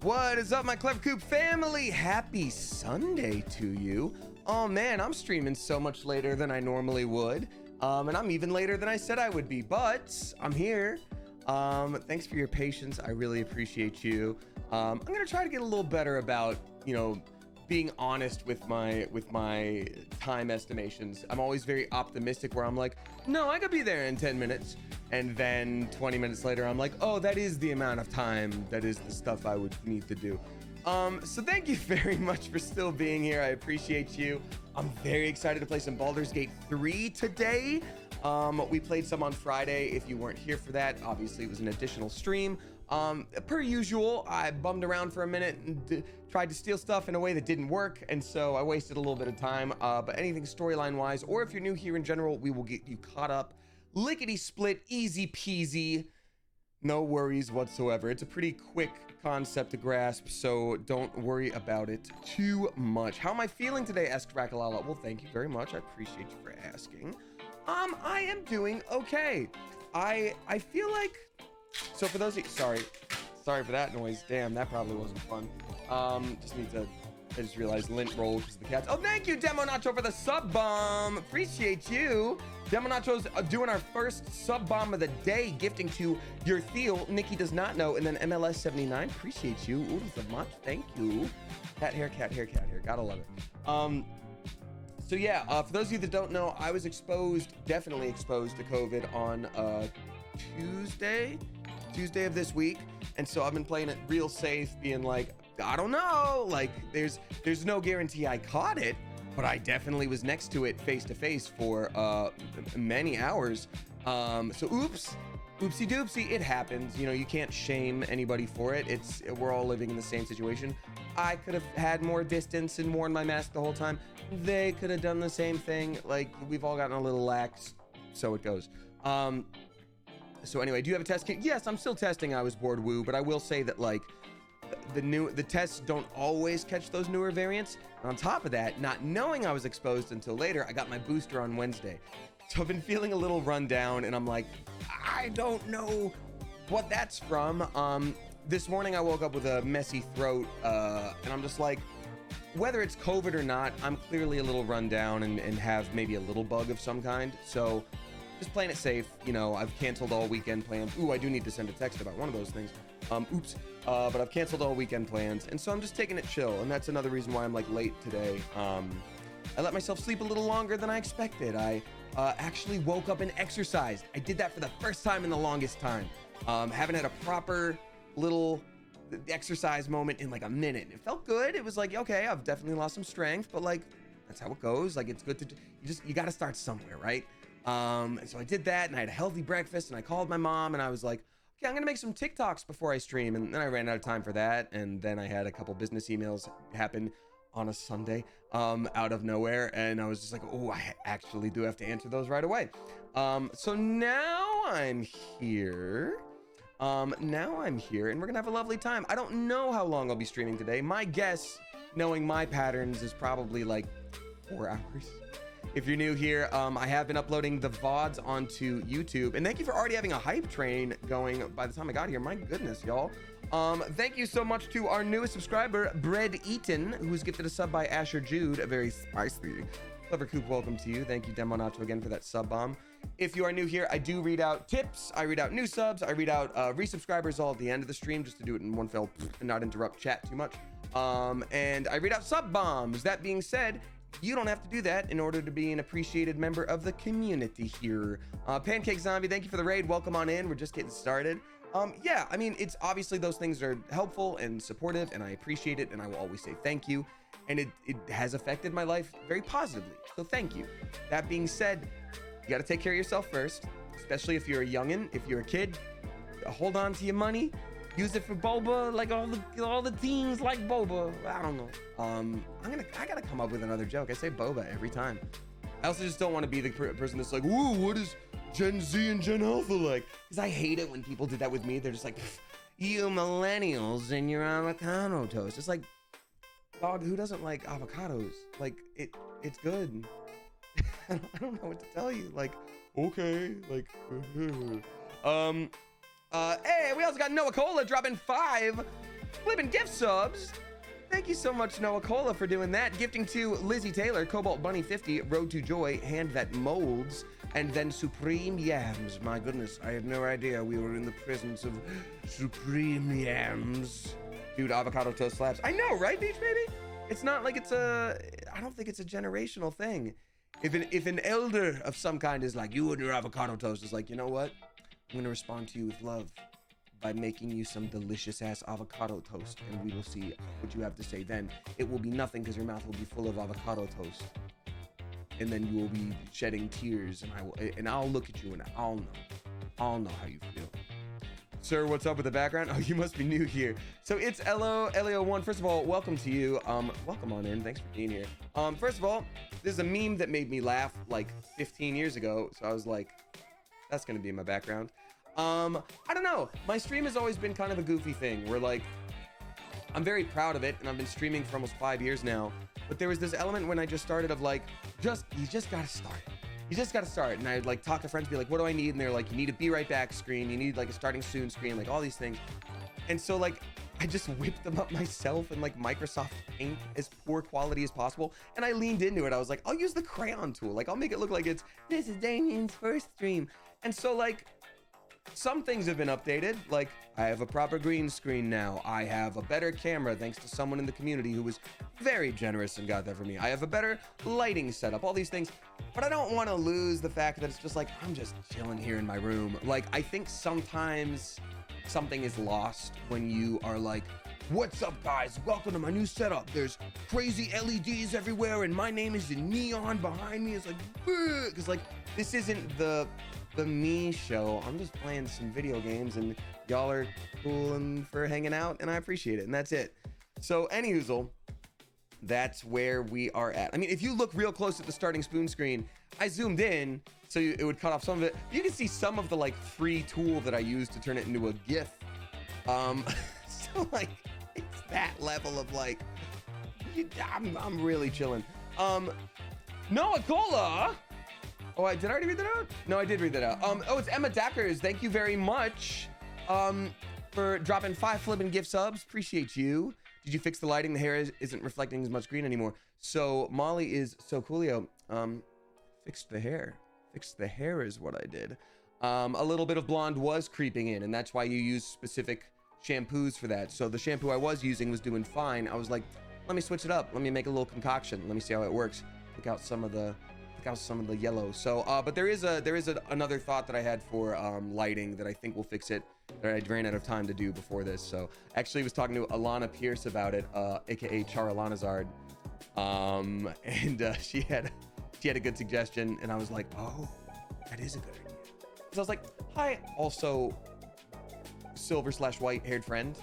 What is up, my Clever Coop family? Happy Sunday to you. Oh man, I'm streaming so much later than I normally would. And I'm even later than I said I would be, but I'm here. Thanks for your patience. I really appreciate you. I'm gonna try to get a little better about, being honest with my time estimations. I'm always very optimistic where I'm like, no, I could be there in 10 minutes. And then 20 minutes later, I'm like, oh, that is the amount of time. That is the stuff I would need to do. So thank you very much for still being here. I appreciate you. I'm very excited to play some Baldur's Gate 3 today. We played some on Friday. If you weren't here for that, obviously it was an additional stream. Per usual, I bummed around for a minute and tried to steal stuff in a way that didn't work. And so I wasted a little bit of time. But anything storyline wise, or if you're new here in general, we will get you caught up. Lickety split, easy peasy, no worries whatsoever. It's a pretty quick concept to grasp, so don't worry about it too much. How am I feeling today? Asked Rakalala. Well, thank you very much. I appreciate you for asking. I am doing okay. I feel like, so for those of you, sorry for that noise. Damn, that probably wasn't fun. I just realized lint roll because of the cats. Oh, thank you, Demo Nacho, for the sub bomb. Appreciate you. Demo Nacho's doing our first sub bomb of the day, gifting to your Theo. Nikki does not know. And then MLS 79. Appreciate you. Ooh, so much. Thank you. Cat hair. Gotta love it. So yeah, for those of you that don't know, I was definitely exposed to COVID on Tuesday of this week. And so I've been playing it real safe, being like, I don't know, like there's no guarantee I caught it, but I definitely was next to it face to face for many hours. So oopsie doopsie, it happens. You can't shame anybody for it. We're all living in the same situation. I could have had more distance and worn my mask the whole time. They could have done the same thing. Like, we've all gotten a little lax, so it goes. So anyway, do you have a test kit? Yes, I'm still testing. I was bored, woo, but I will say that, like, the tests don't always catch those newer variants. And on top of that, not knowing I was exposed until later, I got my booster on Wednesday. So I've been feeling a little run down, and I'm like, I don't know what that's from. This morning I woke up with a messy throat, and I'm just like, whether it's COVID or not, I'm clearly a little run down and have maybe a little bug of some kind. So just playing it safe. I've canceled all weekend plans. Ooh, I do need to send a text about one of those things. Oops. But I've canceled all weekend plans, and so I'm just taking it chill, and that's another reason why I'm like late today. I let myself sleep a little longer than I expected. I actually woke up and exercised. I did that for the first time in the longest time. Haven't had a proper little exercise moment in like a minute. It felt good. It was like, okay, I've definitely lost some strength, but like, that's how it goes. Like, it's good to, you got to start somewhere, right? And so I did that, and I had a healthy breakfast, and I called my mom, and I was like, okay, I'm gonna make some TikToks before I stream. And then I ran out of time for that, and then I had a couple business emails happen on a Sunday out of nowhere, and I was just like, oh, I actually do have to answer those right away. So now I'm here. And we're gonna have a lovely time. I don't know how long I'll be streaming today. My guess, knowing my patterns, is probably like 4 hours. If you're new here, I have been uploading the VODs onto YouTube, and thank you for already having a hype train going by the time I got here. My goodness, y'all. Thank you so much to our newest subscriber, Bread Eaton, who's gifted a sub by Asher Jude, a very spicy. Clever Coop, welcome to you. Thank you, Demo Nacho, again for that sub bomb. If you are new here, I do read out tips, I read out new subs, I read out resubscribers all at the end of the stream, just to do it in one fell and not interrupt chat too much. And I read out sub bombs. That being said, you don't have to do that in order to be an appreciated member of the community here. Pancake Zombie, thank you for the raid. Welcome on in. We're just getting started. Yeah, I mean, it's obviously those things are helpful and supportive, and I appreciate it, and I will always say thank you. And it has affected my life very positively, so thank you. That being said, you got to take care of yourself first, especially if you're a youngin'. If you're a kid, hold on to your money. Use it for boba, like all the teens like boba. I don't know. I gotta come up with another joke. I say boba every time. I also just don't want to be the person that's like, whoa, what is Gen Z and Gen Alpha like? Because I hate it when people do that with me. They're just like, you millennials and your avocado toast. It's like, dog, who doesn't like avocados? Like, it's good. I don't know what to tell you. Like, okay, like, hey, we also got Noah Cola dropping 5 flipping gift subs. Thank you so much, Noah Cola, for doing that. Gifting to Lizzie Taylor, Cobalt Bunny 50, Road to Joy, Hand That Molds, and then Supreme Yams. My goodness, I had no idea we were in the presence of Supreme Yams. Dude, avocado toast slaps. I know, right, Beach Baby? It's not like it's a, I don't think it's a generational thing. If an elder of some kind is like, you and your avocado toast, is like, you know what? I'm gonna respond to you with love by making you some delicious ass avocado toast, and we will see what you have to say then. It will be nothing because your mouth will be full of avocado toast. And then you will be shedding tears, and I'll look at you and I'll know how you feel. Sir, what's up with the background? Oh, you must be new here. So it's Leo1. First of all, welcome to you. Welcome on in. Thanks for being here. First of all, this is a meme that made me laugh like 15 years ago. So I was like, that's gonna be in my background. I don't know. My stream has always been kind of a goofy thing where like, I'm very proud of it, and I've been streaming for almost 5 years now. But there was this element when I just started of like, you just gotta start. You just gotta start. And I'd like talk to friends, be like, what do I need? And they're like, you need a be right back screen. You need like a starting soon screen, like all these things. And so like, I just whipped them up myself in like Microsoft Paint as poor quality as possible. And I leaned into it. I was like, I'll use the crayon tool. Like I'll make it look like this is Damien's first stream. And so like, some things have been updated, like I have a proper green screen now. I have a better camera thanks to someone in the community who was very generous and got that for me. I have a better lighting setup, all these things. But I don't want to lose the fact that it's just like, I'm just chilling here in my room. Like, I think sometimes something is lost when you are like, what's up guys, welcome to my new setup. There's crazy LEDs everywhere and my name is in neon behind me. It's like, because like, this isn't the me show. I'm just playing some video games and y'all are cool and for hanging out and I appreciate it, and that's it. So anyhoozle, that's where we are at. I mean, if you look real close at the starting spoon screen, I zoomed in so it would cut off some of it. You can see some of the like free tool that I used to turn it into a GIF. So like, it's that level of like, I'm really chilling. Noah Cola. Oh, did I already read that out? No, I did read that out. Oh, it's Emma Dackers. Thank you very much for dropping 5 flipping gift subs. Appreciate you. Did you fix the lighting? The hair isn't reflecting as much green anymore. So Molly is so coolio. Fixed the hair. Fixed the hair is what I did. A little bit of blonde was creeping in, and that's why you use specific shampoos for that. So the shampoo I was using was doing fine. I was like, let me switch it up. Let me make a little concoction. Let me see how it works. Pick out some of the yellow. So but there is another thought that I had for lighting that I think will fix it, that I ran out of time to do before this. So actually was talking to Alana Pierce about it, aka Char Alanazard, and she had a good suggestion, and I was like, oh, that is a good idea. So I was like, hi, also silver/white haired friend,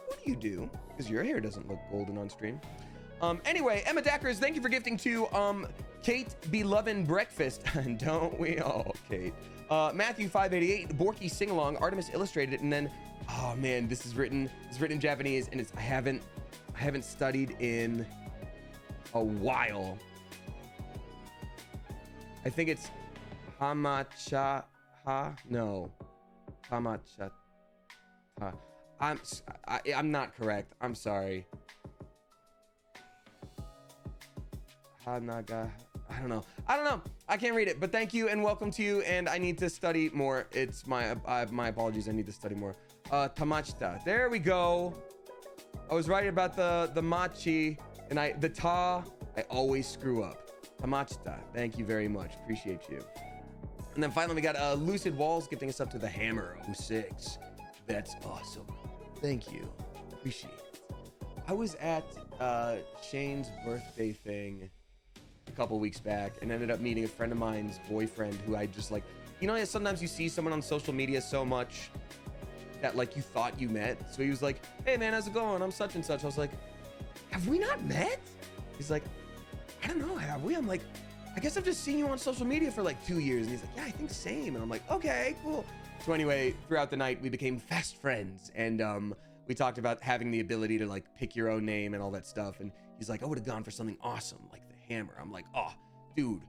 what do you do? Because your hair doesn't look golden on stream. Anyway, Emma Dackers, thank you for gifting to Kate Beloved Breakfast. And don't we all, Kate? Matthew 588, Borky Sing Along, Artemis Illustrated, and then, oh man, this is written in Japanese, and I haven't studied in a while. I think it's Hamacha ha? No. Hamacha ha. I'm not correct. I'm sorry. Hanaga. I don't know. I can't read it, but thank you and welcome to you. And I need to study more. It's my apologies. I need to study more. Tamachita. There we go. I was right about the machi, and I always screw up. Tamachita. Thank you very much. Appreciate you. And then finally we got Lucid Walls gifting us up to the Hammer 06. That's awesome. Thank you. Appreciate it. I was at Shane's birthday thing a couple weeks back and ended up meeting a friend of mine's boyfriend who I just like, you know, sometimes you see someone on social media so much that like you thought you met. So he was like, hey man, how's it going? I'm such and such. I was like, have we not met? He's like, I don't know, have we? I'm like, I guess I've just seen you on social media for like 2 years. And he's like, yeah, I think same. And I'm like, okay, cool. So anyway, throughout the night, we became fast friends. And we talked about having the ability to like pick your own name and all that stuff. And he's like, I would have gone for something awesome, like the Hammer. I'm like, oh, dude,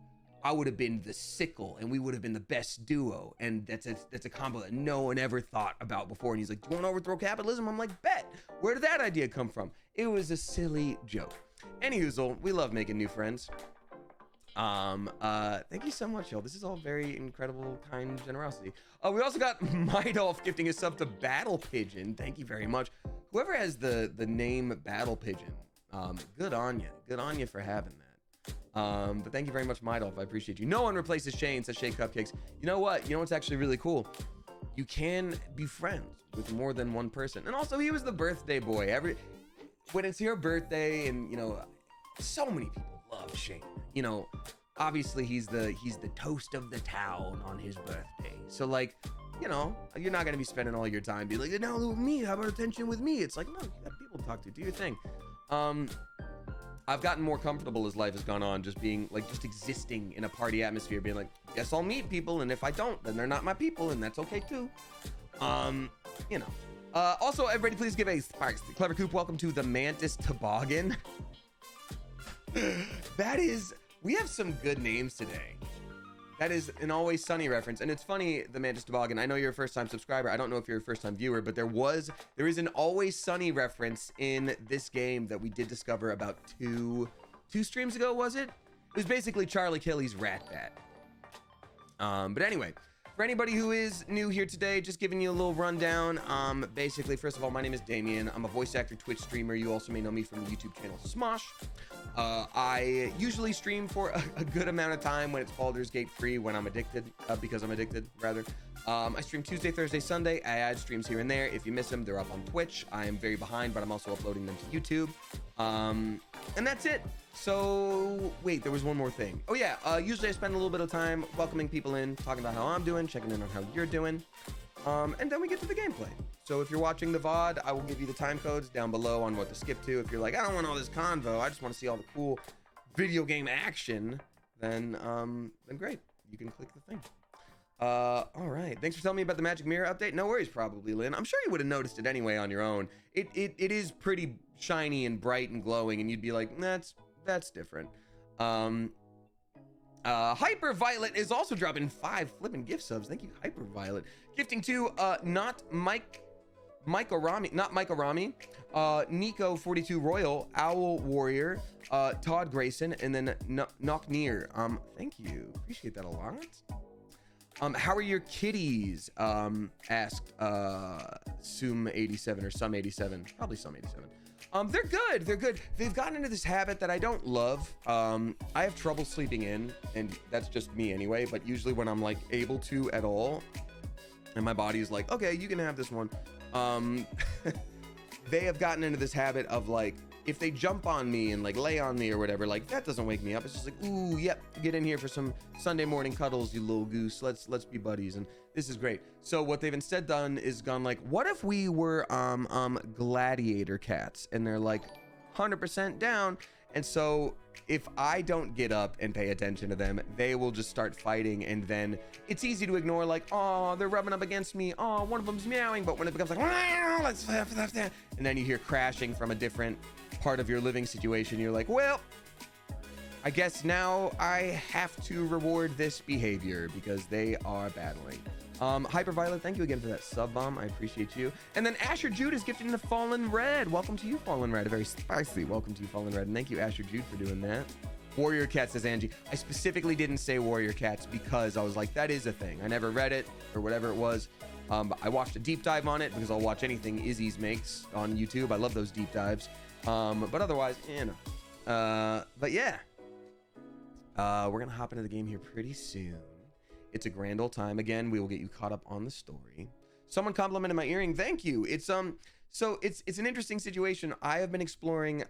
I would have been the sickle and we would have been the best duo. And that's a combo that no one ever thought about before. And he's like, do you want to overthrow capitalism? I'm like, bet. Where did that idea come from? It was a silly joke. Anyhoozle, we love making new friends. Thank you so much, y'all. This is all very incredible, kind generosity. We also got Maidolf gifting a sub to Battle Pigeon. Thank you very much. Whoever has the name Battle Pigeon, good on you. Good on you for having that. But thank you very much, Maidolf. I appreciate you. No one replaces Shane, says Shay Cupcakes. You know what? You know what's actually really cool? You can be friends with more than one person. And also, he was the birthday boy. When it's your birthday, and you know, so many people love Shane. You know, obviously he's the toast of the town on his birthday. So like, you know, you're not gonna be spending all your time being like, no, with me, how about attention with me? It's like, no, you got people to talk to. Do your thing. I've gotten more comfortable as life has gone on, just being like, just existing in a party atmosphere, being like, yes, I'll meet people, and if I don't, then they're not my people, and that's okay too. You know. Also, everybody, please give a Sparks. Clever Coop, welcome to the Mantis Toboggan. We have some good names today. That is an Always Sunny reference. And it's funny, the Mantis Toboggan, I know you're a first-time subscriber. I don't know if you're a first-time viewer, but there is an Always Sunny reference in this game that we did discover about two streams ago, was it? It was basically Charlie Kelly's Rat Bat. But anyway, for anybody who is new here today, just giving you a little rundown. Basically, first of all, my name is Damien. I'm a voice actor, Twitch streamer. You also may know me from the YouTube channel Smosh. I usually stream for a good amount of time when it's Baldur's Gate free, when I'm addicted, because I'm addicted, rather. I stream Tuesday, Thursday, Sunday. I add streams here and there. If you miss them, they're up on Twitch. I am very behind, but I'm also uploading them to YouTube. And that's it. So, wait, there was one more thing. Oh yeah, usually I spend a little bit of time welcoming people in, talking about how I'm doing, checking in on how you're doing. And then we get to the gameplay. So if you're watching the VOD, I will give you the time codes down below on what to skip to. If you're like, I don't want all this convo, I just want to see all the cool video game action, then great. You can click the thing. All right. Thanks for telling me about the Magic Mirror update. No worries, probably, Lynn. I'm sure you would have noticed it anyway on your own. It is pretty shiny and bright and glowing, and you'd be like, that's different. Hyper Violet is also dropping 5 flipping gift subs. Thank you, Hyper Violet. Gifting to not Rami, Nico 42 Royal, Owl Warrior, Todd Grayson, and then Knockneer. Thank you. Appreciate that a lot. How are your kitties? Asked Sum87 or Sum87. Probably Sum87. They're good. They're good. They've gotten into this habit that I don't love. I have trouble sleeping in, and that's just me anyway, but usually when I'm like able to at all, and my body is like, okay, you can have this one. They have gotten into this habit of like, if they jump on me and like lay on me or whatever, like that doesn't wake me up. It's just like, ooh, yep, get in here for some Sunday morning cuddles, you little goose. Let's be buddies, and this is great. So what they've instead done is gone like, what if we were gladiator cats? And they're like 100% down. And so if I don't get up and pay attention to them, they will just start fighting, and then it's easy to ignore, like, oh, they're rubbing up against me, oh, one of them's meowing. But when it becomes like, and then you hear crashing from a different part of your living situation, you're like, well, I guess now I have to reward this behavior because they are battling. Hyperviolet, thank you again for that sub bomb. I appreciate you. And then Asher Jude is gifting the Fallen Red. Welcome to you, Fallen Red. A very spicy welcome to you, Fallen Red. And thank you, Asher Jude, for doing that. Warrior Cat, says Angie. I specifically didn't say Warrior Cats because I was like, that is a thing. I never read it or whatever it was. I watched a deep dive on it because I'll watch anything Izzy's makes on YouTube. I love those deep dives. But otherwise, you know. But yeah. We're going to hop into the game here pretty soon. It's a grand old time. Again, we will get you caught up on the story. Someone complimented my earring. Thank you. It's so it's an interesting situation. I have been exploring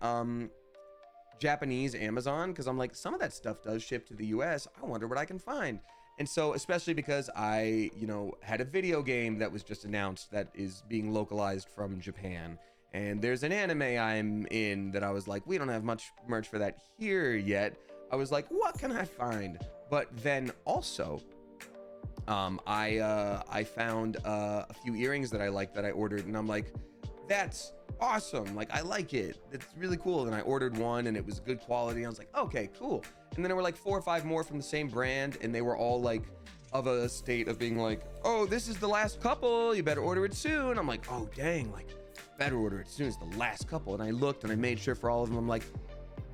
Japanese Amazon because I'm like, some of that stuff does ship to the US. I wonder what I can find. And so, especially because I, you know, had a video game that was just announced that is being localized from Japan. And there's an anime I'm in that I was like, we don't have much merch for that here yet. I was like, what can I find? But then also, I found a few earrings that I like that I ordered, and I'm like, that's awesome. Like, I like it. It's really cool. And I ordered one and it was good quality. I was like, okay, cool. And then there were like 4 or 5 more from the same brand, and they were all like of a state of being like, oh, this is the last couple, you better order it soon. I'm like, oh dang, like better order it soon, it's the last couple. And I looked and I made sure for all of them. I'm like,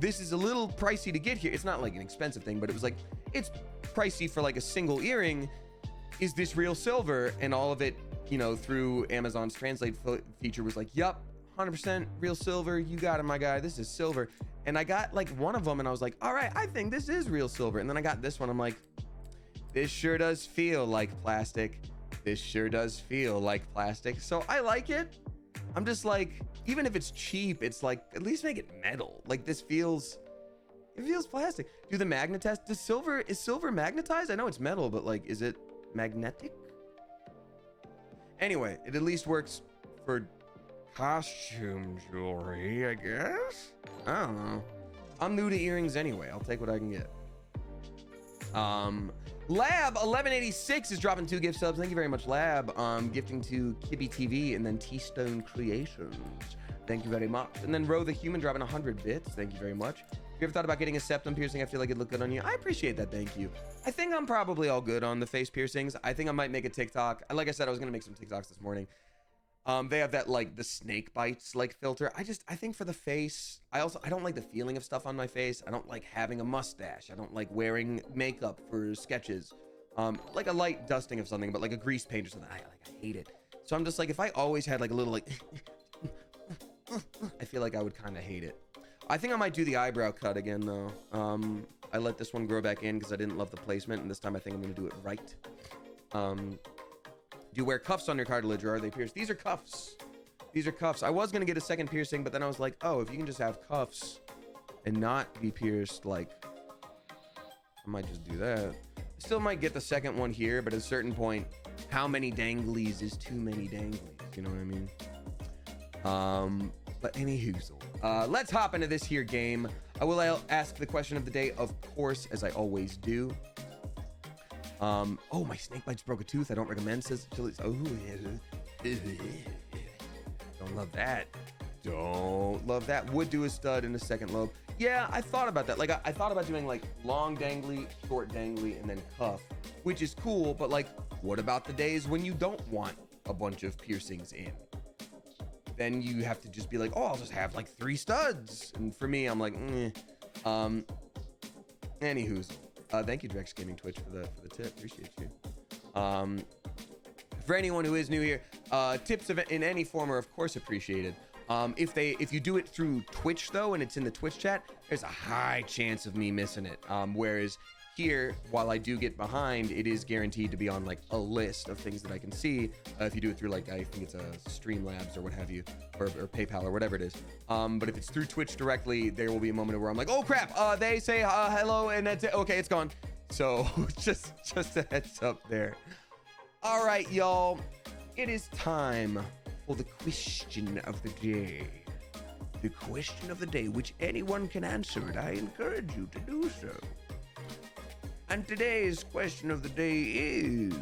this is a little pricey to get here. It's not like an expensive thing, but it was like, it's pricey for like a single earring. Is this real silver? And all of it, you know, through Amazon's translate feature was like, yup, 100% real silver. You got it, my guy. This is silver. And I got like one of them and I was like, all right, I think this is real silver. And then I got this one. I'm like, this sure does feel like plastic. This sure does feel like plastic. So I like it. I'm just like, even if it's cheap, it's like, at least make it metal. Like this feels, it feels plastic. Do the magnetized, is silver magnetized? I know it's metal, but like, is it magnetic? Anyway, it at least works for costume jewelry, I guess. I don't know. I'm new to earrings anyway. I'll take what I can get. Lab 1186 is dropping 2 gift subs. Thank you very much, Lab. Gifting to Kibby TV and then T-Stone Creations. Thank you very much. And then Ro the Human dropping 100 bits. Thank you very much. If you ever thought about getting a septum piercing, I feel like it'd look good on you. I appreciate that. Thank you. I think I'm probably all good on the face piercings. I think I might make a TikTok. Like I said, I was gonna make some TikToks this morning. They have that like the snake bites like filter. I think for the face, I don't like the feeling of stuff on my face. I don't like having a mustache. I don't like wearing makeup for sketches. Like a light dusting of something, but like a grease paint or something. I hate it. So I'm just like, if I always had like a little like, I feel like I would kind of hate it. I think I might do the eyebrow cut again though. I let this one grow back in because I didn't love the placement, and this time I think I'm gonna do it right. Do you wear cuffs on your cartilage, or are they pierced? These are cuffs. These are cuffs. I was gonna get a second piercing, but then I was like, oh, if you can just have cuffs and not be pierced, like, I might just do that. I still might get the second one here, but at a certain point, how many danglies is too many danglies? You know what I mean? But anywho, let's hop into this here game. I will ask the question of the day, of course, as I always do. Oh, my snake bites broke a tooth. I don't recommend, says Chili's. Oh, don't love that. Don't love that. Would do a stud in the second lobe. Yeah, I thought about that. Like, I thought about doing like long dangly, short dangly, and then cuff, which is cool. But like, what about the days when you don't want a bunch of piercings in? Then you have to just be like, oh, I'll just have like 3 studs. And for me, I'm like, anywho's. Thank you, Drex Gaming Twitch, for the tip. Appreciate you. For anyone who is new here, tips in any form are of course appreciated. If you do it through Twitch though, and it's in the Twitch chat, there's a high chance of me missing it. Whereas here, while I do get behind, it is guaranteed to be on like a list of things that I can see. If you do it through like, I think it's a Streamlabs or what have you, or PayPal or whatever it is. But if it's through Twitch directly, there will be a moment where I'm like, oh crap, they say hello and that's it. Okay, it's gone. So just a heads up there. All right, y'all, it is time for the question of the day. The question of the day, which anyone can answer, and I encourage you to do so. And today's question of the day is...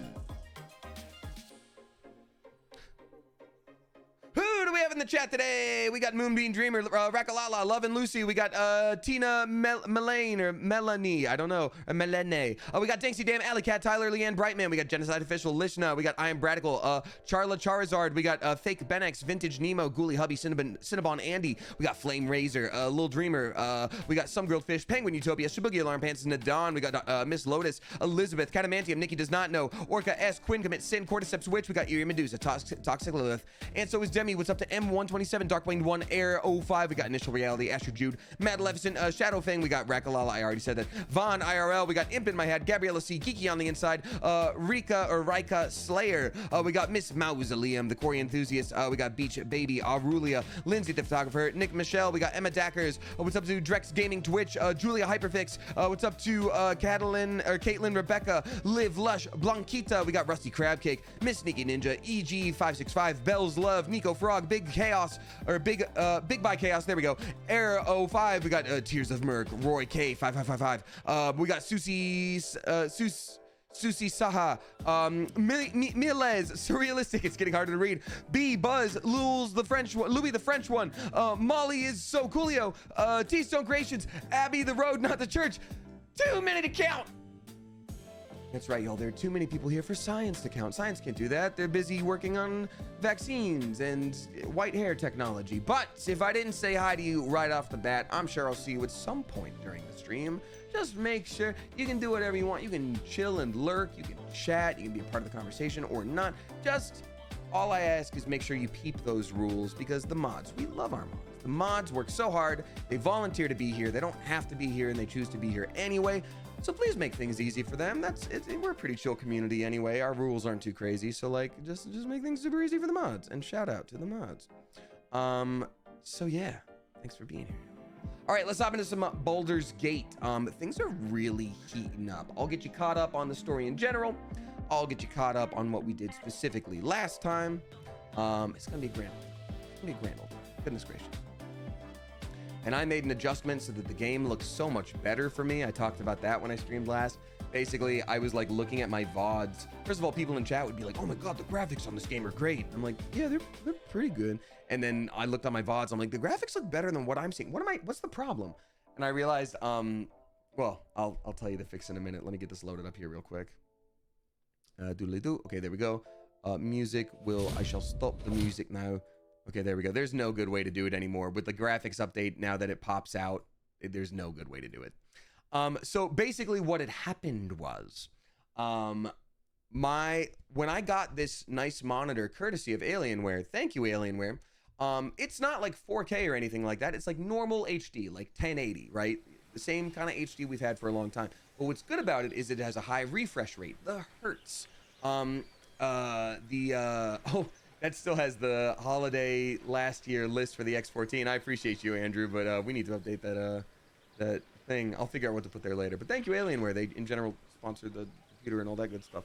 who do we have in the chat today? We got Moonbeam Dreamer, Rakalala, Love and Lucy. We got Tina Melane or Melanie, I don't know, or Melene. We got Danksy Dam, Alley Cat, Tyler, Leanne Brightman. We got Genocide Official, Lishna. We got I Am Bradical, Charla Charizard. We got Fake Benex, Vintage Nemo, Ghoulie Hubby, Cinnabon Andy. We got Flame Razor, Lil Dreamer. We got Some Grilled Fish, Penguin Utopia, Shibugi Alarm Pants, Nadon. We got Miss Lotus, Elizabeth, Catamantium, Nikki Does Not Know, Orca S, Quinn Commit Sin, Cordyceps Witch. We got Eerie Medusa, Toxic Lilith. And so is Demi. What's up to M127, Darkwing 1, Air 05. We got Initial Reality, Astro Jude, Matt Levinson, Shadow Fang. We got Rakalala, I already said that. Vaughn IRL. We got Imp in My Head, Gabriella C, Geeky on the inside, Rika Slayer. We got Miss Mausoleum, the Quarry Enthusiast. We got Beach Baby, Aurelia, Lindsay the Photographer, Nick Michelle. We got Emma Dackers. What's up to Drex Gaming Twitch, Julia Hyperfix. What's up to Caitlin, Rebecca, Liv Lush, Blanquita. We got Rusty Crab Cake, Miss Sneaky Ninja, EG565, Bell's Love, Nico Frog, Big Chaos, or Big by Chaos. There we go. Air 05. We got Tears of Merc, Roy K 5555. We got Susi Saha, Miles, Surrealistic, it's getting harder to read. B, Buzz, Louis the French one, Molly is so coolio, T-Stone Creations, Abby the Road, not the church. Too many to count. That's right, y'all. There are too many people here for science to count. Science can't do that. They're busy working on vaccines and white hair technology. But if I didn't say hi to you right off the bat, I'm sure I'll see you at some point during the stream. Just make sure you can do whatever you want. You can chill and lurk. You can chat. You can be a part of the conversation or not. Just all I ask is make sure you peep those rules, because the mods, we love our mods. The mods work so hard. They volunteer to be here. They don't have to be here, and they choose to be here anyway. So please make things easy for them. We're a pretty chill community anyway. Our rules aren't too crazy. So like, just make things super easy for the mods, and shout out to the mods. So yeah, thanks for being here. All right, let's hop into some Baldur's Gate. Things are really heating up. I'll get you caught up on the story in general. I'll get you caught up on what we did specifically last time. It's gonna be a grand. It's gonna be a grand old time. Goodness gracious. And I made an adjustment so that the game looks so much better for me. I talked about that when I streamed last. Basically, I was like looking at my VODs. First of all, people in chat would be like, oh my God, the graphics on this game are great. I'm like, yeah, they're pretty good. And then I looked on my VODs. I'm like, the graphics look better than what I'm seeing. What's the problem? And I realized, well, I'll tell you the fix in a minute. Let me get this loaded up here real quick. Doodly-doo. Okay, there we go. I shall stop the music now. Okay, there we go. There's no good way to do it anymore. With the graphics update, now that it pops out, there's no good way to do it. So basically what had happened was, when I got this nice monitor courtesy of Alienware, thank you Alienware, it's not like 4K or anything like that. It's like normal HD, like 1080, right? The same kind of HD we've had for a long time. But what's good about it is it has a high refresh rate, the hertz. That still has the holiday last year list for the X14. I appreciate you, Andrew, but we need to update that thing. I'll figure out what to put there later. But thank you, Alienware. They, in general, sponsored the computer and all that good stuff.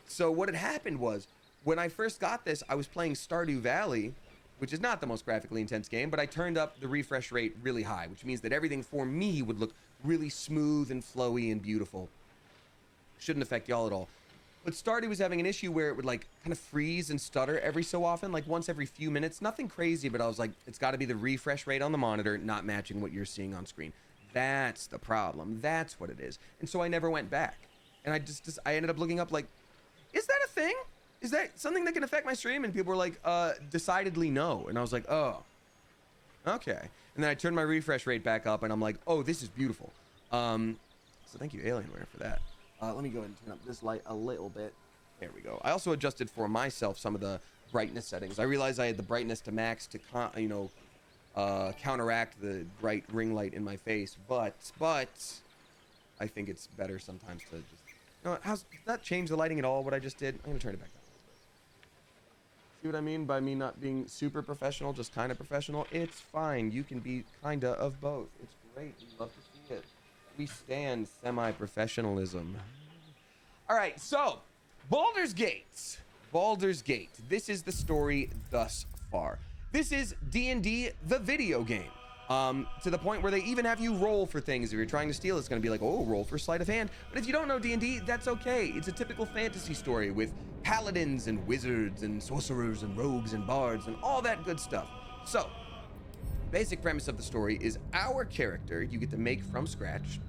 So what had happened was, when I first got this, I was playing Stardew Valley, which is not the most graphically intense game, but I turned up the refresh rate really high, which means that everything for me would look really smooth and flowy and beautiful. Shouldn't affect y'all at all. But Stardew was having an issue where it would like kind of freeze and stutter every so often, like once every few minutes. Nothing crazy, but I was like, it's got to be the refresh rate on the monitor not matching what you're seeing on screen. That's the problem. That's what it is. And so I never went back. And I ended up looking up like, is that a thing? Is that something that can affect my stream? And people were like, decidedly no. And I was like, oh, okay. And then I turned my refresh rate back up and I'm like, oh, this is beautiful. So thank you, Alienware, for that. Let me go ahead and turn up this light a little bit. There we go. I also adjusted for myself some of the brightness settings. I realized I had the brightness to max to, counteract the bright ring light in my face. But I think it's better sometimes to just, does that change the lighting at all, what I just did? I'm gonna turn it back down a little bit. See what I mean by me not being super professional, just kind of professional? It's fine. You can be kinda of both. It's great. We love to see it. We stand semi-professionalism. All right, so Baldur's Gate. Baldur's Gate. This is the story thus far. This is D&D, the video game. To the point where they even have you roll for things. If you're trying to steal, it's going to be like, oh, roll for sleight of hand. But if you don't know D&D, that's okay. It's a typical fantasy story with paladins and wizards and sorcerers and rogues and bards and all that good stuff. So, basic premise of the story is our character, you get to make from scratch,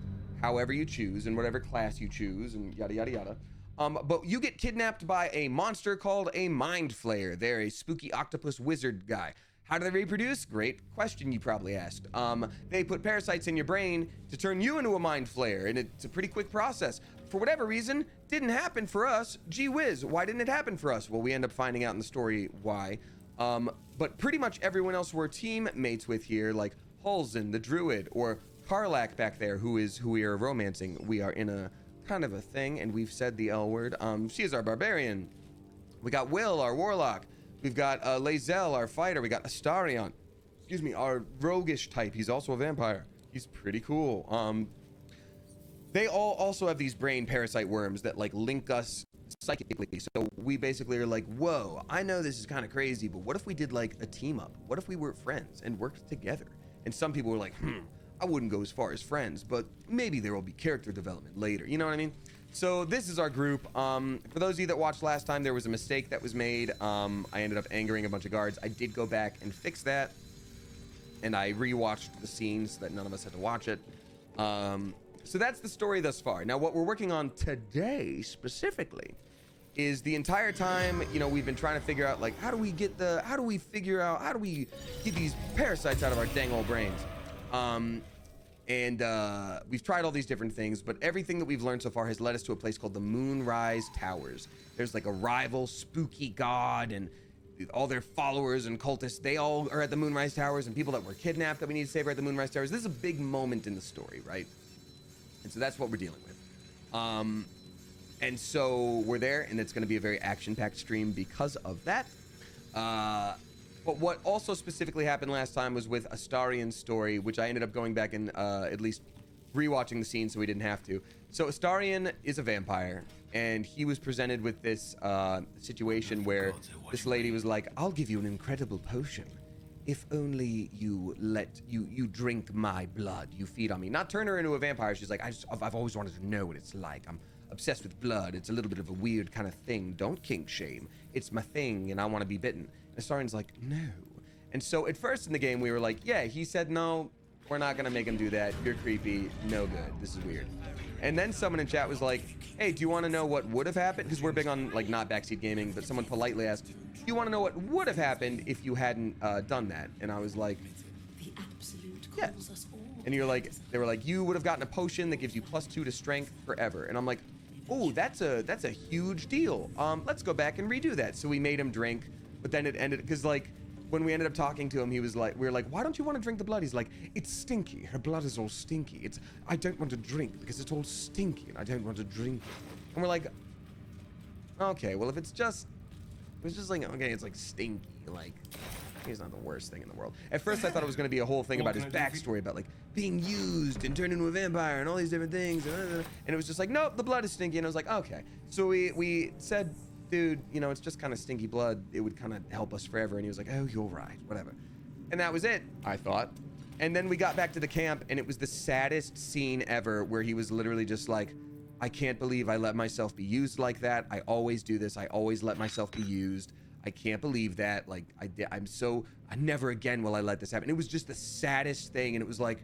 however you choose and whatever class you choose and yada, yada, yada. But you get kidnapped by a monster called a mind flayer. They're a spooky octopus wizard guy. How do they reproduce? Great question you probably asked. They put parasites in your brain to turn you into a mind flayer, and it's a pretty quick process. For whatever reason, didn't happen for us. Gee whiz, why didn't it happen for us? Well, we end up finding out in the story why. But pretty much everyone else we're teammates with here, like Hulzen, the druid, or Karlak back there, who we are romancing. We are in a kind of a thing, and we've said the L word. She is our barbarian. We got Will, our warlock. We've got Lae'zel, our fighter. We got Astarion, our roguish type. He's also a vampire. He's pretty cool. They all also have these brain parasite worms that like link us psychically. So we basically are like, whoa, I know this is kind of crazy, but what if we did like a team up? What if we were friends and worked together? And some people were like, I wouldn't go as far as friends, but maybe there will be character development later. You know what I mean? So this is our group. For those of you that watched last time, there was a mistake that was made. I ended up angering a bunch of guards. I did go back and fix that, and I rewatched the scenes so that none of us had to watch it. So that's the story thus far. Now, what we're working on today specifically is the entire time, you know, we've been trying to figure out, like, how do we get these parasites out of our dang old brains? We've tried all these different things, but everything that we've learned so far has led us to a place called the Moonrise Towers. There's like a rival spooky god, and all their followers and cultists, they all are at the Moonrise Towers, and people that were kidnapped that we need to save are at the Moonrise Towers. This is a big moment in the story, right? And so that's what we're dealing with. And so we're there, and it's going to be a very action-packed stream because of that. But what also specifically happened last time was with Astarian's story, which I ended up going back and at least rewatching the scene so we didn't have to. So Astarian is a vampire, and he was presented with this situation where this lady was like, I'll give you an incredible potion if only you drink my blood, you feed on me. Not turn her into a vampire. She's like, I've always wanted to know what it's like. I'm obsessed with blood. It's a little bit of a weird kind of thing. Don't kink shame. It's my thing, and I want to be bitten. And Astarian's like, no. And so at first in the game, we were like, yeah, he said, no, we're not going to make him do that. You're creepy. No good. This is weird. And then someone in chat was like, hey, do you want to know what would have happened? Because we're big on, like, not backseat gaming, but someone politely asked, do you want to know what would have happened if you hadn't done that? And I was like, yeah. And you're like, they were like, you would have gotten a potion that gives you +2 to strength forever. And I'm like, oh, that's a huge deal. Let's go back and redo that. So we made him drink, but then it ended, because, like, when we ended up talking to him, he was like, we were like, why don't you want to drink the blood? He's like, it's stinky. Her blood is all stinky. I don't want to drink because it's all stinky and I don't want to drink it. And we're like, okay, well, if it's just like, okay, it's like stinky, like, it's not the worst thing in the world. At first, I thought it was going to be a whole thing about his backstory, about, like, being used and turned into a vampire and all these different things. And it was just like, nope, the blood is stinky. And I was like, okay. So we said, dude, you know, it's just kind of stinky blood. It would kind of help us forever. And he was like, oh, you're right, whatever. And that was it, I thought. And then we got back to the camp, and it was the saddest scene ever, where he was literally just like, I can't believe I let myself be used like that. I always do this. I always let myself be used. I can't believe that. Like, I never again will I let this happen. It was just the saddest thing. And it was like,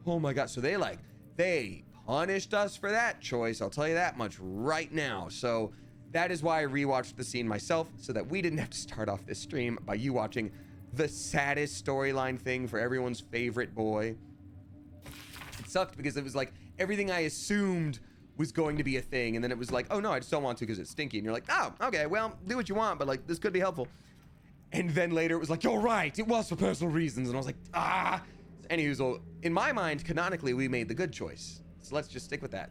oh my God. So they punished us for that choice. I'll tell you that much right now. So that is why I rewatched the scene myself, so that we didn't have to start off this stream by you watching the saddest storyline thing for everyone's favorite boy. It sucked because it was like everything I assumed was going to be a thing, and then it was like, oh no, I just don't want to because it's stinky. And you're like, oh, okay, well, do what you want, but like this could be helpful. And then later it was like, you're right, it was for personal reasons. And I was like, ah. Anywho, so in my mind, canonically, we made the good choice. So let's just stick with that.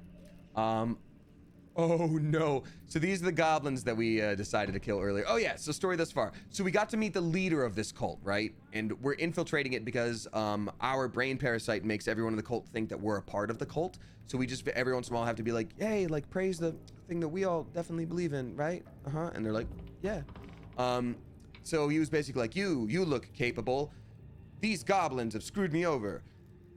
Oh no. So these are the goblins that we decided to kill earlier. Oh yeah, so story thus far. So we got to meet the leader of this cult, right? And we're infiltrating it because our brain parasite makes everyone in the cult think that we're a part of the cult. So we just every once in a while have to be like, hey, like praise the thing that we all definitely believe in, right? Uh-huh. And they're like, yeah. So he was basically like, you look capable. These goblins have screwed me over.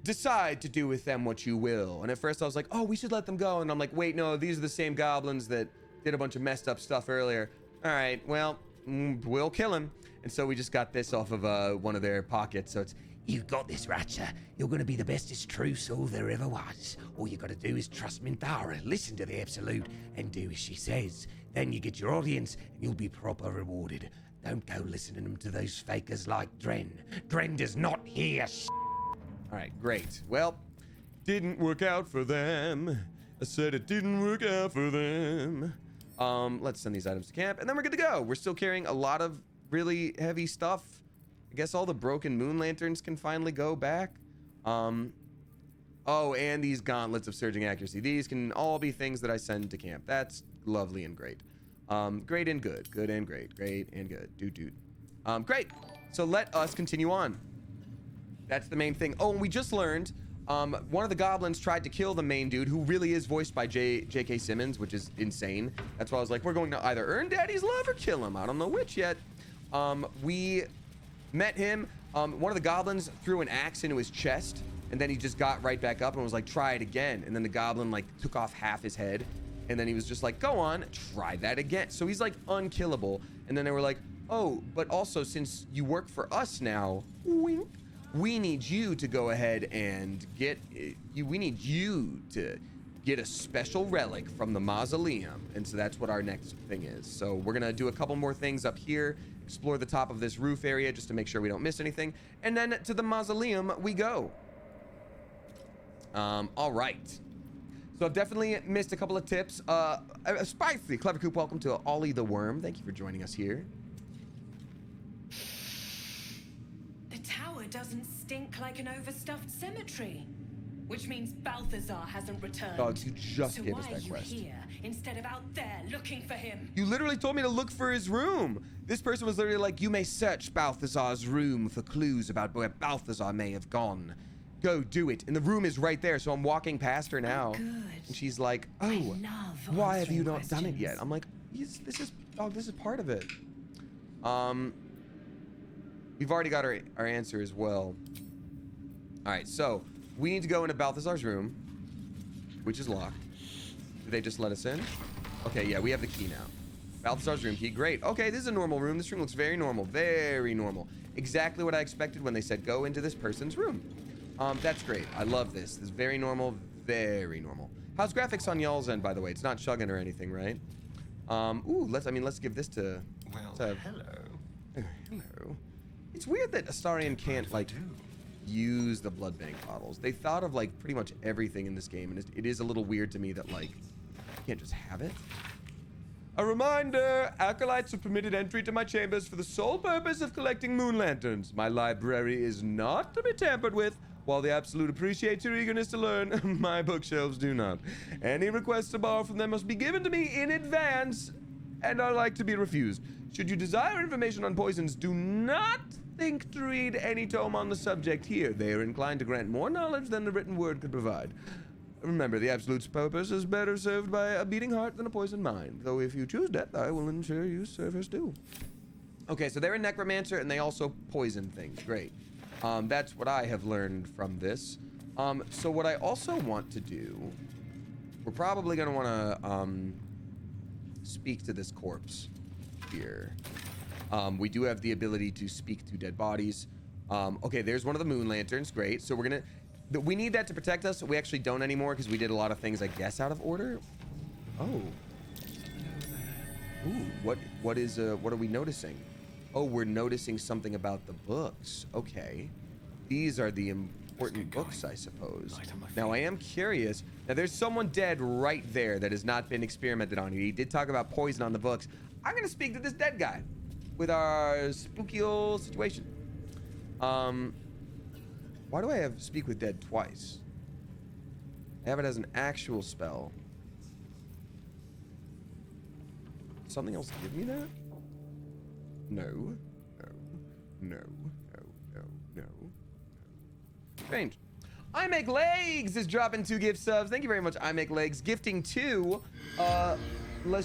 Decide to do with them what you will. And at first I was like, oh, we should let them go. And I'm like, wait, no, these are the same goblins that did a bunch of messed up stuff earlier. All right, well, we'll kill him. And so we just got this off of one of their pockets. So it's, you've got this, Ratcher. You're going to be the bestest true soul there ever was. All you got to do is trust Minthara, listen to the Absolute, and do as she says. Then you get your audience, and you'll be proper rewarded. Don't go listening to those fakers like Dren. Dren does not hear All right, great. Well, didn't work out for them. I said it didn't work out for them. Let's send these items to camp, and then we're good to go. We're still carrying a lot of really heavy stuff. I guess all the broken moon lanterns can finally go back. Oh, and these gauntlets of surging accuracy. These can all be things that I send to camp. That's lovely and great. Great and good. Good and great. Great and good. Dude. Great. So let us continue on. That's the main thing. Oh, and we just learned one of the goblins tried to kill the main dude, who really is voiced by J.K. Simmons, which is insane. That's why I was like, we're going to either earn Daddy's love or kill him. I don't know which yet. We met him. One of the goblins threw an axe into his chest, and then he just got right back up and was like, try it again. And then the goblin like took off half his head, And then he was just like, go on, try that again. So he's like unkillable. And then they were like, oh, but also since you work for us now, wink, we need you to go ahead and we need you to get a special relic from the mausoleum. And so that's what our next thing is. So we're gonna do a couple more things up here, explore the top of this roof area just to make sure we don't miss anything. And then to the mausoleum we go. All right. So I've definitely missed a couple of tips. Spicy, Clever Coop, welcome to Ollie the Worm. Thank you for joining us here. The tower doesn't stink like an overstuffed cemetery, which means Balthazar hasn't returned. Dogs, you just gave us that quest. So why are you here instead of out there looking for him? You literally told me to look for his room. This person was literally like, you may search Balthazar's room for clues about where Balthazar may have gone. Go do it. And the room is right there. So I'm walking past her now. Oh, good. And she's like, oh, why have you not done it yet? I'm like, this is part of it. We've already got our answer as well. All right, so we need to go into Balthazar's room, which is locked. Did they just let us in? Okay, yeah, we have the key now. Balthazar's room key, great. Okay, this is a normal room. This room looks very normal, very normal. Exactly what I expected when they said go into this person's room. That's great. I love this. This is very normal, very normal. How's graphics on y'all's end, by the way? It's not chugging or anything, right? Ooh, let's give this to... Hello. Hello. It's weird that Astarion can't, like, use the blood bank bottles. They thought of, like, pretty much everything in this game, and it is a little weird to me that, like, you can't just have it. A reminder, acolytes are permitted entry to my chambers for the sole purpose of collecting moon lanterns. My library is not to be tampered with. While the Absolute appreciates your eagerness to learn, my bookshelves do not. Any requests to borrow from them must be given to me in advance and are like to be refused. Should you desire information on poisons, do not think to read any tome on the subject here. They are inclined to grant more knowledge than the written word could provide. Remember, the Absolute's purpose is better served by a beating heart than a poisoned mind. Though if you choose death, I will ensure you service due. Okay, so they're a necromancer and they also poison things. Great. That's what I have learned from this. So what I also want to do, we're probably going to want to speak to this corpse here. We do have the ability to speak to dead bodies. Okay, there's one of the moon lanterns. Great. So we need that to protect us. We actually don't anymore because we did a lot of things, I guess, out of order. Oh. Ooh, what are we noticing? Oh, we're noticing something about the books. Okay. These are the important books, I suppose. Now, I am curious. Now, there's someone dead right there that has not been experimented on. He did talk about poison on the books. I'm going to speak to this dead guy with our spooky old situation. Why do I have speak with dead twice? I have it as an actual spell. Something else give me that? No. Strange. I Make Legs is dropping 2 gift subs. Thank you very much, I Make Legs. Gifting 2, La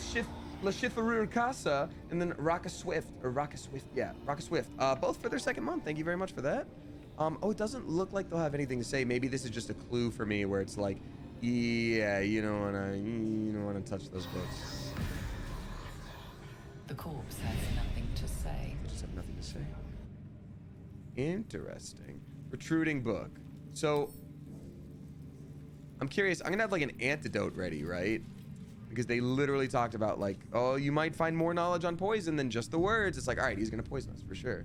Chiffreur Casa, and then Rocka Swift. Yeah, Rocka Swift. Both for their 2nd month. Thank you very much for that. Oh, it doesn't look like they'll have anything to say. Maybe this is just a clue for me where it's like, yeah, you don't wanna touch those books. The corpse has nothing to say. They just have nothing to say. Interesting. Protruding book. So, I'm curious. I'm gonna have like an antidote ready, right? Because they literally talked about like, oh, you might find more knowledge on poison than just the words. It's like, all right, he's gonna poison us for sure.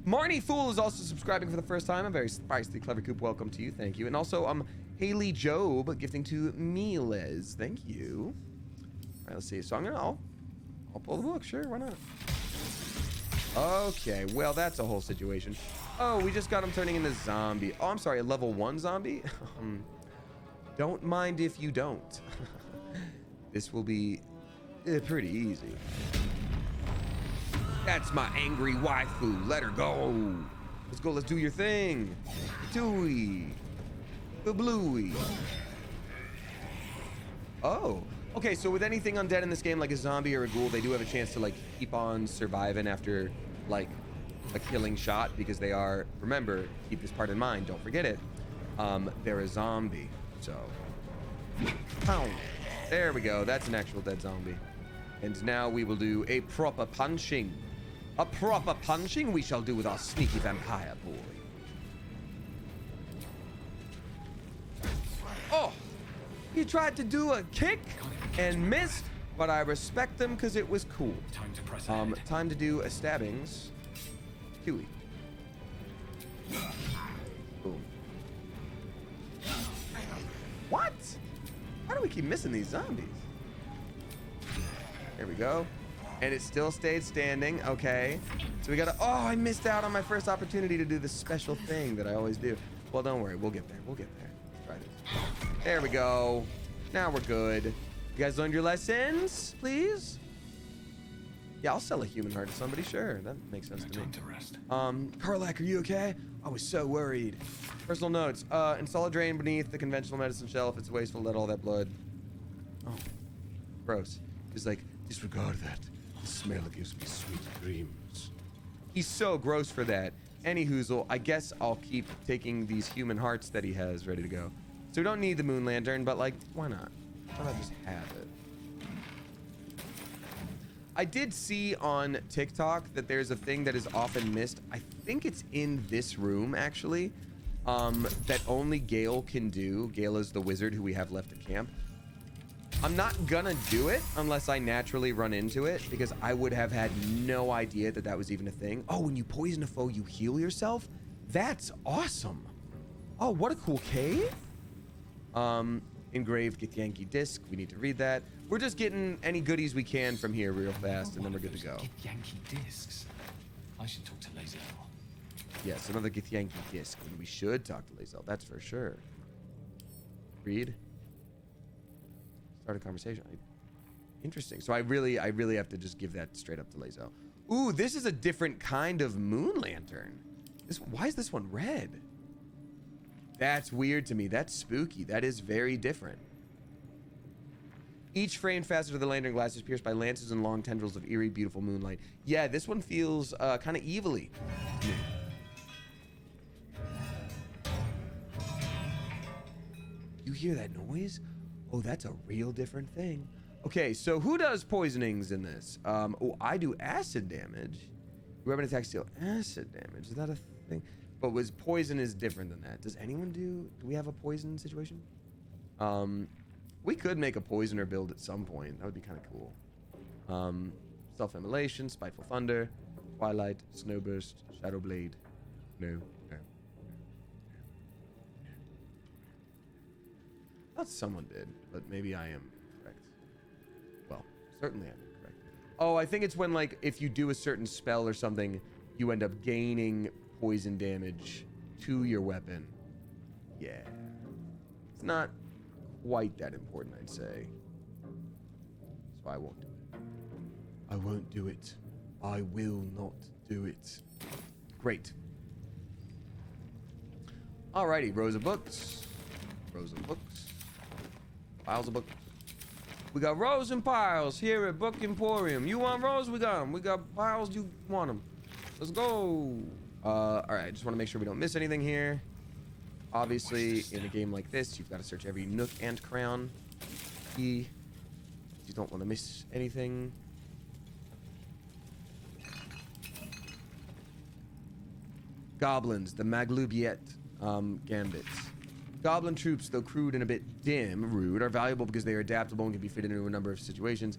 Marnie Fool is also subscribing for the first time. I'm very spicy, Clever Coop. Welcome to you. Thank you. And also, Haley Job gifting to Miles. Thank you. All right, let's see. So I'll pull the book, sure, why not? Okay, well, that's a whole situation. Oh, we just got him turning into zombie. Oh, I'm sorry, a level 1 zombie? Don't mind if you don't. This will be pretty easy. That's my angry waifu. Let her go. Let's go, let's do your thing. Dooey. The bluey. Oh. Okay, so with anything undead in this game, like a zombie or a ghoul, they do have a chance to like keep on surviving after like a killing shot because they are, remember, keep this part in mind, don't forget it. They're a zombie, so. Pow. There we go. That's an actual dead zombie. And now we will do a proper punching. A proper punching we shall do with our sneaky vampire boy. Oh, he tried to do a kick and missed, but I respect him because it was cool. Time to press ahead. Time to do a stabbings. Huey. Boom. What? How do we keep missing these zombies? There we go. And it still stayed standing. Okay. So we gotta, oh, I missed out on my first opportunity to do the special thing that I always do. Well, don't worry. We'll get there. We'll get there. Try this. There we go. Now we're good. You guys learned your lessons, please? Yeah, I'll sell a human heart to somebody. Sure, that makes sense to me. Time to rest. Karlak, are you okay? I was so worried. Personal notes. Install a drain beneath the conventional medicine shelf. It's wasteful to let all that blood. Oh, gross. He's like, disregard that. The smell gives me sweet dreams. He's so gross for that. Any hoozle, I guess I'll keep taking these human hearts that he has ready to go. So we don't need the moon lantern, but like, why not? Why not just have it? I did see on TikTok that there's a thing that is often missed. I think it's in this room, actually, that only Gale can do. Gale is the wizard who we have left at camp. I'm not gonna do it unless I naturally run into it, because I would have had no idea that that was even a thing. Oh, when you poison a foe, you heal yourself? That's awesome. Oh, what a cool cave. Engraved Githyanki disc. We need to read that. We're just getting any goodies we can from here real fast, and then we're good to go. Yankee discs. I should talk to Lazy. Yes, another Githyanki disc, and we should talk to Lazel. That's for sure. Read. Start a conversation. Interesting. So I really have to just give that straight up to Lazel. Ooh, this is a different kind of moon lantern. Why is this one red? That's weird to me. That's spooky. That is very different. Each frame facet of the lantern glass is pierced by lances and long tendrils of eerie, beautiful moonlight. Yeah, this one feels kind of evilly. You hear that noise? Oh, that's a real different thing. Okay, so who does poisonings in this? Oh, I do acid damage. Weapon attacks deal acid damage. Is that a thing? But poison is different than that. Does anyone do we have a poison situation? We could make a poisoner build at some point. That would be kind of cool. Self-immolation, Spiteful Thunder, Twilight, Snowburst, Shadowblade. No. Thought someone did, but maybe I am correct. Well, certainly I'm incorrect. Oh, I think it's when, like, if you do a certain spell or something, you end up gaining poison damage to your weapon. Yeah. It's not quite that important, I'd say. So I won't do it. I won't do it. I will not do it. Great. Alrighty, rows of books. Rows of books. Piles of books. We got rows and piles here at Book Emporium. You want rows? We got them. We got piles. You want them. Let's go. All right. I just want to make sure we don't miss anything here. Obviously, in a game like this, you've got to search every nook and cranny. You don't want to miss anything. Goblins, the Maglubiet gambits. Goblin troops, though crude and a bit rude, are valuable because they are adaptable and can be fitted into a number of situations.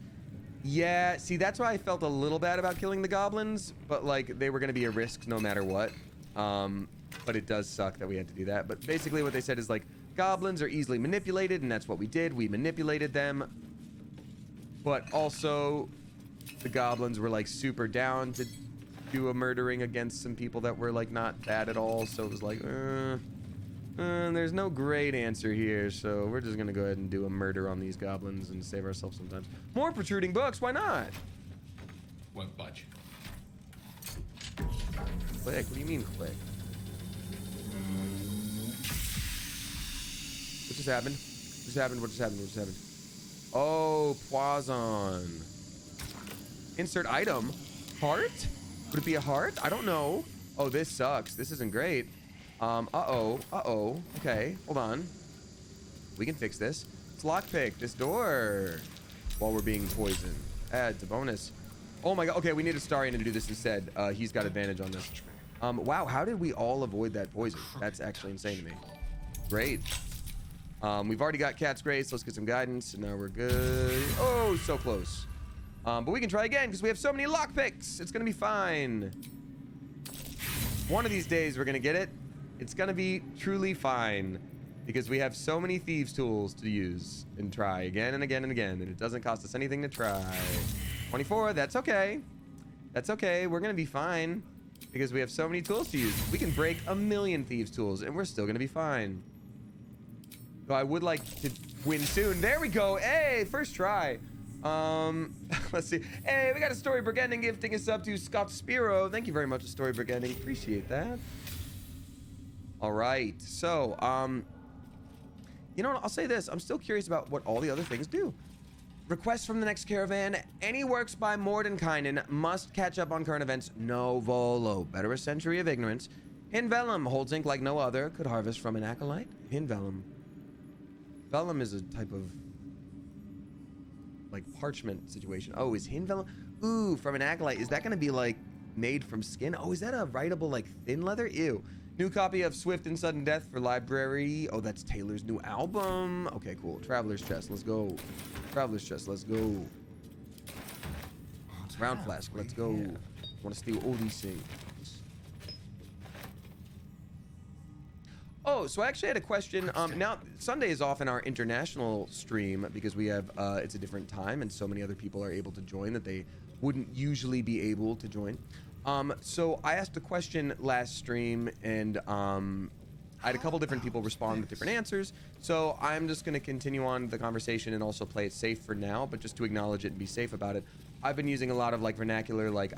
Yeah, see, that's why I felt a little bad about killing the goblins, but like they were going to be a risk no matter what. But it does suck that we had to do that. But basically what they said is like goblins are easily manipulated, and that's what we did. We manipulated them. But also the goblins were like super down to do a murdering against some people that were like not bad at all. So it was like, there's no great answer here, so we're just gonna go ahead and do a murder on these goblins and save ourselves sometimes. More protruding books, why not? Won't budge. Click, what do you mean click? What just happened? What just happened? What just happened? What just happened? Oh, Poison. Insert item. Heart? Would it be a heart? I don't know. Oh, this sucks. This isn't great. Uh-oh. Okay, hold on. We can fix this. Let's lockpick this door while we're being poisoned. Adds a bonus. Oh my god. Okay, we need a Starian to do this instead. He's got advantage on this. Wow, how did we all avoid that poison? That's actually insane to me. Great. We've already got Cat's Grace. Let's get some guidance. And now we're good. Oh, so close. But we can try again because we have so many lockpicks. It's going to be fine. One of these days we're going to get it. It's going to be truly fine because we have so many thieves tools to use and try again and again and again. And it doesn't cost us anything to try. 24. That's okay. That's okay. We're going to be fine because we have so many tools to use. We can break a million thieves tools and we're still going to be fine. So I would like to win soon. There we go. Hey, first try. Let's see. Hey, we got a Storybook ending gifting us up to Scott Spiro. Thank you very much, Storybook ending. Appreciate that. All right. So, you know what? I'll say this. I'm still curious about what all the other things do. Request from the next caravan. Any works by Mordenkainen must catch up on current events. No volo. Better a century of ignorance. Hinvellum holds ink like no other. Could harvest from an acolyte. Hinvellum. Vellum is a type of like parchment situation. Oh, is Hinvellum? Ooh, from an acolyte. Is that going to be like made from skin? Oh, is that a writable like thin leather? Ew. New copy of Swift and Sudden Death for library. Oh, that's Taylor's new album. Okay, cool. Traveler's Chest. Let's go. Traveler's Chest. Let's go. Round Flask. Let's go. Want to steal all these things. Oh, so I actually had a question. Now, Sunday is off in our international stream because we have, it's a different time and so many other people are able to join that they wouldn't usually be able to join. So I asked a question last stream and I had a couple different people respond with different answers. So I'm just going to continue on the conversation and also play it safe for now, but just to acknowledge it and be safe about it. I've been using a lot of like vernacular, like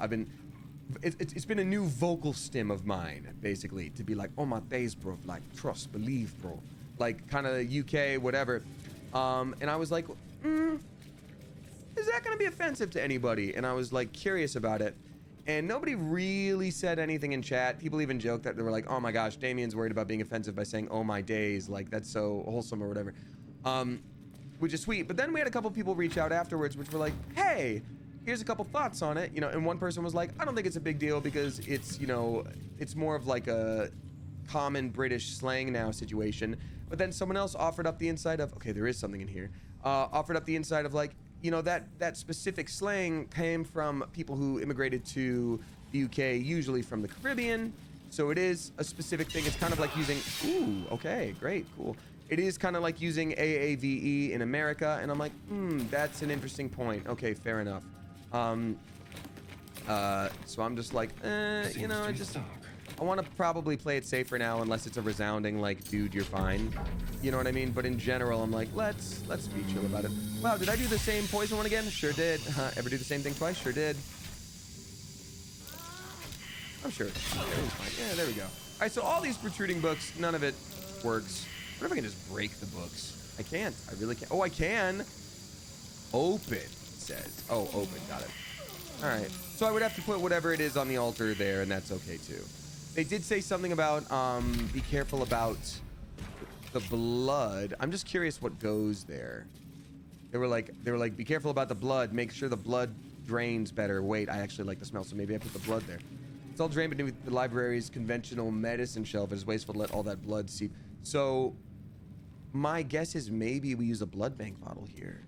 it's been a new vocal stem of mine, basically, to be like, oh my days, bro, like trust, believe, bro, like kind of UK, whatever. And I was like, is that gonna be offensive to anybody? And I was like curious about it, and nobody really said anything in chat. People even joked that they were like, oh my gosh, Damien's worried about being offensive by saying oh my days, like that's so wholesome or whatever, which is sweet. But then we had a couple people reach out afterwards which were like, hey, here's a couple thoughts on it, you know, and one person was like, I don't think it's a big deal because it's, you know, it's more of like a common British slang now situation. But then someone else offered up the insight of, okay, there is something in here, offered up the insight of like, you know, that specific slang came from people who immigrated to the UK, usually from the Caribbean. So it is a specific thing. It's kind of like using, ooh, okay, great, cool. It is kind of like using AAVE in America. And I'm like, that's an interesting point. Okay, fair enough. So I'm just like, you know, I want to probably play it safer now unless it's a resounding like, dude, you're fine. You know what I mean? But in general, I'm like, let's be chill about it. Wow, did I do the same poison one again? Sure did. Ever do the same thing twice? Sure did. I'm sure. Everything's fine. Yeah, there we go. All right, so all these protruding books, none of it works. What if I can just break the books? I can't. I really can't. Oh, I can. Open. Says. Oh, open. Got it. All right. So I would have to put whatever it is on the altar there, and that's okay too. They did say something about be careful about the blood. I'm just curious what goes there. They were like, be careful about the blood. Make sure the blood drains better. Wait, I actually like the smell, so maybe I put the blood there. It's all drained beneath the library's conventional medicine shelf. It is wasteful to let all that blood seep. So my guess is maybe we use a blood bank bottle here.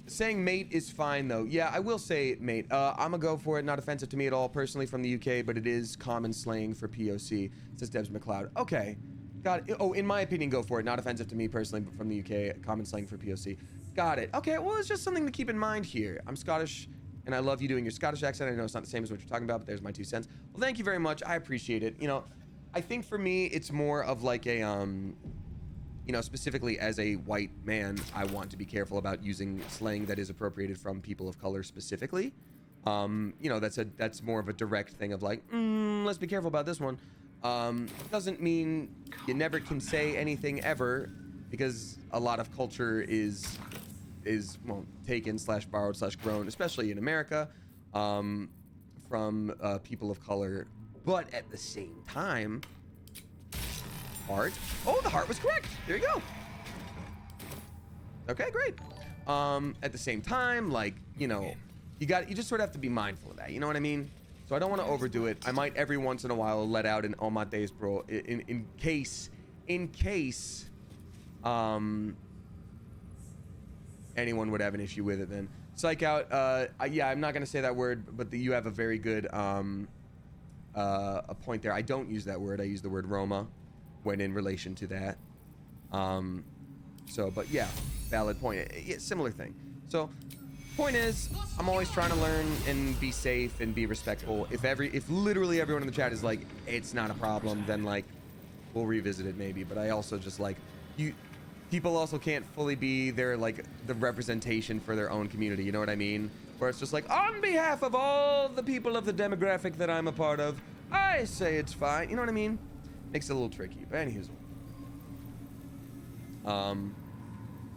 Saying mate is fine though. Yeah, I will say mate. I'm gonna go for it. Not offensive to me at all, personally from the UK, but it is common slang for POC, says Debs McLeod. Okay, got it. Oh, in my opinion, go for it. Not offensive to me personally, but from the UK, common slang for POC. Got it. Okay, well, it's just something to keep in mind here. I'm Scottish, and I love you doing your Scottish accent. I know it's not the same as what you're talking about, but there's my 2 cents. Well, thank you very much. I appreciate it. You know, I think for me, it's more of like a, you know, specifically as a white man, I want to be careful about using slang that is appropriated from people of color specifically. You know, that's more of a direct thing of like, let's be careful about this one. Doesn't mean you never can say anything ever, because a lot of culture is well, taken / borrowed / grown, especially in America, from people of color. But at the same time, heart. Oh, the heart was correct. There you go. Okay, great. At the same time, like, you know, you just sort of have to be mindful of that. You know what I mean? So I don't want to overdo it. I might every once in a while let out an All My Days Bro in case anyone would have an issue with it. Then psych out. Yeah, I'm not gonna say that word, but you have a very good a point there. I don't use that word. I use the word Roma when in relation to that. So, but yeah, valid point. Yeah, similar thing. So, point is, I'm always trying to learn and be safe and be respectful. If literally everyone in the chat is like, it's not a problem, then like, we'll revisit it maybe. But I also just like, people also can't fully be their like the representation for their own community. You know what I mean? Where it's just like, on behalf of all the people of the demographic that I'm a part of, I say it's fine. You know what I mean? Makes it a little tricky. But anywho.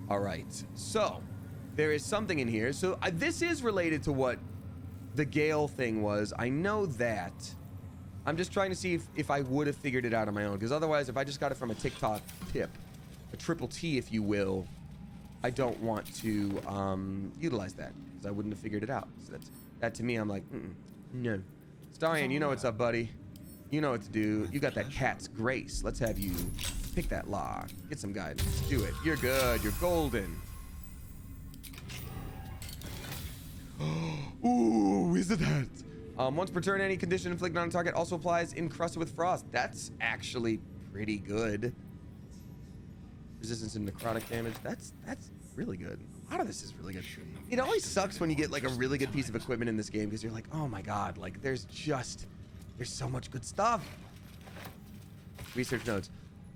All right. So there is something in here. So this is related to what the Gale thing was. I know that. I'm just trying to see if I would have figured it out on my own. Because otherwise, if I just got it from a TikTok tip, a triple T, if you will, I don't want to utilize that because I wouldn't have figured it out. So that to me, I'm like, no. Starian, you know what's up, buddy. You know what to do. You got that cat's grace. Let's have you pick that lock. Get some guidance. Do it. You're good. You're golden. Ooh, is it that? Once per turn, any condition inflicted on a target also applies encrusted with frost. That's actually pretty good. Resistance to necrotic damage. That's really good. A lot of this is really good. It always sucks when you get like a really good piece of equipment in this game because you're like, oh my god, like there's so much good stuff. Research notes.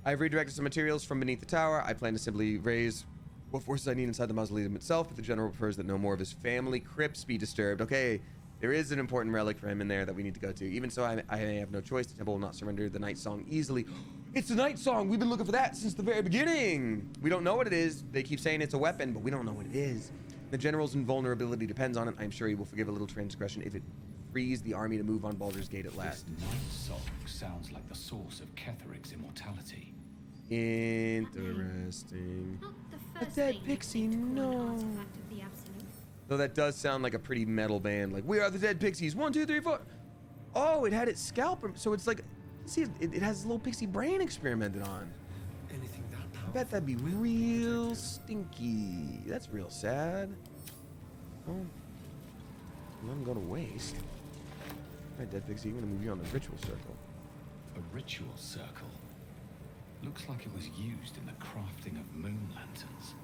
I've redirected some materials from beneath the tower. I plan to simply raise what forces I need inside the mausoleum itself, but the general prefers that no more of his family crypts be disturbed. Okay, there is an important relic for him in there that we need to go to. Even so, I have no choice. The temple will not surrender the night song easily. It's the night song. We've been looking for that since the very beginning. We don't know what it is. They keep saying it's a weapon, but we don't know what it is. The general's invulnerability depends on it. I'm sure he will forgive a little transgression if it frees the army to move on Baldur's Gate at last. This night song sounds like the source of Ketheric's immortality. Interesting. A dead pixie, no. Though that does sound like a pretty metal band. Like, we are the Dead Pixies. 1, 2, 3, 4. Oh, it had its scalp. So it's like, see, it has a little pixie brain experimented on. Anything that I bet that'd be real stinky. That's real sad. Oh, let him go to waste. All right, Dead Pixie, I'm gonna move you on the ritual circle. A ritual circle? Looks like it was used in the crafting of moon lanterns.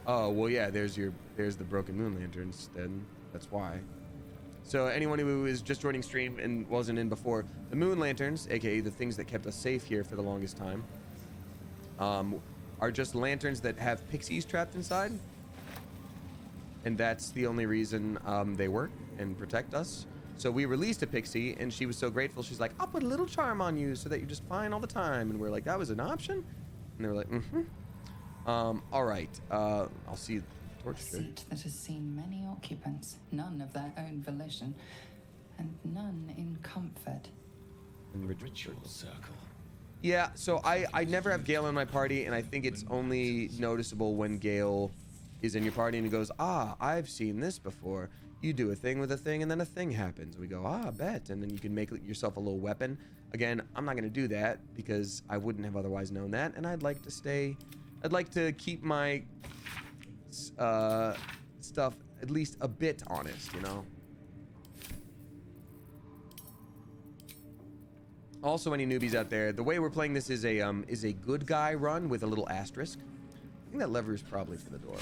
Oh, well, yeah, there's the broken moon lanterns, then. That's why. So anyone who is just joining stream and wasn't in before, the moon lanterns, aka the things that kept us safe here for the longest time, are just lanterns that have pixies trapped inside. And that's the only reason they work and protect us. So we released a pixie, and she was so grateful. She's like, I'll put a little charm on you so that you're just fine all the time. And we're like, that was an option? And they were like, all right. I'll see the torch tree. Seat that has seen many occupants, none of their own volition, and none in comfort. And Ritual circle. Yeah, so I never have Gale in my party, and I think it's only noticeable when Gale is in your party and he goes, I've seen this before. You do a thing with a thing, and then a thing happens. We go, bet. And then you can make yourself a little weapon. Again, I'm not going to do that because I wouldn't have otherwise known that. And I'd like to keep my stuff at least a bit honest, you know? Also, any newbies out there, the way we're playing this is a good guy run with a little asterisk. I think that lever is probably for the door.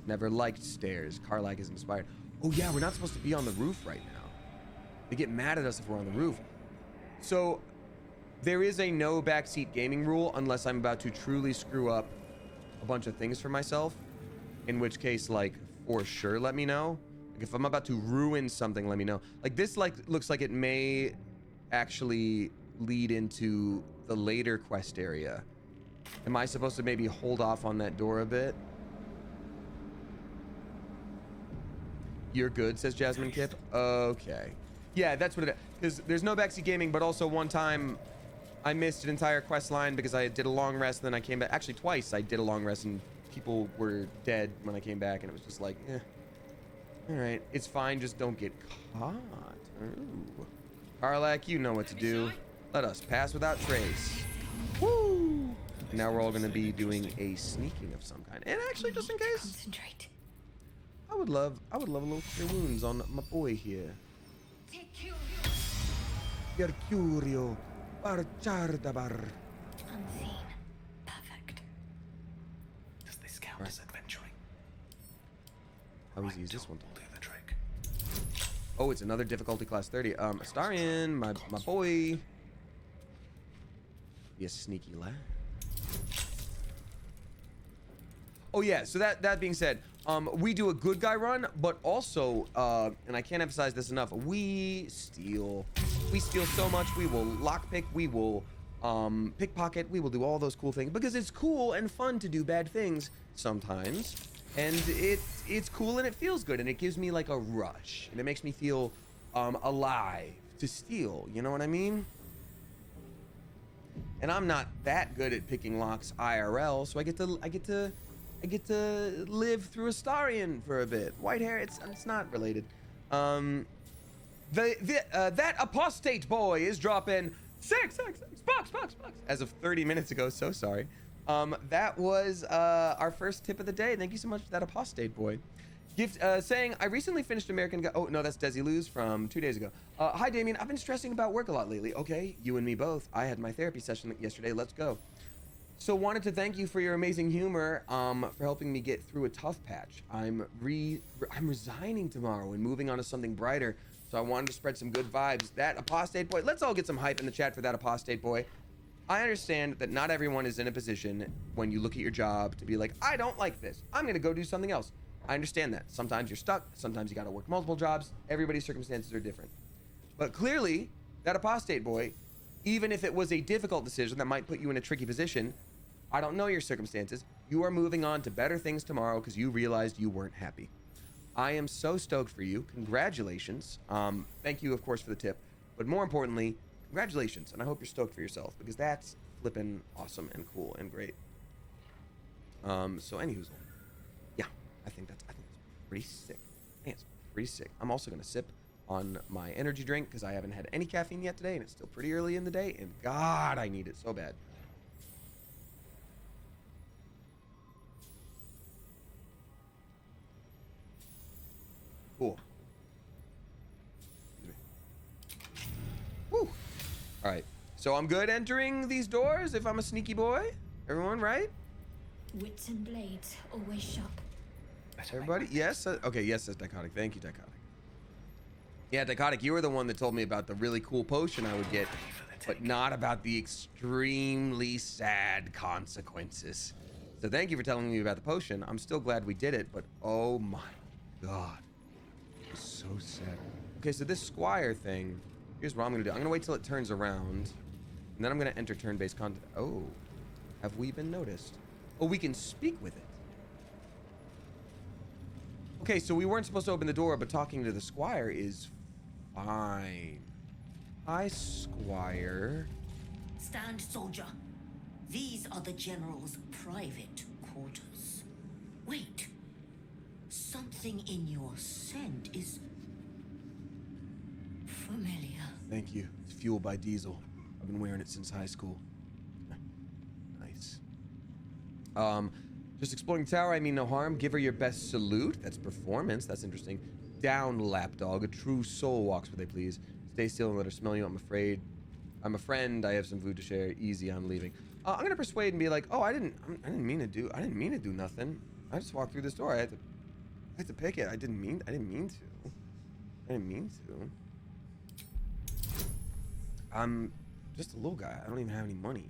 Never liked stairs. Karlak is inspired. Oh yeah, we're not supposed to be on the roof right now. They get mad at us if we're on the roof. So there is a no backseat gaming rule unless I'm about to truly screw up a bunch of things for myself. In which case, like, for sure, let me know. Like, if I'm about to ruin something, let me know. Like, this looks like it may actually lead into the later quest area. Am I supposed to maybe hold off on that door a bit? You're good, says Jasmine Kip. Okay. Yeah, that's what it is. Because there's no backseat gaming, but also one time I missed an entire quest line because I did a long rest and then I came back. Actually, twice I did a long rest and people were dead when I came back, and it was just like, eh. All right, it's fine. Just don't get caught. Ooh. Karlak, you know what to do. Let us pass without trace. Woo! Now we're all going to be doing a sneaking of some kind. And actually, just in case, Concentrate. I would love a little cure wounds on my boy here. Mercurio Barchardabar. Unseen. Perfect. Does this count Right. as adventuring? How easy is this one? Will do the trick. Oh, it's another difficulty class 30. Astarion, my boy. Be a sneaky lad. Oh yeah, so that being said, we do a good guy run, but also, and I can't emphasize this enough, we steal. We steal so much. We will lockpick, we will pickpocket, we will do all those cool things because it's cool and fun to do bad things sometimes. And it's cool and it feels good and it gives me like a rush and it makes me feel alive to steal, you know what I mean? And I'm not that good at picking locks IRL, so I get to live through Astarion for a bit. White hair, it's not related. That apostate boy is dropping six box as of 30 minutes ago. So sorry. That was our first tip of the day. Thank you so much for that apostate boy. Gift saying, I recently finished American oh no, that's Desi from 2 days ago. Hi Damien, I've been stressing about work a lot lately. Okay, you and me both. I had my therapy session yesterday. Let's go. So wanted to thank you for your amazing humor, for helping me get through a tough patch. I'm resigning tomorrow and moving on to something brighter. So I wanted to spread some good vibes. That apostate boy, let's all get some hype in the chat for that apostate boy. I understand that not everyone is in a position when you look at your job to be like, I don't like this. I'm gonna go do something else. I understand that. Sometimes you're stuck. Sometimes you gotta work multiple jobs. Everybody's circumstances are different. But clearly, that apostate boy, even if it was a difficult decision that might put you in a tricky position, I don't know your circumstances. You are moving on to better things tomorrow because you realized you weren't happy. I am so stoked for you. Congratulations. Thank you, of course, for the tip. But more importantly, congratulations. And I hope you're stoked for yourself because that's flipping awesome and cool and great. So anywho's, yeah, I think that's pretty sick. I think it's pretty sick. I'm also gonna sip on my energy drink because I haven't had any caffeine yet today and it's still pretty early in the day and God, I need it so bad. Cool. Woo. All right. So I'm good entering these doors if I'm a sneaky boy. Everyone, right? Wits and blades, always sharp. Everybody? Yes? Okay, yes, says Dichotic. Thank you, Dichotic. Yeah, Dichotic, you were the one that told me about the really cool potion I would get, but not about the extremely sad consequences. So thank you for telling me about the potion. I'm still glad we did it, but oh my God. It was so sad. Okay, so this squire thing, here's what I'm gonna do. I'm gonna wait till it turns around, and then I'm gonna enter turn-based content. Oh, have we been noticed? Oh, we can speak with it. Okay, so we weren't supposed to open the door, but talking to the squire is fine. Hi, squire. Stand, soldier. These are the general's private quarters. Wait. Something in your scent is familiar. Thank you. It's fueled by diesel. I've been wearing it since high school. Nice. Just exploring the tower, I mean no harm. Give her your best salute. That's performance. That's interesting. Down, lapdog. A true soul walks where they please. Stay still and let her smell you. I'm afraid. I'm a friend. I have some food to share. Easy, I'm leaving. I'm gonna persuade and be like, oh, I didn't mean to do nothing. I just walked through this door. I had to pick it. I didn't mean to. I'm just a little guy. I don't even have any money.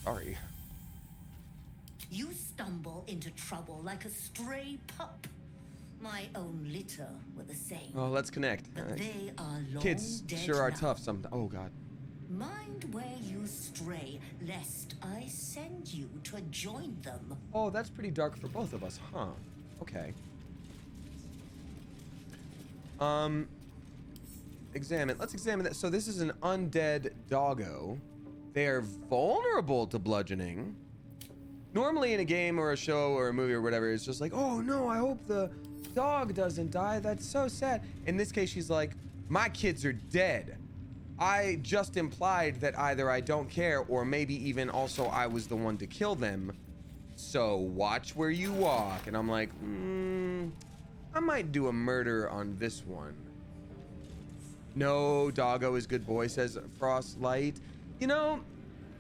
Sorry. You stumble into trouble like a stray pup. My own litter were the same. Oh, let's connect. But they are long Kids dead sure are now. tough sometimes. Oh God. Mind where you stray, lest I send you to join them. Oh, that's pretty dark for both of us, huh? Okay. examine. Let's examine that. So this is an undead doggo. They're vulnerable to bludgeoning. Normally in a game or a show or a movie or whatever, it's just like, oh no, I hope the dog doesn't die. That's so sad. In this case, she's like, my kids are dead. I just implied that either I don't care or maybe even also I was the one to kill them. So watch where you walk. And I'm like, I might do a murder on this one. No, doggo is good boy, says Frostlight. You know,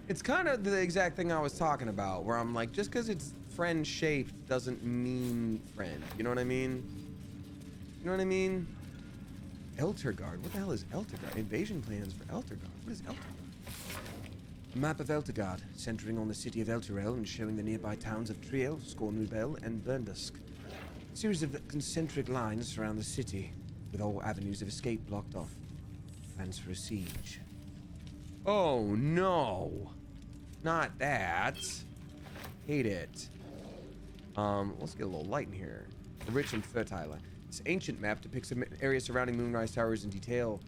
it's kind of the exact thing I was talking about, where I'm like, just because it's friend shaped doesn't mean friend. You know what I mean? You know what I mean? Eltergard. What the hell is Eltergard? Invasion plans for Eltergard. What is Eltergard? A map of Eltergard, centering on the city of Elturel and showing the nearby towns of Triel, Scornubel, and Burndusk. A series of concentric lines surround the city, with all avenues of escape blocked off. Plans for a siege. Oh no! Not that. Hate it. Let's get a little light in here. The rich and fertile. This ancient map depicts an area surrounding Moonrise Towers in detail,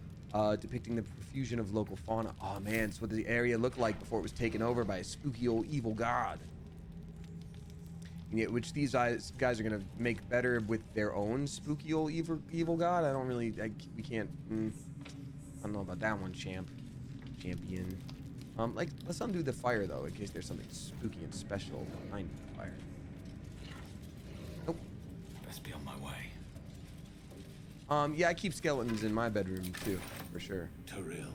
depicting the profusion of local fauna. Oh man, it's what the area looked like before it was taken over by a spooky old evil god. Yeah, which these guys are gonna make better with their own spooky old evil god. I don't really, we can't. I don't know about that one, champion. Like, let's undo the fire though, in case there's something spooky and special behind the fire. Nope. Best be on my way. Yeah, I keep skeletons in my bedroom too, for sure. Turil,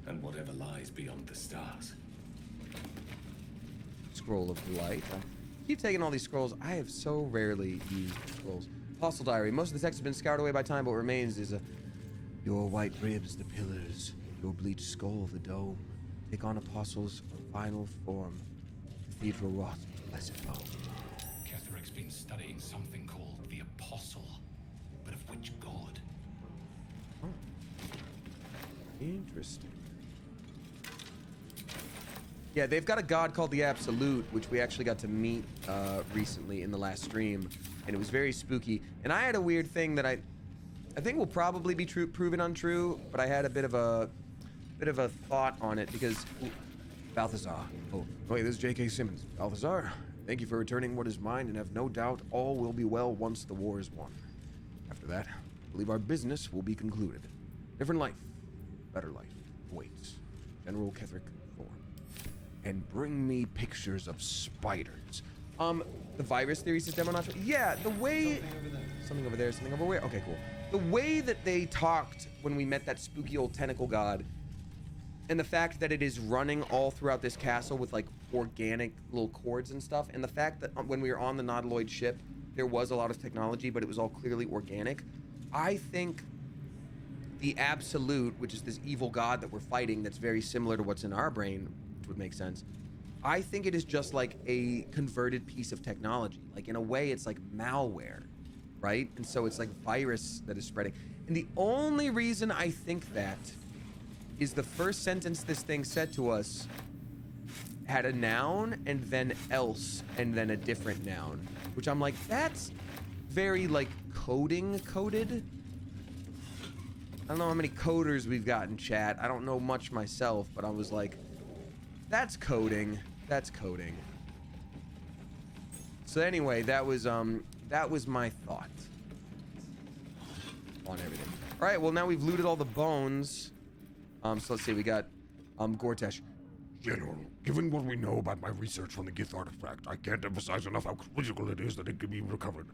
and whatever lies beyond the stars. Scroll of Light. I keep taking all these scrolls. I have so rarely used scrolls. Apostle Diary. Most of the text has been scoured away by time, but what remains is your white ribs, the pillars, your bleached skull, the dome. Take on Apostle's final form. Cathedral wrought, blessed bone. Ketheric's been studying something called the Apostle. But of which god? Oh. Interesting. Yeah, they've got a god called the Absolute, which we actually got to meet recently in the last stream, and it was very spooky. And I had a weird thing that I think will probably be proven untrue, but I had a bit of a thought on it because Balthazar. Oh, wait, this is J.K. Simmons. Balthazar, thank you for returning what is mine, and have no doubt all will be well once the war is won. After that, I believe our business will be concluded. Different life, better life awaits. General Ketheric Thorn. And bring me pictures of spiders. The virus theory system on not. Yeah, the way something over there, something over where. Okay, cool. The way that they talked when we met that spooky old tentacle god, and the fact that it is running all throughout this castle with like organic little cords and stuff, and the fact that when we were on the Nautiloid ship, there was a lot of technology, but it was all clearly organic. I think the Absolute, which is this evil god that we're fighting that's very similar to what's in our brain, which would make sense. I think it is just like a converted piece of technology. Like in a way, it's like malware, right? And so it's like virus that is spreading. And the only reason I think that is the first sentence this thing said to us had a noun and then else and then a different noun, which I'm like, that's very like coded. I don't know how many coders we've got in chat. I don't know much myself, but I was like, that's coding. That's coding. So anyway, that was my thought on everything. All right, well now we've looted all the bones. So let's see, we got Gortesh. General, given what we know about my research on the Gith artifact, I can't emphasize enough how critical it is that it can be recovered.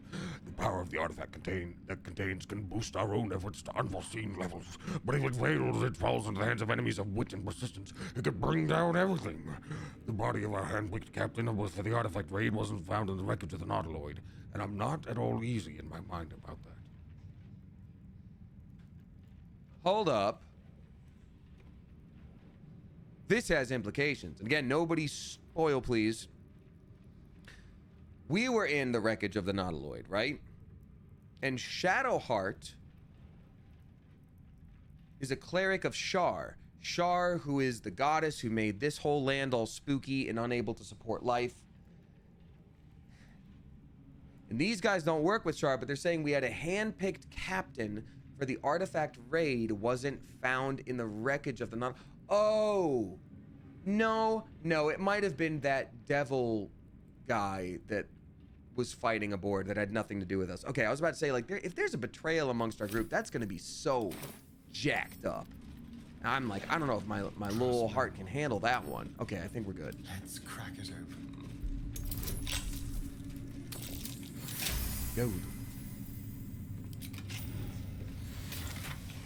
The power of the artifact contains can boost our own efforts to unforeseen levels. But if it fails, it falls into the hands of enemies of wit and persistence. It could bring down everything. The body of our hand-picked captain for the artifact raid wasn't found in the wreckage of the Nautiloid, and I'm not at all easy in my mind about that. Hold up. This has implications. And again, nobody spoil, please. We were in the wreckage of the Nautiloid, right? And Shadowheart is a cleric of Shar. Shar, who is the goddess who made this whole land all spooky and unable to support life. And these guys don't work with Shar, but they're saying we had a hand-picked captain for the artifact raid wasn't found in the wreckage of the non. Oh, no, it might have been that devil guy that was fighting aboard that had nothing to do with us. Okay, I was about to say, like, if there's a betrayal amongst our group, that's gonna be so jacked up. I'm like, I don't know if my little heart can handle that one. Okay, I think we're good. Let's crack it open. Go.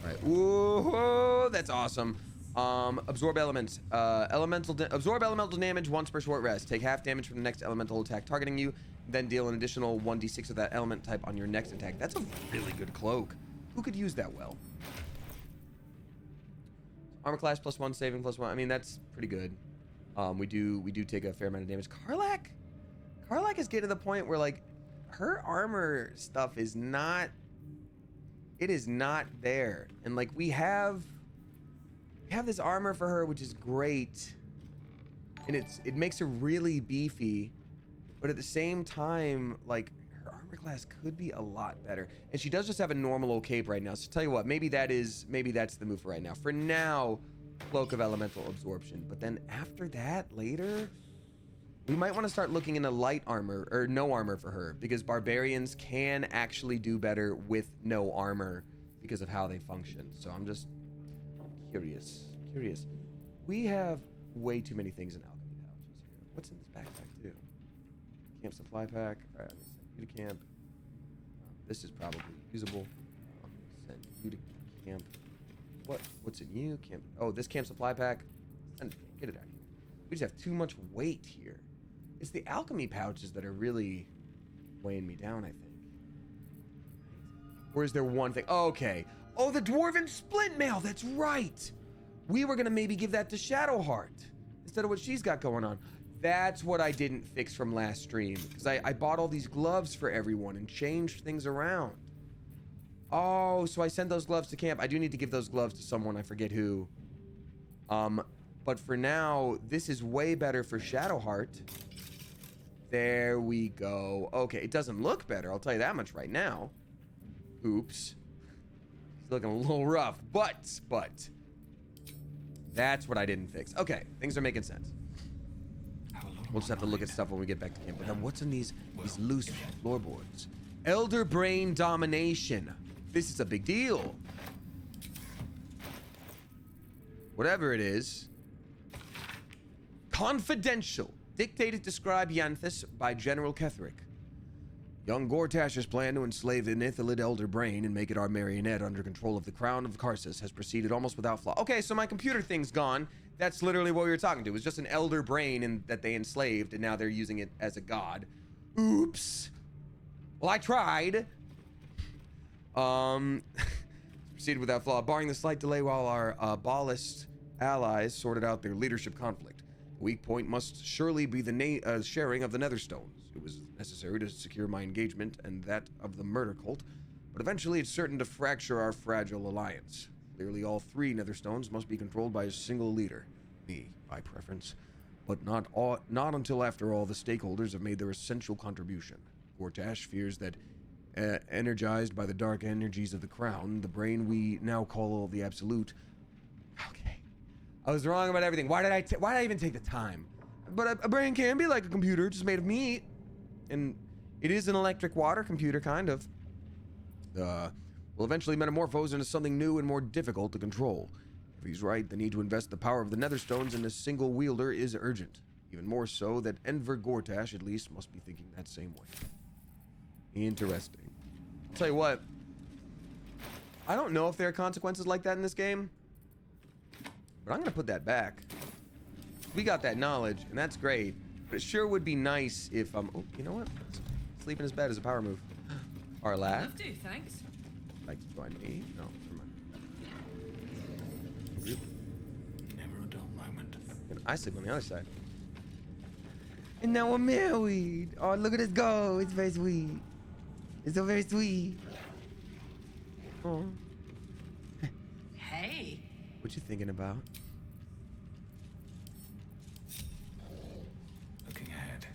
All right. Whoa, that's awesome. Absorb elements. Absorb elemental damage once per short rest. Take half damage from the next elemental attack targeting you, then deal an additional 1d6 of that element type on your next attack. That's a really good cloak. Who could use that well? Armor class +1, saving +1. I mean, that's pretty good. We do take a fair amount of damage. Karlak is getting to the point where, like, her armor stuff is not, it is not there. And, like, we have this armor for her, which is great, and it makes her really beefy, but at the same time, like, her armor class could be a lot better. And she does just have a normal old cape right now. So tell you what, maybe that's the move for right now. For now, Cloak of Elemental Absorption. But then after that, later, we might want to start looking into light armor or no armor for her, because barbarians can actually do better with no armor because of how they function. So I'm just curious. We have way too many things in alchemy pouches here. What's in this backpack too? Camp supply pack. All right, I'm gonna send you to camp. This is probably usable. Send you to camp. What's in you? Camp. Oh, this camp supply pack. Send it. Get it out of here. We just have too much weight here. It's the alchemy pouches that are really weighing me down, I think. Or is there one thing? Oh, okay. Oh, the dwarven splint mail. That's right. We were gonna maybe give that to Shadowheart instead of what she's got going on. That's what I didn't fix from last stream, because I bought all these gloves for everyone and changed things around. Oh, so I sent those gloves to camp. I do need to give those gloves to someone, I forget who. But for now, this is way better for Shadowheart. There we go. Okay, it doesn't look better, I'll tell you that much right now. Oops. It's looking a little rough, but that's what I didn't fix. Okay, things are making sense. We'll just have to look at stuff when we get back to camp. But then what's in these loose floorboards? Elder Brain Domination. This is a big deal. Whatever it is. Confidential. Dictated to scribe Yanthus by General Ketherick. Young Gortash's plan to enslave the Nithilid Elder Brain and make it our marionette under control of the Crown of Karsus has proceeded almost without flaw. Okay, so my computer thing's gone. That's literally what we were talking to. It was just an Elder Brain that they enslaved, and now they're using it as a god. Oops. Well, I tried. Proceeded without flaw, barring the slight delay while our Ballist allies sorted out their leadership conflict. The weak point must surely be the sharing of the Netherstones. It was necessary to secure my engagement and that of the murder cult, but eventually it's certain to fracture our fragile alliance. Clearly all three Netherstones must be controlled by a single leader, me, by preference, but not until after all the stakeholders have made their essential contribution. Gortash fears that, energized by the dark energies of the Crown, the brain we now call the Absolute. Okay, I was wrong about everything. Why did I even take the time? But a brain can be like a computer, just made of meat. And it is an electric water computer, kind of. Will eventually metamorphose into something new and more difficult to control. If he's right, the need to invest the power of the Netherstones in a single wielder is urgent. Even more so that Enver Gortash, at least, must be thinking that same way. Interesting. I'll tell you what. I don't know if there are consequences like that in this game, but I'm going to put that back. We got that knowledge, and that's great. But it sure would be nice if, oh, you know what? Sleep in his bed is a power move. Our lad. Love to, thanks. Like to join me? No, never mind. Never a dull moment. And I sleep on the other side. And now we're married. Oh, look at us go. It's very sweet. It's so very sweet. Oh. Hey. What you thinking about? Looking ahead.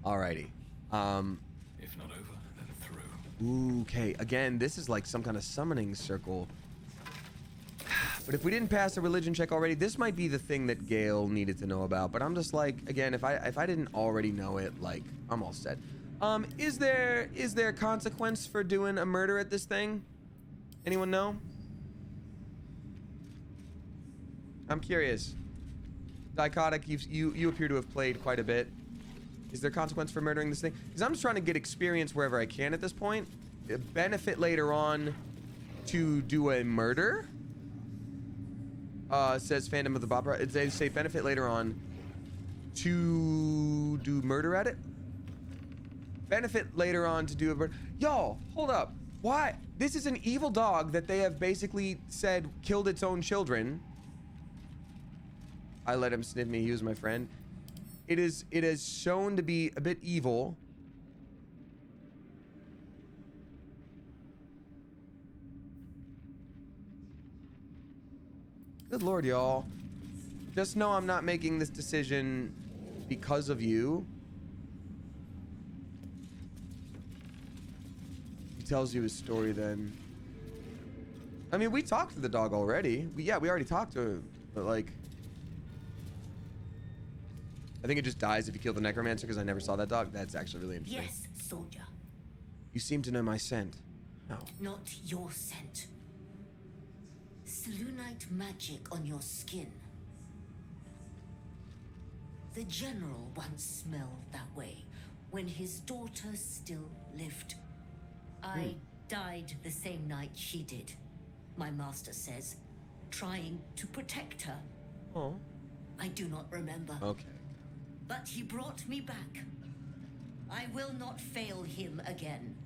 Alrighty. If not over, then through. Okay, again, this is like some kind of summoning circle. But if we didn't pass a religion check already, this might be the thing that Gale needed to know about. But I'm just like, again, if I didn't already know it, like, I'm all set. Is there consequence for doing a murder at this thing? Anyone know? I'm curious. Dichotic, you appear to have played quite a bit. Is there consequence for murdering this thing? Because I'm just trying to get experience wherever I can at this point. A benefit later on to do a murder. Says Phantom of the Bopper. They say benefit later on to do murder at it. Benefit later on to do a murder. Y'all, hold up. Why? This is an evil dog that they have basically said killed its own children. I let him sniff me. He was my friend. It is shown to be a bit evil. Good lord, y'all. Just know I'm not making this decision because of you. He tells you his story then. I mean, we talked to the dog already. We already talked to him. But like, I think it just dies if you kill the necromancer because I never saw that dog. That's actually really interesting. Yes, soldier. You seem to know my scent. Oh. Not your scent. Selunite magic on your skin. The general once smelled that way when his daughter still lived. I died the same night she did. My master says, trying to protect her. Oh. I do not remember. Okay. But he brought me back. I will not fail him again.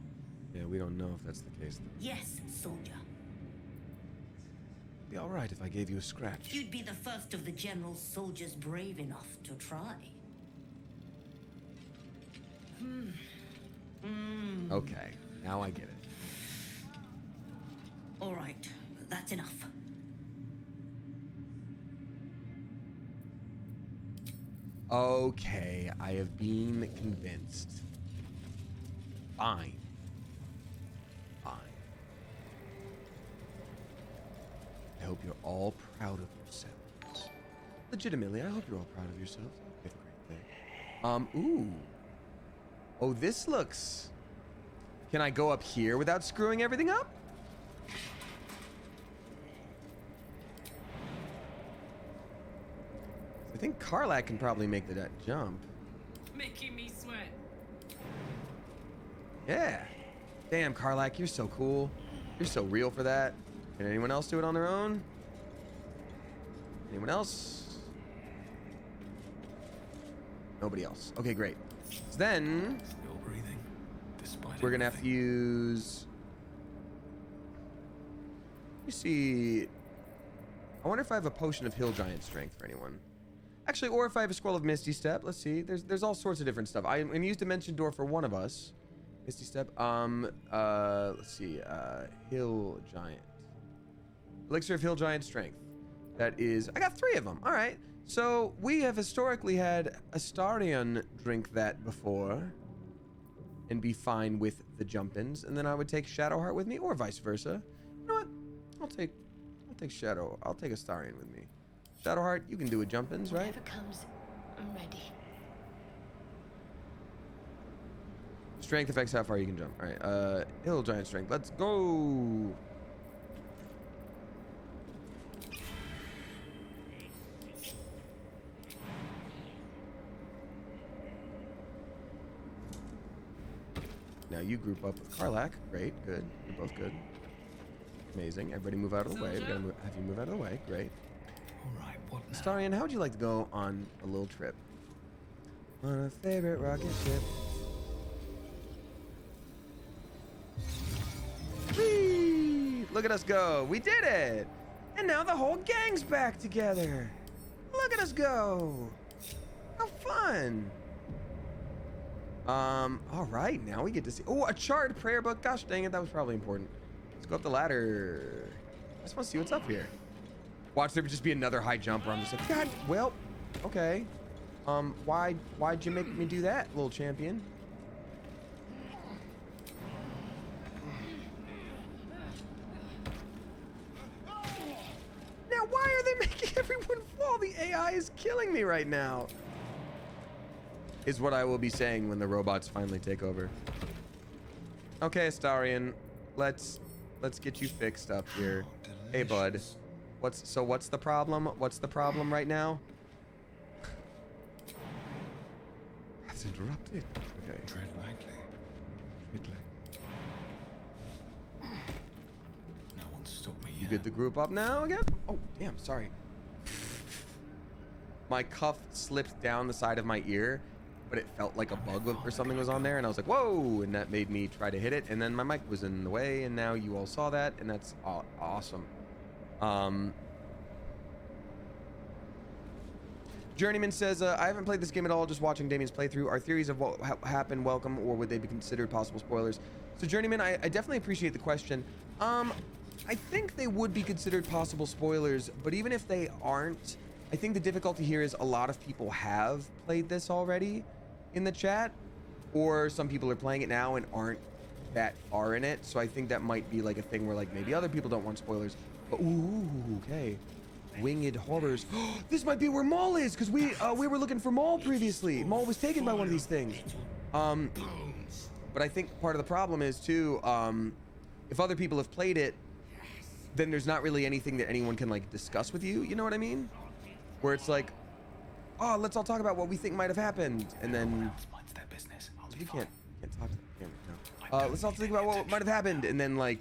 Yeah, we don't know if that's the case though. Yes, soldier. Be all right if I gave you a scratch. You'd be the first of the general's soldiers brave enough to try. Okay, now I get it. All right, that's enough. Okay, I have been convinced. Fine. Fine. I hope you're all proud of yourselves. Legitimately, I hope you're all proud of yourselves. Have a great day. Ooh. Oh, this looks... Can I go up here without screwing everything up? I think Karlak can probably make that jump. Making me sweat. Yeah. Damn, Karlak, you're so cool. You're so real for that. Can anyone else do it on their own? Anyone else? Nobody else. Okay, great. So then Still breathing, despite we're gonna have to everything. use... Let me see. I wonder if I have a potion of hill giant strength for anyone. Actually, or if I have a scroll of Misty Step. Let's see. There's all sorts of different stuff. I'm gonna use Dimension Door for one of us. Misty Step. Let's see. Hill Giant. Elixir of Hill Giant Strength. That is... I got 3 of them. All right. So we have historically had Astarion drink that before and be fine with the jump-ins, and then I would take Shadowheart with me, or vice versa. You know what? I'll take Astarion with me. Shadowheart, you can do a jump-ins, right? Whatever comes, I'm ready. Strength affects how far you can jump. All right. Hill Giant Strength. Let's go. Now you group up with Karlak. Great, good. You're both good. Amazing. Everybody move out of the way. We gotta have you move out of the way. Great. All right, what now? Astarion, how would you like to go on a little trip? On a favorite rocket ship. Whee! Look at us go. We did it. And now the whole gang's back together. Look at us go. How fun. All right, now we get to see... Oh, a charred prayer book. Gosh dang it, that was probably important. Let's go up the ladder. I just want to see what's up here. Watch there just be another high jump where I'm just like, God, well, okay. Why'd you make me do that, little champion? is killing me right now. Is what I will be saying when the robots finally take over. Okay, Astarion, let's get you fixed up here. Hey, bud. What's the problem? What's the problem right now? That's interrupted. Okay. Tread lightly. No one stopped me You yet. get the group up now again? Oh, damn, sorry. My cuff slipped down the side of my ear, but it felt like a bug or something was on there, and I was like, whoa, and that made me try to hit it, and then my mic was in the way, and now you all saw that, and that's awesome. Journeyman says, I haven't played this game at all, just watching Damien's playthrough. Are theories of what happened welcome, or would they be considered possible spoilers? So Journeyman, I definitely appreciate the question. I think they would be considered possible spoilers, but even if they aren't, I think the difficulty here is a lot of people have played this already in the chat, or some people are playing it now and aren't that far in it. So I think that might be like a thing where like maybe other people don't want spoilers. But ooh, okay. Winged horrors. This might be where Maul is, because we were looking for Maul previously. Maul was taken by one of these things. But I think part of the problem is too, if other people have played it, then there's not really anything that anyone can like discuss with you. You know what I mean? Where it's like, oh, let's all talk about what we think might have happened, and then we can't talk to them. No. Let's all think about what might have happened, and then like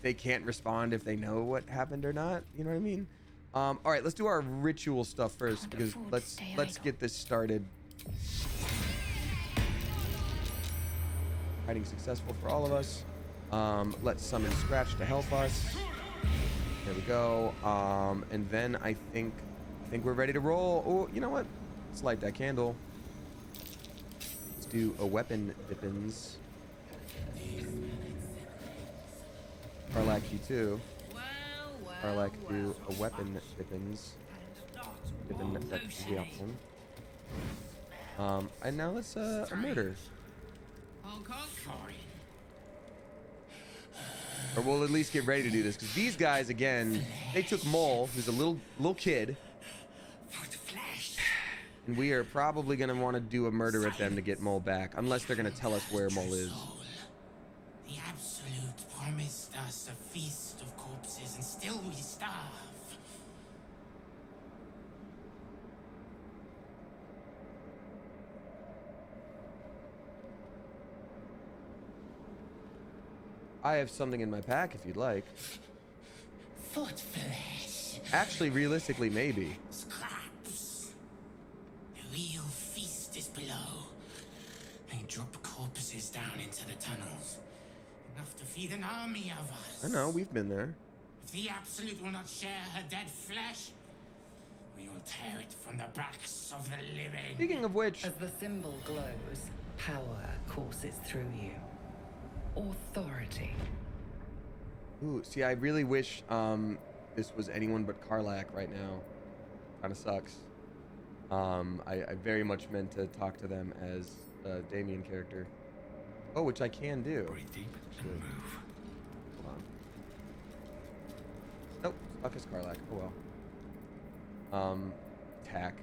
they can't respond if they know what happened or not. You know what I mean? All right, let's do our ritual stuff first, because let's get this started. Hiding successful for all of us. Let's summon Scratch to help us. There we go. And then I think we're ready to roll. Oh, you know what? Let's light that candle. Let's do a weapon dippins. Karlak, you too. Karlak, do a weapon dippins. Dippin, that's the option. And now let's a murder. Or we'll at least get ready to do this, because these guys, again, they took Mole, who's a little kid, and we are probably going to want to do a murder at them to get Mole back, unless they're going to tell us where Mole is. The Absolute promised us a feast of corpses, and still we starve. I have something in my pack if you'd like. Foot flesh. Actually, realistically, maybe. Scraps. The real feast is below. They drop corpses down into the tunnels. Enough to feed an army of us. I know, we've been there. If the Absolute will not share her dead flesh, we will tear it from the backs of the living. Speaking of which... As the symbol glows, power courses through you. Authority. Ooh, see, I really wish this was anyone but Karlak right now. Kind of sucks. I very much meant to talk to them as a Damien character. Oh, which I can do. Breathe deep and move. Hold on. Nope, fuck is Karlak. Oh well. Tack.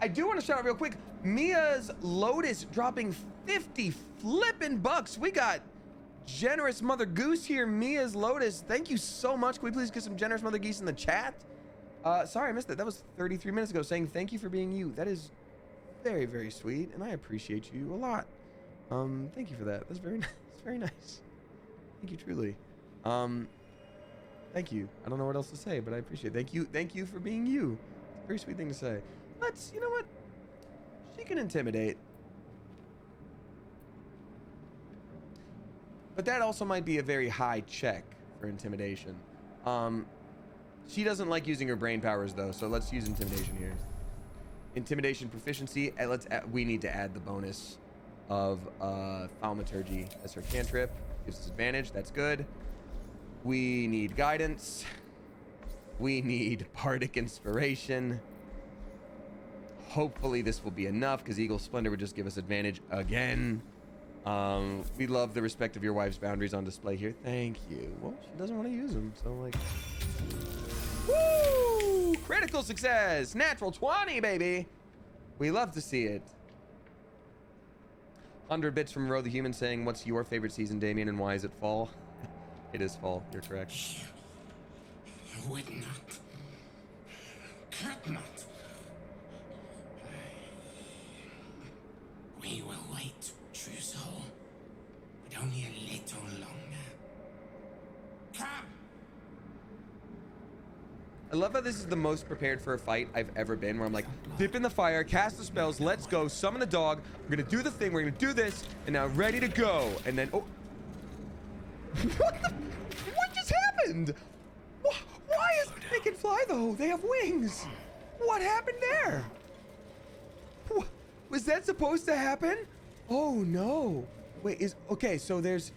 I do want to shout out real quick. Mia's Lotus dropping 50 flippin' bucks. We got Generous Mother Goose here. Mia's Lotus. Thank you so much. Can we please get some Generous Mother Geese in the chat? Sorry, I missed that. That was 33 minutes ago, saying thank you for being you. That is very, very sweet, and I appreciate you a lot. Thank you for that. That's very nice. Very nice. Thank you, truly. Thank you. I don't know what else to say, but I appreciate it. Thank you. Thank you for being you. It's a very sweet thing to say. Let's, you know what? She can intimidate. But that also might be a very high check for intimidation. She doesn't like using her brain powers though, so let's use intimidation here. Intimidation proficiency. We need to add the bonus of thaumaturgy as her cantrip. Gives us advantage. That's good. We need guidance. We need bardic inspiration. Hopefully this will be enough, because Eagle Splendor would just give us advantage again. We love the respect of your wife's boundaries on display here. Thank you. Well, she doesn't want to use them, so like... Woo! critical success. Natural 20, baby. We love to see it. 100 bits from Ro the Human saying, what's your favorite season, Damien, and why is it fall? It is fall. You're correct. Would not. Could not. We will wait, true soul. But only a little longer. Come! I love how this is the most prepared for a fight I've ever been, where I'm like, dip in the fire, cast the spells, let's go, summon the dog, we're gonna do the thing, we're gonna do this, and now ready to go. And then, oh. What just happened? Why is they can fly though? They have wings. What happened there? Was that supposed to happen? Oh no. Wait, okay, so there's,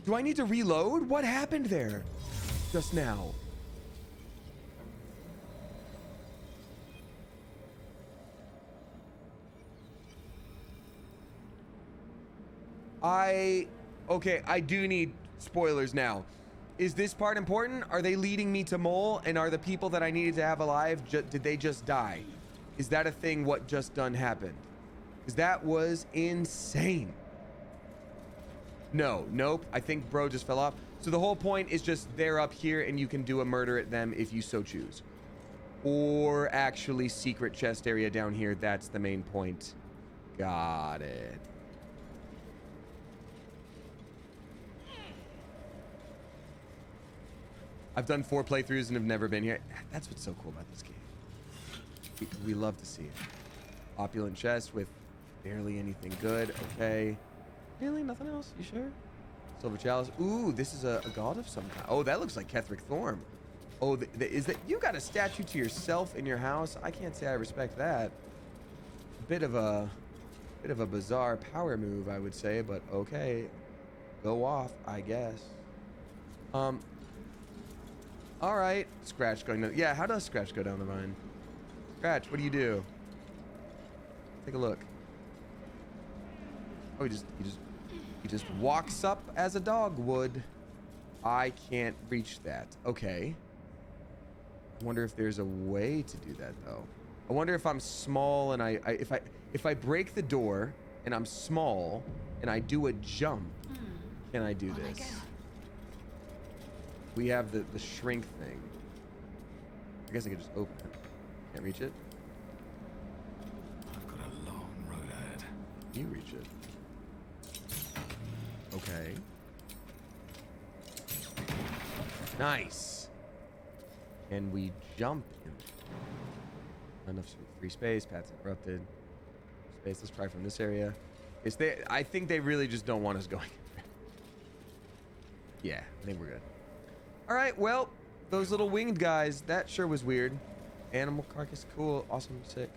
do I need to reload? What happened there just now? Okay, I do need spoilers now. Is this part important? Are they leading me to Mole? And are the people that I needed to have alive, did they just die? Is that a thing what just done happened? Because that was insane. No, nope, I think bro just fell off. So the whole point is just they're up here and you can do a murder at them if you so choose. Or actually secret chest area down here, that's the main point. Got it. I've done 4 playthroughs and have never been here. That's what's so cool about this game. We love to see it. Opulent chest with barely anything good. Okay. Really? Nothing else? You sure? Silver chalice. Ooh, this is a god of some kind. Oh, that looks like Ketheric Thorm. Oh, is that you got a statue to yourself in your house? I can't say I respect that. Bit of a bizarre power move, I would say, but okay. Go off, I guess. All right. Scratch going down. Yeah, how does Scratch go down the vine? Scratch, what do you do? Take a look. Oh, he just walks up as a dog would. I can't reach that. Okay. I wonder if there's a way to do that though. I wonder if I'm small and if I break the door and I'm small and I do a jump, can I do this? We have the shrink thing. I guess I could just open it. Can't reach it. I've got a long road ahead. You reach it. Okay. Nice. Can we jump in? Enough free space. Paths interrupted. Space. Let's try from this area. I think they really just don't want us going. Yeah, I think we're good. All right, well, those little winged guys, that sure was weird. Animal carcass, cool, awesome, sick.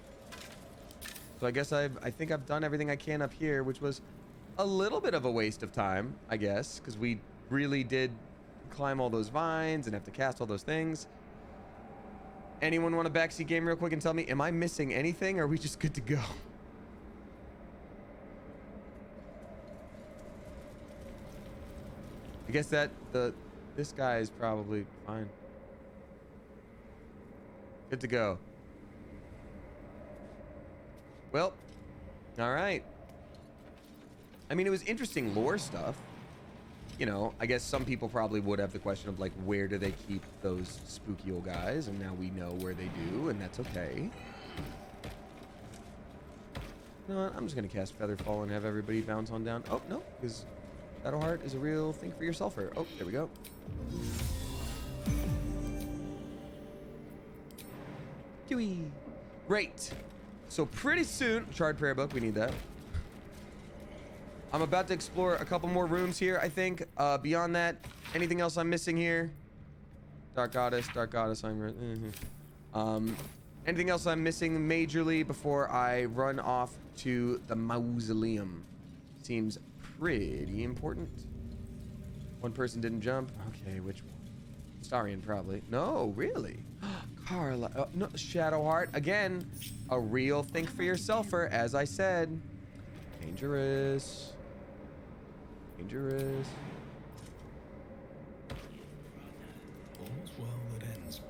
So I guess I think I've done everything I can up here, which was a little bit of a waste of time, I guess, because we really did climb all those vines and have to cast all those things. Anyone want a backseat game real quick and tell me, am I missing anything, or are we just good to go? I guess that this guy is probably fine. Good to go. Well, all right. I mean, it was interesting lore stuff. You know, I guess some people probably would have the question of like, where do they keep those spooky old guys? And now we know where they do, and that's okay. You know what? I'm just gonna cast Featherfall and have everybody bounce on down. Oh, no, because Shadowheart is a real thing for yourselfer. Oh, there we go. Kiwi. Great. So pretty soon, Shard Prayer Book, we need that. I'm about to explore a couple more rooms here, I think. Beyond that, anything else I'm missing here? Dark Goddess, anything else I'm missing majorly before I run off to the mausoleum? Seems pretty important. One person didn't jump. Okay, which one? Starian, probably. No, really? Carla. No, Shadowheart. Again, a real think for yourselfer, as I said. Dangerous. Dangerous. All's well that ends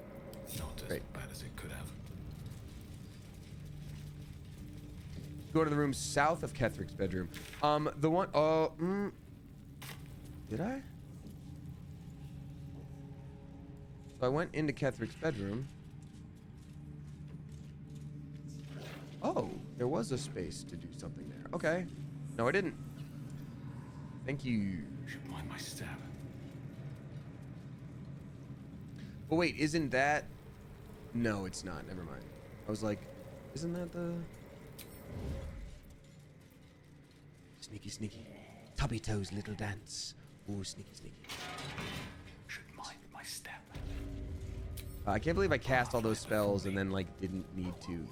Go to the room south of Kethric's bedroom. The one, did I? So I went into Kethric's bedroom. Oh, there was a space to do something there. Okay. No, I didn't. Thank you. Should mind my step. But wait, isn't that... No, it's not. Never mind. I was like, isn't that the... Sneaky, sneaky. Tubby toes, little dance. Ooh, sneaky, sneaky. Should mind my step. I can't believe I cast all those spells and then, like, didn't need to.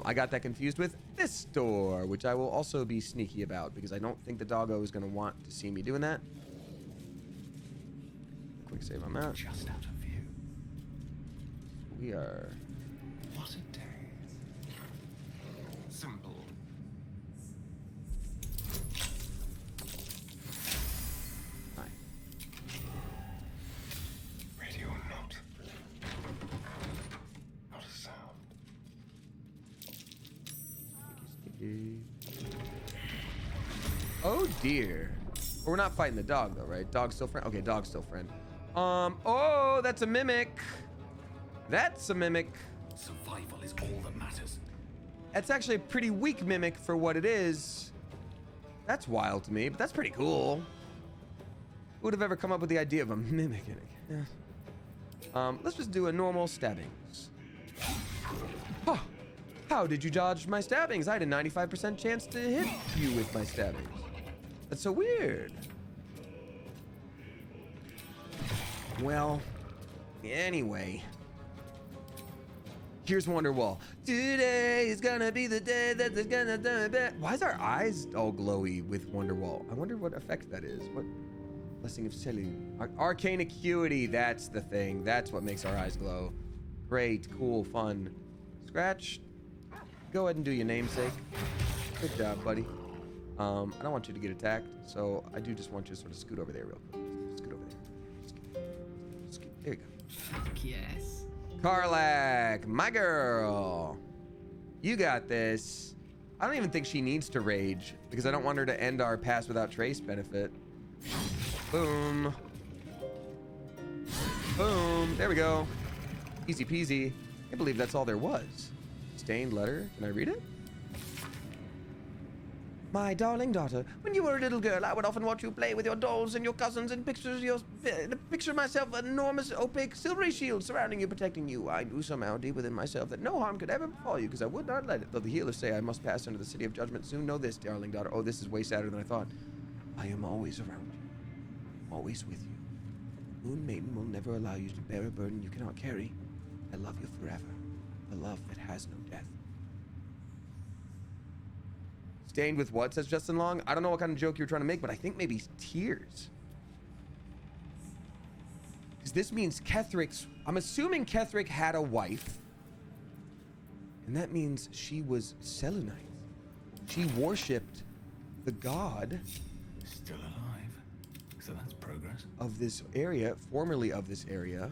I got that confused with this door, which I will also be sneaky about because I don't think the doggo is going to want to see me doing that. Quick save on that. Just out of view. We are... What a day. Simple. Hi. Radio note. Not a sound. Oh dear. We're not fighting the dog though, right? Dog's still friend. Okay, dog's still friend. Oh, that's a mimic. That's a mimic. Survival is all that matters. That's actually a pretty weak mimic for what it is. That's wild to me, but that's pretty cool. Who would have ever come up with the idea of a mimic? Yeah. Let's just do a normal stabbings. Huh. How did you dodge my stabbings? I had a 95% chance to hit you with my stabbings. That's so weird. Well, anyway. Here's Wonderwall. Today is gonna be the day that is gonna do it. Why is our eyes all glowy with Wonderwall? I wonder what effect that is. What? Blessing of Selene. Arcane Acuity, that's the thing. That's what makes our eyes glow. Great, cool, fun. Scratch. Go ahead and do your namesake. Good job, buddy. I don't want you to get attacked, so I do just want you to sort of scoot over there real quick. Scoot over there. Scoot. There you go. Yes. Karlach, my girl. You got this. I don't even think she needs to rage because I don't want her to end our pass without trace benefit. Boom. Boom. There we go. Easy peasy. I can't believe that's all there was. Stained letter. Can I read it? My darling daughter, when you were a little girl, I would often watch you play with your dolls and your cousins and picture myself an enormous, opaque, silvery shield surrounding you, protecting you. I knew somehow deep within myself that no harm could ever befall you because I would not let it. Though the healers say I must pass into the city of judgment soon, know this, darling daughter. Oh, this is way sadder than I thought. I am always around you, always with you. Moon Maiden will never allow you to bear a burden you cannot carry. I love you forever, a love that has no death. Stained with what, says Justin Long? I don't know what kind of joke you were trying to make, but I think maybe tears. Because this means Kethric's... I'm assuming Kethric had a wife. And that means she was Selûnite. She worshipped the god... Still alive. So that's progress. ...of this area, formerly of this area.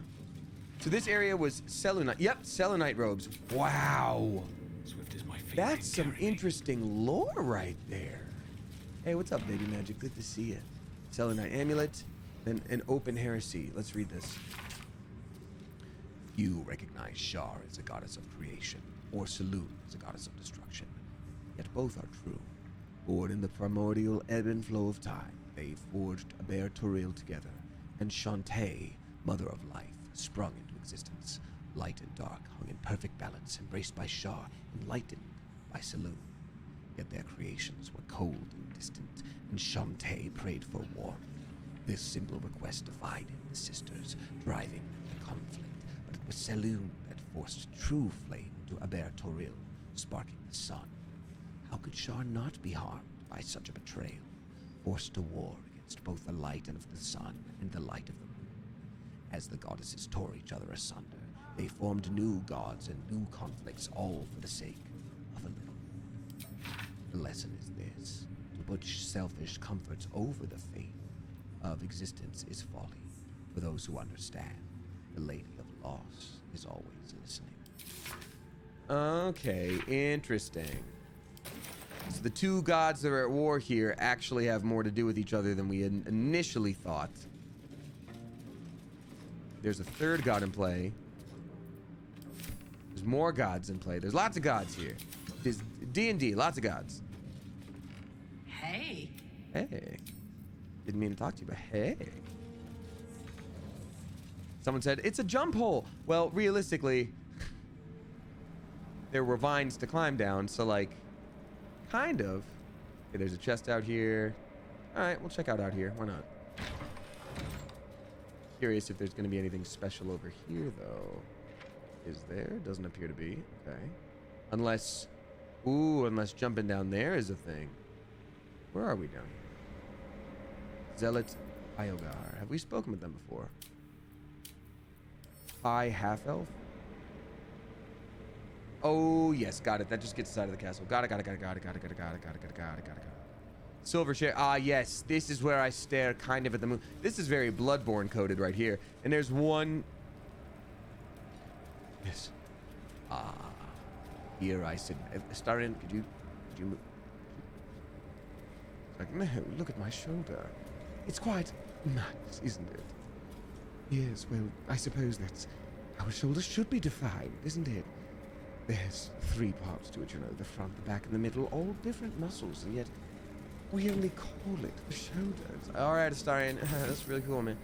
So this area was Selûnite. Yep, Selûnite robes. Wow. Swift is my feet. That's some interesting lore right there. Hey, what's up, baby magic? Good to see you. Selûnite amulet, then an open heresy. Let's read this. You recognize Shar as a goddess of creation, or Selûne as a goddess of destruction. Yet both are true. Born in the primordial ebb and flow of time, they forged Aber Toril together, and Shantae, mother of life, sprung into existence. Light and dark hung in perfect balance, embraced by Shar, enlightened by Selûne. Yet their creations were cold and distant, and Shantae prayed for warmth. This simple request divided the sisters, driving the conflict, but it was Selûne that forced true flame into Aber Toril, sparking the sun. How could Shar not be harmed by such a betrayal, forced to war against both the light of the sun and the light of the moon? As the goddesses tore each other asunder, they formed new gods and new conflicts, all for the sake of a little. The lesson is this: to put selfish comforts over the faith of existence is folly. For those who understand, the Lady of Loss is always listening. Okay, interesting. the two gods that are at war here actually have more to do with each other than we had initially thought. There's a third god in play. There's more gods in play. There's lots of gods here. There's D&D, lots of gods. Hey. Hey. Didn't mean to talk to you, but hey. Someone said, it's a jump hole. Well, realistically, there were vines to climb down, so like, kind of. Okay, there's a chest out here. All right, we'll check out here. Why not? Curious if there's going to be anything special over here, though. Is there? Doesn't appear to be. Okay. Unless, unless jumping down there is a thing. Where are we down here? Zealot Iogar. Have we spoken with them before? High half-elf? Oh, yes, got it. That just gets us out of the castle. Got it. Silver chair. Ah, yes. This is where I stare kind of at the moon. This is very Bloodborne coded right here. And there's one... Yes. Ah. Here I sit. Starin, could you move? It's like, no, look at my shoulder. It's quite nice, isn't it? Yes, well, I suppose that's how a shoulder should be defined, isn't it? There's 3 parts to it, you know, the front, the back, and the middle, all different muscles, and yet we only call it the shoulders. All right, Astarian, that's really cool, man.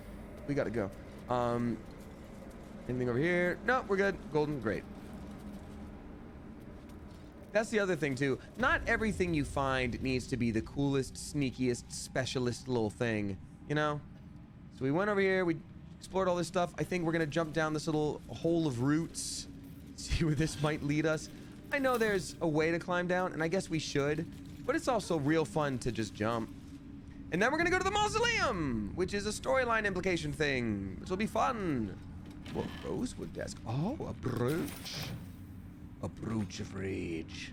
We gotta go. Anything over here? No, we're good. Golden, great. That's the other thing, too. Not everything you find needs to be the coolest, sneakiest, specialist little thing, you know? So we went over here, we explored all this stuff. I think we're gonna jump down this little hole of roots, see where this might lead us. I know there's a way to climb down, and I guess we should, but it's also real fun to just jump. And then we're gonna go to the mausoleum, which is a storyline implication thing, which will be fun. Well, rosewood desk. Oh, a brooch. A brooch of rage.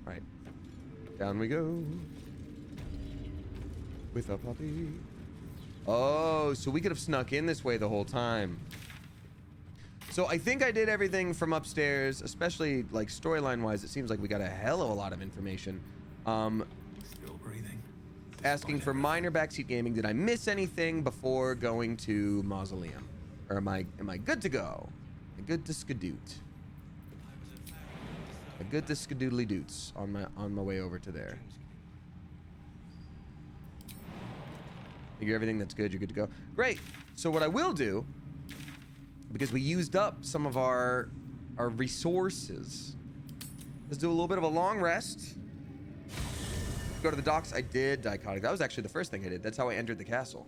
Right. Down we go. With a puppy. Oh, so we could have snuck in this way the whole time. So I think I did everything from upstairs, especially like storyline wise. It seems like we got a hell of a lot of information. Still breathing. Asking for minor backseat gaming. Did I miss anything before going to mausoleum? Or am I good to go? Am I good to skadoot? A good to skadoodly doots on my way over to there. Figure everything that's good, you're good to go. Great. So what I will do, because we used up some of our resources, let's do a little bit of a long rest. Go to the docks. I did dichotic. That was actually the first thing I did. That's how I entered the castle.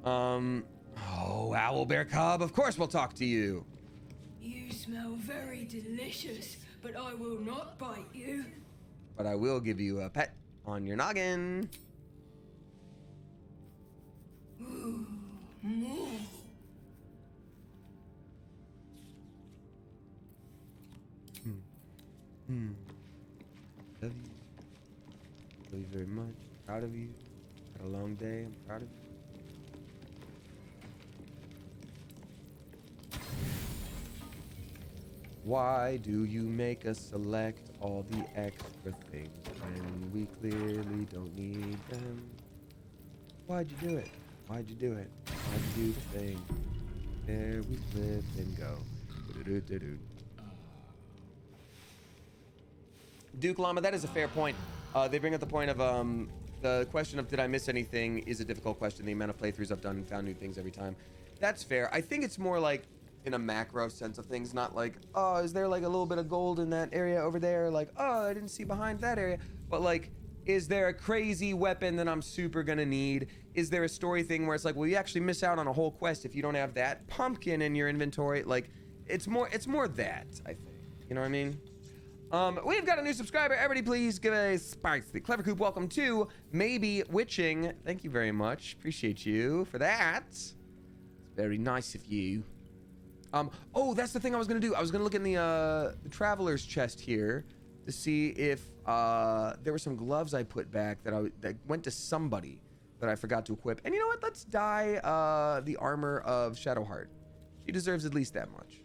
Oh, Owlbear Cub, of course we'll talk to you. You smell very delicious, but I will not bite you. But I will give you a pet on your noggin. Love you. Love you very much. Proud of you. Had a long day. I'm proud of you. Why do you make us select all the extra things when we clearly don't need them? Why'd you do it? Why'd you do it? Why'd you do the thing? There we slip and go. Do-do-do-do-do. Duke Llama, that is a fair point. They bring up the point of the question of did I miss anything is a difficult question. The amount of playthroughs I've done and found new things every time. That's fair. I think it's more like in a macro sense of things, not like, oh, is there like a little bit of gold in that area over there? Like, oh, I didn't see behind that area. But like, is there a crazy weapon that I'm super gonna need? Is there a story thing where it's like, well, you actually miss out on a whole quest if you don't have that pumpkin in your inventory? Like, it's more that, I think. You know what I mean? We've got a new subscriber. Everybody please give a spicy Clever Coop. Welcome to Maybe Witching. Thank you very much. Appreciate you for that. It's very nice of you. Oh, that's the thing I was gonna do. I was gonna look in the traveler's chest here to see if there were some gloves I put back that went to somebody that I forgot to equip. And you know what? Let's dye the armor of Shadowheart. She deserves at least that much.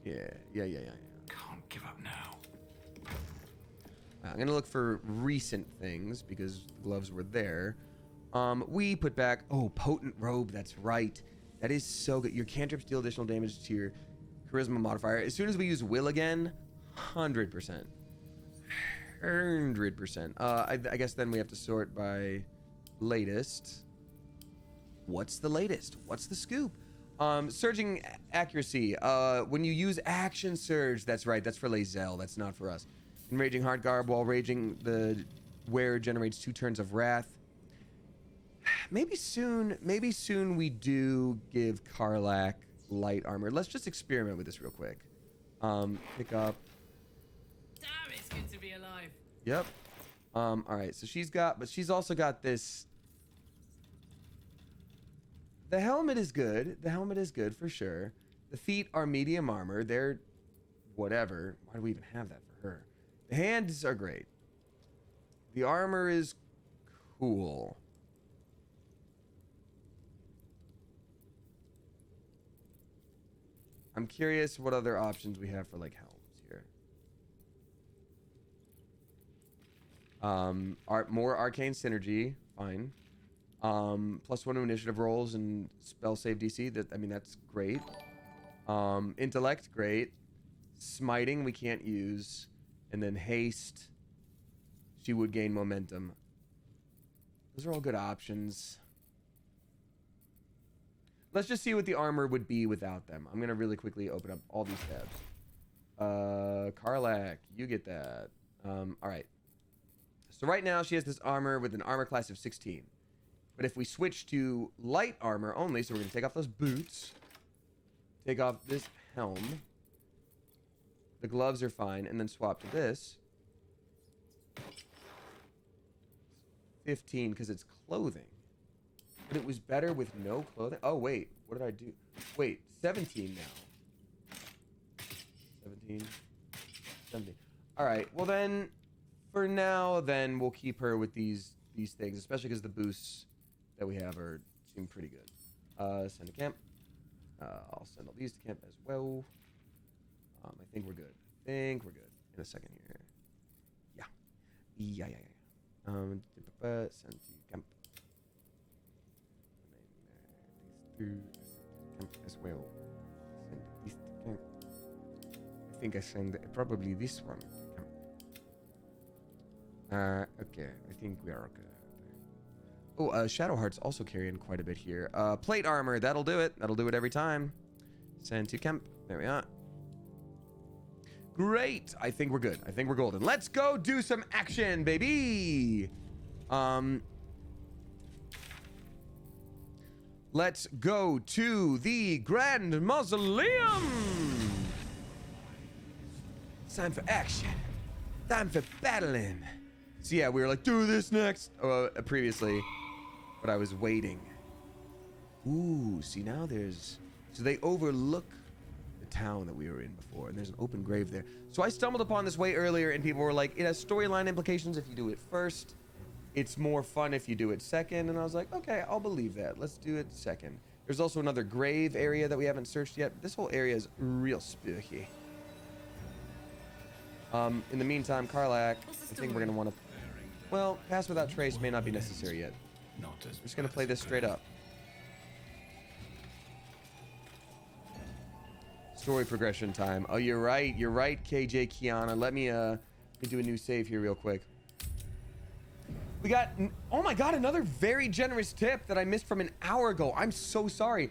Yeah. Can't give up now. I'm gonna look for recent things because the gloves were there. We put back, oh, potent robe, that's right. That is so good. Your cantrips deal additional damage to your charisma modifier. As soon as we use will again, 100%. 100%. I guess then we have to sort by latest. What's the latest? What's the scoop? Surging accuracy. When you use action surge, that's right, that's for Lae'zel, that's not for us. Enraging heart garb, while raging, the wearer generates 2 turns of wrath. Maybe soon we do give Karlach light armor. Let's just experiment with this real quick. Pick up. Damn, it's good to be alive. Yep. All right, so she's also got this. The helmet is good. The helmet is good for sure. The feet are medium armor. They're whatever. Why do we even have that for her? The hands are great. The armor is cool. I'm curious what other options we have for like helms here. More arcane synergy, fine. +1 to initiative rolls and spell save DC. That's great. Intellect, great. Smiting we can't use, and then haste. She would gain momentum. Those are all good options. Let's just see what the armor would be without them. I'm gonna really quickly open up all these tabs. Karlach, you get that. All right. So right now she has this armor with an armor class of 16. But if we switch to light armor only, so we're gonna take off those boots, take off this helm, the gloves are fine, and then swap to this. 15 because it's clothing. But it was better with no clothing. Oh, wait. What did I do? Wait, 17 now. 17. All right. Well, then, for now, then we'll keep her with these things, especially because the boosts that we have seem pretty good. Send to camp. I'll send all these to camp as well. I think we're good. In a second here. Yeah. Send to camp. To camp as well. Send this to camp. I think I send probably this one to camp. Okay, I think we are okay. Oh, Shadow Heart's also carrying quite a bit here. Plate armor, that'll do it. That'll do it every time. Send to camp. There we are. Great. I think we're good. I think we're golden. Let's go do some action, baby. Let's go to the Grand Mausoleum. It's time for action. Time for battling. So yeah, we were like, do this next. Previously, but I was waiting. Ooh, see now so they overlook the town that we were in before, and there's an open grave there. So I stumbled upon this way earlier, and people were like, it has storyline implications if you do it first. It's more fun if you do it second, and I was like, okay, I'll believe that. Let's do it second. There's also another grave area that we haven't searched yet. This whole area is real spooky. In the meantime, Karlach, I think we're gonna want to. Well, pass without trace may not be necessary yet. I'm just gonna play this straight up. Story progression time. Oh, you're right, KJ Kiana. Let me do a new save here real quick. We got, oh my god, another very generous tip that I missed from an hour ago. I'm so sorry.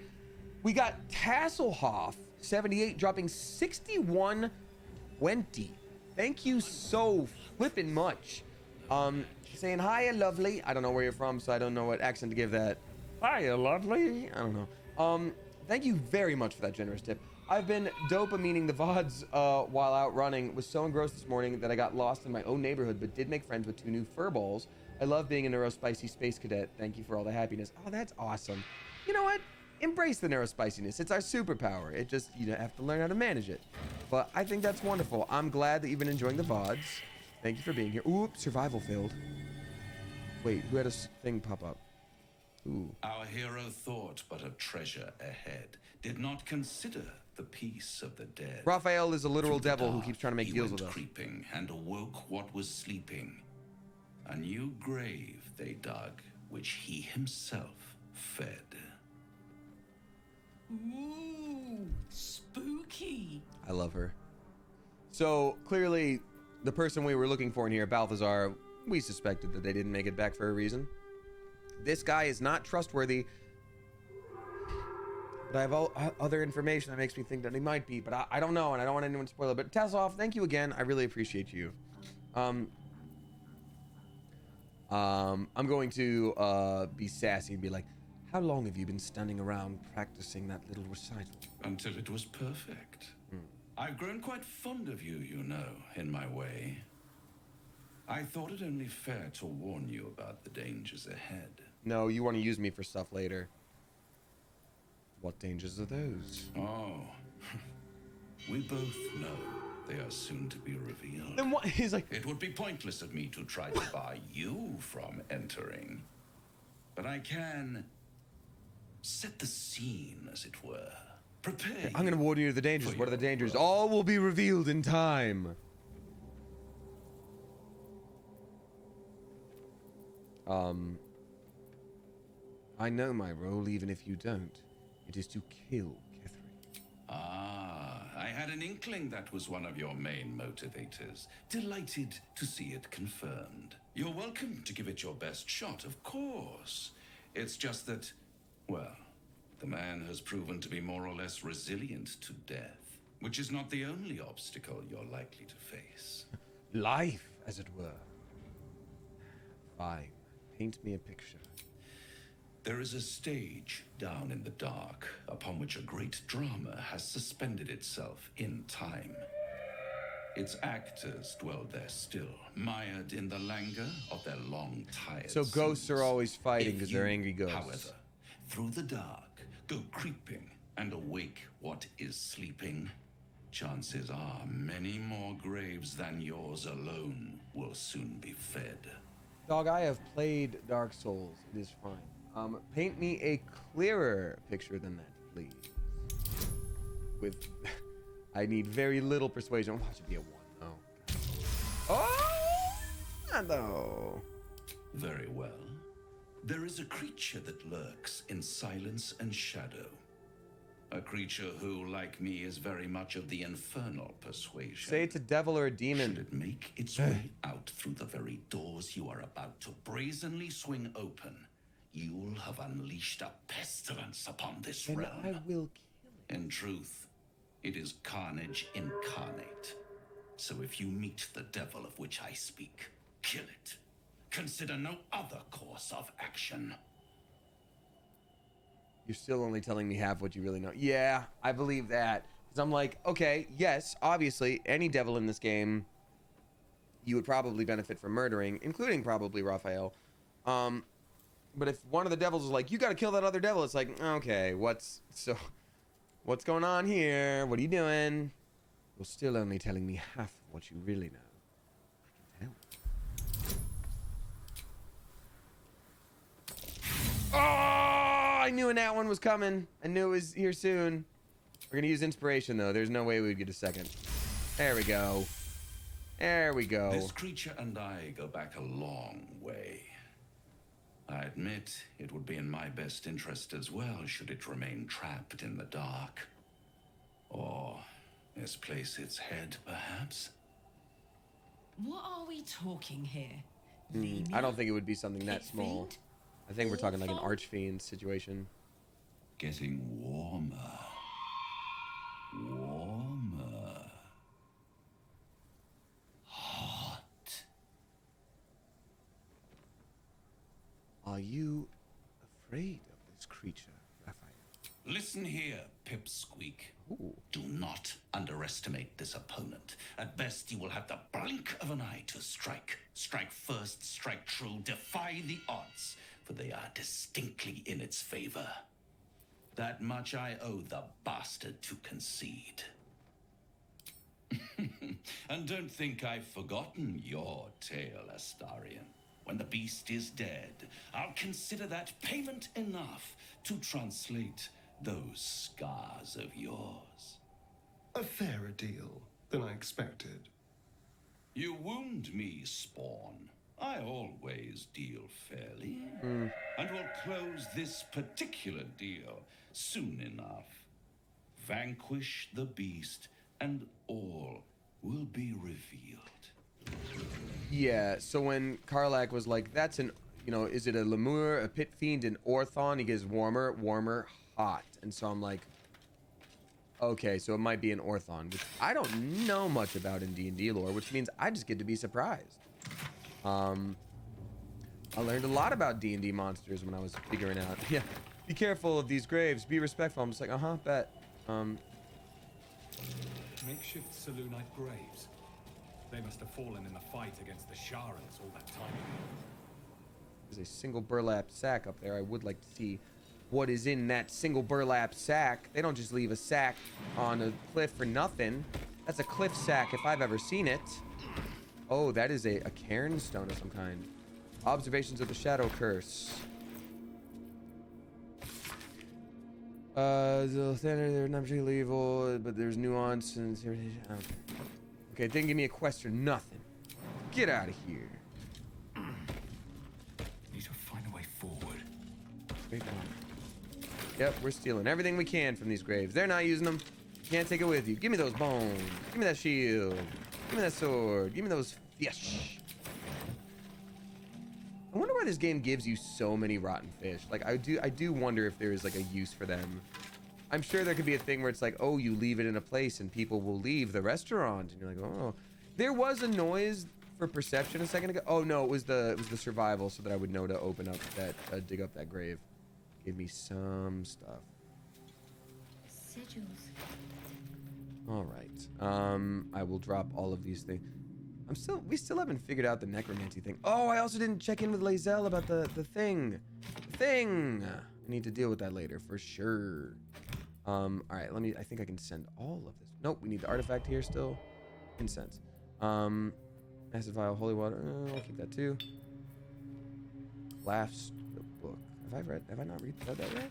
We got Tasselhoff 78 dropping 61.20. Thank you so flippin' much. Saying hiya, lovely. I don't know where you're from, so I don't know what accent to give that. Hiya, lovely. I don't know. Thank you very much for that generous tip. I've been dopamining the VODs while out running. Was so engrossed this morning that I got lost in my own neighborhood, but did make friends with 2 new furballs. I love being a neurospicy space cadet. Thank you for all the happiness. Oh, that's awesome. You know what? Embrace the neurospiciness. It's our superpower. It just, you have to learn how to manage it. But I think that's wonderful. I'm glad that you've been enjoying the VODs. Thank you for being here. Ooh, survival failed. Wait, who had a thing pop up? Ooh. Our hero thought but of treasure ahead, did not consider the peace of the dead. Raphael is a literal Through the devil who dark, keeps trying to make he deals went with us. creeping and awoke what was sleeping. A new grave they dug, which he himself fed. Ooh, spooky. I love her. So clearly, the person we were looking for in here, Balthazar, we suspected that they didn't make it back for a reason. This guy is not trustworthy. But I have other information that makes me think that he might be, but I don't know, and I don't want anyone to spoil it. But Tassoff, thank you again. I really appreciate you. I'm going to be sassy and be like, how long have you been standing around practicing that little recital? Until it was perfect. I've grown quite fond of you, you know, in my way. I thought it only fair to warn you about the dangers ahead. No, you want to use me for stuff later. What dangers are those? Oh, we both know they are soon to be revealed. Then what? He's like, It would be pointless of me to try to bar you from entering. But I can set the scene, as it were. Prepare. I'm going to warn you of the dangers. for What are the your dangers? growth. All will be revealed in time. I know my role, even if you don't. It is to kill Kithri. Ah, I had an inkling that was one of your main motivators. Delighted to see it confirmed. You're welcome to give it your best shot, of course. It's just that, well, the man has proven to be more or less resilient to death, which is not the only obstacle you're likely to face. Life, as it were. Fine. Paint me a picture. There is a stage down in the dark upon which a great drama has suspended itself in time. Its actors dwell there still, mired in the languor of their long tired So ghosts are souls. always fighting If because they're you, angry ghosts. However, through the dark, go creeping and awake what is sleeping, chances are many more graves than yours alone will soon be fed. Dog, I have played Dark Souls. It is fine. Paint me a clearer picture than that, please. With, I need very little persuasion. Watch it be a 1, though. Oh, no. Very well. There is a creature that lurks in silence and shadow. A creature who, like me, is very much of the infernal persuasion. Say it's a devil or a demon. Should it make its way out through the very doors you are about to brazenly swing open, you'll have unleashed a pestilence upon this And realm. I will kill it. In truth, it is carnage incarnate. So if you meet the devil of which I speak, kill it. Consider no other course of action. You're still only telling me half what you really know. Yeah, I believe that. Because I'm like, okay, yes, obviously, any devil in this game, you would probably benefit from murdering, including probably Raphael. But if one of the devils is like, you gotta kill that other devil, it's like, okay, what's going on here? What are you doing? You're still only telling me half of what you really know. I can tell. Oh, I knew that one was coming. I knew it was here soon. We're gonna use inspiration though. There's no way we'd get a second. There we go. There we go. This creature and I go back a long way. I admit it would be in my best interest as well should it remain trapped in the dark. Or misplace its head, perhaps? What are we talking here? I don't think it would be something that small. Fiend? I think we're talking like an Awful? archfiend situation. Getting warmer. Warmer. Hot. Are you afraid of this creature, Raphael? Listen here, Pipsqueak. Ooh. Do not underestimate this opponent. At best, you will have the blink of an eye to strike. Strike first, strike true, defy the odds, for they are distinctly in its favor. That much I owe the bastard to concede. And don't think I've forgotten your tale, Astarion. When the beast is dead, I'll consider that payment enough to translate those scars of yours. A fairer deal than I expected. You wound me, Spawn. I always deal fairly. And will close this particular deal soon enough. Vanquish the beast, and all will be revealed. Yeah, so when Karlak was like, that's an, you know, is it a lemur, a pit fiend, an orthon? He gets warmer, warmer, hot. And so I'm like, okay, so it might be an orthon, which I don't know much about in D&D lore, which means I just get to be surprised. I learned a lot about D&D monsters when I was figuring out. Yeah, be careful of these graves. Be respectful. I'm just like, bet. Makeshift Selûnite graves. They must have fallen in the fight against the Sharans all that time ago. There's a single burlap sack up there. I would like to see what is in that single burlap sack. They don't just leave a sack on a cliff for nothing. That's a cliff sack if I've ever seen it. Oh, that is a cairn stone of some kind. Observations of the shadow curse. The standard, they're not particularly evil, but there's nuance and okay, didn't give me a quest or nothing. Get out of here. Need to find a way forward. Yep, we're stealing everything we can from these graves. They're not using them. You can't take it with you. Give me those bones. Give me that shield. Give me that sword. Give me those fish. I wonder why this game gives you so many rotten fish. Like, I do wonder if there is like a use for them. I'm sure there could be a thing where it's like, oh, you leave it in a place and people will leave the restaurant, and you're like, oh. There was a noise for perception a second ago. Oh no, it was the survival, so that I would know to open up that dig up that grave. Give me some stuff. Sigils. All right. I will drop all of these things. We still haven't figured out the necromancy thing. Oh, I also didn't check in with Lae'zel about the thing. I need to deal with that later for sure. All right, I think I can send all of this. Nope, we need the artifact here still. Incense. Acid vial, holy water. I'll keep that too. Laughs the book. Have I not read that yet?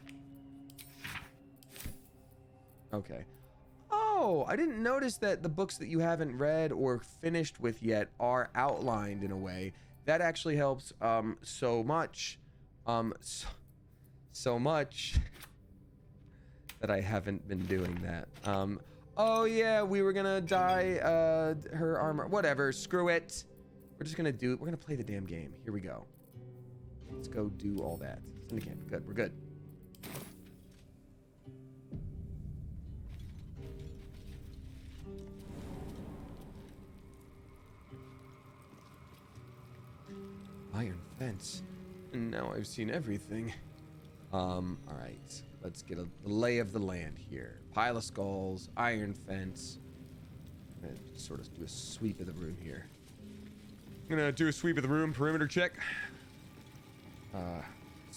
Okay. Oh, I didn't notice that the books that you haven't read or finished with yet are outlined in a way. That actually helps so much. So much that I haven't been doing that. Oh yeah, we were gonna dye her armor. Whatever, screw it. We're gonna play the damn game. Here we go. Let's go do all that. Send the camp. Good, we're good. Iron fence. And now I've seen everything. All right. Let's get the lay of the land here. Pile of skulls, iron fence. I'm gonna sort of do a sweep of the room here. I'm gonna do a sweep of the room, perimeter check.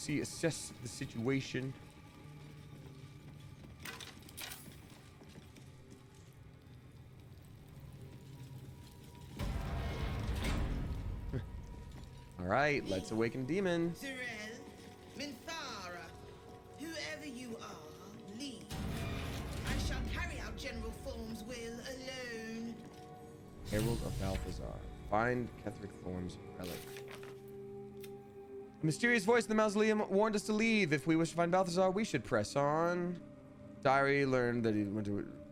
Assess the situation. All right, let's awaken demon. Zirel, Minthara, whoever you are, leave. I shall carry out General Thorm's will alone. Herald of Balthazar. Find Ketheric Thorm's relic. A mysterious voice in the mausoleum warned us to leave. If we wish to find Balthazar, we should press on. Diary learned that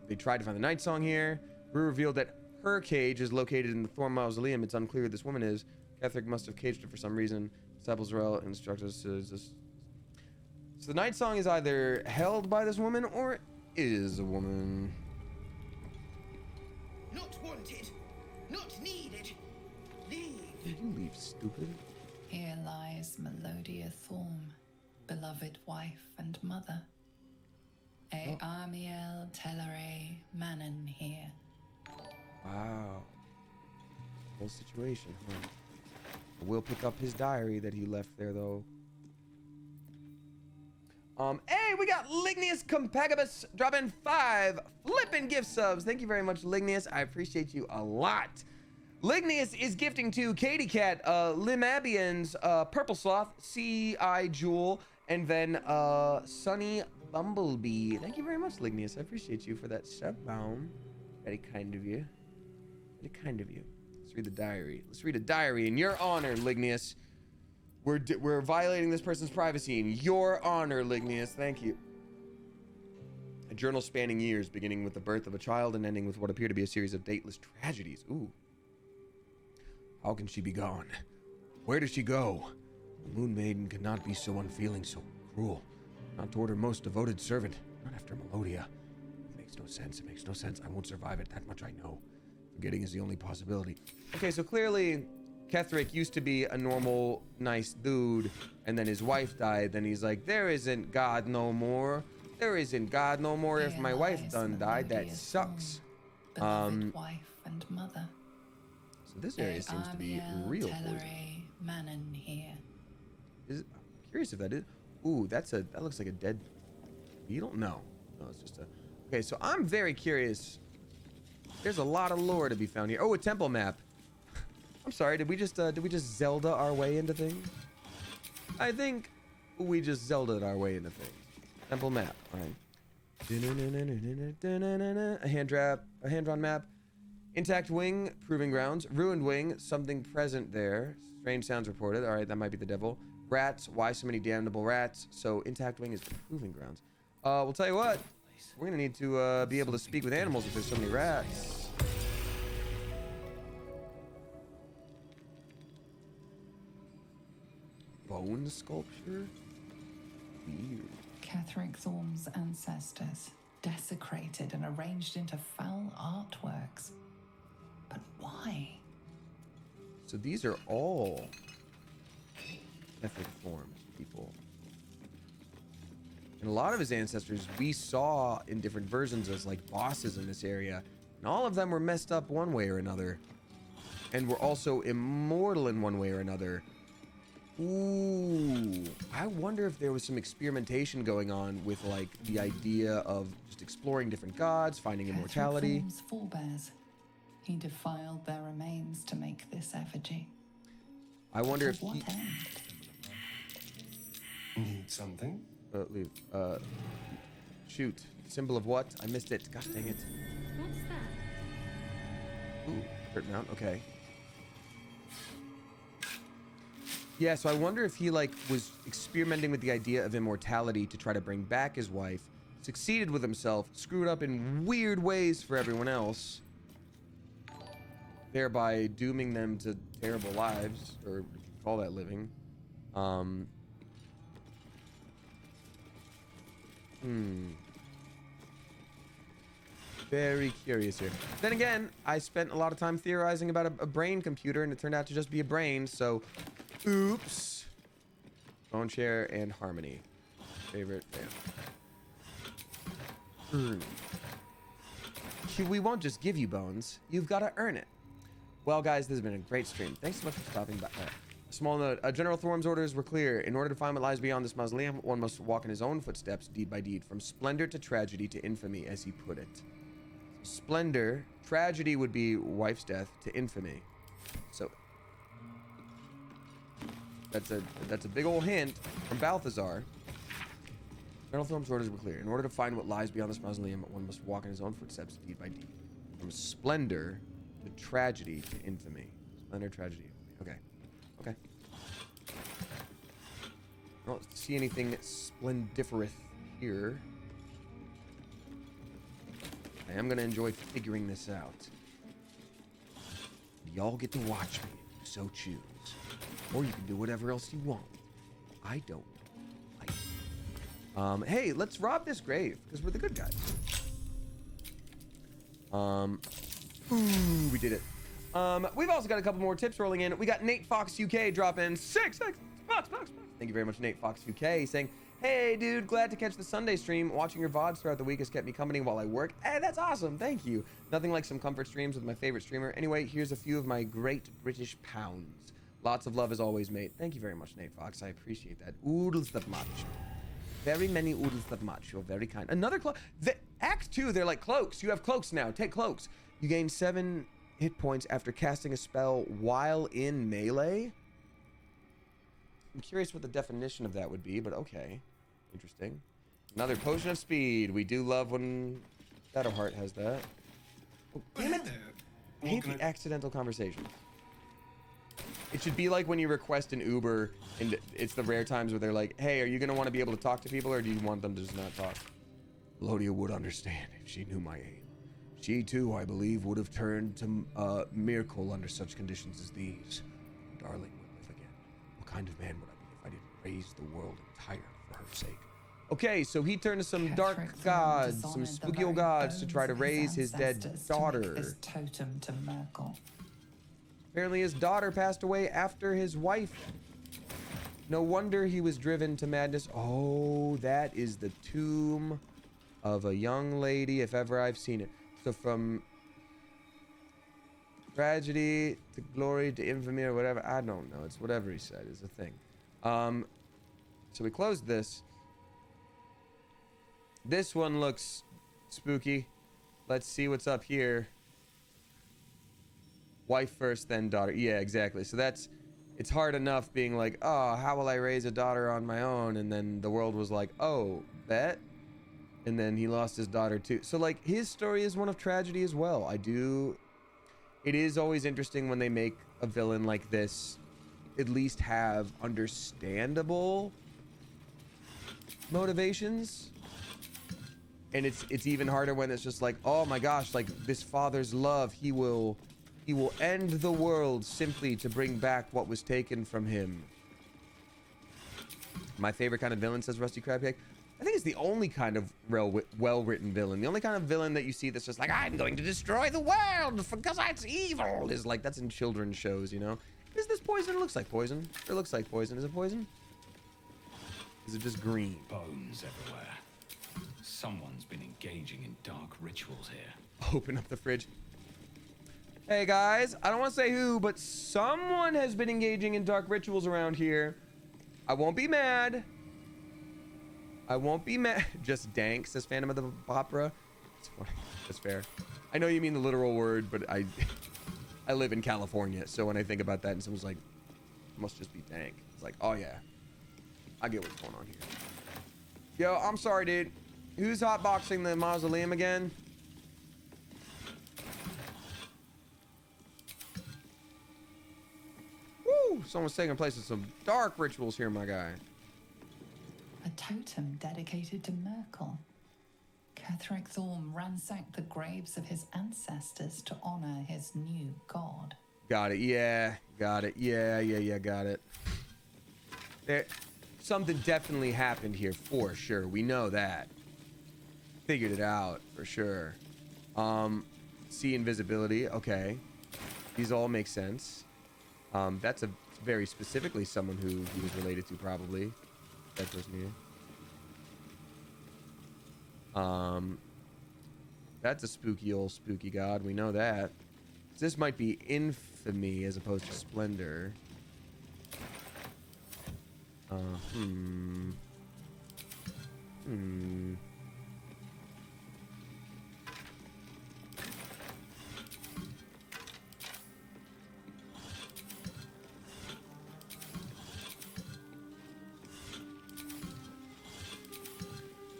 they tried to find the night song here. Brew revealed that her cage is located in the Thorm mausoleum. It's unclear who this woman is. Ketheric must have caged her for some reason. Sapelzrel instructed us to just... So the night song is either held by this woman or is a woman. Not wanted, not needed. Leave. You leave, stupid. Here lies Melodia Thorm, beloved wife and mother. Amiel Telere Manon here. Wow. Whole situation, huh? We'll pick up his diary that he left there, though. Hey, we got Lignius Compagibus dropping 5 flippin' gift subs. Thank you very much, Lignius. I appreciate you a lot. Lignius is gifting to Katie Cat, Limabians, Purple Sloth, C.I. Jewel, and then Sunny Bumblebee. Thank you very much, Lignius. I appreciate you for that sub-bomb. Very kind of you. Very kind of you. Let's read the diary. Let's read a diary in your honor, Lignius. We're violating this person's privacy in your honor, Lignius. Thank you. A journal spanning years, beginning with the birth of a child and ending with what appear to be a series of dateless tragedies. Ooh. How can she be gone? Where does she go? The Moon Maiden cannot be so unfeeling, so cruel. Not toward her most devoted servant. Not after Melodia. It makes no sense. It makes no sense. I won't survive it. That much I know. Forgetting is the only possibility. Okay, so clearly Ketherick used to be a normal, nice dude, and then his wife died. Then he's like, there isn't God no more. There isn't God no more if my wife done died. That sucks. Beloved wife and mother. So this area seems to be real poison. Manon here. I'm curious if that is. Ooh, that looks like a dead beetle. No, it's just a. Okay, so I'm very curious. There's a lot of lore to be found here. Oh, a temple map. I'm sorry. Did we just Zelda our way into things? I think we just Zelda'd our way into things. Temple map. All right. A hand-drawn map. Intact wing, proving grounds. Ruined wing, something present there. Strange sounds reported. All right, that might be the devil. Rats, why so many damnable rats? So intact wing is proving grounds. We'll tell you what. We're gonna need to be able to speak with animals if there's so many rats. Bone sculpture? Weird. Ketherick Thorm's ancestors, desecrated and arranged into foul artworks. But why? So these are all Ketherick Thorm's people. And a lot of his ancestors we saw in different versions as like bosses in this area. And all of them were messed up one way or another. And were also immortal in one way or another. Ooh, I wonder if there was some experimentation going on with like the idea of just exploring different gods, finding immortality. Thorm's forebears. He defiled their remains to make this effigy. I wonder if what end? Need something? Leave. Shoot. Symbol of what? I missed it. Gosh dang it. What's that? Ooh, hurt mount. Okay. Yeah, so I wonder if he like was experimenting with the idea of immortality to try to bring back his wife, succeeded with himself, screwed up in weird ways for everyone else, thereby dooming them to terrible lives, or if you call that living. Very curious here. Then again, I spent a lot of time theorizing about a brain computer, and it turned out to just be a brain, so oops. Bone chair and harmony. Favorite fan. We won't just give you bones. You've got to earn it. Well, guys, this has been a great stream. Thanks so much for stopping by. Small note. General Thorm's orders were clear. In order to find what lies beyond this mausoleum, one must walk in his own footsteps, deed by deed, from splendor to tragedy to infamy, as he put it. Splendor, tragedy would be wife's death, to infamy. So that's a big old hint from Balthazar. General Thorm's orders were clear. In order to find what lies beyond this mausoleum, one must walk in his own footsteps, deed by deed, from splendor to tragedy to infamy. Splendor, tragedy, infamy. Okay. I don't see anything splendiferous here. I am gonna enjoy figuring this out. Y'all get to watch me if you so choose. Or you can do whatever else you want. I don't like. Hey, let's rob this grave, because we're the good guys. Ooh, we did it. We've also got a couple more tips rolling in. We got Nate Fox UK dropping 6 bucks. Thank you very much, Nate Fox UK, saying, hey, dude, glad to catch the Sunday stream. Watching your VODs throughout the week has kept me company while I work. Hey, that's awesome. Thank you. Nothing like some comfort streams with my favorite streamer. Anyway, here's a few of my great British pounds. Lots of love as always, mate. Thank you very much, Nate Fox. I appreciate that. Oodles that much. Very many oodles that much. You're very kind. Another cloak. Act 2, they're like cloaks. You have cloaks now. Take cloaks. You gain 7 hit points after casting a spell while in melee. I'm curious what the definition of that would be, but okay. Interesting. Another potion of speed. We do love when Shadowheart has that. Oh, damn it. I hate the accidental conversation. It should be like when you request an Uber and it's the rare times where they're like, hey, are you going to want to be able to talk to people or do you want them to just not talk? Lodia would understand if she knew my aim. She too, I believe, would have turned to miracle under such conditions as these. Darling would live again. What kind of man would I be if I didn't raise the world entire for her sake? Okay, so he turned to some dark gods, some spooky old gods to try to raise his dead daughter. This totem to Merkel. Apparently his daughter passed away after his wife. No wonder he was driven to madness. Oh, that is the tomb of a young lady, if ever I've seen it. So from tragedy to glory to infamy or whatever. I don't know. It's whatever he said is a thing. So we closed this. This one looks spooky. Let's see what's up here. Wife first, then daughter. Yeah, exactly. So it's hard enough being like, oh, how will I raise a daughter on my own? And then the world was like, oh, bet. And then he lost his daughter too. So like his story is one of tragedy as well. It is always interesting when they make a villain like this at least have understandable motivations. And it's even harder when it's just like, oh my gosh, like this father's love, he will end the world simply to bring back what was taken from him. My favorite kind of villain, says Rusty Crabcake. I think it's the only kind of well-written villain. The only kind of villain that you see that's just like, I'm going to destroy the world because it's evil. Is like, that's in children's shows, you know? Is this poison? It looks like poison. It looks like poison. Is it poison? Is it just green? Bones everywhere. Someone's been engaging in dark rituals here. Open up the fridge. Hey guys, I don't want to say who, but someone has been engaging in dark rituals around here. I won't be mad. I won't be mad. Just dank, says Phantom of the Opera. It's funny. That's fair. I know you mean the literal word, but I live in California, so when I think about that and someone's like, it must just be dank. It's like, oh yeah, I get what's going on here. Yo, I'm sorry, dude. Who's hotboxing the mausoleum again? Woo! Someone's taking place in some dark rituals here, my guy. A totem dedicated to Merkel. Ketheric Thorm ransacked the graves of his ancestors to honor his new god. Got it. Yeah. Got it. Yeah. Got it. Something definitely happened here for sure. We know that. Figured it out for sure. See invisibility. Okay. These all make sense. That's a very specifically someone who he was related to, probably. That person here. That's a spooky god. We know that. So this might be infamy as opposed to splendor.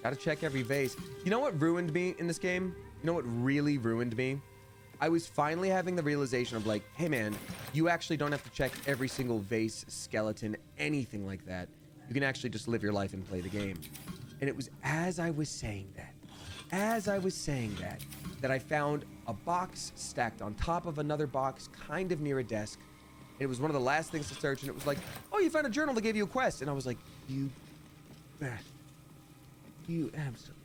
Gotta check every vase. You know what ruined me in this game? You know what really ruined me? I was finally having the realization of like, hey man, you actually don't have to check every single vase, skeleton, anything like that. You can actually just live your life and play the game. And it was as I was saying that, that I found a box stacked on top of another box, kind of near a desk. And it was one of the last things to search, and it was like, oh, you found a journal that gave you a quest. And I was like, you bastard. You absolute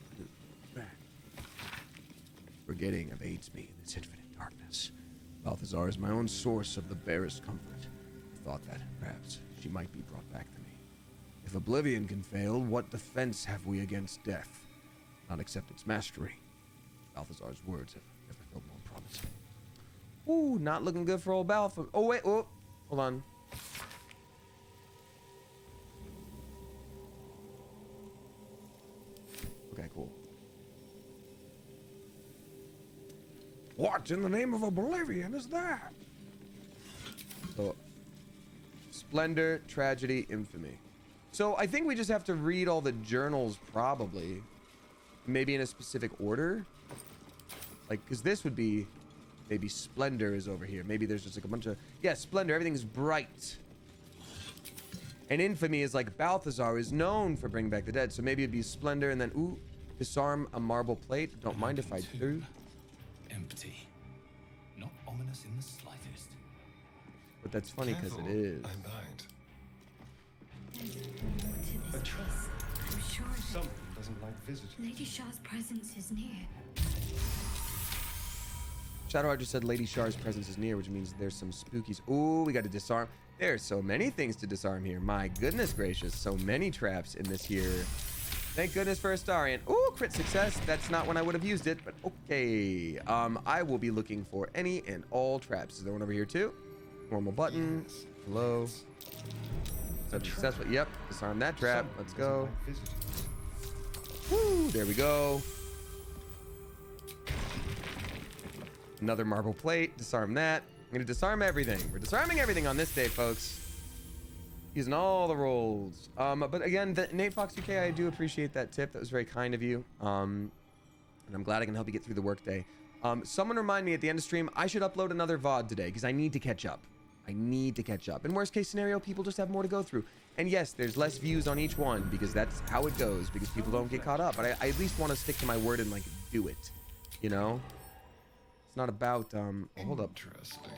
bastard. Forgetting evades me in this infinite darkness. Balthazar is my own source of the barest comfort. I thought that perhaps she might be brought back to me. If oblivion can fail, what defense have we against death? Not except its mastery. Balthazar's words have never felt more promising. Ooh, not looking good for old Balthazar. Oh wait, hold on. Okay, cool. What in the name of oblivion is that? So, splendor, tragedy, infamy. So I think we just have to read all the journals, probably. Maybe in a specific order. Like, because this would be... Maybe Splendor is over here. Maybe there's just like a bunch of... Yeah, Splendor. Everything's bright. And Infamy is like Balthazar is known for bringing back the dead. So maybe it'd be Splendor and then, ooh, disarm a marble plate. Don't mind if I do. Empty. Not ominous in the slightest. But that's funny because it is. I might. To this place. I'm sure that Someone doesn't like visitors. Lady Shar's presence is near. Shadow just said Lady Shar's presence is near, which means there's some spookies. Ooh, we got to disarm. There's so many things to disarm here. My goodness gracious. So many traps in this here. Thank goodness for Astarion. Ooh, crit success. That's not when I would have used it, but okay. I will be looking for any and all traps. Is there one over here too? Normal button. Yes. Hello. Successful. Yep. Disarm that trap. Let's go. Woo, there we go. Another marble plate. Disarm that. I'm gonna disarm everything. We're disarming everything on this day, folks. Using all the rolls. But again, Nate Fox UK, I do appreciate that tip. That was very kind of you. And I'm glad I can help you get through the workday. Someone remind me at the end of stream, I should upload another VOD today because I need to catch up. I need to catch up. In worst case scenario, people just have more to go through. And yes, there's less views on each one because that's how it goes, because people don't get caught up. But I at least want to stick to my word and like do it, you know? It's not about, hold up. Interesting.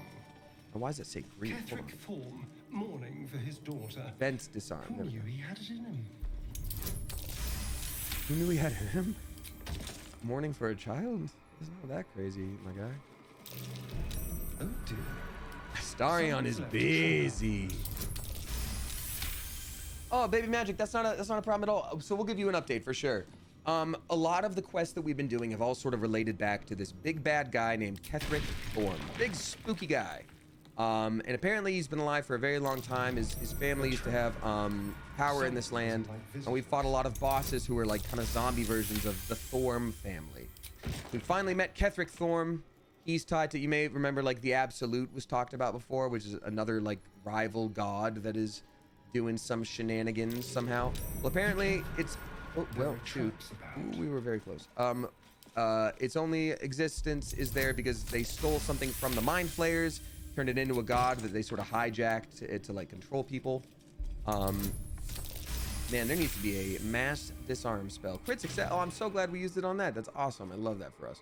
Why does it say grief? Catherick Thorm, mourning for his daughter. Vents disarm. Who knew he had it in him? Who knew he had him? Mourning for a child? Isn't that crazy, my guy? Oh dear. Astarion is busy. Oh, baby magic. That's not a problem at all. So we'll give you an update for sure. A lot of the quests that we've been doing have all sort of related back to this big bad guy named Catherick Thorm. Big spooky guy. And apparently he's been alive for a very long time. His family used to have power in this land. And we fought a lot of bosses who were like kind of zombie versions of the Thorm family. We finally met Catherick Thorm. He's tied to, you may remember, like the Absolute was talked about before, which is another like rival god that is doing some shenanigans somehow. Well, apparently it's, oh, well, shoot. Ooh, we were very close. Its only existence is there because they stole something from the Mind Flayers, turned it into a god that they sort of hijacked it to like control people. Man, there needs to be a mass disarm spell. Crit success. Oh, I'm so glad we used it on that. That's awesome. I love that for us.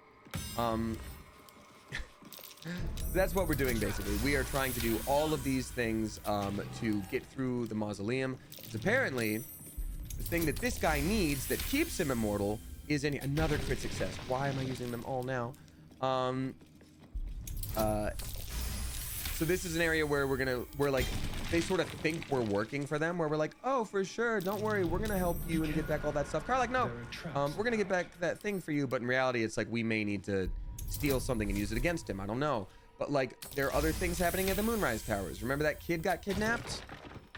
That's what we're doing basically. We are trying to do all of these things to get through the mausoleum. Because apparently, the thing that this guy needs that keeps him immortal is another crit success. Why am I using them all now? So this is an area where we're like, they sort of think we're working for them, where we're like, oh, for sure, don't worry, we're gonna help you and get back all that stuff. Carl, like, no, we're gonna get back that thing for you, but in reality, it's like we may need to steal something and use it against him. I don't know, but like there are other things happening at the Moonrise Towers. Remember that kid got kidnapped?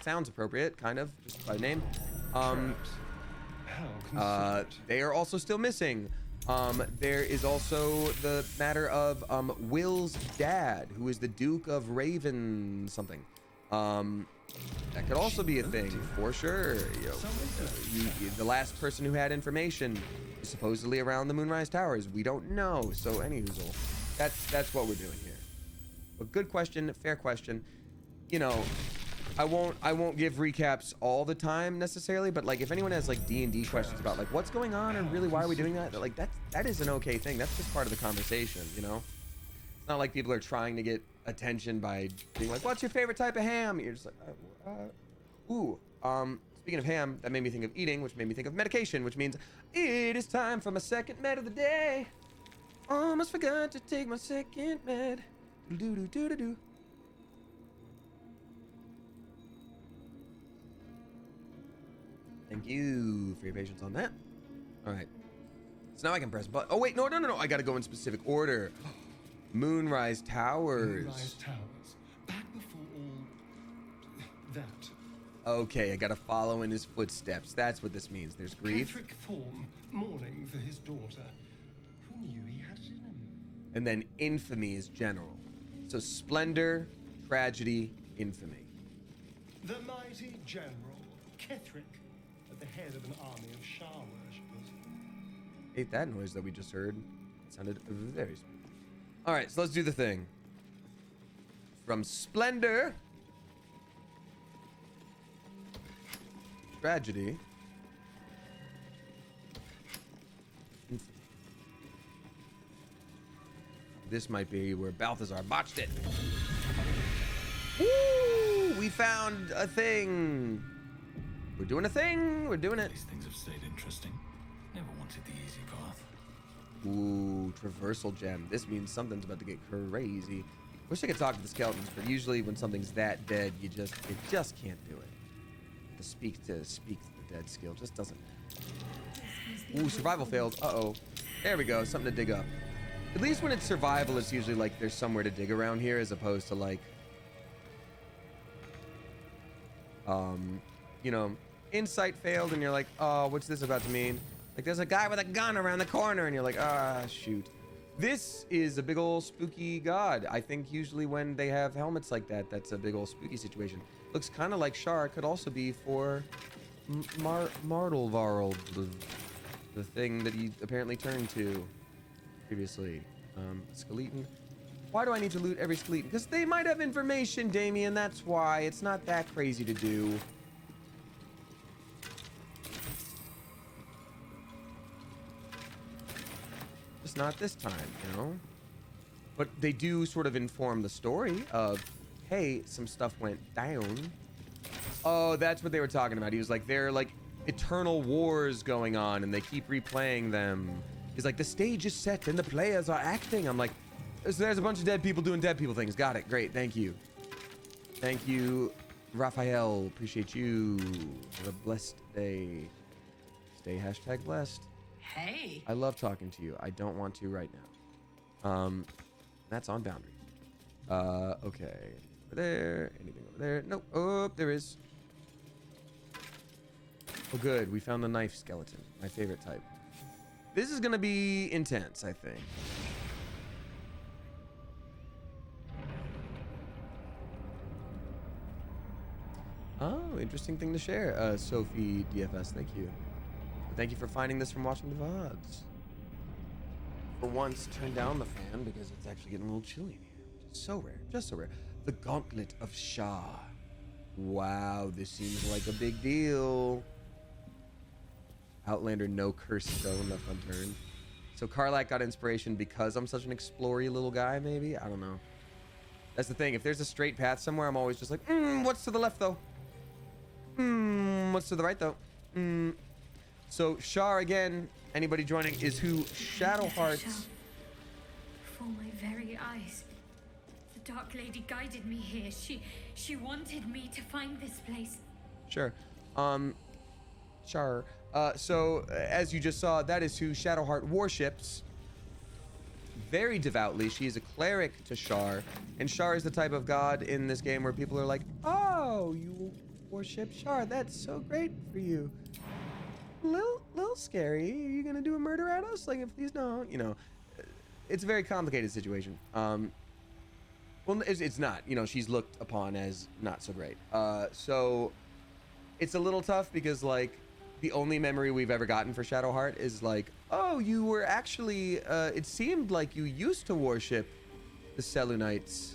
Sounds appropriate, kind of, just by name. They are also still missing. There is also the matter of Will's dad, who is the Duke of Raven something. That could also be a thing for sure. The last person who had information is supposedly around the Moonrise Towers. We don't know. So anyhoozle, that's what we're doing here. But good question, fair question. You know, I won't give recaps all the time necessarily, but like if anyone has like D&D questions about like what's going on and really why are we doing that, like that is an okay thing. That's just part of the conversation, you know. It's not like people are trying to get attention by being like, what's your favorite type of ham? You're just like, speaking of ham, that made me think of eating, which made me think of medication, which means it is time for my second med of the day. Almost forgot to take my second med. Do-do-do-do-do. Thank you for your patience on that. All right. So now I can press button. Oh, wait. No. I got to go in specific order. Moonrise Towers. Moonrise Towers. Back before all that. Okay, I got to follow in his footsteps. That's what this means. There's grief. Catherick Thorm, mourning for his daughter. Who knew he had it in him? And then infamy is general. So splendor, tragedy, infamy. The mighty general, Ketheric at the head of an army of Shar worshippers. Hate that noise that we just heard. It sounded very spooky. All right, so let's do the thing. From splendor, tragedy, this might be where Balthazar botched it. Woo! We found a thing. We're doing a thing. We're doing it. These things have stayed interesting. Never wanted the easy path. Ooh, traversal gem. This means something's about to get crazy. Wish I could talk to the skeletons, but usually when something's that dead, you just can't do it. To speak to the dead skill just doesn't. Ooh, survival failed. Uh-oh. There we go. Something to dig up. At least when it's survival, it's usually like there's somewhere to dig around here, as opposed to like, you know, insight failed, and you're like, oh, what's this about to mean? Like, there's a guy with a gun around the corner, and you're like, ah, shoot. This is a big old spooky god. I think usually when they have helmets like that, that's a big old spooky situation. Looks kind of like Shar. Could also be for Martelvarl, the thing that he apparently turned to previously. Skeleton. Why do I need to loot every skeleton? Because they might have information, Damien. That's why. It's not that crazy to do. Just not this time, you know? But they do sort of inform the story of, hey, some stuff went down. Oh, that's what they were talking about. He was like, there are like eternal wars going on and they keep replaying them. He's like, the stage is set and the players are acting. I'm like, so there's a bunch of dead people doing dead people things. Got it. Great. Thank you. Thank you, Raphael. Appreciate you. Have a blessed day. Stay #blessed. Hey. I love talking to you. I don't want to right now. That's on boundary. Okay. Over there. Anything over there? Nope. Oh, there is. Oh, good. We found the knife skeleton. My favorite type. This is gonna be intense, I think. Oh, interesting thing to share. Sophie DFS, thank you. Thank you for finding this from watching the VODs. For once, turn down the fan because it's actually getting a little chilly in here. Just so rare, just so rare. The Gauntlet of Shar. Wow, this seems like a big deal. Outlander, no cursed stone left unturned. So Karlak got inspiration because I'm such an explory little guy, maybe? I don't know. That's the thing. If there's a straight path somewhere, I'm always just like, what's to the left, though? What's to the right, though? So Shar, again, anybody joining, is who Shadowheart's... Before my very eyes. The Dark Lady guided me here. She wanted me to find this place. Sure. Shar. So, as you just saw, that is who Shadowheart worships very devoutly. She is a cleric to Shar, and Shar is the type of god in this game where people are like, oh, you worship Shar. That's so great for you. Little scary. Are you gonna do a murder at us? Like, if please don't. You know, it's a very complicated situation. Well, it's not. You know, she's looked upon as not so great. So it's a little tough because, like, the only memory we've ever gotten for Shadowheart is like, oh, you were actually, it seemed like you used to worship the Selûnites,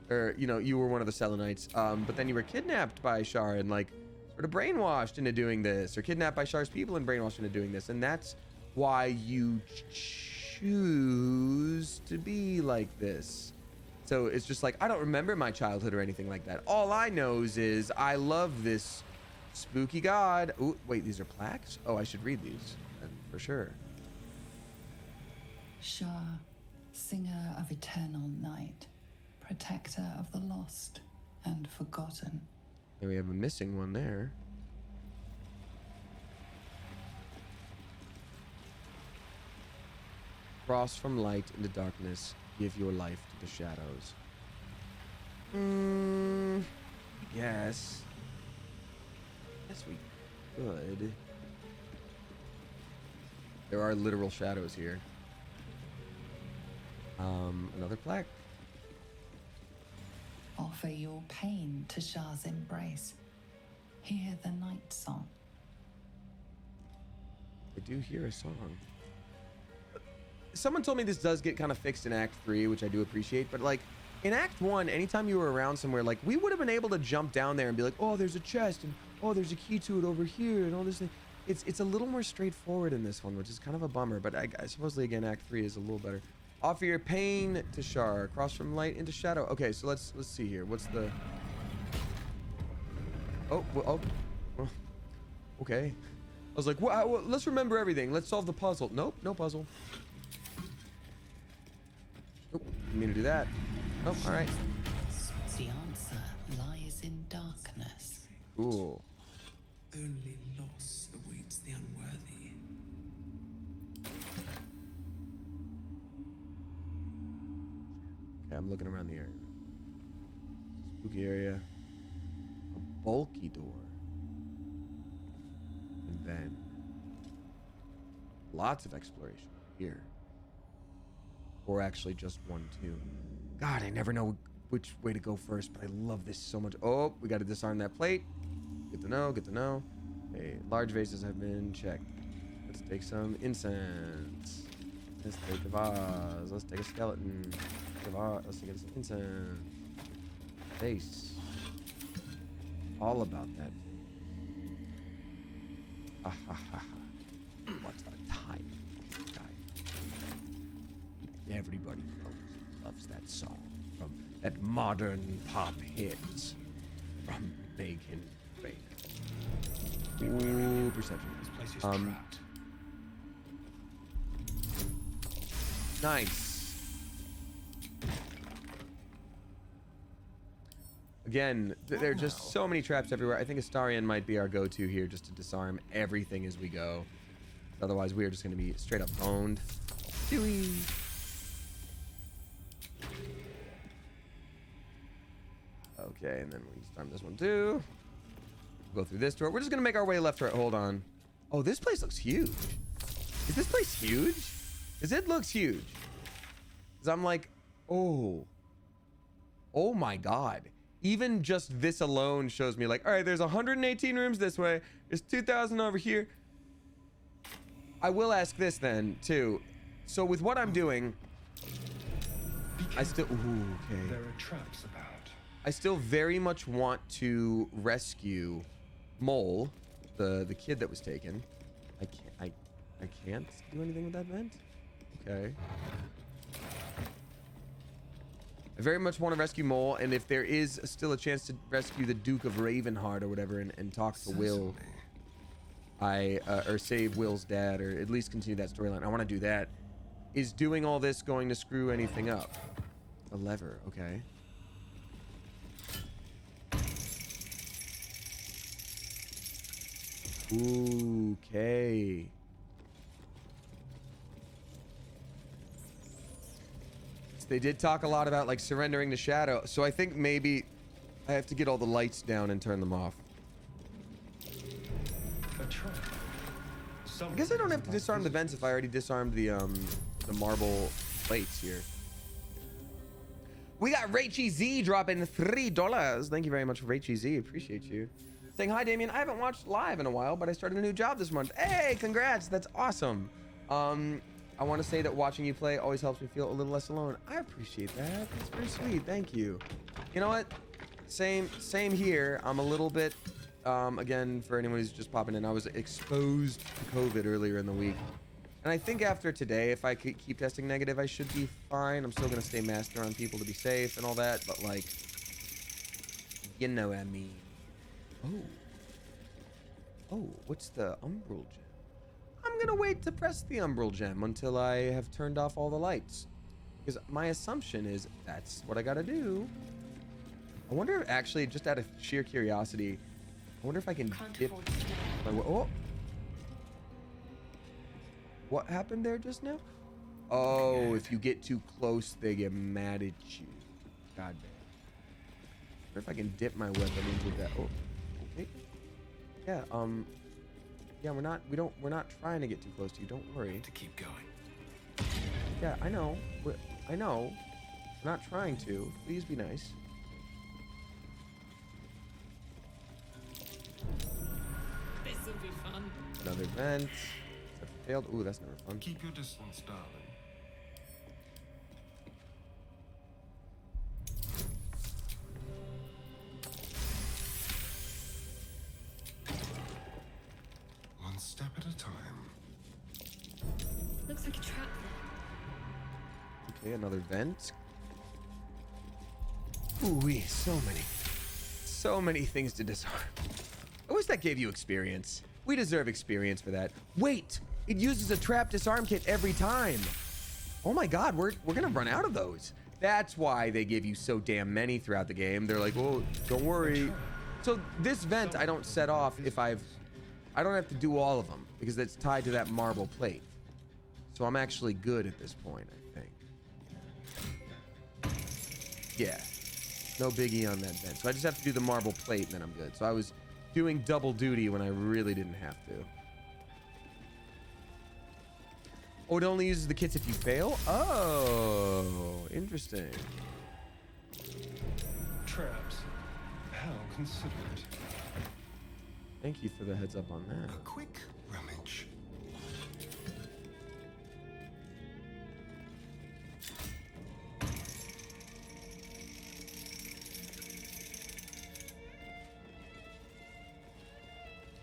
or, you know, you were one of the Selûnites, but then you were kidnapped by Shar and, like, sort of brainwashed into doing this, or kidnapped by Shar's people and brainwashed into doing this, and that's why you choose to be like this. So it's just like, I don't remember my childhood or anything like that. All I know is I love this spooky god. Ooh, wait, these are plaques? Oh, I should read these for sure. Shar, singer of eternal night, protector of the lost and forgotten. And we have a missing one there. Cross from light into darkness, give your life to the shadows. Yes. Yes, we could. There are literal shadows here. Another plaque. Offer your pain to Shar's embrace. Hear the night song. I do hear a song. Someone told me this does get kind of fixed in Act 3, which I do appreciate, but like in Act 1, anytime you were around somewhere, like we would have been able to jump down there and be like, oh, there's a chest, and oh, there's a key to it over here, and all this thing. It's a little more straightforward in this one, which is kind of a bummer, but I supposedly again Act 3 is a little better. Offer your pain to Shar, cross from light into shadow. Okay, so let's see here. What's the... Oh, well, well, okay. I was like, well, let's remember everything. Let's solve the puzzle. Nope, no puzzle. Nope, didn't mean to do that. Nope, all right. The answer lies in darkness. Cool. Only loss awaits the unworthy. Okay, I'm looking around the area. Spooky area. A bulky door. And then lots of exploration here. Or actually just one, too. God, I never know which way to go first, but I love this so much. Oh, we got to disarm that plate. Good to know, good to know. Okay, large vases have been checked. Let's take some incense. Let's take a vase. Let's take a skeleton. Let's take some incense. Vase. All about that. Ha ha ha ha. What's the time? Everybody loves that song from that modern pop hits from Bacon Bacon. Ooh, perception. This place is trapped. Nice. Again, there are just so many traps everywhere. I think Astarion might be our go-to here just to disarm everything as we go. Otherwise, we are just going to be straight up owned. Chewie. Okay, and then we disarm this one too. We'll go through this door. We're just going to make our way left, right. Hold on. Oh, this place looks huge. Is this place huge? Because it looks huge. Because I'm like, oh my God. Even just this alone shows me like, all right, there's 118 rooms this way. There's 2,000 over here. I will ask this then too. So with what I'm doing, I still, okay. There are traps about. I still very much want to rescue Mole, the kid that was taken. I can't do anything with that vent. Okay. I very much want to rescue Mole, and if there is still a chance to rescue the Duke of Ravenheart or whatever and talk to Will, or save Will's dad, or at least continue that storyline. I want to do that. Is doing all this going to screw anything up? A lever, okay. Okay. They did talk a lot about like surrendering to shadow, so I think maybe I have to get all the lights down and turn them off. I guess I don't have to disarm the vents if I already disarmed the marble plates here. We got Rachie Z dropping $3. Thank you very much, Rachie Z. Appreciate you. Saying hi, Damien. I haven't watched live in a while, but I started a new job this month. Hey, congrats. That's awesome. I want to say that watching you play always helps me feel a little less alone. I appreciate that. That's very sweet. Thank you. You know what? Same here. I'm a little bit, again, for anyone who's just popping in, I was exposed to COVID earlier in the week. And I think after today, if I could keep testing negative, I should be fine. I'm still going to stay masked around people to be safe and all that. But, like, you know what I mean. Oh, what's the umbral gem? I'm gonna wait to press the umbral gem until I have turned off all the lights, because my assumption is that's what I gotta do. I wonder if actually, just out of sheer curiosity, I wonder if I can dip my oh, what happened there just now? Oh, if you get too close, they get mad at you. God damn. I wonder if I can dip my weapon into that. Oh, okay. Yeah. Yeah, we're not trying to get too close to you. Don't worry. To keep going. Yeah, I know. I know. We're not trying to. Please be nice. This'll be fun. Another vent. Except failed. Ooh, that's never fun. Keep your distance, darling. One step at a time. Looks like a trap there. Okay, another vent. Ooh, so many things to disarm. I wish that gave you experience. We deserve experience for that. Wait, it uses a trap disarm kit every time. Oh my God, we're gonna run out of those. That's why they give you so damn many throughout the game. They're like, well, don't worry. So this vent I don't set off if I don't have to do all of them because it's tied to that marble plate. So I'm actually good at this point, I think. Yeah, no biggie on that vent. So I just have to do the marble plate and then I'm good. So I was doing double duty when I really didn't have to. Oh, it only uses the kits if you fail? Oh, interesting. Traps. How considerate. Thank you for the heads up on that. A quick rummage.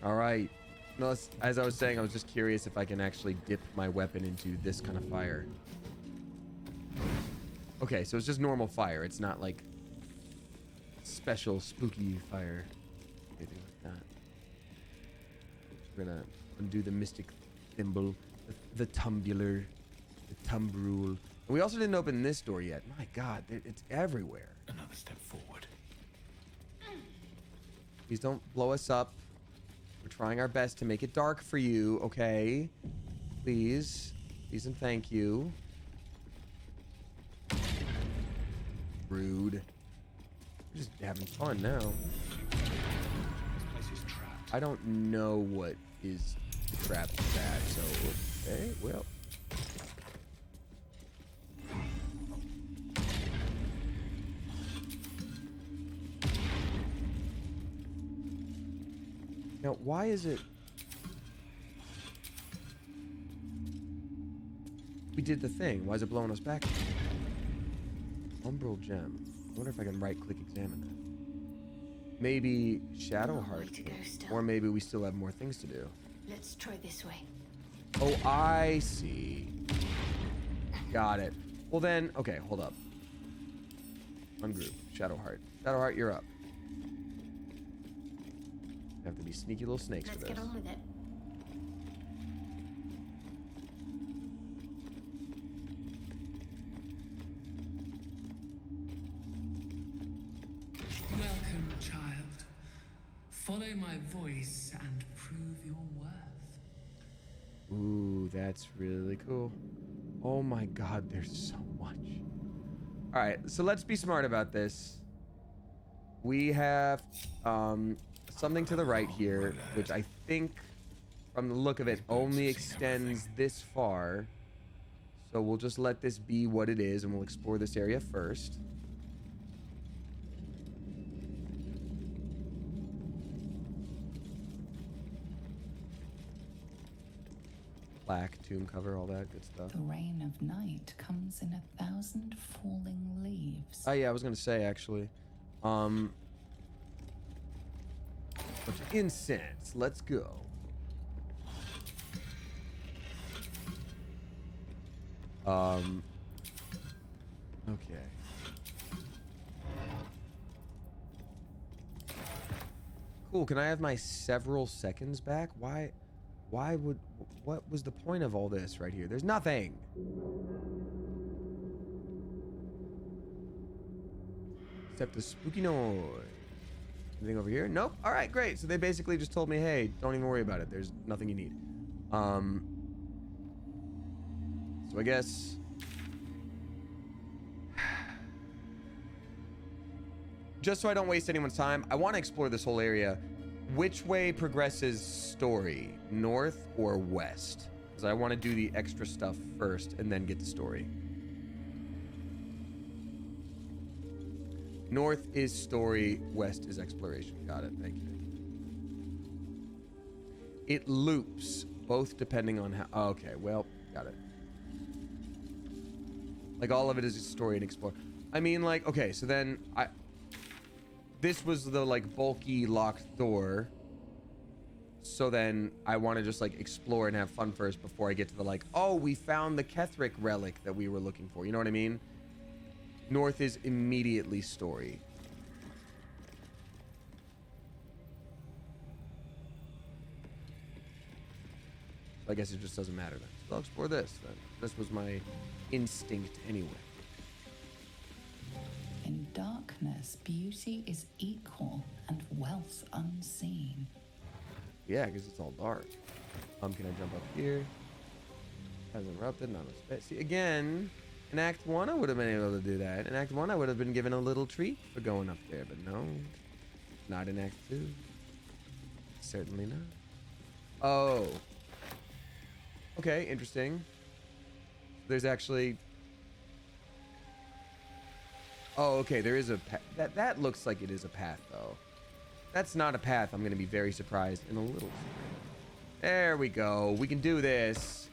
All right. No, as I was saying, I was just curious if I can actually dip my weapon into this kind of fire. Okay, so it's just normal fire. It's not like special spooky fire. Anything like that. We're gonna undo the mystic thimble, the tumbler, the tumbrule. And we also didn't open this door yet. My God, it's everywhere. Another step forward. Please don't blow us up. We're trying our best to make it dark for you, okay? Please. Please and thank you. Rude. We're just having fun now. This place is trapped. I don't know what is the trap to that, so okay, well. Now, why is it... We did the thing. Why is it blowing us back? Umbral gem. I wonder if I can right-click examine that. Maybe Shadowheart. Or maybe we still have more things to do. Let's try this way. Oh, I see. Got it. Well then, okay, hold up. Ungroup. Shadowheart. Shadowheart, you're up. Have to be sneaky little snakes for this. Let's get on with it. Welcome, child. Follow my voice and prove your worth. Ooh, that's really cool. Oh my God, there's so much. All right, so let's be smart about this. We have something to the right here, which I think, from the look of it, only extends this far. So we'll just let this be what it is, and we'll explore this area first. Plaque, tomb cover, all that good stuff. The rain of night comes in 1,000 falling leaves. Oh yeah, I was gonna say actually. Bunch of incense. Let's go. Okay. Cool. Can I have my several seconds back? Why would... What was the point of all this right here? There's nothing. Except the spooky noise. Anything over here? Nope. All right, great. So they basically just told me, hey, don't even worry about it. There's nothing you need. So I guess... Just so I don't waste anyone's time, I want to explore this whole area. Which way progresses story? North or west? Because I want to do the extra stuff first and then get to story. North is story, west is exploration. Got it, thank you. It loops, both depending on how... Oh, okay, well, got it. Like, all of it is a story and explore. I mean, like, okay, so then this was the, like, bulky locked door. So then I want to just, like, explore and have fun first before I get to the, like, oh, we found the Ketheric relic that we were looking for. You know what I mean? North is immediately story. I guess it just doesn't matter then. So I'll explore this then. This was my instinct anyway. In darkness, beauty is equal and wealth unseen. Yeah, because it's all dark. Can I jump up here? Hasn't erupted, not a space. See, again, in Act 1 I would have been able to do that. In Act 1 I would have been given a little treat for going up there, but no. Not in Act 2. Certainly not. Oh. Okay, interesting. There's actually... Oh, okay, there is a path. That looks like it is a path, though. That's not a path. I'm going to be very surprised in a little. There we go. We can do this.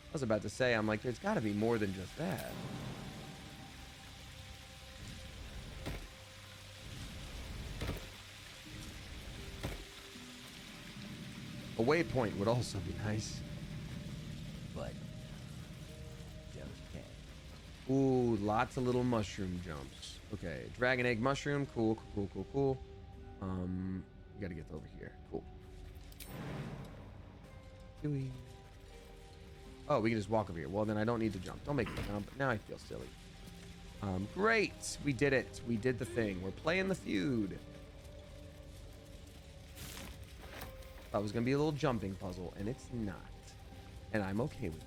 I was about to say, I'm like, there's got to be more than just that. A waypoint would also be nice. But just okay. Ooh, lots of little mushroom jumps. Okay, dragon egg mushroom. Cool, cool, cool, cool, cool. We gotta get over here. Cool. Oh, we can just walk over here. Well, then I don't need to jump. Don't make me jump. Now I feel silly. Great. We did it. We did the thing. We're playing the feud. Thought it was gonna be a little jumping puzzle, and it's not. And I'm okay with it.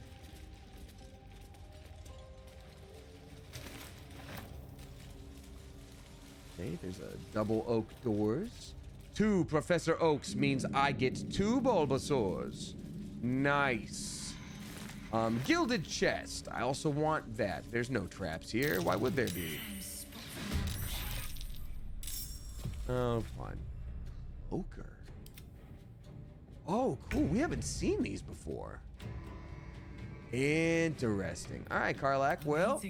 Okay, there's a double oak doors. 2 Professor Oaks means I get 2 Bulbasaurs. Nice. Gilded chest. I also want that. There's no traps here. Why would there be? Oh, fine. Ochre. Oh, cool. We haven't seen these before. Interesting. All right, Karlach. Well,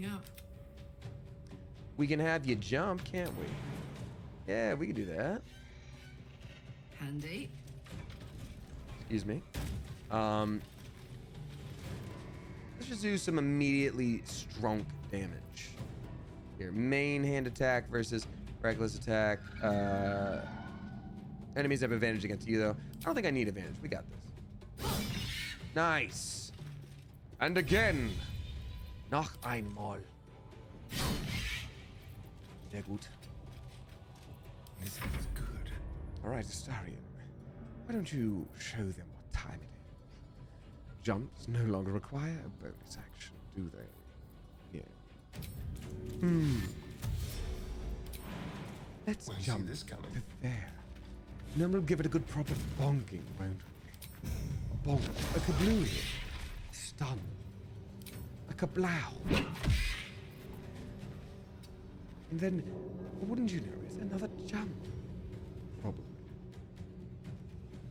we can have you jump, can't we? Yeah, we can do that. Handy. Excuse me. Let's just do some immediately strong damage. Here, main hand attack versus reckless attack. Enemies have advantage against you, though. I don't think I need advantage. We got this. Nice. And again. Noch einmal. Sehr gut. This is good. All right, Astarion. Why don't you show them what time it is? Jumps no longer require a bonus action, do they? Yeah. Let's jump this coming. to there. And then we'll give it a good proper bonking, won't we? A bonk. A kablooey. Stun. A kablow. And then, wouldn't you know, it's another jump. Probably.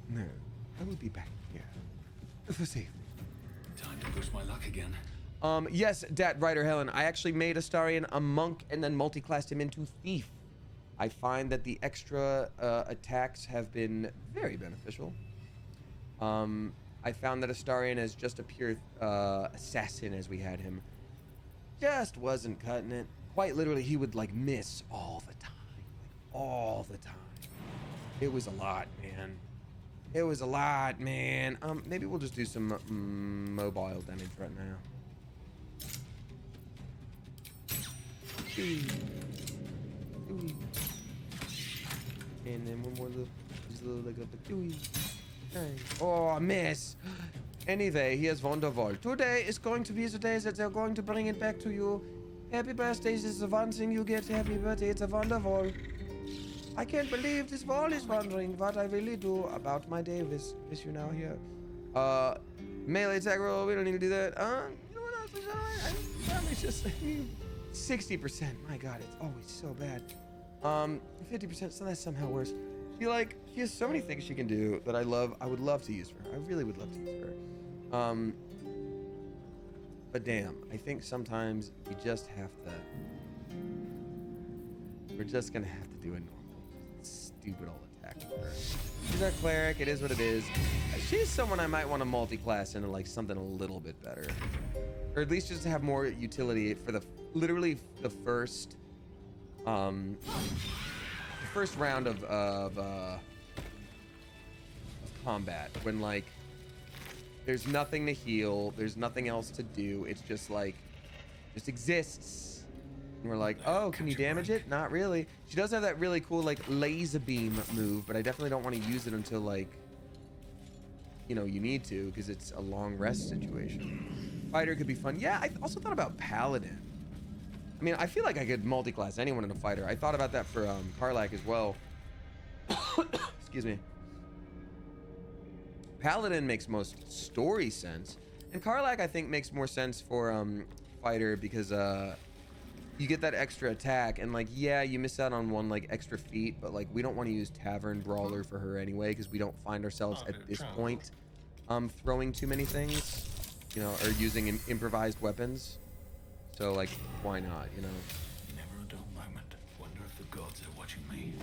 No, I will be back here. For safety. Time to push my luck again. Yes, Dat Writer Helen. I actually made Astarion a monk and then multi-classed him into thief. I find that the extra attacks have been very beneficial. I found that Astarion as just a pure assassin as we had him just wasn't cutting it. Quite literally, he would like miss all the time. Like, all the time. It was a lot, man. It was a lot, man. Maybe we'll just do some mobile damage right now. And then one more little, just a little like a dooey. Oh, I miss. Anyway, here's Wonderwall. Today is going to be the day that they're going to bring it back to you. Happy birthday is the one thing you get. Happy birthday, it's a Wonderwall. I can't believe this wall is wondering what I really do about my day with you now here. Melee attack roll, we don't need to do that. You know what else is alright? It's just 60%. My god, it's always so bad. 50%, so that's somehow worse. She has so many things she can do that I would love to use for her. I really would love to use her. But damn, I think sometimes we just have to. We're just gonna have to do a normal, stupid old attack with her. She's our cleric. It is what it is. She's someone I might want to multi-class into like something a little bit better, or at least just to have more utility for literally the first round of combat, when like there's nothing to heal, there's nothing else to do. It's just like just exists. And we're like, oh, can you damage it? Not really. She does have that really cool like laser beam move, but I definitely don't want to use it until like, you know, you need to, because it's a long rest situation. Fighter could be fun. Yeah, I also thought about paladin. I mean, I feel like I could multi-class anyone in a fighter. I thought about that for Karlach as well. Excuse me. Paladin makes most story sense, and Karlach I think makes more sense for fighter, because you get that extra attack, and like, yeah, you miss out on one like extra feat, but like we don't want to use Tavern Brawler for her anyway, because we don't find ourselves at this point throwing too many things, you know, or using improvised weapons. So like, why not, you know? Never a dull moment. Wonder if the gods are watching me.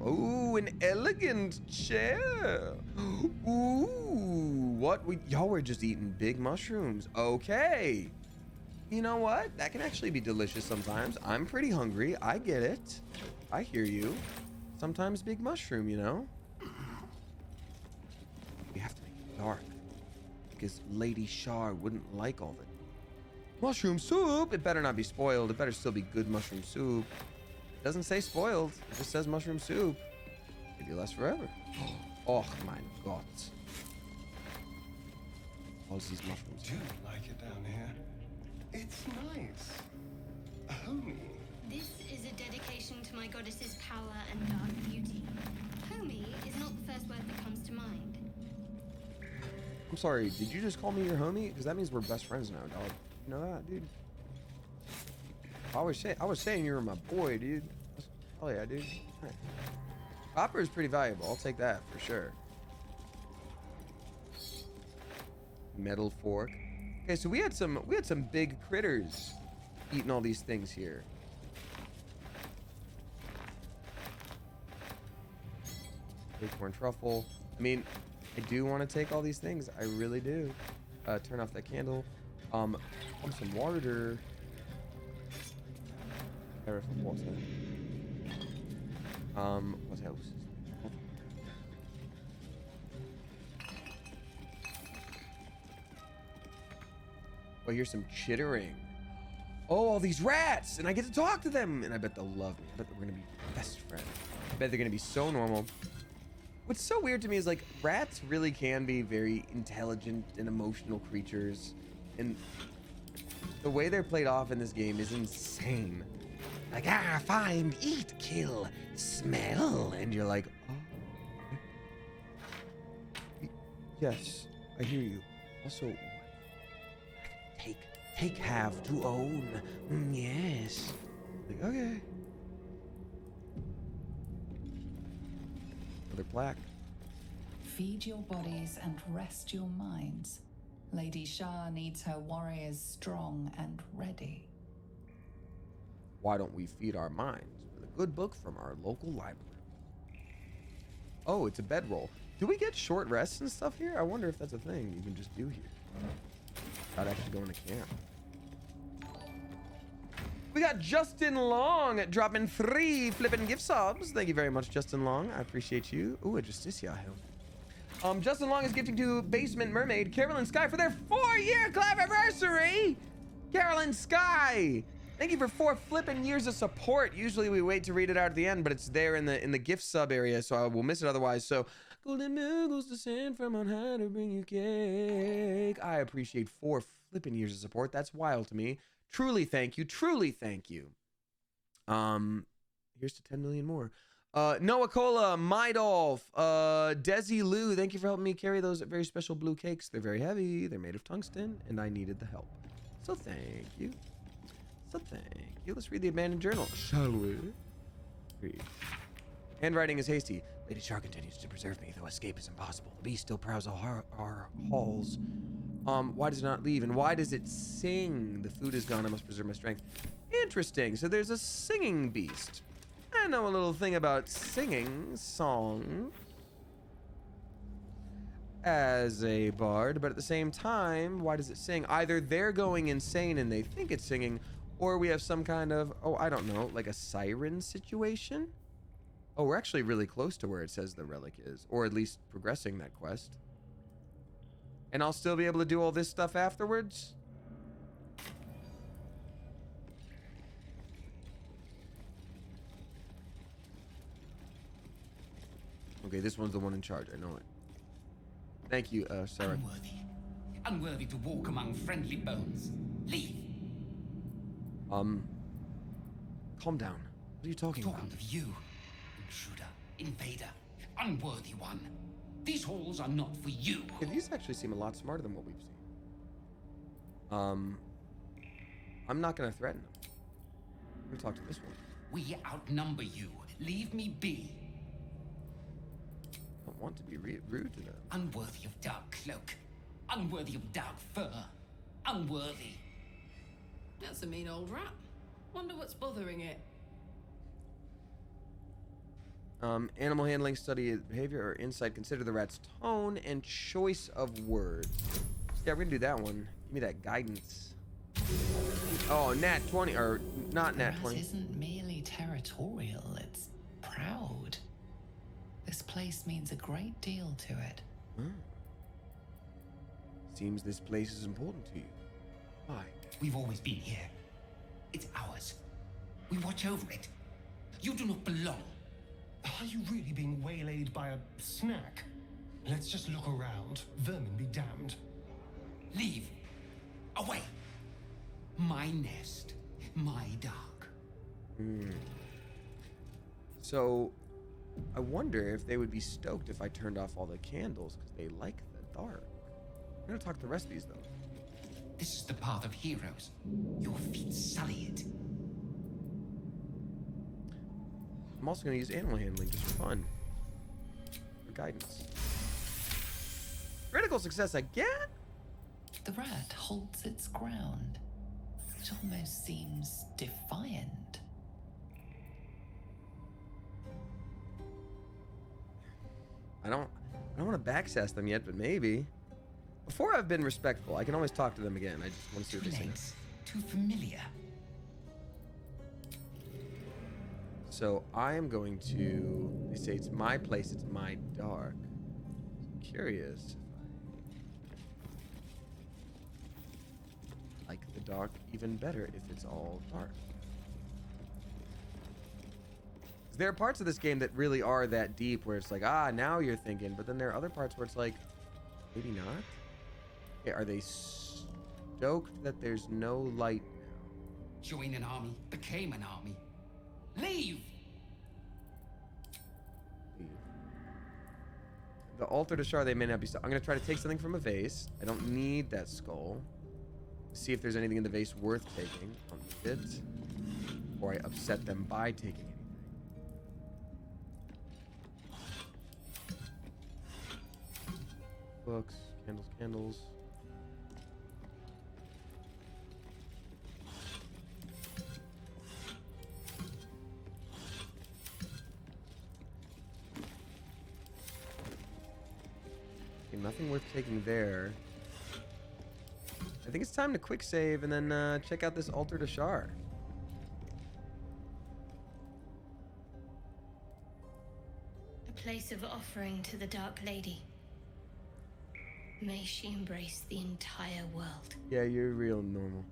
Oh, an elegant chair. Ooh, what? Y'all were just eating big mushrooms. Okay. You know what? That can actually be delicious sometimes. I'm pretty hungry. I get it. I hear you. Sometimes big mushroom, you know? We have to make it dark, because Lady Shar wouldn't like all the mushroom soup. It better not be spoiled. It better still be good mushroom soup. It doesn't say spoiled. It just says mushroom soup. Maybe lasts forever. Oh my god. All these mushrooms. Do you like it down here? It's nice. Homie. This is a dedication to my goddess's power and dark beauty. Homie is not the first word that comes to mind. I'm sorry, did you just call me your homie? Because that means we're best friends now, dog. You know that, dude? I was saying you were my boy, dude. Oh yeah, dude. Right. Copper is pretty valuable. I'll take that for sure. Metal fork. Okay, so we had some big critters eating all these things here. Acorn truffle. I mean, I do want to take all these things. I really do. Turn off that candle. Some water. Water. What else? Oh, here's some chittering. Oh, all these rats, and I get to talk to them, and I bet they'll love me. I bet we're gonna be best friends. I bet they're gonna be so normal. What's so weird to me is like rats really can be very intelligent and emotional creatures, and the way they're played off in this game is insane. Like, find, eat, kill, smell, and you're like, oh, yes, I hear you. Also, take have to own. Yes. Like, okay. Another plaque. Feed your bodies and rest your minds. Lady Shar needs her warriors strong and ready. Why don't we feed our minds with a good book from our local library? Oh, it's a bedroll. Do we get short rests and stuff here? I wonder if that's a thing you can just do here without actually going to camp. We got Justin Long dropping 3 flipping gift subs. Thank you very much, Justin Long. I appreciate you. Ooh, a Justicia Hill. Justin Long is gifting to Basement Mermaid, Carolyn Sky, for their 4-year club anniversary. Carolyn Sky, thank you for 4 flipping years of support. Usually we wait to read it out at the end, but it's there in the gift sub area, so I will miss it otherwise. So, golden moogles descend from on high to bring you cake. I appreciate 4 flipping years of support. That's wild to me. Truly thank you. Truly thank you. Here's to 10 million more. Noah Cola, Mydolf, Desi Lou, thank you for helping me carry those very special blue cakes. They're very heavy, they're made of tungsten, and I needed the help. So thank you. So thank you. Let's read the abandoned journal, shall we? Read. Handwriting is hasty. Lady Shar continues to preserve me, though escape is impossible. The beast still prowls our halls. Why does it not leave? And why does it sing? The food is gone. I must preserve my strength. Interesting. So there's a singing beast. I know a little thing about singing songs as a bard, but at the same time, why does it sing? Either they're going insane and they think it's singing, or we have some kind of, oh, I don't know, like a siren situation? Oh, we're actually really close to where it says the relic is, or at least progressing that quest. And I'll still be able to do all this stuff afterwards? Okay, this one's the one in charge. I know it. Thank you, Sarah. Unworthy. Unworthy to walk among friendly bones. Leave. Calm down. What are you talking about? Talking of you, intruder, invader, unworthy one. These halls are not for you. Okay, these actually seem a lot smarter than what we've seen. I'm not gonna threaten them. I'm gonna talk to this one. We outnumber you. Leave me be. I don't want to be rude to them. Unworthy of dark cloak. Unworthy of dark fur. Unworthy. That's a mean old rat. Wonder what's bothering it. Animal handling, study behavior, or insight. Consider the rat's tone and choice of words. Yeah, we're gonna do that one. Give me that guidance. Oh, nat 20, or not nat 20. Rat isn't merely territorial, it's proud. This place means a great deal to it. Seems this place is important to you. Why? We've always been here. It's ours. We watch over it. You do not belong. Are you really being waylaid by a snack? Let's just look around. Vermin be damned. Leave. Away. My nest. My dark. So, I wonder if they would be stoked if I turned off all the candles, because they like the dark. I'm gonna talk to the rest of these, though. This is the path of heroes. Your feet sully it. I'm also gonna use animal handling just for fun. For guidance. Critical success again? The rat holds its ground. It almost seems defiant. I don't want to backsass them yet, but maybe. Before I've been respectful, I can always talk to them again. I just want to see what they say. Too familiar. So I am going to. They say it's my place. It's my dark. I'm curious. Like the dark even better if it's all dark. There are parts of this game that really are that deep where it's like, now you're thinking, but then there are other parts where it's like, maybe not. Okay, are they stoked that there's no light now? Join an army, became an army. Leave! The altar to Shar, they may not be stuck. I'm gonna try to take something from a vase. I don't need that skull. See if there's anything in the vase worth taking. I'll need it. Or I upset them by taking anything. Books, candles. Okay, nothing worth taking there. I think it's time to quick save and then check out this altar to Shar. A place of offering to the Dark Lady. May she embrace the entire world. Yeah, you're real normal.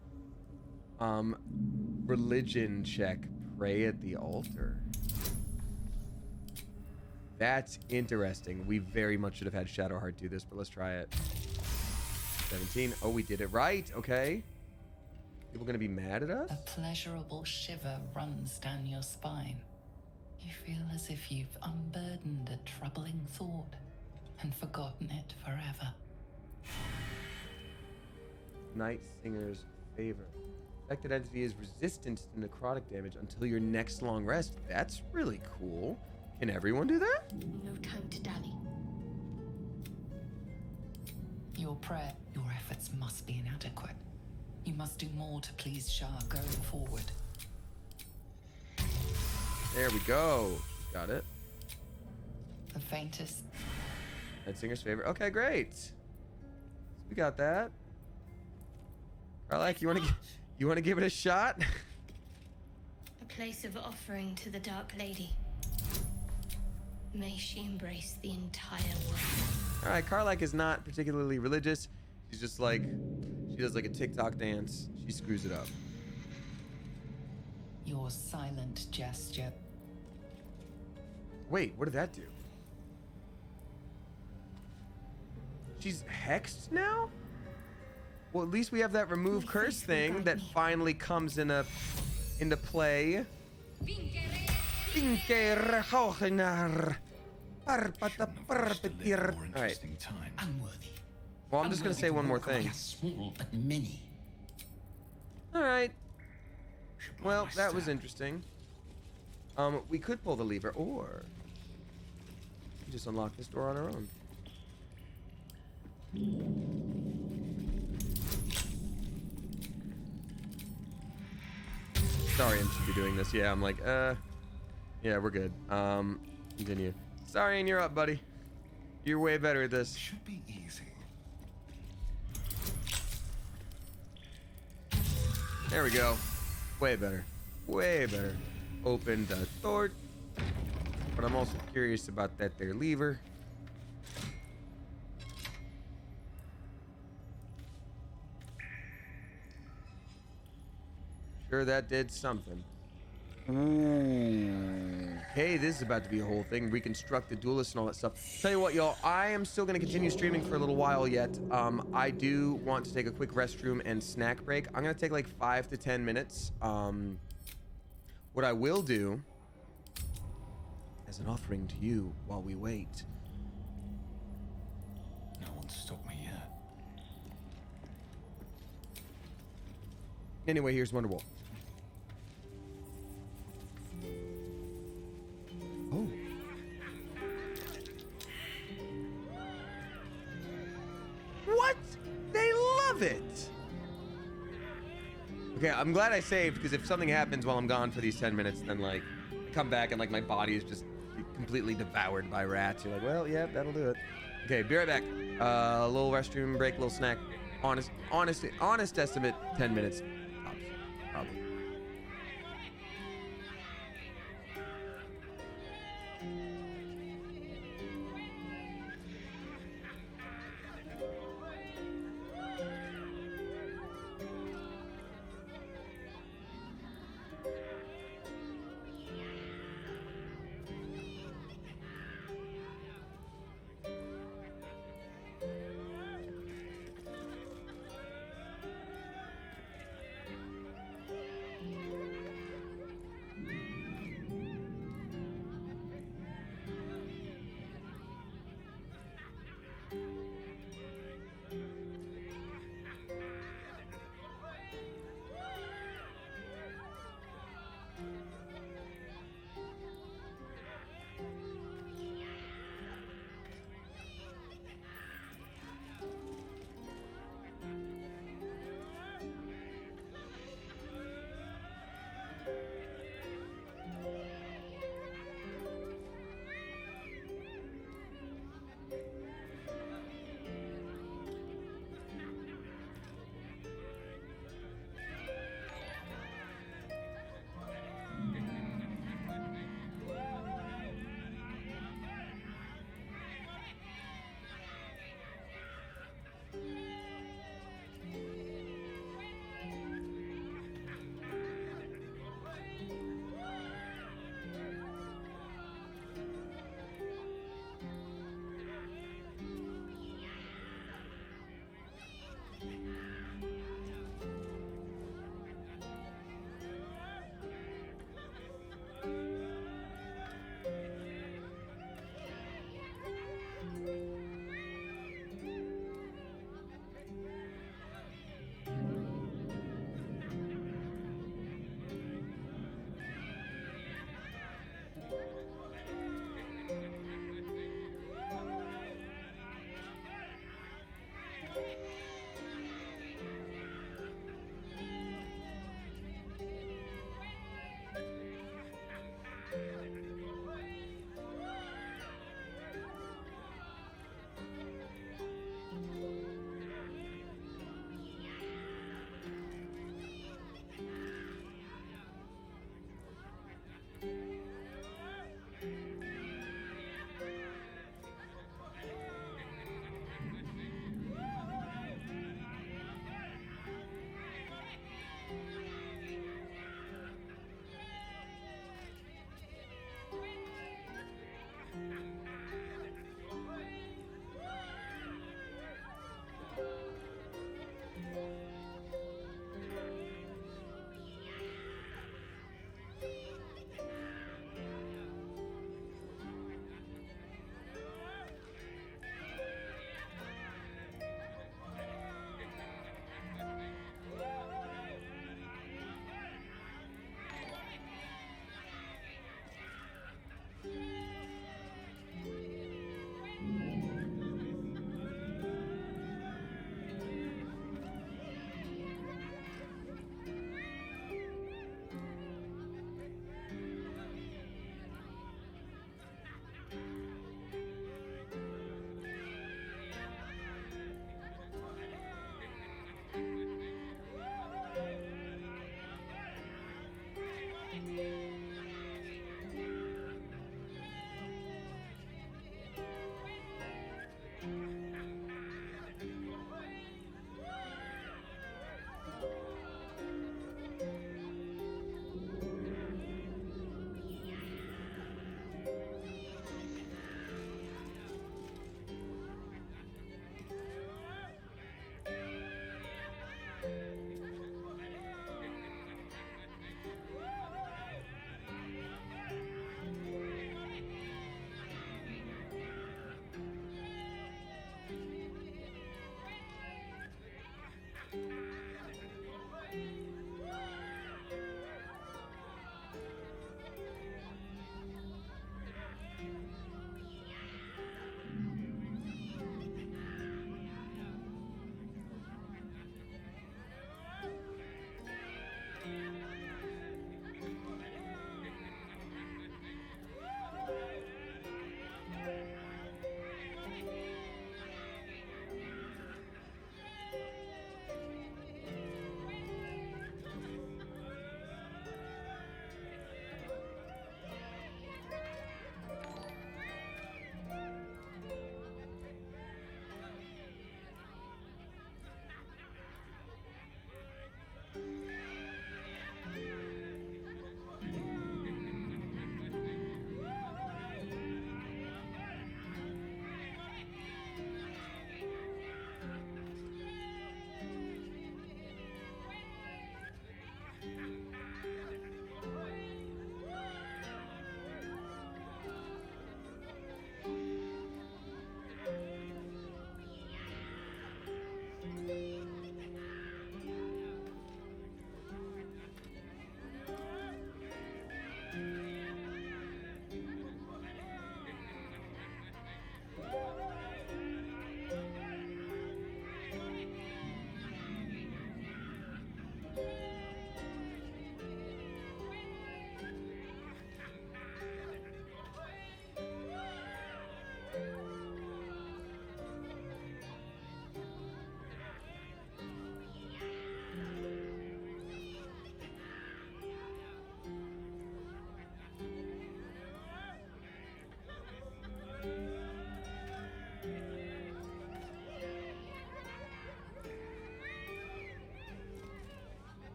Religion check. Pray at the altar. That's interesting. We very much should have had Shadowheart do this, but let's try it. 17. Oh, we did it right. Okay. People gonna be mad at us? A pleasurable shiver runs down your spine. You feel as if you've unburdened a troubling thought and forgotten it forever. Night Singer's Favor. Affected entity is resistant to necrotic damage until your next long rest. That's really cool. Can everyone do that? No time to dally. Your prayer, your efforts must be inadequate. You must do more to please Shar going forward. There we go. Got it. The faintest. Head singer's favorite. Okay, great. So we got that. Karlach, you want to give it a shot? A place of offering to the Dark Lady. May she embrace the entire world. All right, Karlach is not particularly religious. She's just like, she does like a TikTok dance. She screws it up. Your silent gesture. Wait, what did that do? She's hexed now? Well, at least we have that remove curse thing that finally comes into play. Alright. Well, I'm just gonna say one more thing. Alright. Well, that was interesting. We could pull the lever, or we just unlock this door on our own. Sorry, I should be doing this. Yeah, I'm like, yeah, we're good. Continue. Sorry, and you're up, buddy. You're way better at this. Should be easy. There we go. Way better. Way better. Open the door. But I'm also curious about that there lever. Sure, that did something. Hey, this is about to be a whole thing. Reconstruct the duelist and all that stuff. Tell you what, y'all, I am still going to continue streaming for a little while yet. I do want to take a quick restroom and snack break. I'm going to take like 5 to 10 minutes. What I will do, as an offering to you while we wait. No one's stopped me yet. Anyway, here's Wonderwall. Oh. What? They love it. Okay, I'm glad I saved, because if something happens while I'm gone for these 10 minutes, then like I come back and like my body is just completely devoured by rats. You're like, well, yeah, that'll do it. Okay, be right back. A little restroom break, little snack. Honest estimate, 10 minutes. Tops, probably.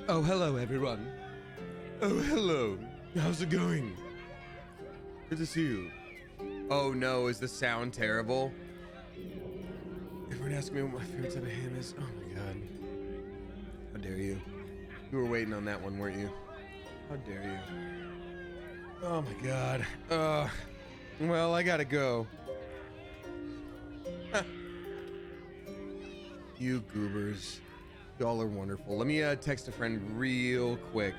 Oh, hello, everyone. Oh, hello. How's it going? Good to see you. Oh no, is the sound terrible? Everyone asking me what my favorite type of ham is. Oh my god. How dare you? You were waiting on that one, weren't you? How dare you? Oh my god. Well, I gotta go. You goobers. Y'all are wonderful. Let me text a friend real quick.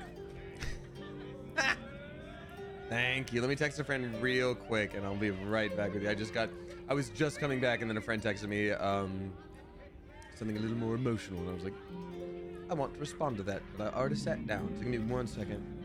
Thank you. Let me text a friend real quick and I'll be right back with you. I was just coming back and then a friend texted me something a little more emotional and I was like, I want to respond to that, but I already sat down. So give me 1 second.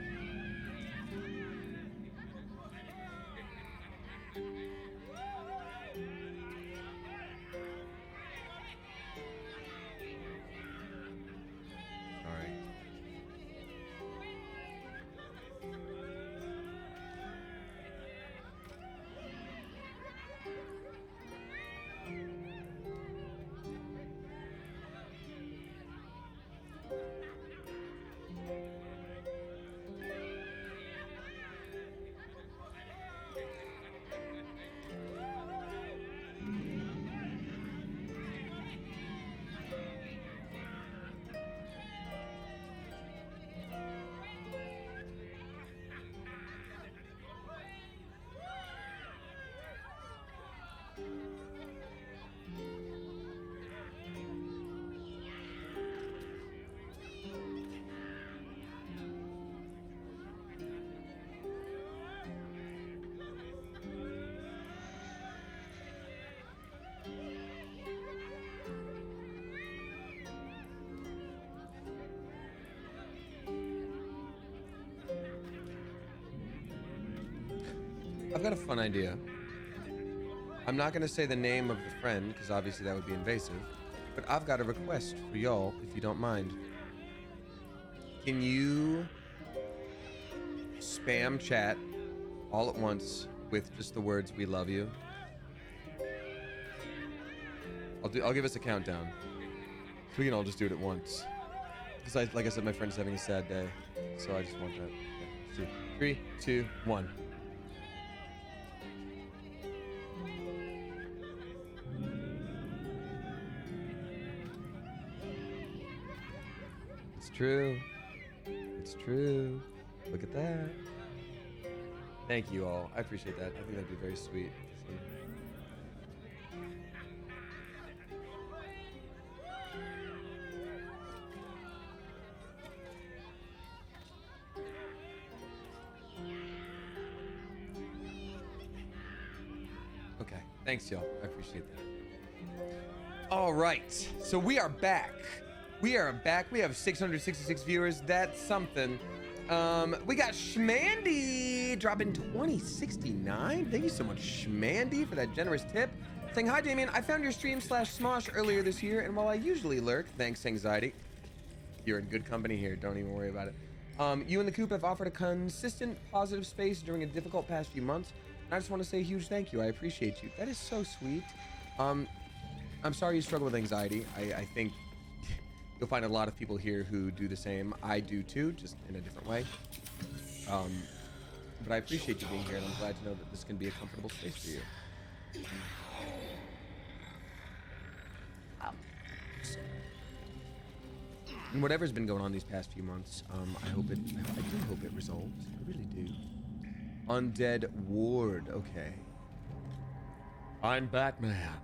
I've got a fun idea. I'm not going to say the name of the friend, because obviously that would be invasive, but I've got a request for y'all, if you don't mind. Can you spam chat all at once with just the words, "We love you"? I'll give us a countdown. So we can all just do it at once. Because like I said, my friend's having a sad day, so I just want that. Okay, 3, 2, 1. It's true. It's true. Look at that. Thank you all. I appreciate that. I think that'd be very sweet. Okay. Thanks, y'all. I appreciate that. All right. So we are back. We are back. We have 666 viewers. That's something. We got Schmandy dropping 2069. Thank you so much, Schmandy, for that generous tip. Saying, hi, Damien. I found your stream /Smosh earlier this year, and while I usually lurk, thanks, anxiety. You're in good company here. Don't even worry about it. You and the Coop have offered a consistent positive space during a difficult past few months. And I just want to say a huge thank you. I appreciate you. That is so sweet. I'm sorry you struggle with anxiety. I think you'll find a lot of people here who do the same. I do too, just in a different way. But I appreciate you being here, and I'm glad to know that this can be a comfortable space for you. And whatever's been going on these past few months, I do hope it resolves. I really do. Undead Ward, okay. I'm Batman,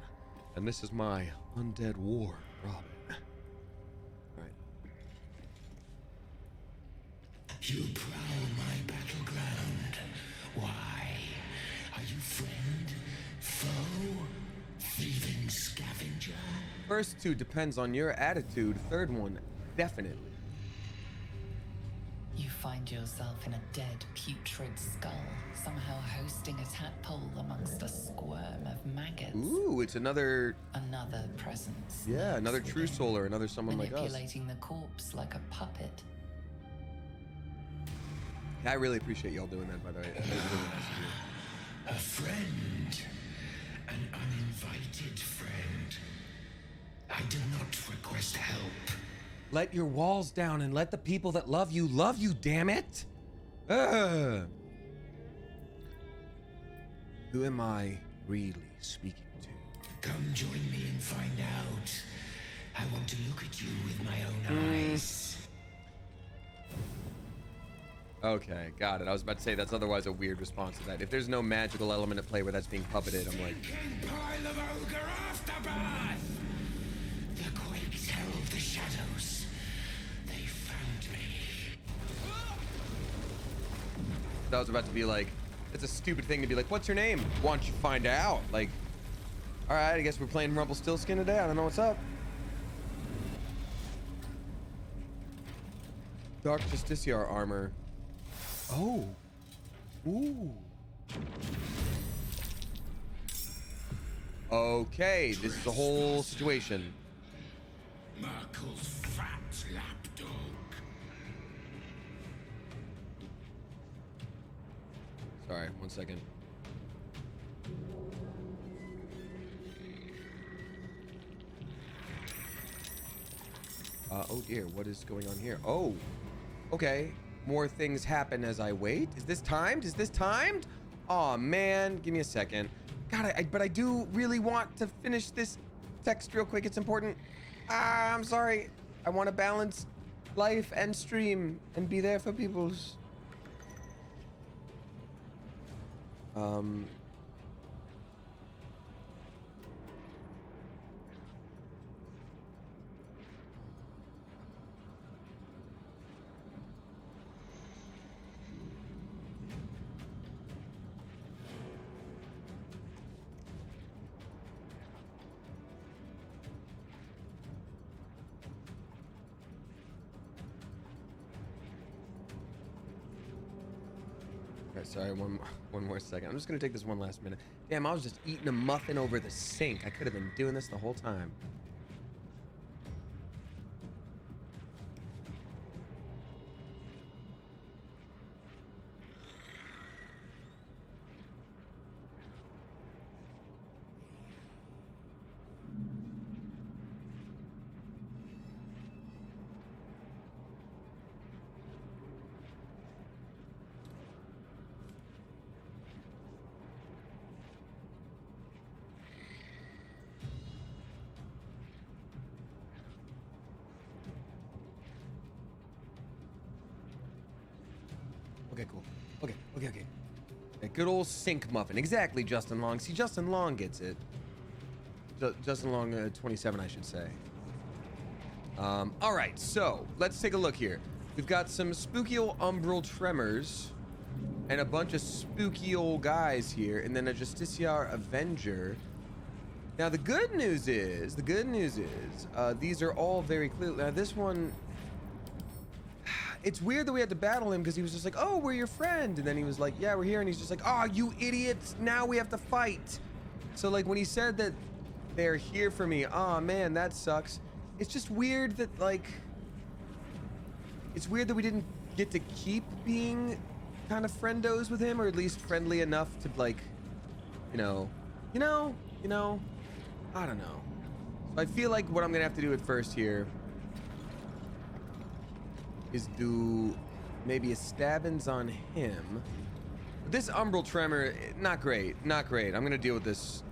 and this is my Undead Ward, Robin. You prowl my battleground. Why? Are you friend? Foe? Thieving scavenger? First two depends on your attitude. Third one, definitely. You find yourself in a dead, putrid skull, somehow hosting a tadpole amongst a squirm of maggots. Ooh, it's another presence. Yeah, another true souler, another someone like us. Manipulating the corpse like a puppet. I really appreciate y'all doing that, by the way. It's really nice of you. A friend. An uninvited friend. I do not request help. Let your walls down and let the people that love you, damn it. Who am I really speaking to? Come join me and find out. I want to look at you with my own eyes. Okay, got it. I was about to say that's otherwise a weird response to that. If there's no magical element at play where that's being puppeted, I'm like... Pile of ogre aftermath! The quakes held the shadows. They found me. That was about to be like, it's a stupid thing to be like, what's your name? Why don't you find out? Like, all right, I guess we're playing Rumpelstiltskin today. I don't know what's up. Dark Justiciar armor. Oh. Ooh. Okay, this is the whole situation. Merkel's fat lapdog. Sorry, 1 second. Oh dear, what is going on here? Oh, okay. More things happen as I wait. Is this timed? Is this timed? Oh man, give me a second. God, but I do really want to finish this text real quick. It's important. I'm sorry. I want to balance life and stream and be there for people's. Sorry, one more second. I'm just gonna take this one last minute. Damn, I was just eating a muffin over the sink. I could have been doing this the whole time. Okay, cool. Okay. A good old sink muffin. Exactly, Justin Long. See, Justin Long gets it. Justin Long, 27, I should say. All right, so let's take a look here. We've got some spooky old umbral tremors and a bunch of spooky old guys here, and then a Justiciar Avenger. Now, the good news is, these are all very clear. Now, this one, it's weird that we had to battle him because he was just like, oh, we're your friend. And then he was like, yeah, we're here. And he's just like, oh, you idiots. Now we have to fight. So like when he said that they're here for me, oh man, that sucks. It's just weird that like, it's weird that we didn't get to keep being kind of friendos with him, or at least friendly enough to like, I don't know. So I feel like what I'm gonna have to do at first here is do maybe a stabbings on him. This umbral tremor, not great. I'm gonna deal with this.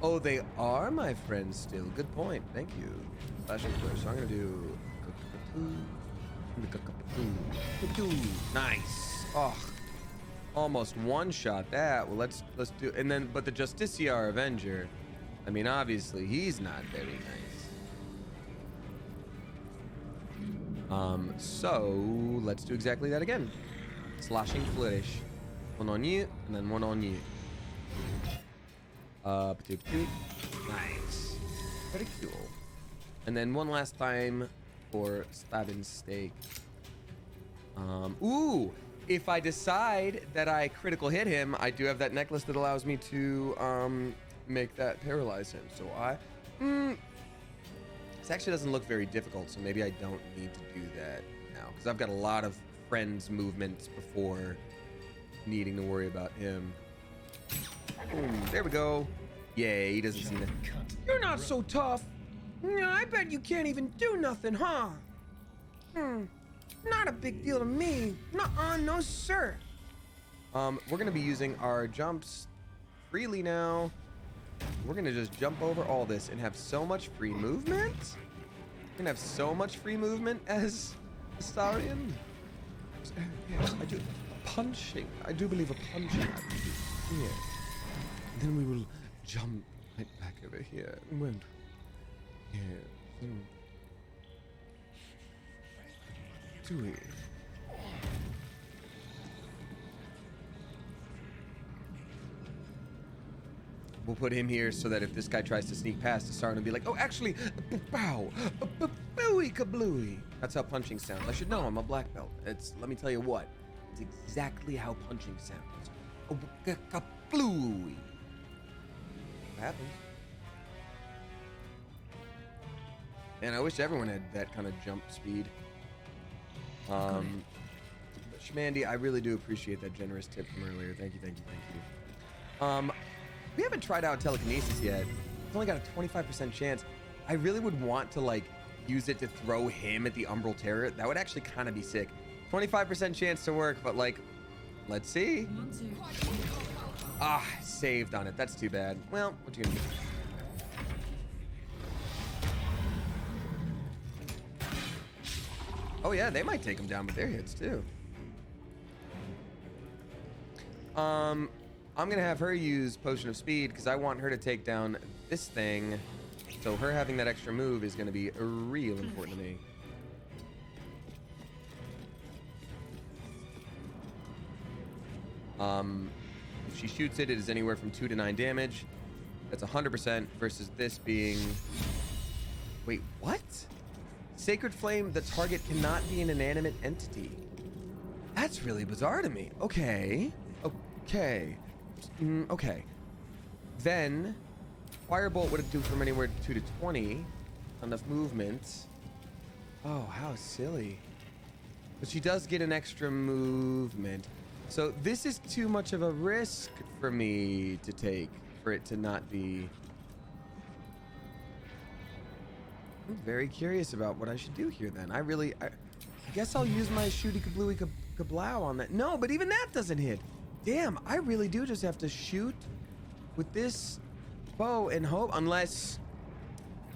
Oh, they are my friends still. Good point. Thank you. Flashing first. So I'm gonna do. Nice. Oh, almost one shot that. Well, let's do. And then, but the Justiciar Avenger. I mean, obviously, he's not very nice. So let's do exactly that again. Slashing flourish. One on you, and then one on you. Nice. Very cool. And then one last time for stabbing stake. Ooh, if I decide that I critical hit him, I do have that necklace that allows me to make that paralyze him. So this actually doesn't look very difficult, so maybe I don't need to do that now, because I've got a lot of friends movements before needing to worry about him. Boom. There we go. Yay, he doesn't see that. You're not so tough. Yeah, I bet you can't even do nothing, huh? Not a big deal to me. Nuh-uh, no sir. We're gonna be using our jumps freely now. We're gonna just jump over all this and have so much free movement. We're gonna have so much free movement as Astarion. Yes, I do. Punching. I do believe a punching. Here. Then we will jump right back over here. And went here. Do we? We'll put him here so that if this guy tries to sneak past, Astarion will be like, oh, actually, bow, booey kablooey. That's how punching sounds. I should know. I'm a black belt. Let me tell you what. It's exactly how punching sounds. Oh, kablooey. What happens? And I wish everyone had that kind of jump speed. Shmandy, I really do appreciate that generous tip from earlier. Thank you, thank you, thank you. We haven't tried out telekinesis yet. It's only got a 25% chance. I really would want to like use it to throw him at the Umbral Terror. That would actually kind of be sick. 25% chance to work, but like, let's see. Ah, saved on it. That's too bad. Well, what you gonna do? Oh yeah, they might take him down with their hits too. I'm gonna have her use Potion of Speed because I want her to take down this thing. So her having that extra move is gonna be real important to me. If she shoots it, it is anywhere from 2 to 9 damage. That's 100% versus this being... Wait, what? Sacred Flame, the target cannot be an inanimate entity. That's really bizarre to me. Okay. Okay. Okay. Then, Firebolt would do from anywhere 2 to 20. Enough movement. Oh, how silly. But she does get an extra movement. So this is too much of a risk for me to take for it to not be... I'm very curious about what I should do here then. I guess I'll use my shooty kablooey kablow on that. No, but even that doesn't hit. Damn, I really do just have to shoot with this bow and hope, unless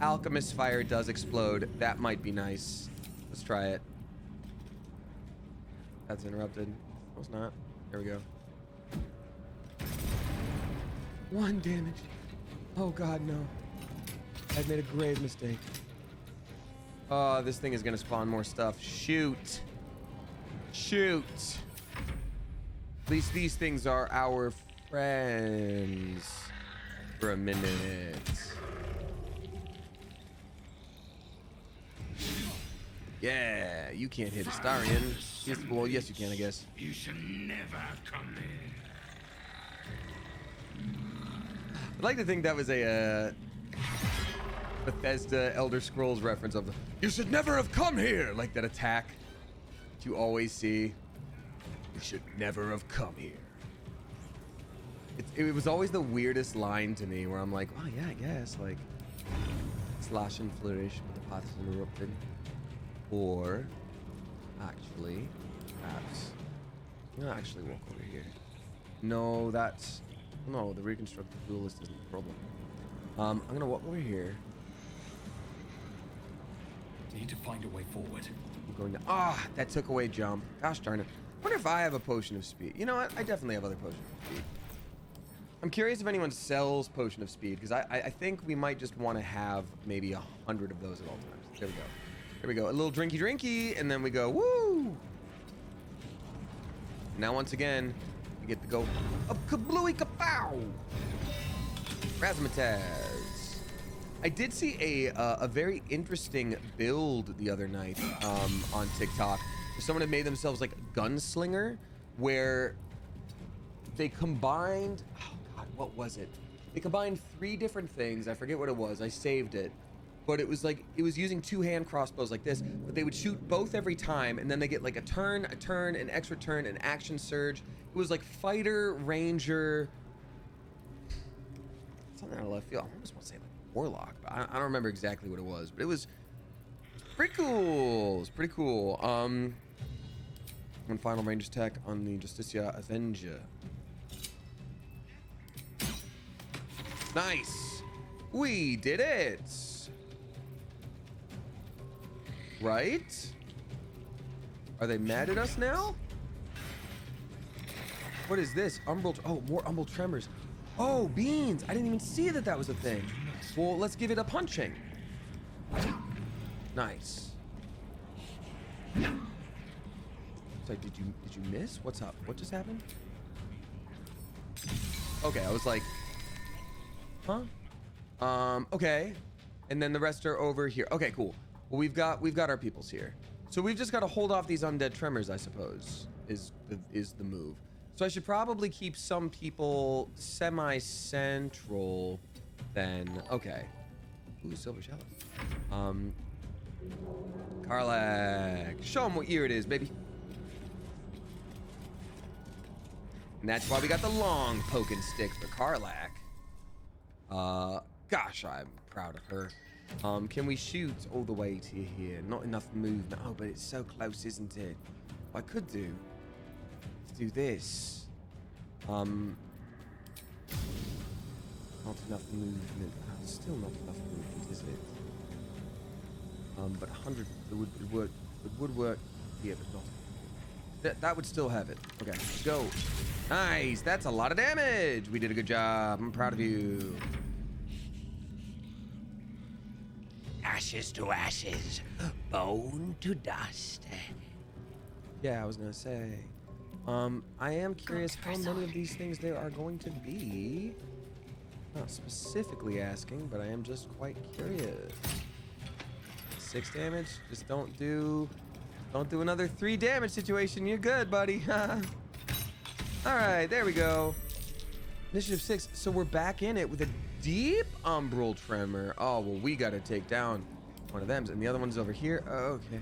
Alchemist Fire does explode. That might be nice. Let's try it. That's interrupted. No, it's not. There we go. 1 damage. Oh god, no. I've made a grave mistake. Oh, this thing is gonna spawn more stuff. Shoot. Shoot. At least these things are our friends. For a minute. Yeah, you can't hit Astarion. Yes, well, yes, you can, I guess. You should never come here. I'd like to think that was a Bethesda Elder Scrolls reference of the "You should never have come here," like that attack that you always see. You should never have come here. It was always the weirdest line to me, where I'm like, "Well, yeah, I guess." Like, slash and flourish, but the path is interrupted. Or, actually, perhaps, I'm gonna actually walk over here. No, the reconstructed duelist isn't the problem. I'm gonna walk over here. Need to find a way forward. I'm going to. That took away jump. Gosh darn it. I wonder if I have a potion of speed. You know what? I definitely have other potions of speed. I'm curious if anyone sells potion of speed, because I think we might just want to have maybe 100 of those at all times. There we go. Here we go. A little drinky, and then we go, woo! Now, once again, we get to go up kablooey kapow! Razzmatazz. I did see a very interesting build the other night on TikTok. Someone had made themselves like a gunslinger, where they combined... Oh, God, what was it? They combined 3 different things. I forget what it was. I saved it. But it was like, it was using 2-hand crossbows like this, but they would shoot both every time, and then they get like a turn, an extra turn, an action surge. It was like fighter, ranger, something out of left field. I almost want to say like warlock, but I don't remember exactly what it was. But it was pretty cool. It's pretty cool. One final range attack on the Justicia Avenger. Nice. We did it. Right? Are they mad at us now? What is this? Umbral. Oh, more umbral tremors. Oh, beans. I didn't even see that that was a thing. Well, let's give it a punching. Nice. Sorry, did you miss? What's up? What just happened? Okay, I was like, huh? Okay. And then the rest are over here. Okay, cool. Well, we've got our peoples here. So we've just got to hold off these undead tremors, I suppose, is the move. So I should probably keep some people semi-central then. Okay. Ooh, silver chalice. Karlach. Show them what year it is, baby. And that's why we got the long poking stick for Karlach. Gosh, I'm proud of her. Can we shoot all the way to here? Not enough movement. Oh, but it's so close, isn't it? What I could do is do this. Not enough movement. Still not enough movement, is it? But 100 would work here, but not. That would still have it. Okay, let's go. Nice. That's a lot of damage. We did a good job. I'm proud of you. Ashes to ashes, bone to dust. Yeah, I was gonna say. I am curious how many of these things there are going to be. Not specifically asking, but I am just quite curious. 6 damage. Just don't do another 3 damage situation. You're good, buddy. All right, there we go. Initiative 6. So we're back in it with a deep umbral tremor. Oh well, we gotta take down one of them, and the other one's over here. Oh, okay.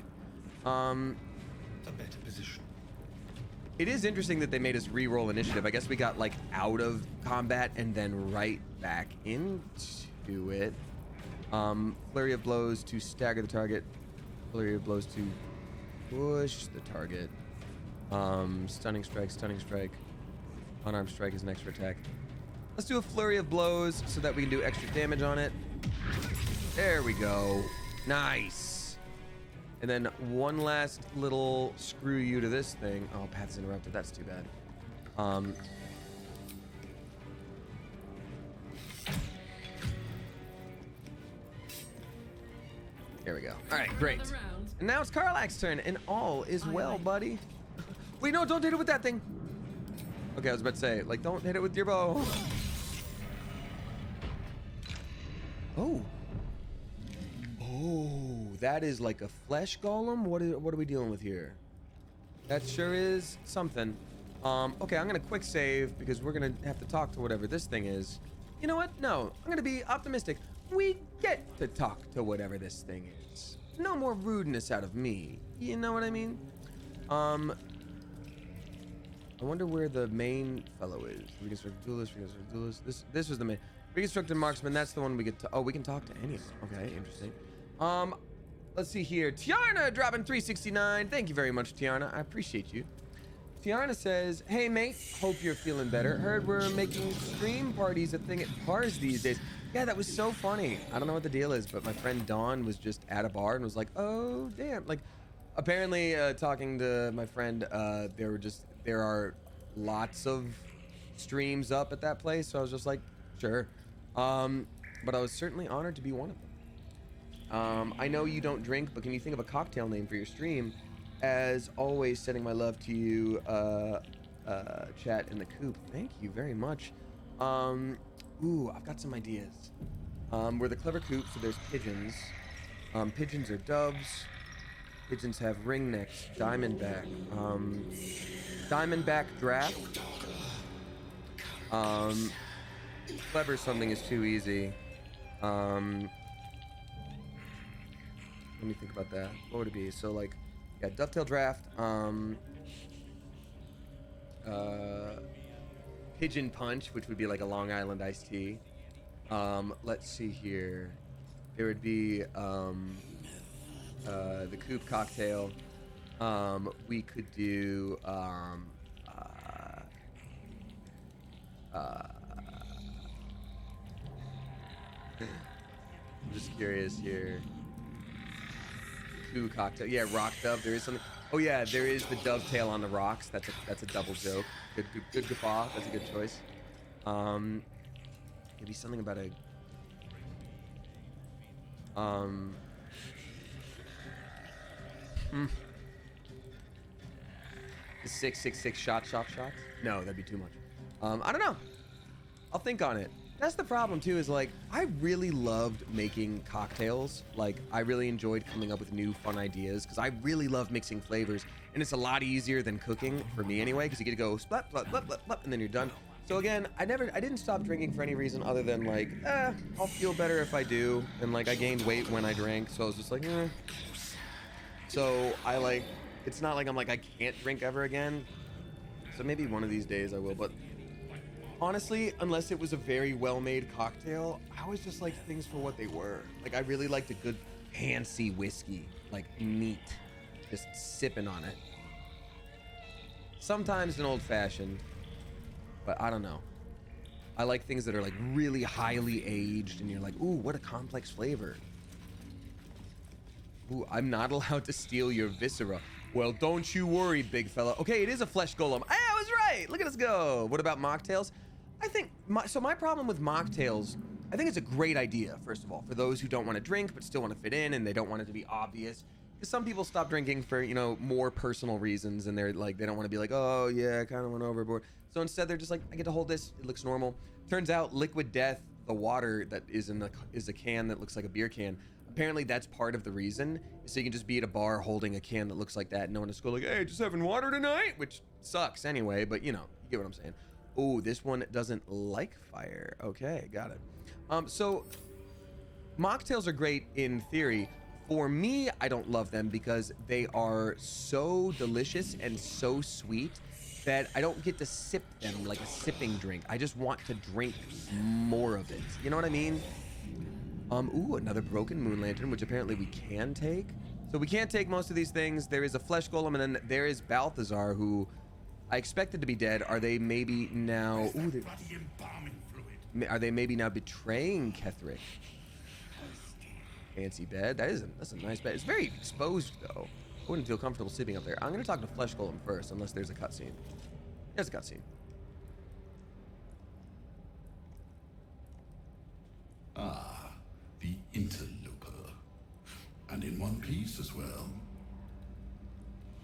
A better position. It is interesting that they made us re-roll initiative. I guess we got like out of combat and then right back into it. Flurry of blows to stagger the target. Flurry of blows to push the target. Stunning strike, stunning strike. Unarmed strike is an extra attack. Let's do a flurry of blows so that we can do extra damage on it. There we go. Nice. And then one last little screw you to this thing. Oh, path's interrupted. That's too bad. There we go. All right, great. And now it's Karlach's turn, and all is well, buddy. Wait, no, don't hit it with that thing. Okay, I was about to say, like, don't hit it with your bow. Oh. Oh, that is like a flesh golem? What are we dealing with here? That sure is something. Okay, I'm gonna quick save because we're gonna have to talk to whatever this thing is. You know what? No, I'm gonna be optimistic. We get to talk to whatever this thing is. No more rudeness out of me. You know what I mean? I wonder where the main fellow is. Reconstructed duelist, reconstructed duelist. This was the main. Reconstructed marksman, that's the one we get to. Oh, we can talk to anyone. Okay, interesting. Let's see here. Tiarna dropping 369. Thank you very much, Tiarna. I appreciate you. Tiarna says, hey mate, hope you're feeling better. Heard we're making stream parties a thing at bars these days. Yeah, that was so funny. I don't know what the deal is, but my friend Dawn was just at a bar and was like, oh damn. Like, apparently talking to my friend, there are lots of streams up at that place, so I was just like, sure. But I was certainly honored to be one of them. I know you don't drink, but can you think of a cocktail name for your stream? As always, sending my love to you, chat in the coop. Thank you very much. Ooh, I've got some ideas. We're the clever coop, so there's pigeons. Pigeons are doves. Pigeons have ringnecks. Diamondback. Diamondback draft. Clever something is too easy. Let me think about that. What would it be? So like, yeah, dovetail draft. Pigeon punch, which would be like a Long Island iced tea. Let's see here. There would be the coupe cocktail. We could do I'm just curious here. Coup cocktail. Yeah, rock dove. There is something. Oh yeah, there is the dovetail on the rocks. That's a double joke. Good guffaw. That's a good choice. Maybe something about a the 666 shots. No, that'd be too much. I don't know. I'll think on it. That's the problem too, is like, I really loved making cocktails. Like, I really enjoyed coming up with new fun ideas because I really love mixing flavors, and it's a lot easier than cooking, for me anyway, because you get to go splat, splat, splat, splat, splat, and then you're done. So again, I didn't stop drinking for any reason other than like, I'll feel better if I do, and like, I gained weight when I drank, so I was just like, eh. So I like, it's not like I'm like, I can't drink ever again. So maybe one of these days I will, but honestly, unless it was a very well-made cocktail, I always just like things for what they were. Like, I really liked a good fancy whiskey, like neat, just sipping on it. Sometimes an old-fashioned, but I don't know. I like things that are like really highly aged, and you're like, ooh, what a complex flavor. Ooh, I'm not allowed to steal your viscera. Well, don't you worry, big fella. Okay, it is a flesh golem. Hey, I was right. Look at us go. What about mocktails? I think, my problem with mocktails, I think it's a great idea, first of all, for those who don't want to drink but still want to fit in and they don't want it to be obvious. Because some people stop drinking for, you know, more personal reasons, and they're like, they don't want to be like, oh yeah, I kind of went overboard. So instead they're just like, I get to hold this, it looks normal. Turns out Liquid Death, the water that is in is a can that looks like a beer can. Apparently that's part of the reason, so you can just be at a bar holding a can that looks like that, and no one is go like, hey, just having water tonight, which sucks anyway, but you know, you get what I'm saying. Oh, this one doesn't like fire. Okay, got it. So mocktails are great in theory. For me, I don't love them because they are so delicious and so sweet that I don't get to sip them like a sipping drink. I just want to drink more of it. You know what I mean? Ooh, another broken moon lantern, which apparently we can take. So we can't take most of these things. There is a flesh golem, and then there is Balthazar, who I expected to be dead. Are they maybe now? Ooh, are they maybe now betraying Ketherick? Fancy bed. That's a nice bed. It's very exposed though. I wouldn't feel comfortable sleeping up there. I'm gonna talk to Flesh Golem first, unless there's a cutscene. There's a cutscene. Ah, the interloper. And in one piece as well.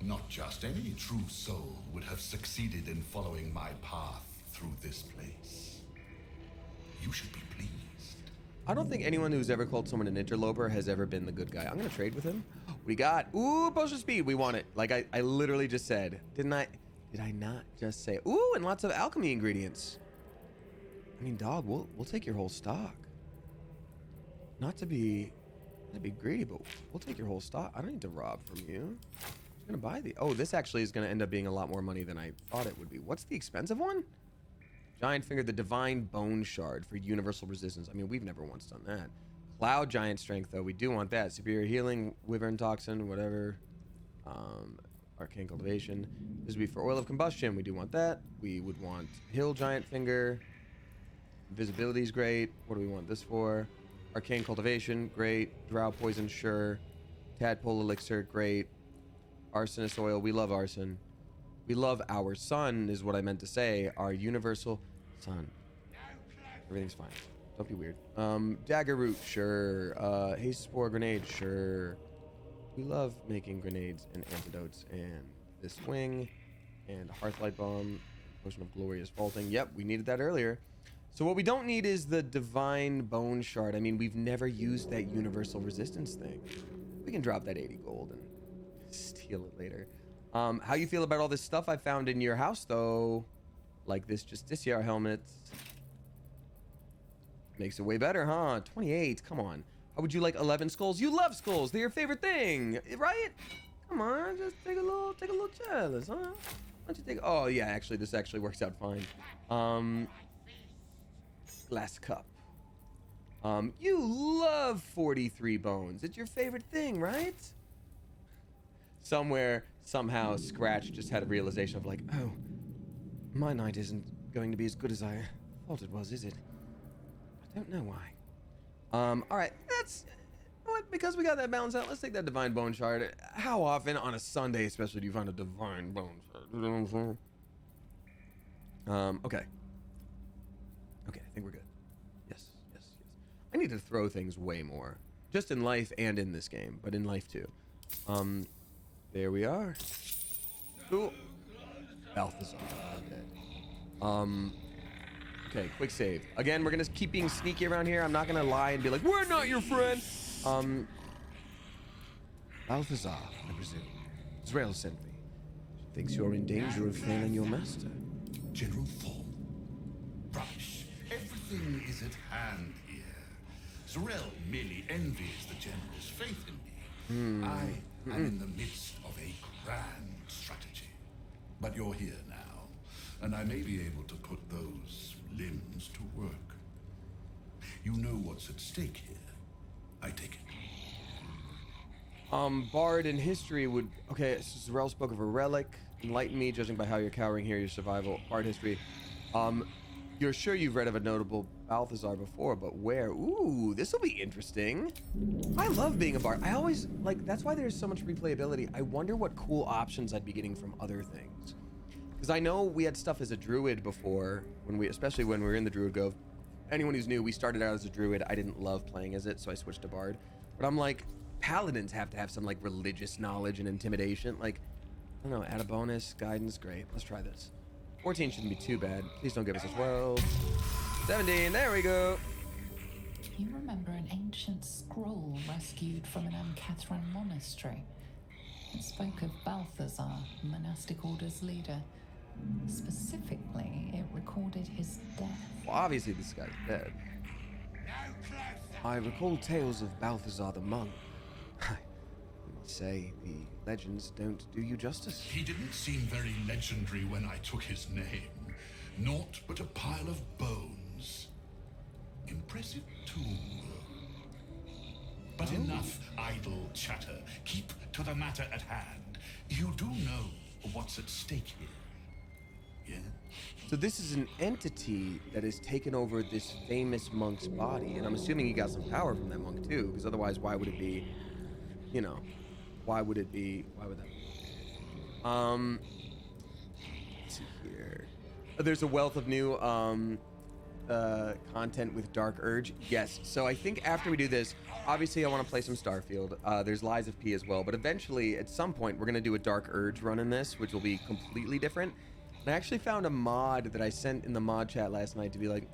Not just any true soul would have succeeded in following my path through this place. You should be pleased. I don't think anyone who's ever called someone an interloper has ever been the good guy. I'm gonna trade with him. We got, ooh, potion speed. We want it. Like I literally just said, didn't I? Did I not just say, ooh, and lots of alchemy ingredients. I mean, dog, we'll take your whole stock. Not to be greedy, but we'll take your whole stock. I don't need to rob from you. I'm gonna buy the, oh, this actually is gonna end up being a lot more money than I thought it would be. What's the expensive one? Giant Finger, the Divine Bone Shard for universal resistance. I mean, we've never once done that. Cloud Giant Strength, though, we do want that. Superior Healing, Wyvern Toxin, whatever. Arcane Cultivation. This would be for Oil of Combustion. We do want that. We would want Hill Giant Finger. Invisibility is great. What do we want this for? Arcane Cultivation, great. Drow Poison, sure. Tadpole Elixir, great. Arsonist Oil, we love arson. We love our sun, is what I meant to say. Our universal sun. Everything's fine. Don't be weird. Dagger Root, sure. Haste Spore Grenade, sure. We love making grenades and antidotes. And this wing. And Hearthlight Bomb. Potion of Glorious Vaulting. Yep, we needed that earlier. So what we don't need is the Divine Bone Shard. I mean, we've never used that universal resistance thing. We can drop that 80 gold and steal it later. How you feel about all this stuff I found in your house, though? Like this Justiciar helmet. Makes it way better, huh? 28, come on. How would you like 11 skulls? You love skulls. They're your favorite thing, right? Come on, just take a little chalice, huh? Why don't you take, oh yeah, actually, this actually works out fine. Glass cup. You love 43 bones. It's your favorite thing, right? Somewhere, somehow, Scratch just had a realization of like, oh, my night isn't going to be as good as I thought it was, is it? I don't know why. All right, that's what, because we got that balance out. Let's take that divine bone shard. How often on a Sunday, especially, do you find a divine bone shard? You know what I'm saying? Okay. Okay, I think we're good. Yes. I need to throw things way more, just in life and in this game, but in life too. There we are. Cool. Balthazar dead. Okay, quick save. Again, we're gonna keep being sneaky around here. I'm not gonna lie and be like, we're not your friend. Balthazar, I presume. Zrael sent me. She thinks you're in danger of failing your master. General Thorm. Rush. Everything is at hand here. Zrael merely envies the General's faith in me. I am in the midst of a grand strategy. But you're here now, and I may be able to put those limbs to work. You know what's at stake here, I take it. Bard in history would... Okay, so Zrael spoke of a relic. Enlighten me, judging by how you're cowering here, your survival. Bard history. You're sure you've read of a notable Balthazar before, but where? Ooh, this will be interesting. I love being a bard. I always, like, that's why there's so much replayability. I wonder what cool options I'd be getting from other things. Because I know we had stuff as a druid before, especially when we were in the Druid Grove. Anyone who's new, we started out as a druid. I didn't love playing as it, so I switched to bard. But I'm like, paladins have to have some, like, religious knowledge and intimidation. Like, I don't know, add a bonus, guidance, great. Let's try this. 14 shouldn't be too bad. Please don't give us a 12. 17, there we go. You remember an ancient scroll rescued from an Catherine monastery. It spoke of Balthazar, monastic order's leader. Specifically, it recorded his death. Well, obviously this guy's dead. I recall tales of Balthazar the monk. I must say, the legends don't do you justice. He didn't seem very legendary when I took his name. Naught but a pile of bones. Impressive tomb. But enough idle chatter. Keep to the matter at hand. You do know what's at stake here. Yeah? So this is an entity that has taken over this famous monk's body, and I'm assuming he got some power from that monk too, because otherwise why would it be, you know, why would that be? Let's see here. There's a wealth of new content with Dark Urge. Yes, so I think after we do this, obviously I want to play some Starfield. There's Lies of P as well, but eventually at some point we're going to do a Dark Urge run in this, which will be completely different. And I actually found a mod that I sent in the mod chat last night to be like,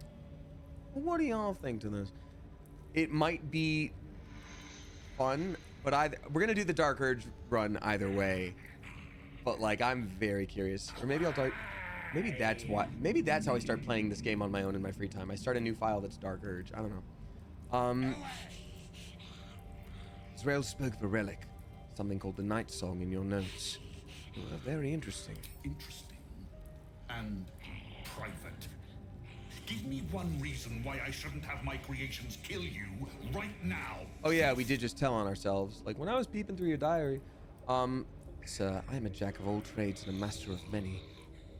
what do y'all think to this? It might be fun, but we're going to do the Dark Urge run either way. But like, I'm very curious. Or maybe maybe that's how I start playing this game on my own in my free time. I start a new file that's Dark Urge. I don't know. Zrael spoke of a relic, something called the Night Song in your notes. Very interesting. Interesting. And private. Give me one reason why I shouldn't have my creations kill you right now. Oh yeah, we did just tell on ourselves. Like when I was peeping through your diary. Sir, I am a jack of all trades and a master of many.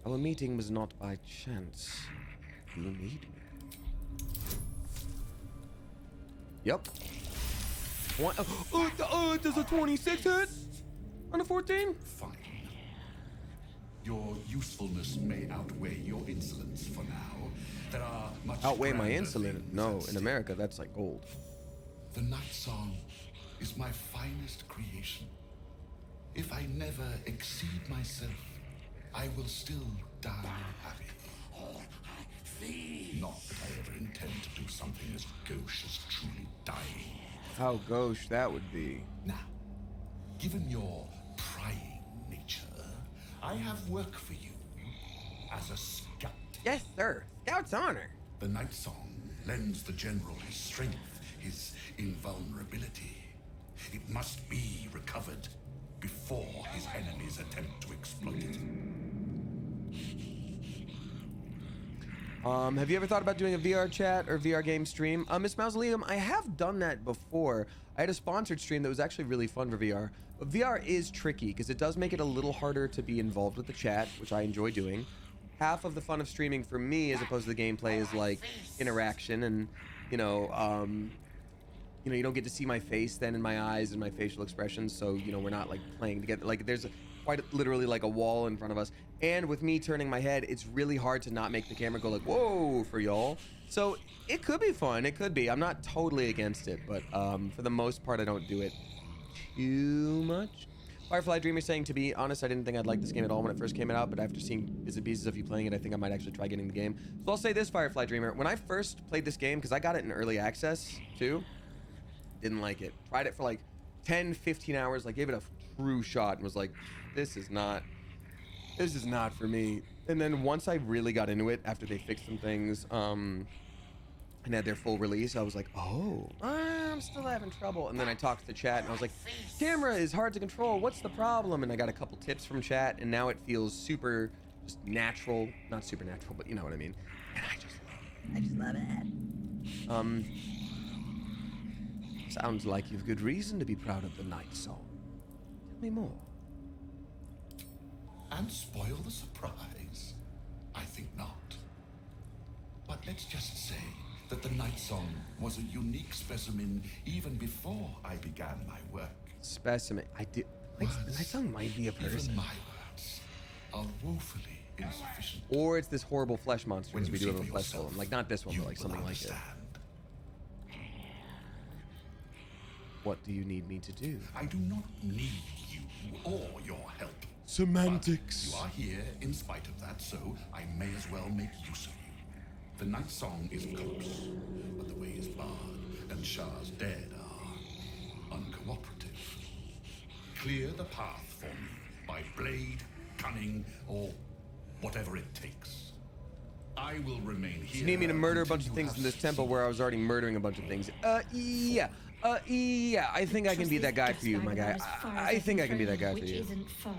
Our meeting was not by chance. You need me. Yep. Does a 26 hit? On a 14? Fine. Your usefulness may outweigh your insolence for now. There are much outweigh my grander insolence? things No, at in stake. America that's like gold. The Night Song is my finest creation. If I never exceed myself, I will still die happy. Not that I ever intend to do something as gauche as truly dying. How gauche that would be. Now, given your prying nature, I have work for you as a scout. Yes, sir. Scout's honor. The Night Song lends the General his strength, his invulnerability. It must be recovered before his enemies attempt to exploit it. Have you ever thought about doing a VR chat or VR game stream? Miss Mausoleum, I have done that before. I had a sponsored stream that was actually really fun for VR. But VR is tricky because it does make it a little harder to be involved with the chat, which I enjoy doing. Half of the fun of streaming for me, as opposed to the gameplay, is like interaction, and you know, you don't get to see my face then in my eyes and my facial expressions, so you know we're not like playing together. Like there's quite literally like a wall in front of us, and with me turning my head, it's really hard to not make the camera go like whoa for y'all. So it could be fun. It could be. I'm not totally against it, but for the most part, I don't do it too much. Firefly Dreamer saying, to be honest, I didn't think I'd like this game at all when it first came out, but after seeing bits and pieces of you playing it, I think I might actually try getting the game. So I'll say this, Firefly Dreamer, when I first played this game, because I got it in early access too, didn't like it. Tried it for like 10, 15 hours, like gave it a true shot and was like, this is not for me. And then once I really got into it, after they fixed some things, and had their full release, I was like, oh, I'm still having trouble. And then I talked to the chat and I was like, camera is hard to control, what's the problem? And I got a couple tips from chat, and now it feels super just natural, not supernatural, but you know what I mean. And I just love it. Sounds like you've good reason to be proud of the Night Song. Tell me more. And spoil the surprise? I think not. But let's just say that the Night Song was a unique specimen even before I began my work. Specimen. I did. Night Song might be a person. Even my words are woefully insufficient. Or it's this horrible flesh monster because we do have a flesh golem. Like not this one, but like something like it. What do you need me to do? I do not need you or your help. Semantics. But you are here in spite of that, so I may as well make use of you. The Night Song is close, but the way is barred, and Shar's dead are uncooperative. Clear the path for me by blade, cunning, or whatever it takes. I will remain here. You need me to murder a bunch of things in this temple where I was already murdering a bunch of things. Yeah. Yeah, I think I can be that guy for you, my guy. I think I can be that guy for you. Isn't far.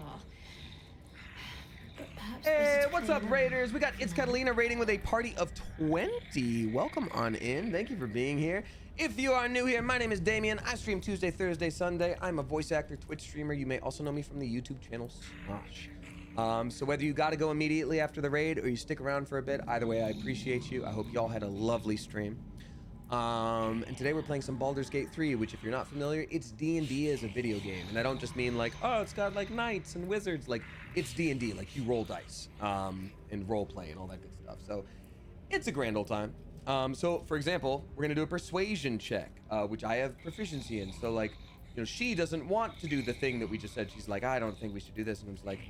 Hey, what's up, Raiders? We got It's Catalina rating with a party of 20. Welcome on in. Thank you for being here. If you are new here, my name is Damien. I stream Tuesday, Thursday, Sunday. I'm a voice actor, Twitch streamer. You may also know me from the YouTube channel Smosh. So whether you got to go immediately after the raid or you stick around for a bit, either way, I appreciate you. I hope y'all had a lovely stream. And today we're playing some Baldur's Gate 3, which if you're not familiar, it's D&D as a video game. And I don't just mean like, oh, it's got like knights and wizards. Like, it's D&D, like you roll dice, and role play and all that good stuff. So it's a grand old time. So for example, we're gonna do a persuasion check, which I have proficiency in. So like, you know, she doesn't want to do the thing that we just said. She's like, I don't think we should do this. And I'm just like,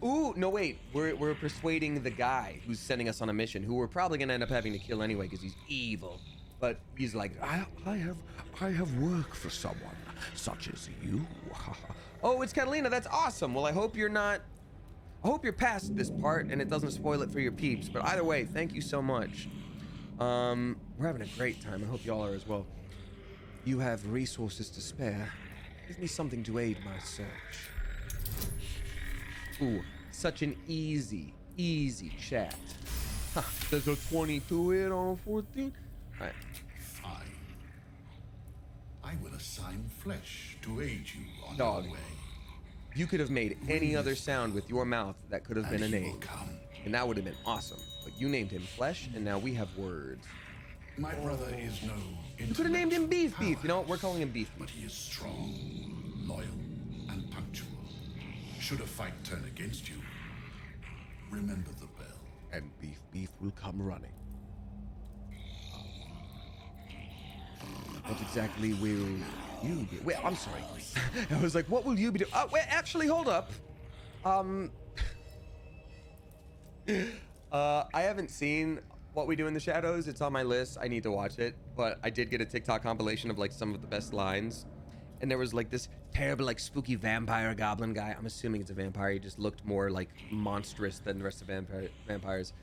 ooh, no, wait, we're persuading the guy who's sending us on a mission, who we're probably gonna end up having to kill anyway, because he's evil. But he's like, I have work for someone such as you. Oh, it's Catalina. That's awesome. Well, I hope you're past this part and it doesn't spoil it for your peeps. But either way, thank you so much. We're having a great time. I hope y'all are as well. You have resources to spare. Give me something to aid my search. Ooh, such an easy chat. Huh, there's a 22 hit on 14. All right. Fine. I will assign flesh to aid you on Dog. your way. You could have made any other sound with your mouth that could have been a name, and that would have been awesome. But you named him Flesh, and now we have words. My brother is no. You could have named him Beef Beef. You know what? We're calling him Beef Beef. But he is strong, loyal, and punctual. Should a fight turn against you, remember the bell. And Beef Beef will come running. What exactly will you be? Wait, I'm sorry. I was like, what will you be doing? Oh, wait, actually, hold up. I haven't seen What We Do in the Shadows. It's on my list. I need to watch it. But I did get a TikTok compilation of like some of the best lines. And there was like this terrible, like spooky vampire goblin guy. I'm assuming it's a vampire. He just looked more like monstrous than the rest of vampires.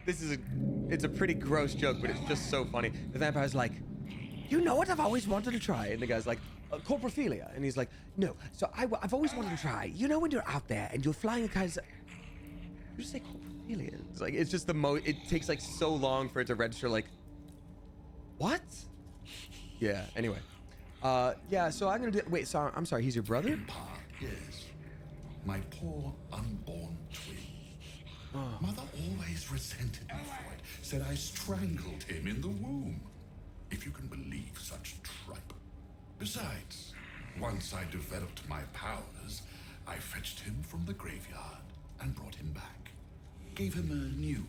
It's a pretty gross joke, but it's just so funny. The vampire's like, you know what I've always wanted to try? And the guy's like, corpophilia. And he's like, no, so I've always wanted to try. You know when you're out there and you're flying a kind of... You say aliens? Like, it's just it takes like so long for it to register. Like, what? Yeah. Anyway, yeah. So I'm gonna do. Wait. So I'm sorry. He's your brother? In part, yes. My poor unborn twin. Mother always resented me for it. Said I strangled him in the womb. If you can believe such tripe. Besides, once I developed my powers, I fetched him from the graveyard and brought him back. Gave him a new,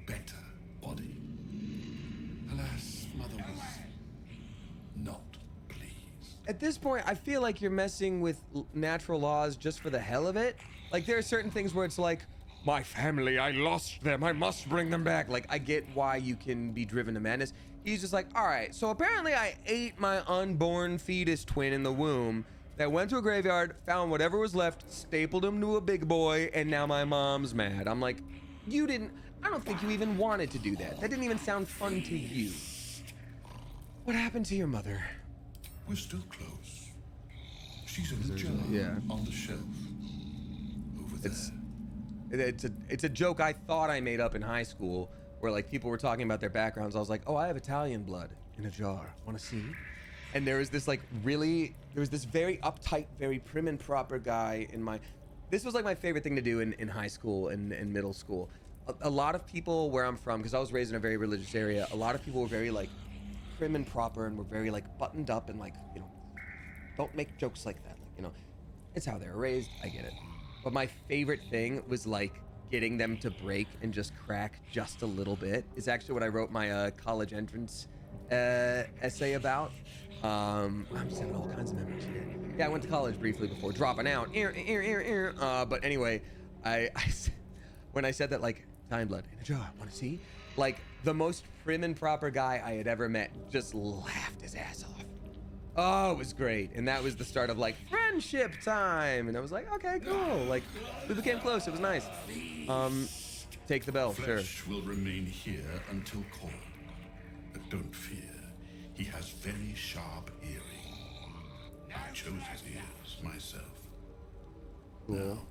better body. Alas, Mother was not pleased. At this point, I feel like you're messing with natural laws just for the hell of it. Like, there are certain things where it's like, my family, I lost them, I must bring them back. Like, I get why you can be driven to madness. He's just like, all right, so apparently I ate my unborn fetus twin in the womb that went to a graveyard, found whatever was left, stapled him to a big boy, and now my mom's mad. I'm like, I don't think you even wanted to do that. That didn't even sound fun to you. What happened to your mother? We're still close. She's in the jar on the shelf. Over there. It's a joke I thought I made up in high school where like people were talking about their backgrounds. I was like, oh, I have Italian blood in a jar. Want to see? And there was this very uptight, very prim and proper guy in my, this was like my favorite thing to do in high school and middle school. A lot of people where I'm from, because I was raised in a very religious area, a lot of people were very like prim and proper and were very like buttoned up and like, you know, don't make jokes like that. Like, you know, it's how they were raised. I get it. But my favorite thing was like getting them to break and just crack just a little bit. Is actually what I wrote my college entrance essay about. I'm just having all kinds of memories here. Yeah, I went to college briefly before dropping out. But anyway, when I said that, like, Italian blood in a jar, want to see? Like, the most prim and proper guy I had ever met just laughed his ass off. Oh, it was great. And that was the start of like friendship time. And I was like, okay, cool. Like, we became close. It was nice. Take the bell, sure. Flesh will remain here until called. But don't fear. He has very sharp hearing. I chose his ears myself. Cool. Now,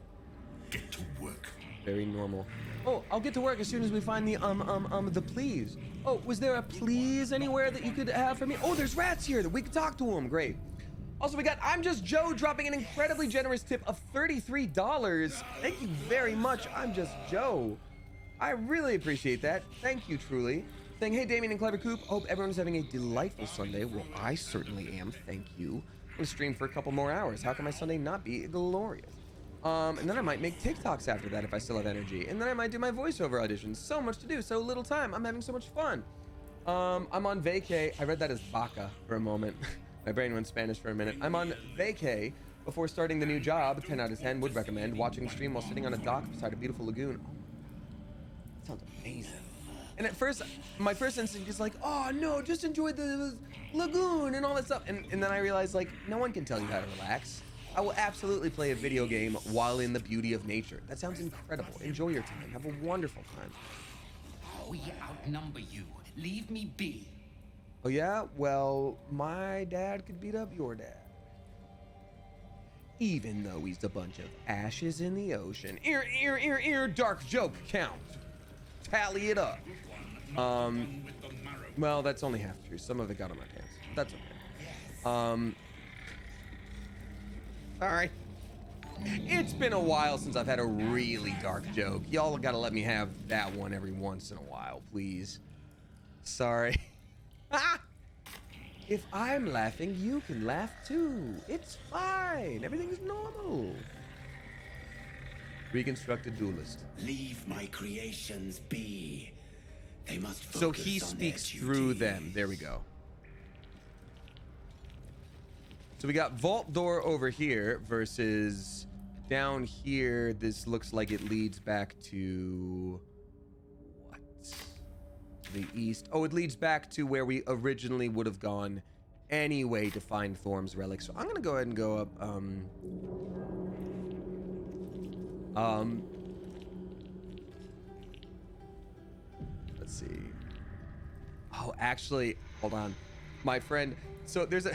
get to work. Very normal. Oh, I'll get to work as soon as we find the please. Oh, was there a please anywhere that you could have for me? Oh, there's rats here that we could talk to them. Great. Also, we got I'm Just Joe dropping an incredibly generous tip of $33. Thank you very much, I'm Just Joe. I really appreciate that. Thank you, truly. Saying, hey, Damien and Clever Coop, hope everyone's having a delightful Sunday. Well, I certainly am. Thank you. I'm gonna stream for a couple more hours. How can my Sunday not be glorious? And then I might make TikToks after that if I still have energy. And then I might do my voiceover auditions. So much to do, so little time. I'm having so much fun. I'm on vacay. I read that as vaca for a moment. My brain went Spanish for a minute. I'm on vacay before starting the new job. 10 out of 10 would recommend watching the stream while sitting on a dock beside a beautiful lagoon. Oh, that sounds amazing. And at first, my first instinct is like, oh no, just enjoy the lagoon and all that stuff. And then I realized, like, no one can tell you how to relax. I will absolutely play a video game while in the beauty of nature. That sounds incredible. Enjoy your time. Have a wonderful time. We outnumber you. Leave me be. Oh yeah? Well, my dad could beat up your dad. Even though he's a bunch of ashes in the ocean. Dark joke count. Tally it up. Well, that's only half true. Some of it got on my pants. That's okay. Alright. It's been a while since I've had a really dark joke. Y'all gotta let me have that one every once in a while, please. Sorry. If I'm laughing, you can laugh too. It's fine. Everything's normal. Reconstructed duelist. Leave my creations be. They must focus so he speaks through them. There we go. So we got vault door over here versus down here. This looks like it leads back to what? The east. Oh, it leads back to where we originally would have gone anyway to find Thorm's relic. So I'm gonna go ahead and go up. Let's see. Oh, actually, hold on, my friend. So there's a.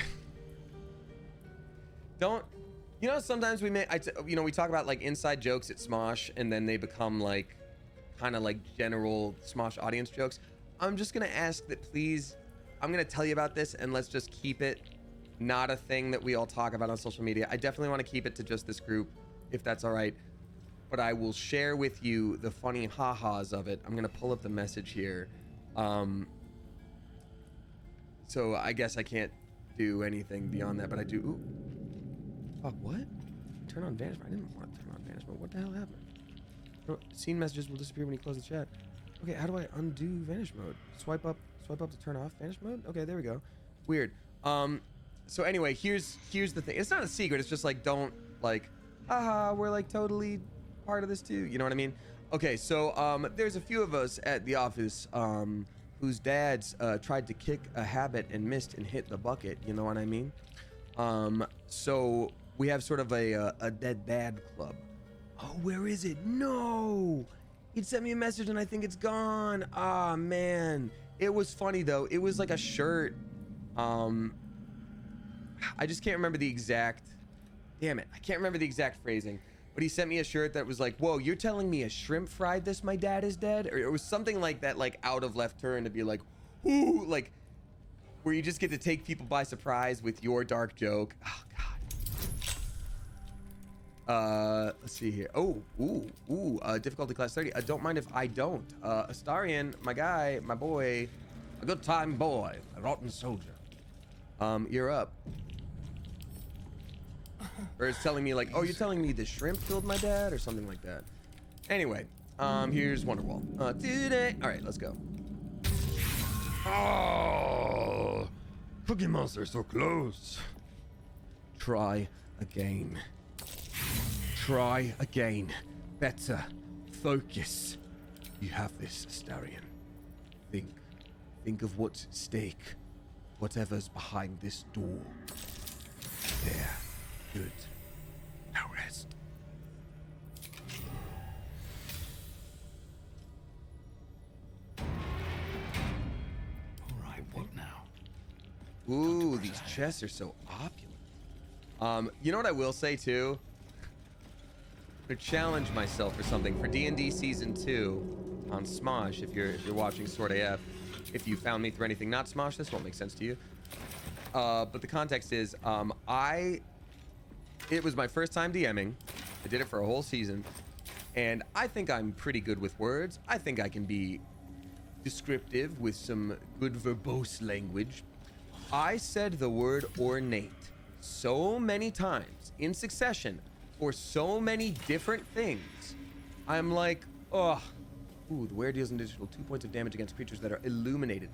You know, sometimes we we talk about like inside jokes at Smosh, and then they become like kind of like general Smosh audience jokes. I'm just gonna ask that, please. I'm gonna tell you about this, and let's just keep it not a thing that we all talk about on social media. I definitely want to keep it to just this group, if that's all right. But I will share with you the funny ha-has of it. I'm gonna pull up the message here. So I guess I can't do anything beyond that, but I do. Ooh. Fuck, what? Turn on vanish mode. I didn't want to turn on vanish mode. What the hell happened? Seen messages will disappear when you close the chat. Okay, how do I undo vanish mode? Swipe up to turn off vanish mode? Okay, there we go. Weird. So anyway, here's the thing. It's not a secret. It's just like, don't like, haha, we're like totally part of this too. You know what I mean? Okay, so there's a few of us at the office whose dads tried to kick a habit and missed and hit the bucket. You know what I mean? So we have sort of a dead dad club. Oh, where is it? No, he'd sent me a message and I think it's gone. Ah, man, it was funny though. It was like a shirt. I just can't remember the exact, damn it, I can't remember the exact phrasing, but he sent me a shirt that was like, whoa, you're telling me a shrimp fried this, my dad is dead? Or it was something like that, like out of left turn, to be like, ooh, like where you just get to take people by surprise with your dark joke. Oh god. Let's see here. Oh, difficulty class 30. Don't mind if I don't. Astarian, my guy, my boy, a good time boy, a rotten soldier. You're up. Or it's telling me like, oh, you're telling me the shrimp killed my dad or something like that. Anyway, here's Wonderwall. Today. All right, let's go. Oh, Cookie Monster so close. Try again. Try again. Better. Focus. You have this, Astarian. Think of what's at stake. Whatever's behind this door. There. Good. Now rest. Alright, what now? Ooh, these chests are so opulent. You know what I will say too? To challenge myself for something for D&D Season 2 on Smosh, if you're watching Sword AF, if you found me through anything not Smosh, this won't make sense to you. But the context is, it was my first time DMing. I did it for a whole season, and I think I'm pretty good with words. I think I can be descriptive with some good verbose language. I said the word ornate so many times in succession for so many different things. I'm like, oh, ooh, the wearer deals an additional 2 points of damage against creatures that are illuminated.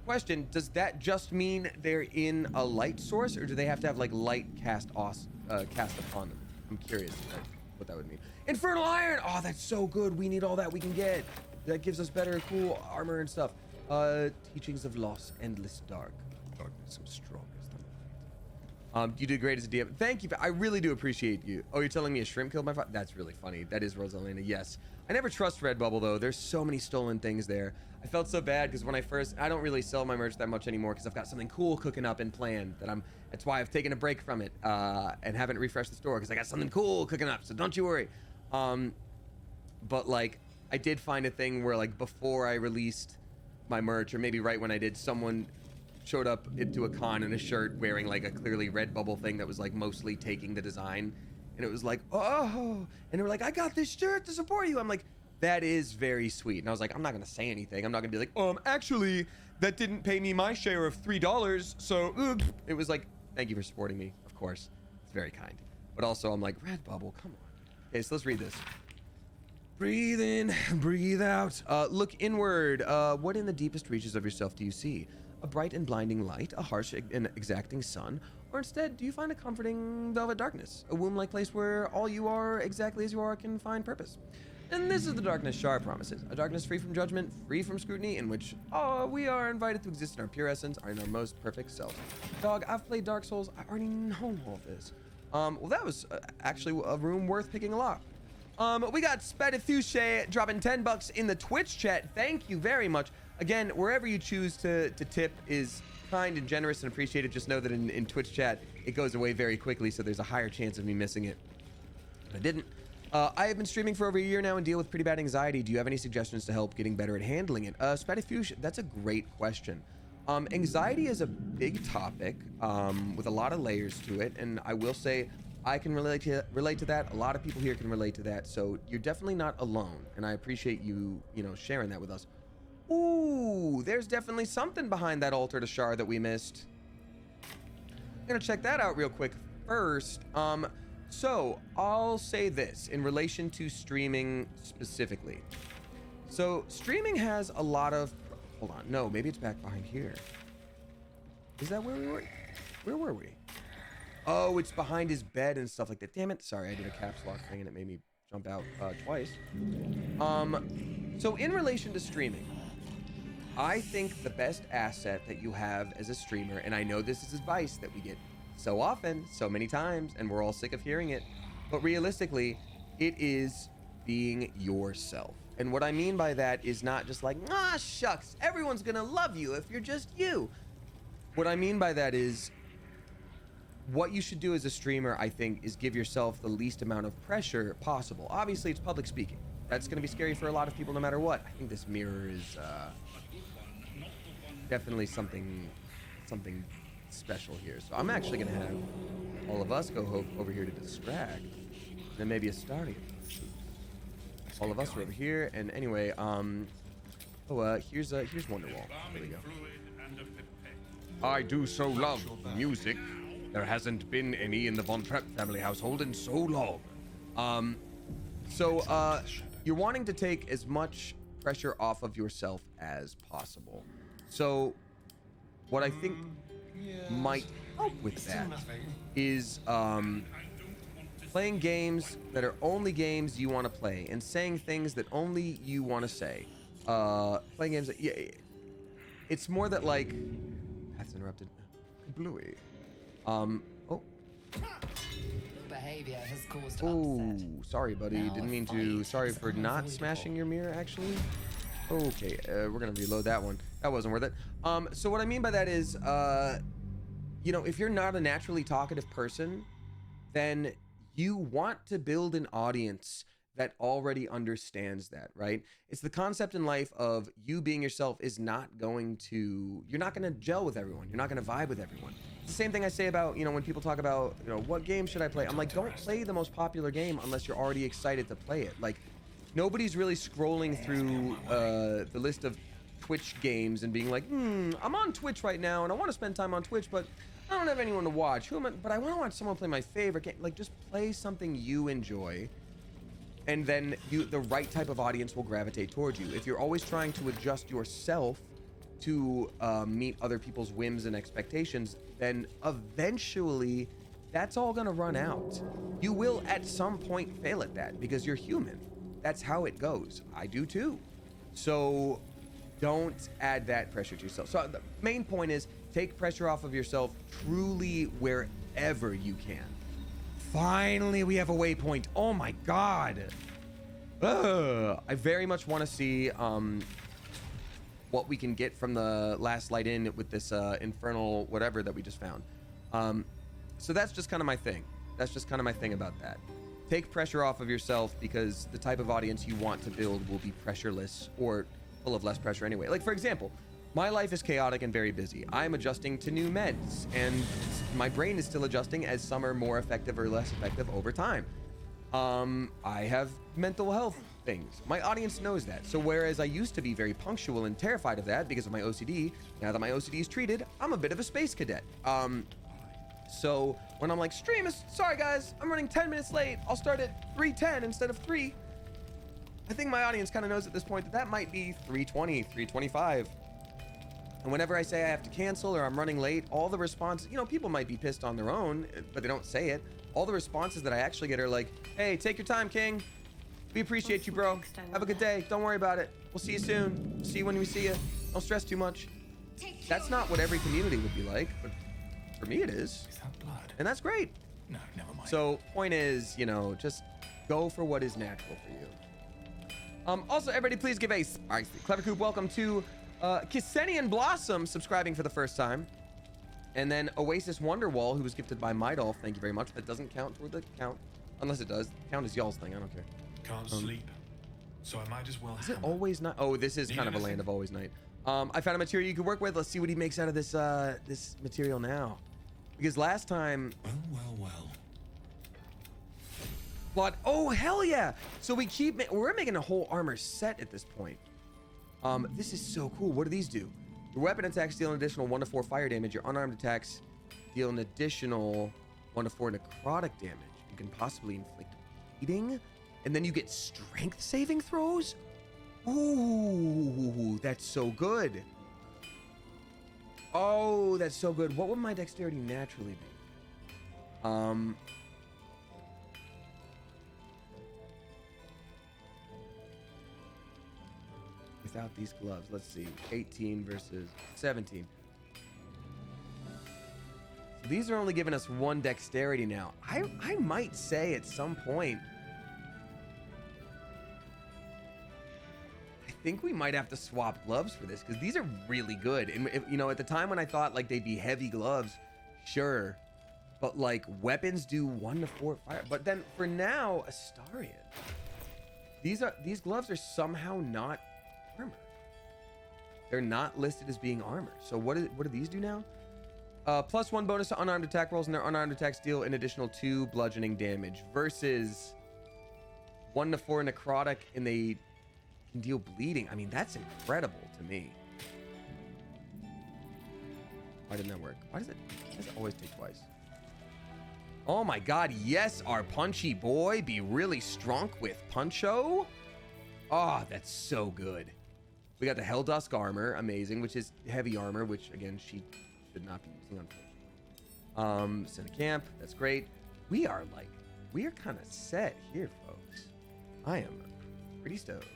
Question, does that just mean they're in a light source, or do they have to have like light cast upon them? I'm curious what that would mean. Infernal Iron! Oh, that's so good. We need all that we can get. That gives us better, cool armor and stuff. Teachings of Loss, Endless Dark. Darkness, I'm strongest. You did great as a DM. Thank you. I really do appreciate you. Oh, you're telling me a shrimp killed my father? That's really funny. That is Rosalina. Yes. I never trust Redbubble though. There's so many stolen things there. I felt so bad because when I don't really sell my merch that much anymore because I've got something cool cooking up and planned that's why I've taken a break from it and haven't refreshed the store because I got something cool cooking up. So don't you worry. But like I did find a thing where like before I released my merch, or maybe right when I did, someone showed up into a con in a shirt wearing like a clearly Redbubble thing that was like mostly taking the design, and it was like, oh, and they were like, I got this shirt to support you. I'm like, that is very sweet. And I was like, I'm not gonna say anything. I'm not gonna be like, actually that didn't pay me my share of $3, so it was like, thank you for supporting me. Of course, it's very kind, but also I'm like, Redbubble, come on. Okay, so let's read this. Breathe in, breathe out. Look inward. What in the deepest reaches of yourself do you see? A bright and blinding light, a harsh and exacting sun, or instead, do you find a comforting velvet darkness, a womb-like place where all you are exactly as you are can find purpose? And this is the darkness Shar promises, a darkness free from judgment, free from scrutiny, in which we are invited to exist in our pure essence, in our most perfect self. Dog, I've played Dark Souls. I already know all this. Well, that was actually a room worth picking a lock. We got Spedithushe dropping $10 in the Twitch chat. Thank you very much. Again, wherever you choose to tip is kind and generous and appreciated. Just know that in Twitch chat, it goes away very quickly, so there's a higher chance of me missing it. But I didn't. I have been streaming for over a year now and deal with pretty bad anxiety. Do you have any suggestions to help getting better at handling it? Spatifuge, that's a great question. Anxiety is a big topic with a lot of layers to it, and I will say I can relate to that. A lot of people here can relate to that, so you're definitely not alone, and I appreciate you sharing that with us. Ooh, there's definitely something behind that altar to Shar that we missed. I'm gonna check that out real quick first. So I'll say this in relation to streaming specifically. So streaming has a lot of, hold on, no, maybe it's back behind here. Is that where we were? Where were we? Oh, it's behind his bed and stuff like that. Damn it. Sorry, I did a caps lock thing and it made me jump out twice. So in relation to streaming, I think the best asset that you have as a streamer, and I know this is advice that we get so often, so many times, and we're all sick of hearing it, but realistically, it is being yourself. And what I mean by that is not just like, ah, shucks, everyone's gonna love you if you're just you. What I mean by that is, what you should do as a streamer, I think, is give yourself the least amount of pressure possible. Obviously, it's public speaking. That's gonna be scary for a lot of people no matter what. I think this mirror is definitely something special here. So I'm actually gonna have all of us go over here to distract. Then maybe a starting. All of us are over here, and anyway, here's Wonderwall. There we go. I do so love music. There hasn't been any in the Von Trapp family household in so long. You're wanting to take as much pressure off of yourself as possible. So what I think might help with that is playing games that are only games you want to play and saying things that only you want to say. Playing games that, yeah, it's more that like, that's interrupted. Bluey. Behavior has caused oh, sorry, buddy. Didn't mean to. Sorry for not smashing your mirror, actually. Okay, we're gonna reload that one. That wasn't worth it. So what I mean by that is, if you're not a naturally talkative person, then you want to build an audience that already understands that, right? It's the concept in life of you being yourself is not going to, you're not gonna gel with everyone. You're not gonna vibe with everyone. It's the same thing I say about, when people talk about, what game should I play? I'm like, don't play the most popular game unless you're already excited to play it. Like, nobody's really scrolling through the list of Twitch games and being like, I'm on Twitch right now and I want to spend time on Twitch, but I don't have anyone to watch. But I want to watch someone play my favorite game. Like, just play something you enjoy, and then the right type of audience will gravitate towards you. If you're always trying to adjust yourself to meet other people's whims and expectations, then eventually that's all gonna run out. You will at some point fail at that because you're human. That's how it goes. I do too. So don't add that pressure to yourself. So the main point is take pressure off of yourself truly wherever you can. Finally, we have a waypoint. Oh my God. I very much want to see what we can get from the last light in with this infernal whatever that we just found. So that's just kind of my thing. That's just kind of my thing about that. Take pressure off of yourself because the type of audience you want to build will be pressureless or full of less pressure anyway. Like, for example, my life is chaotic and very busy. I'm adjusting to new meds, and my brain is still adjusting as some are more effective or less effective over time. I have mental health things. My audience knows that. So whereas I used to be very punctual and terrified of that because of my OCD, now that my OCD is treated, I'm a bit of a space cadet. So when I'm like, sorry guys, I'm running 10 minutes late. I'll start at 3:10 instead of 3. I think my audience kind of knows at this point that that might be 3:20, 3:25. And whenever I say I have to cancel or I'm running late, all the responses, people might be pissed on their own, but they don't say it. All the responses that I actually get are like, hey, take your time, King. We appreciate you, bro. Have a good day. Don't worry about it. We'll see you soon. See you when we see you. Don't stress too much. That's not what every community would be like, but for me it is. Is that blood? And that's great. No, never mind. So point is, just go for what is natural for you. Also, everybody, please give a spicy Clever Coop welcome to Kissenian Blossom subscribing for the first time. And then Oasis Wonderwall, who was gifted by Mydolf. Thank you very much. That doesn't count for the count. Unless it does. Count is y'all's thing. I don't care. Can't sleep, so I might as well. Is it always night? Oh, this is kind of a land of always night. I found a material you could work with. Let's see what he makes out of this this material now. Because last time. Well. Blood. Oh hell yeah! So we're making a whole armor set at this point. This is so cool. What do these do? Your weapon attacks deal an additional 1 to 4 fire damage. Your unarmed attacks deal an additional 1 to 4 necrotic damage. You can possibly inflict bleeding, and then you get strength saving throws. Ooh, that's so good. Oh, that's so good. What would my dexterity naturally be? Without these gloves, let's see. 18 versus 17. So these are only giving us 1 dexterity now. I might say at some point, I think we might have to swap gloves for this because these are really good. And if, you know, at the time when I thought like they'd be heavy gloves, sure, but like weapons do 1 to 4 fire. But then for now, Astarion, these gloves are somehow not armor. They're not listed as being armor. So what do these do now? +1 bonus to unarmed attack rolls, and their unarmed attacks deal an additional 2 bludgeoning damage versus 1 to 4 necrotic, and they can deal bleeding. I mean, that's incredible to me. Why didn't that work? Why does it always take twice? Oh my god, yes, our punchy boy be really strong with Puncho. Oh, that's so good. We got the Helldusk armor, amazing, which is heavy armor, which again she should not be using, unfortunately. Send a camp, that's great. We are kind of set here, folks. I am pretty stoked.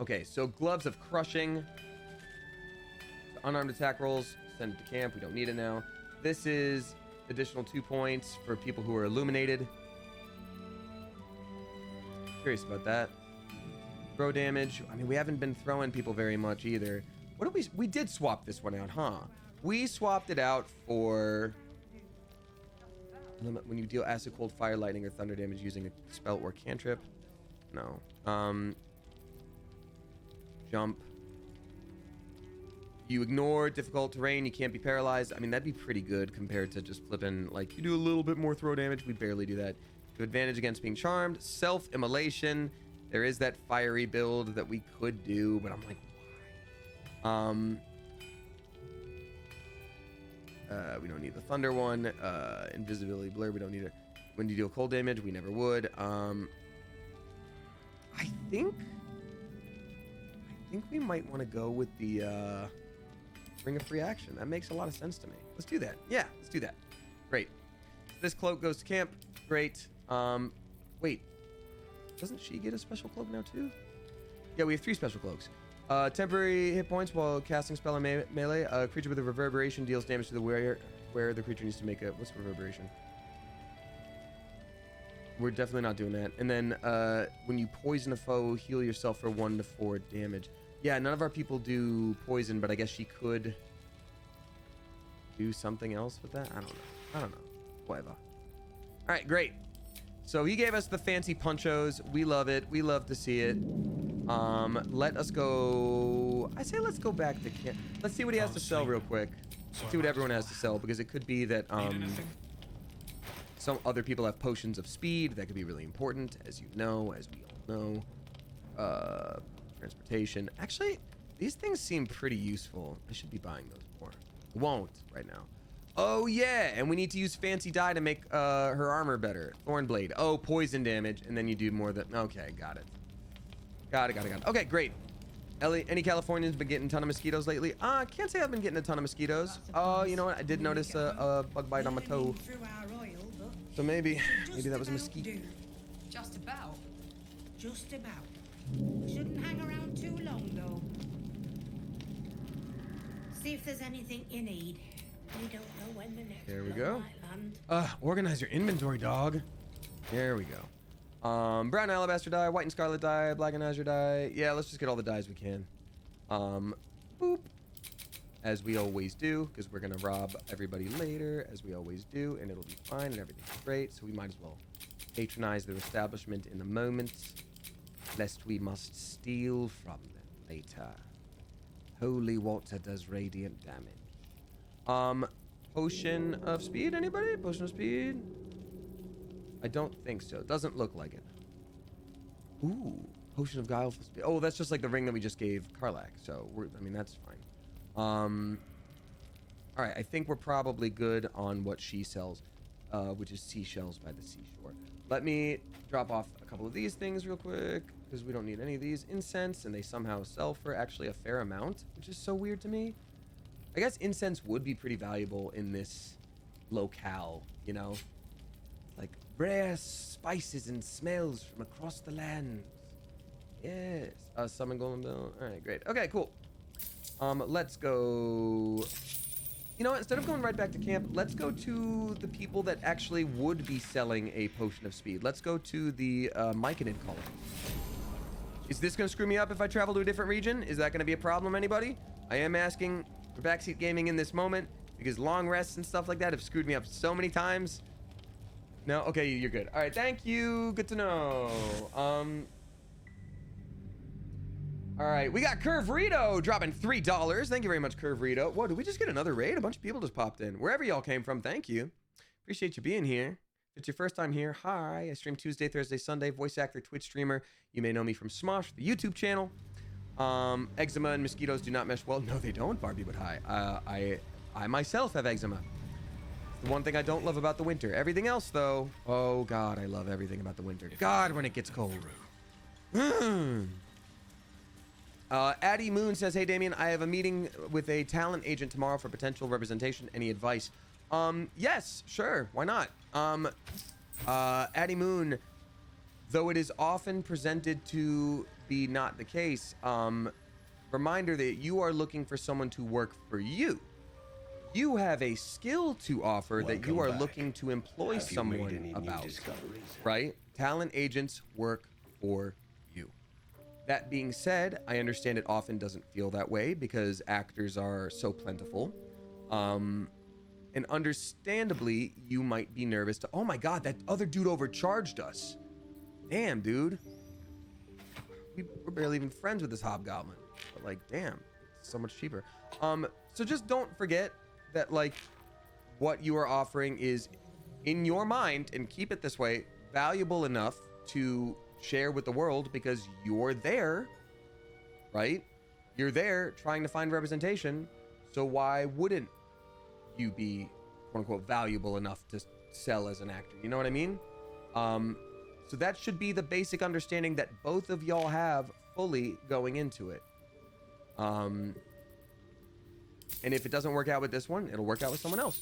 Okay, so gloves of crushing, unarmed attack rolls, send it to camp. We don't need it now. This is additional 2 points for people who are illuminated. Curious about that. Throw damage. I mean, we haven't been throwing people very much either. What did we did swap this one out, huh? We swapped it out for limit when you deal acid, cold, fire, lightning, or thunder damage using a spell or cantrip. No. Jump. You ignore difficult terrain. You can't be paralyzed. I mean, that'd be pretty good compared to just flipping, like, you do a little bit more throw damage. We barely do that. To advantage against being charmed. Self-immolation. There is that fiery build that we could do, but I'm like, why? We don't need the thunder one. Invisibility blur, we don't need it. When you deal cold damage, we never would. I think we might want to go with the Ring of Free Action. That makes a lot of sense to me. Let's do that. Yeah, let's do that. Great. This cloak goes to camp. Great. Wait. Doesn't she get a special cloak now too? Yeah, we have 3 special cloaks. Temporary hit points while casting spell in melee. A creature with a reverberation deals damage to the wearer where the creature needs to make a... What's reverberation? We're definitely not doing that. And then when you poison a foe, heal yourself for 1 to 4 damage. Yeah, none of our people do poison, but I guess she could do something else with that. I don't know. Whatever. All right, great. So he gave us the fancy punchos. We love it. We love to see it. Let us go. I say let's go back to camp. Let's see what he has to sell real quick. Let's see what everyone has to sell, because it could be that some other people have potions of speed. That could be really important, as you know, as we all know. Transportation. Actually, these things seem pretty useful. I should be buying those more. Won't right now. Oh yeah, and we need to use fancy dye to make her armor better. Thornblade. Oh, poison damage, and then you do more than... Okay, got it. Got it. Okay, great. Ellie, any Californians been getting a ton of mosquitoes lately? Can't say I've been getting a ton of mosquitoes. Oh, you know what? I did notice a bug bite on my toe. So maybe that was a mosquito. Just about. Just about. Shouldn't hang around too long, though. See if there's anything you need. We don't know when the next There we go. might land. Organize your inventory, dog. There we go. Brown alabaster dye, white and scarlet dye, black and azure dye. Yeah, let's just get all the dyes we can. Boop. As we always do, because we're gonna rob everybody later, as we always do, and it'll be fine and everything's great. So we might as well patronize their establishment in the moment, lest we must steal from them later. Holy water does radiant damage. Potion of speed, anybody? Potion of speed? I don't think so. It doesn't look like it. Ooh, potion of guileful speed. Oh, that's just like the ring that we just gave Karlak. So I mean, that's fine. All right, I think we're probably good on what she sells, which is seashells by the seashore. Let me drop off a couple of these things real quick, because we don't need any of these. Incense, and they somehow sell for actually a fair amount, which is so weird to me. I guess incense would be pretty valuable in this locale, you know? Like rare spices and smells from across the land. Yes. Summon golden bill. All right, great. Okay, cool. Let's go. You know what? Instead of going right back to camp, let's go to the people that actually would be selling a potion of speed. Let's go to the Myconid colony. Is this going to screw me up if I travel to a different region? Is that going to be a problem, anybody? I am asking for backseat gaming in this moment because long rests and stuff like that have screwed me up so many times. No? Okay, you're good. All right, thank you. Good to know. All right, we got Curve Rito dropping $3. Thank you very much, Curve Rito. Whoa, did we just get another raid? A bunch of people just popped in. Wherever y'all came from, thank you. Appreciate you being here. If it's your first time here, hi. I stream Tuesday, Thursday, Sunday. Voice actor, Twitch streamer. You may know me from Smosh, the YouTube channel. Eczema and mosquitoes do not mesh well. No, they don't, Barbie, but hi. I myself have eczema. The one thing I don't love about the winter. Everything else, though. Oh, God, I love everything about the winter. God, when it gets cold. Addie Moon says, hey, Damien, I have a meeting with a talent agent tomorrow for potential representation. Any advice? Yes, sure. Why not? Addie Moon, though it is often presented to be not the case, reminder that you are looking for someone to work for you. You have a skill to offer that you are looking to employ someone about, right? Talent agents work for you. That being said, I understand it often doesn't feel that way because actors are so plentiful. And understandably, you might be nervous to, oh my God, that other dude overcharged us. Damn, dude. We're barely even friends with this hobgoblin. But like, damn, it's so much cheaper. So just don't forget that like what you are offering is in your mind, and keep it this way, valuable enough to share with the world because you're there, right? You're there trying to find representation. So why wouldn't you be quote unquote valuable enough to sell as an actor? You know what I mean? So that should be the basic understanding that both of y'all have fully going into it. And if it doesn't work out with this one, it'll work out with someone else.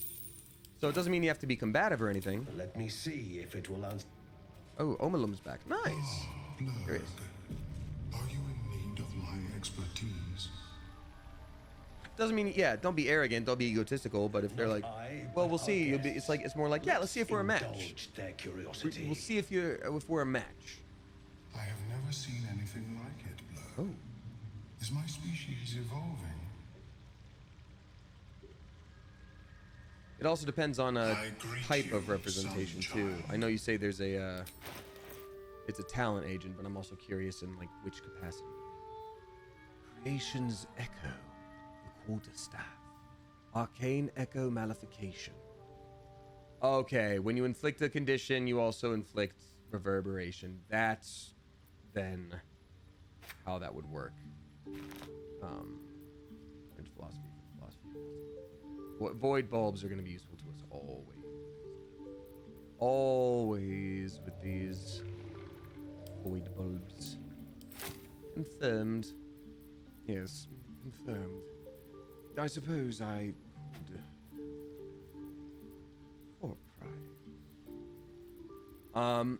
So it doesn't mean you have to be combative or anything. Let me see if it will answer. Oh, Omalum's back. Nice. Curious. Are you in need of my expertise? Doesn't mean, yeah, don't be arrogant, don't be egotistical, but if they're like, well, we'll see, you'll be, it's more like, yeah, let's see if we're a match. Their curiosity. We'll see if we're a match. I have never seen anything like it, Blur. Oh. Is my species evolving? It also depends on a type of representation too. I know you say there's a, it's a talent agent, but I'm also curious in like which capacity. Creation's Echo, the Quarterstaff, Arcane Echo Malefication. Okay, when you inflict a condition, you also inflict reverberation. That's then how that would work. Philosophy. Void bulbs are going to be useful to us always. Always with these void bulbs. Confirmed. Yes, confirmed. I suppose I would... For pride.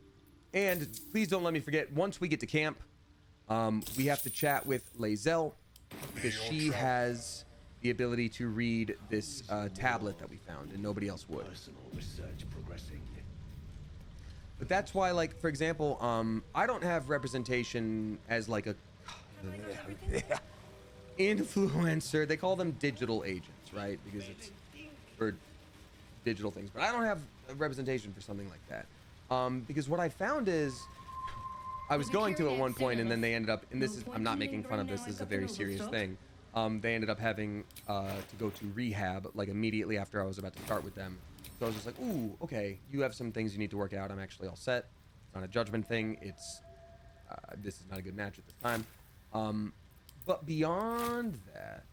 And please don't let me forget, once we get to camp, we have to chat with Lae'zel, because she has the ability to read this tablet that we found, and nobody else would. Personal research progressing. But that's why, like, for example, I don't have representation as like a influencer. They call them digital agents, right? Because it's for digital things. But I don't have a representation for something like that. Because what I found is I was going to at one point, and then they ended up, and this is, I'm not making fun of this, this is a very serious thing. They ended up having to go to rehab like immediately after I was about to start with them. So I was just like, ooh, okay, you have some things you need to work out. I'm actually all set. It's not a judgment thing. It's this is not a good match at this time. But beyond that,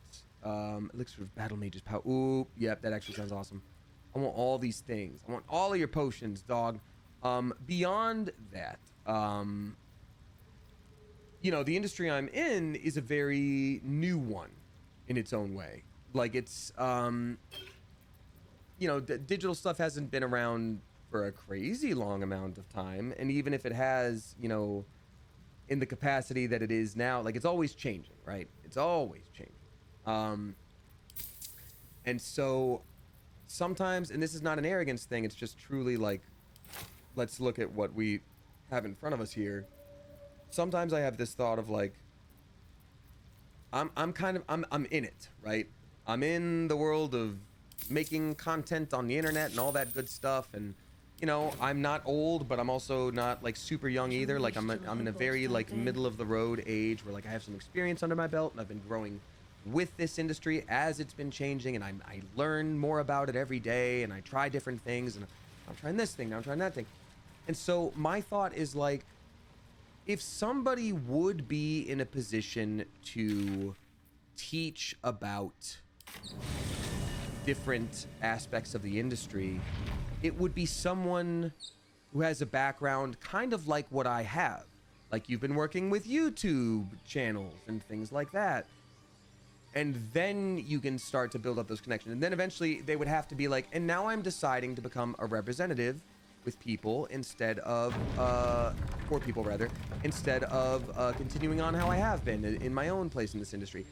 elixir of battle mage's power. Ooh, yep, that actually sounds awesome. I want all these things. I want all of your potions, dog. Beyond that, you know, the industry I'm in is a very new one in its own way. Like it's, you know, digital stuff hasn't been around for a crazy long amount of time. And even if it has, you know, in the capacity that it is now, like it's always changing, right? It's always changing. And so sometimes, and this is not an arrogance thing, it's just truly like, let's look at what we have in front of us here. Sometimes I have this thought of like, I'm in it, right? I'm in the world of making content on the internet and all that good stuff. And, you know, I'm not old, but I'm also not like super young either. Like I'm in a very like middle of the road age where like I have some experience under my belt and I've been growing with this industry as it's been changing, and I learn more about it every day, and I try different things, and I'm trying this thing, now I'm trying that thing. And so my thought is like, if somebody would be in a position to teach about different aspects of the industry, it would be someone who has a background kind of like what I have. Like you've been working with YouTube channels and things like that. And then you can start to build up those connections. And then eventually they would have to be like, and now I'm deciding to become a representative with people instead of, for people rather, instead of continuing on how I have been in my own place in this industry.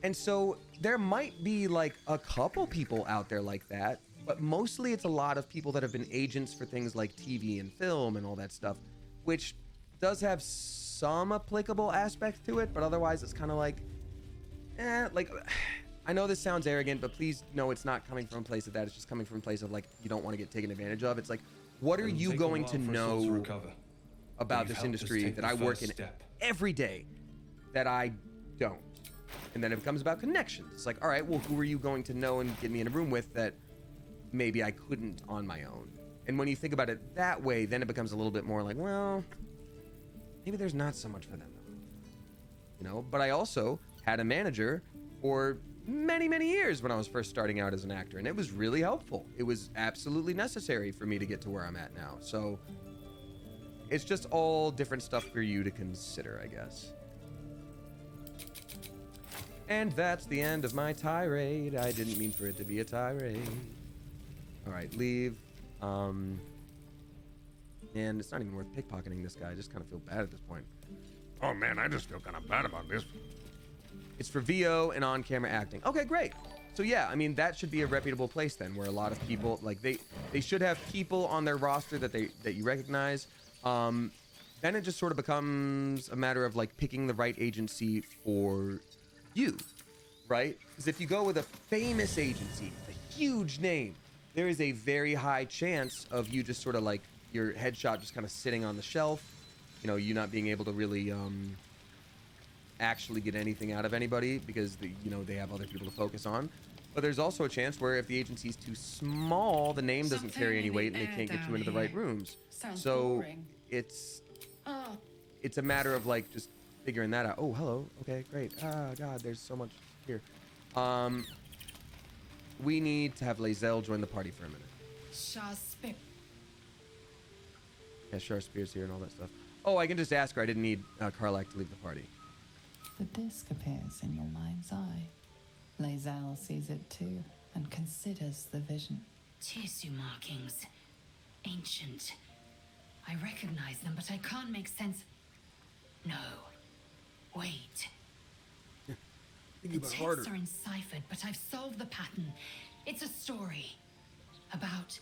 And so there might be like a couple people out there like that, but mostly it's a lot of people that have been agents for things like TV and film and all that stuff, which does have some applicable aspect to it, but otherwise it's kind of like, like, I know this sounds arrogant, but please know it's not coming from a place of that. It's just coming from a place of like, you don't want to get taken advantage of. It's like, what are you going to know about this industry that I work in every day that I don't? And then it becomes about connections. It's like, all right, well, who are you going to know and get me in a room with that maybe I couldn't on my own? And when you think about it that way, then it becomes a little bit more like, well, maybe there's not so much for them, you know? But I also had a manager for many, many years when I was first starting out as an actor, and it was really helpful. It was absolutely necessary for me to get to where I'm at now. So it's just all different stuff for you to consider, I guess. And that's the end of my tirade. I didn't mean for it to be a tirade. All right, leave. And it's not even worth pickpocketing this guy. I just kind of feel bad at this point. Oh man, I just feel kind of bad about this. It's for VO and on-camera acting. Okay, great. So yeah, I mean, that should be a reputable place then, where a lot of people, like they should have people on their roster that you recognize. Then it just sort of becomes a matter of like picking the right agency for you, right? Because if you go with a famous agency, a huge name, there is a very high chance of you just sort of like your headshot just kind of sitting on the shelf, you know, you not being able to really actually get anything out of anybody because you know, they have other people to focus on. But there's also a chance where if the agency's too small, the name doesn't carry any weight and they can't get you into the right rooms. So it's a matter of like just figuring that out. Oh, hello. Okay, great. Ah, God, there's so much here. We need to have allll join the party for a minute. Shar's spear. Yeah, Shar Spear's here and all that stuff. Oh, I can just ask her. I didn't need Karlach to leave the party. The disc appears in your mind's eye. Allll sees it too and considers the vision. Tissue markings. Ancient. I recognize them, but I can't make sense. No. Wait. Think the about texts harder. are enciphered, but I've solved the pattern. It's a story. About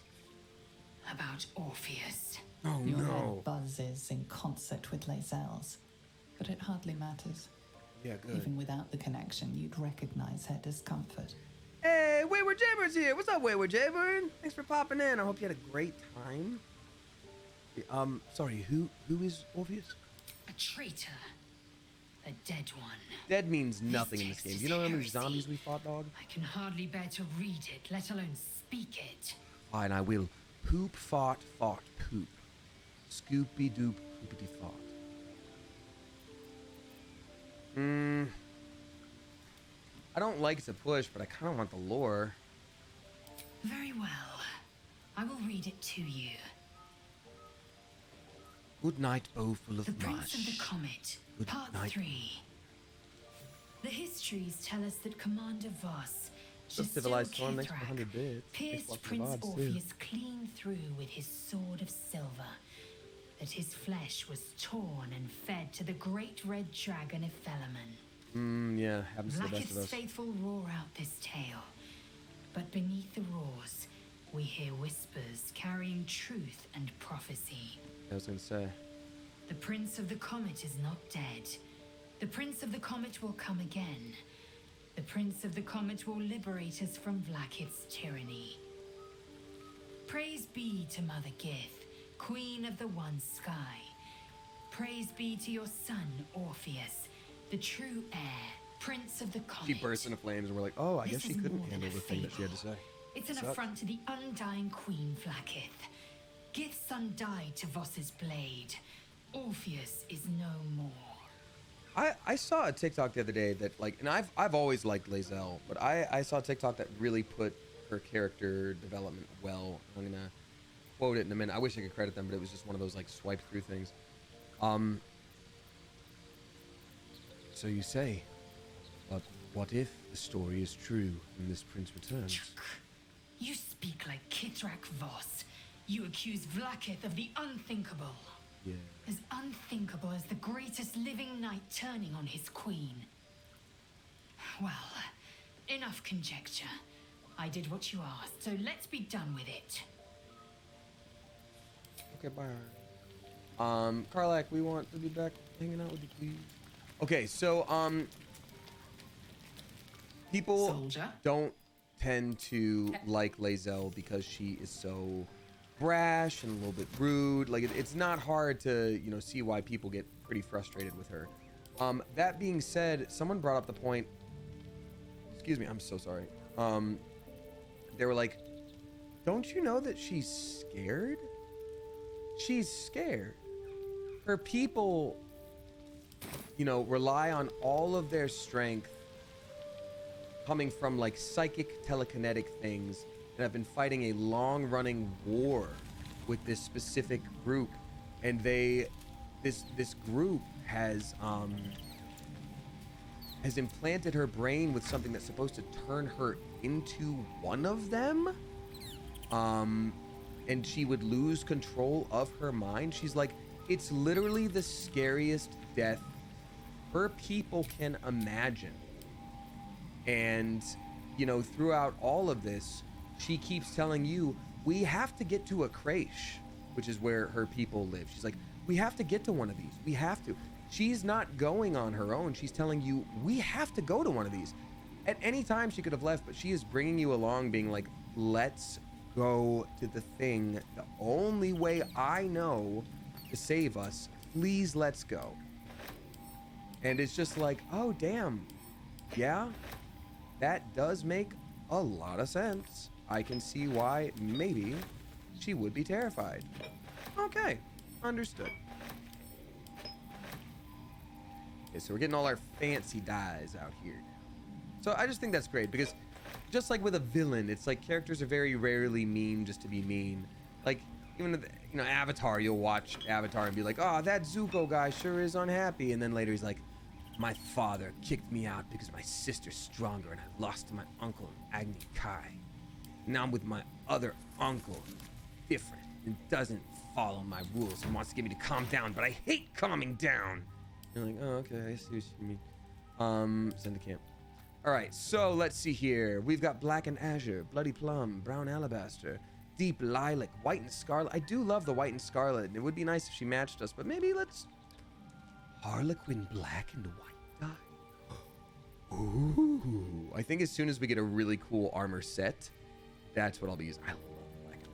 Orpheus. Oh, Your no. head buzzes in concert with Lae'zel's, but it hardly matters. Yeah, good. Even without the connection, you'd recognize her discomfort. Hey, Wayward Jayburn's here. What's up, Wayward Jayburn? Thanks for popping in. I hope you had a great time. Sorry, who is Orpheus? A traitor. A dead one. Dead means nothing in this game. Do you know how many zombies we fought, dog? I can hardly bear to read it, let alone speak it. Fine, I will. Poop, fought, poop. Scoopy doop, poopity fought. I don't like to push, but I kind of want the lore. Very well. I will read it to you. Good night, bow full of The Prince of the mush. Comet, Good Part night. 3. The histories tell us that Commander Voss, Just Gestil civilized storm, thanks for Kithrak, 100 bits. pierced Prince Orpheus clean through with his sword of silver, that his flesh was torn and fed to the great red dragon Ephelaman. Yeah, happens to the best of Blacketh's us. faithful roar out this tale, but beneath the roars, we hear whispers carrying truth and prophecy. I was gonna say. The Prince of the Comet is not dead. The Prince of the Comet will come again. The Prince of the Comet will liberate us from Blacketh's tyranny. Praise be to Mother Gith, Queen of the One Sky. Praise be to your son, Orpheus, the true heir, Prince of the Comet. She burst into flames, and we're like, oh, I This guess she is couldn't more than handle a the thing that she had to say. It's an Sucks. affront to the undying Queen Blacketh. Gith's son died to Voss's blade. Orpheus is no more. I saw a TikTok the other day that, like, and I've always liked Lae'zel, but I saw a TikTok that really put her character development well. I'm gonna quote it in a minute. I wish I could credit them, but it was just one of those like swipe through things. So you say, but what if the story is true and this prince returns? You speak like Kithrak Voss. You accuse Vlaakith of the unthinkable. Yeah. As unthinkable as the greatest living knight turning on his queen. Well, enough conjecture. I did what you asked, so let's be done with it. Okay, bye. Karlak, we want to be back hanging out with you, please. Okay, so people Soldier. don't tend to like Lae'zel because she is so brash and a little bit rude. Like it's not hard to, you know, see why people get pretty frustrated with her. That being said, someone brought up the point. Excuse me, I'm so sorry. They were like, "Don't you know that she's scared? She's scared. Her people, you know, rely on all of their strength coming from like psychic telekinetic things and have been fighting a long-running war with this specific group, and this group has implanted her brain with something that's supposed to turn her into one of them, and she would lose control of her mind. She's like, it's literally the scariest death her people can imagine. And, you know, throughout all of this, she keeps telling you, we have to get to a creche, which is where her people live. She's like, we have to get to one of these. We have to. She's not going on her own. She's telling you, we have to go to one of these. At any time she could have left, but she is bringing you along, being like, let's go to the thing. The only way I know to save us, please let's go. And it's just like, oh, damn. Yeah, that does make a lot of sense. I can see why maybe she would be terrified. Okay, understood. Okay, so we're getting all our fancy dyes out here now. So I just think that's great because just like with a villain, it's like characters are very rarely mean just to be mean. Like even with, you know, Avatar, you'll watch Avatar and be like, oh, that Zuko guy sure is unhappy. And then later he's like, my father kicked me out because my sister's stronger and I lost to my uncle Agni Kai. Now I'm with my other uncle, different, and doesn't follow my rules and wants to get me to calm down, but I hate calming down. You're like, oh, okay, I see what you mean. Send to camp. All right, so let's see here. We've got Black and Azure, Bloody Plum, Brown Alabaster, deep lilac, white and scarlet. I do love the white and scarlet. It would be nice if she matched us, but maybe let's Harlequin black and white dye. Ooh, I think as soon as we get a really cool armor set, that's what I'll be using. I love black and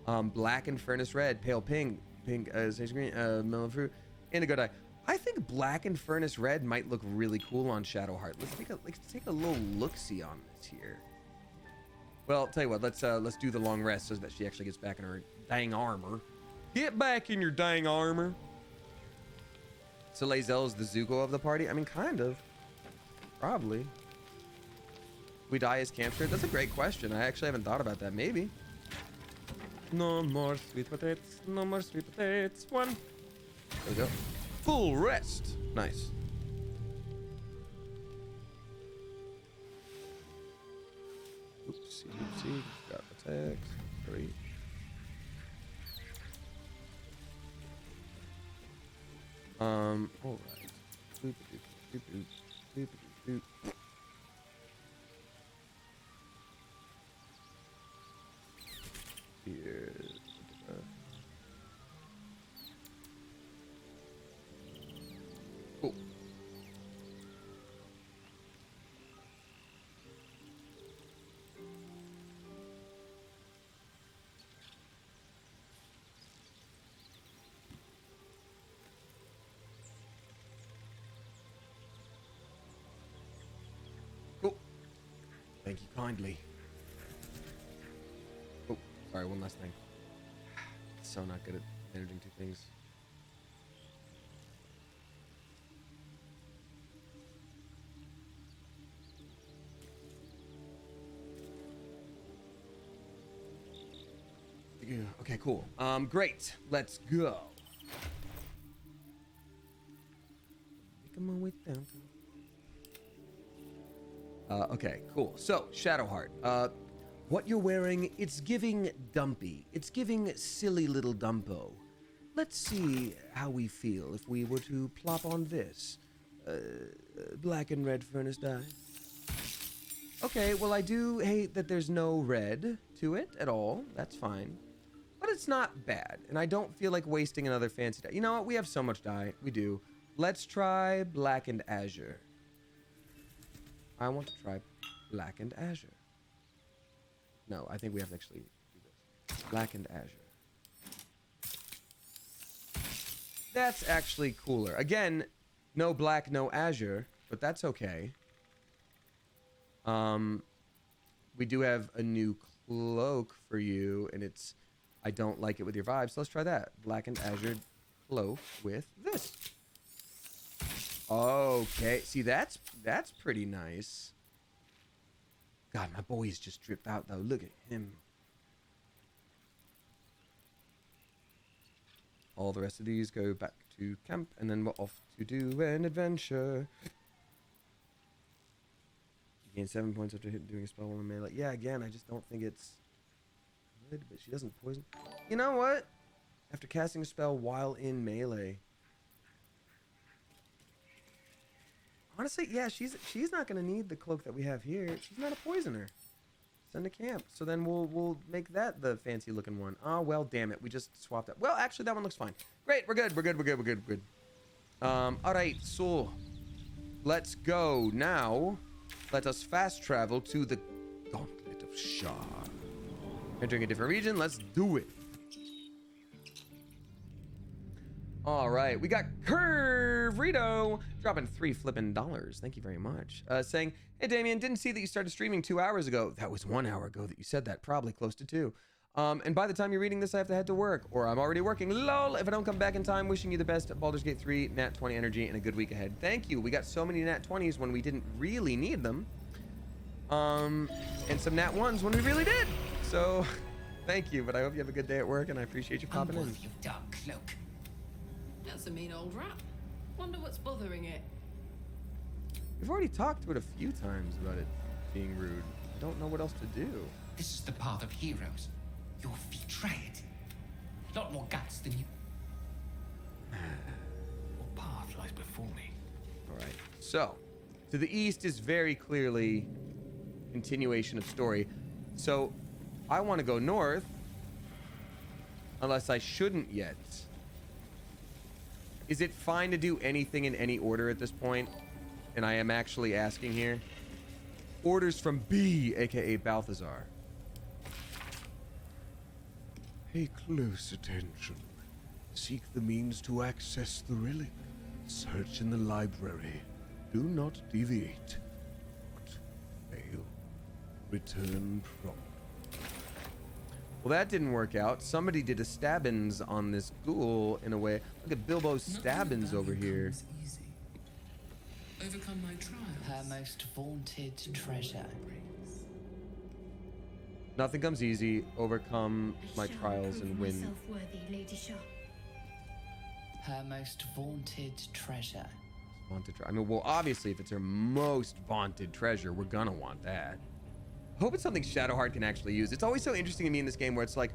white. Black and furnace red, pale pink, sage green, melon fruit, indigo dye. I think black and furnace red might look really cool on Shadowheart. Let's take a little look-see on this here. Well, tell you what, let's do the long rest so that she actually gets back in her dang armor. Get back in your dang armor. So Lae'zel's the Zuko of the party? I mean, kind of. Probably. We die as Campster? That's a great question. I actually haven't thought about that. Maybe. No more sweet potatoes. No more sweet potatoes. One. There we go. Full rest. Nice. Oopsie, oopsie. Got attacks. Great. All right. Boop, boop, boop, boop, boop, boop, boop. Here. Cool. Cool. Thank you kindly. Oh, sorry, one last thing. So not good at managing two things. Yeah, okay, cool. Great. Let's go. Making my way down. Okay, cool. So, Shadowheart. What you're wearing, it's giving dumpy. It's giving silly little dumpo. Let's see how we feel if we were to plop on this. Black and red furnace dye. Okay, well, I do hate that there's no red to it at all. That's fine. But it's not bad, and I don't feel like wasting another fancy dye. You know what? We have so much dye. We do. Let's try black and azure. I want to try black and azure. No, I think we have to actually do this. Black and azure. That's actually cooler. Again, no black, no azure, but that's okay. We do have a new cloak for you, and it's... I don't like it with your vibes, so let's try that. Black and azure cloak with this. Okay, see, that's pretty nice. God, my boy's just dripped out, though. Look at him. All the rest of these go back to camp, and then we're off to do an adventure. You gain 7 points after doing a spell while in melee. Yeah, again, I just don't think it's good, but she doesn't poison. You know what? After casting a spell while in melee. Honestly, yeah, she's not gonna need the cloak that we have here. She's not a poisoner. Send to camp. So then we'll make that the fancy looking one. Oh well, damn it, we just swapped that. Well, actually, that one looks fine. Great, we're good. All right, so let's go now. Let us fast travel to the Gauntlet of Shar. Entering a different region. Let's do it. All right, we got Curvrito dropping $3 flippin'. Thank you very much. Saying, hey, Damien, didn't see that you started streaming 2 hours ago. That was 1 hour ago that you said that, probably close to 2. And by the time you're reading this, I have to head to work, or I'm already working. Lol, if I don't come back in time, wishing you the best at Baldur's Gate 3, Nat 20 energy, and a good week ahead. Thank you. We got so many Nat 20s when we didn't really need them. And some Nat 1s when we really did. So, thank you, but I hope you have a good day at work, and I appreciate you popping in. Dark cloak. That's a mean old rat. Wonder what's bothering it. We've already talked to it a few times about it being rude. I don't know what else to do. This is the path of heroes. You'll betray it. Not more guts than you. What path lies before me? All right. So, to the east is very clearly continuation of story. So, I want to go north. Unless I shouldn't yet. Is it fine to do anything in any order at this point? And I am actually asking here. Orders from B, aka Balthazar. Pay close attention. Seek the means to access the relic. Search in the library. Do not deviate. Fail. Return prompt. Well, that didn't work out. Somebody did a stabbins on this ghoul in a way. Look at Bilbo's stabbins over here. Overcome my trials. Her most vaunted treasure. Nothing comes easy. Overcome my trials and win. Myself worthy, Lady Shar. Her most vaunted treasure. Vaunted treasure. I mean, well, obviously, if it's her most vaunted treasure, we're gonna want that. Hope it's something Shadowheart can actually use. It's always so interesting to me in this game where it's like,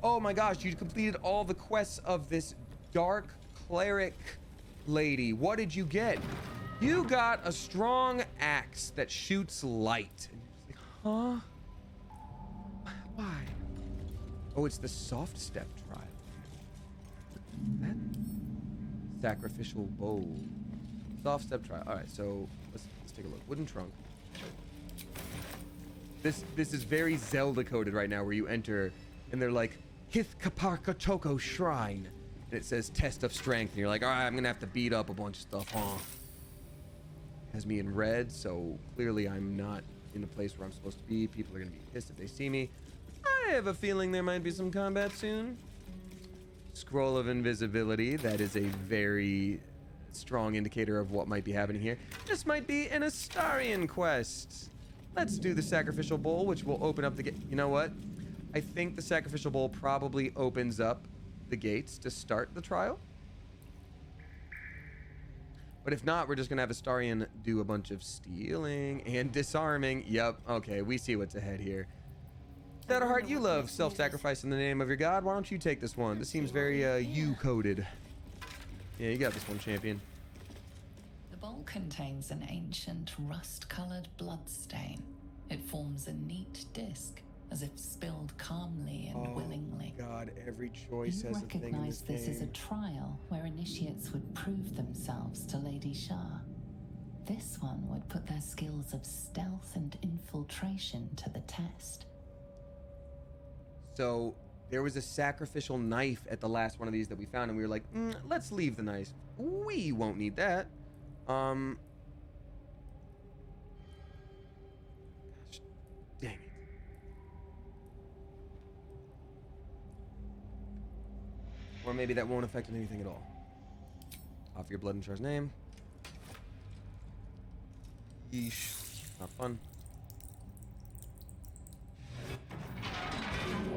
oh my gosh, you completed all the quests of this dark cleric lady. What did you get? You got a strong axe that shoots light. And you're just like, huh? Why? Oh, it's the soft step trial. That sacrificial bowl. Soft step trial. All right, so let's take a look. Wooden trunk. This is very Zelda coded right now, where you enter and they're like Hith Kaparka Toko Shrine, and it says test of strength, and you're like, all right, I'm gonna have to beat up a bunch of stuff, huh? Has me in red, so clearly I'm not in the place where I'm supposed to be. People are gonna be pissed if they see me. I have a feeling there might be some combat soon. Scroll of invisibility. That is a very strong indicator of what might be happening here. This might be an Astarian quest. Let's do the sacrificial bowl, which will open up the gate. You know what? I think the sacrificial bowl probably opens up the gates to start the trial. But if not, we're just gonna have Astarian do a bunch of stealing and disarming. Yep, okay, we see what's ahead here. Shadowheart, you love self-sacrifice in the name of your god. Why don't you take this one? This seems very you-coded. Yeah, you got this one, champion. The bowl contains an ancient rust-colored bloodstain. It forms a neat disc, as if spilled calmly and willingly. God, every choice has a thing in Recognize this this as a game. trial where initiates would prove themselves to Lady Shar. This one would put their skills of stealth and infiltration to the test. So there was a sacrificial knife at the last one of these that we found, and we were like, let's leave the knife. We won't need that. Gosh, dang it. Or maybe that won't affect anything at all. Off your blood and Shar's name. Yeesh. Not fun.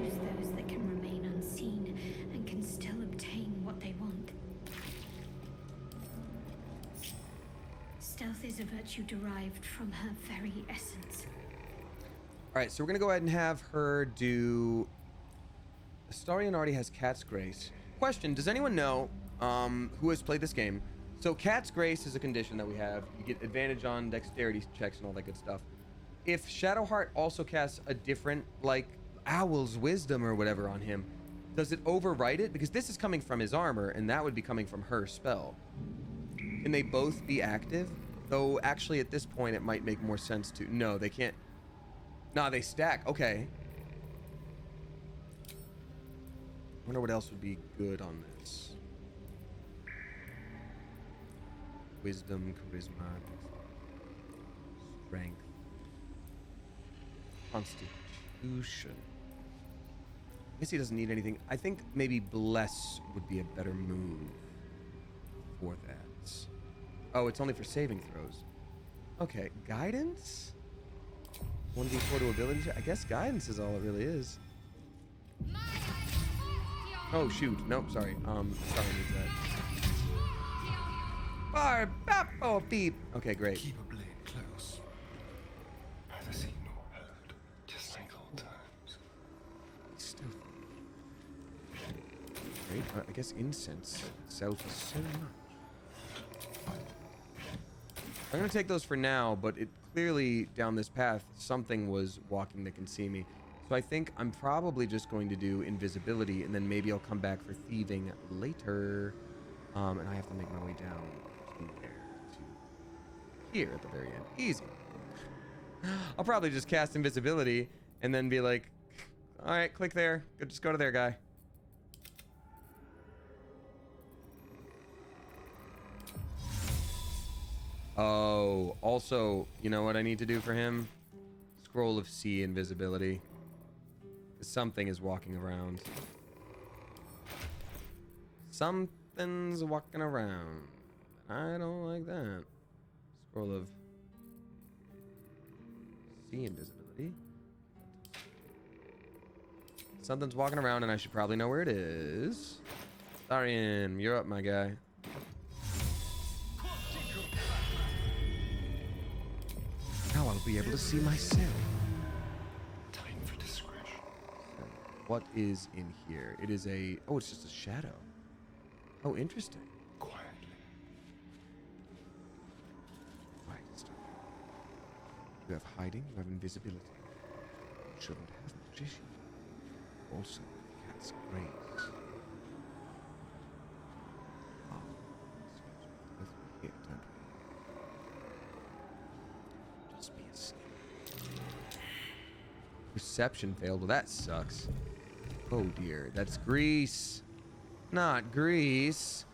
Use those that can remain unseen and can still obtain what they want. Stealth is a virtue derived from her very essence. Alright, so we're gonna go ahead and have her do... Astarian already has Cat's Grace. Question, does anyone know who has played this game? So Cat's Grace is a condition that we have. You get advantage on dexterity checks and all that good stuff. If Shadowheart also casts a different, like, Owl's Wisdom or whatever on him, does it overwrite it? Because this is coming from his armor, and that would be coming from her spell. Can they both be active? Though, actually, at this point, it might make more sense to... No, they can't... Nah, they stack. Okay. Wonder what else would be good on this. Wisdom, charisma, strength, constitution. I guess he doesn't need anything. I think maybe bless would be a better move for that. Oh, it's only for saving throws. Okay, guidance? 1d4 to ability check? I guess guidance is all it really is. Oh shoot, nope, sorry. Sorry, needs that. Barbapo beep. Okay, great. Keep a blade close. Neither seen nor heard. Just like old times. Still. Great. I guess incense itself is so much. I'm gonna take those for now, but it clearly down this path something was walking that can see me. So I think I'm probably just going to do invisibility, and then maybe I'll come back for thieving later. And I have to make my way down to there, to here at the very end. Easy. I'll probably just cast invisibility and then be like, all right, click there. Just go to there, guy. Oh, also, you know what I need to do for him? Scroll of Sea invisibility. Something is walking around. Something's walking around. I don't like that. Scroll of Sea invisibility. Something's walking around and I should probably know where it is. Tharian, you're up, my guy. Now I'll be able to see myself. Time for discretion. What is in here? It is a... Oh, it's just a shadow. Oh, interesting. Quietly. Right, stop. You have hiding, you have invisibility. You shouldn't have much issue. Also, cat's grace. Oh, let's here, don't we? Just be a snake. Perception failed. Well, that sucks. Oh dear, that's grease. Not grease.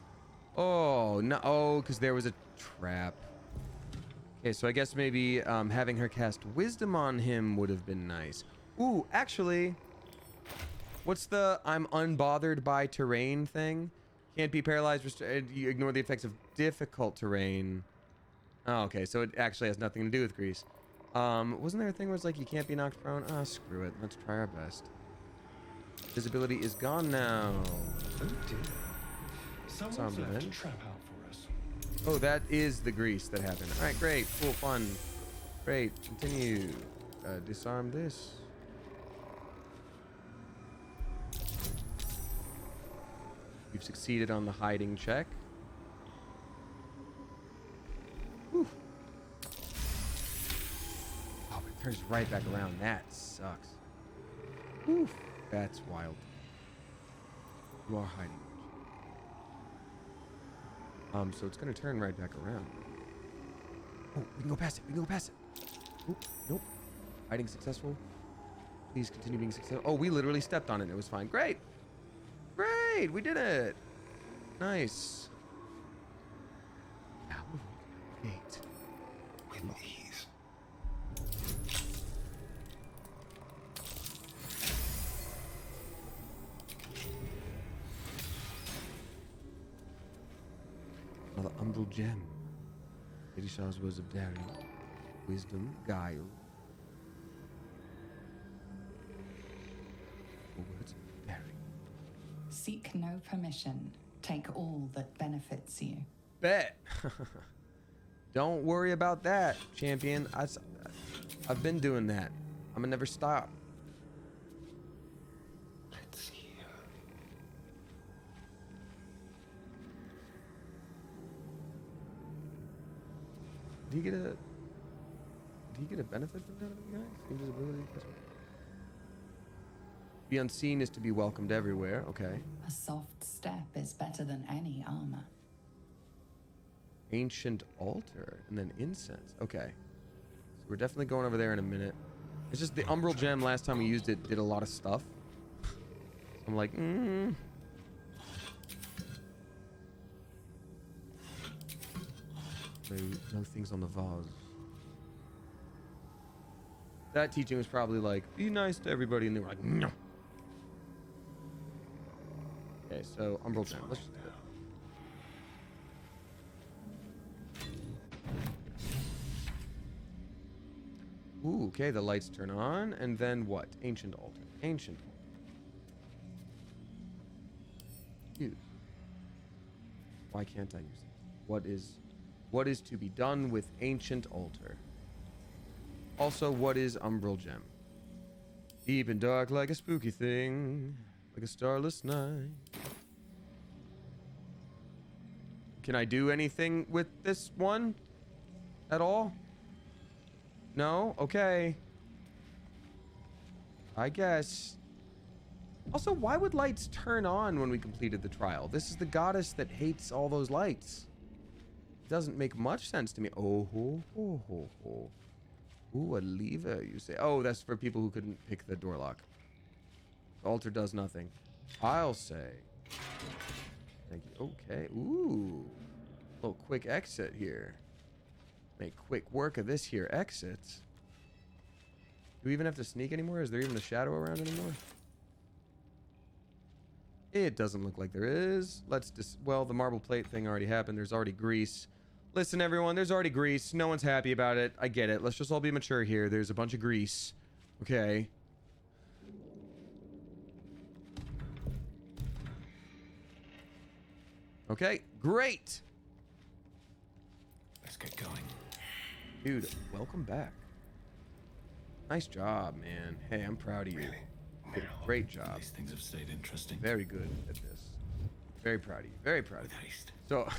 Oh no! Oh, because there was a trap. Okay, so I guess maybe having her cast wisdom on him would have been nice. Ooh, actually. What's the I'm unbothered by terrain thing? Can't be paralyzed. You ignore the effects of difficult terrain. Oh, okay. So it actually has nothing to do with grease. Wasn't there a thing where it's like you can't be knocked prone? Ah, screw it. Let's try our best. Visibility is gone now. Oh dear. Someone's left a trap out for us. Oh, that is the grease that happened. All right, great. Cool, fun. Great. Continue. Disarm this. You've succeeded on the hiding check. Whew. Oh, it turns right back around. That sucks. Whew. That's wild. You are hiding. So it's gonna turn right back around. Oh, we can go past it. We can go past it. Oop, nope. Hiding successful. Please continue being successful. Oh, we literally stepped on it. It was fine. Great. Great, we did it. Nice. Now we're gate. With ease. Another umbral gem. Lady Shar's words of daring, wisdom, guile. Or words of daring. Seek no permission. Take all that benefits you. Bet. Don't worry about that, champion. I've been doing that. I'm gonna never stop. Let's see. Do you get a benefit from that, guys? Invisibility. Be unseen is to be welcomed everywhere. Okay. A soft step is better than any armor. Ancient altar and then incense. Okay. So we're definitely going over there in a minute. It's just the umbral gem last time we used it did a lot of stuff. So I'm like, No things on the vase. That teaching was probably like, be nice to everybody, and they were like, no. Okay, so umbral gem. Let's just do it. Ooh, okay, the lights turn on, and then what? Ancient altar. Ancient altar. Use. Why can't I use it? What is to be done with ancient altar? Also, what is umbral gem? Deep and dark like a spooky thing, like a starless night. Can I do anything with this one at all? No? Okay. I guess. Also, why would lights turn on when we completed the trial? This is the goddess that hates all those lights. It doesn't make much sense to me. Oh, ho, ho, ho, ho. Ooh, a lever, you say. Oh, that's for people who couldn't pick the door lock. The altar does nothing. I'll say. Thank you. Okay. Ooh. A little quick exit here. Make quick work of this here exit. Do we even have to sneak anymore? Is there even a shadow around anymore? It doesn't look like there is. Let's just... Well, the marble plate thing already happened. There's already grease. Listen, everyone. There's already grease. No one's happy about it. I get it. Let's just all be mature here. There's a bunch of grease. Okay. Okay. Great. Let's get going. Dude, welcome back. Nice job, man. Hey, I'm proud of you. Really? You did a great job. These things have stayed interesting. Very good at this. Very proud of you. Very proud of you. So...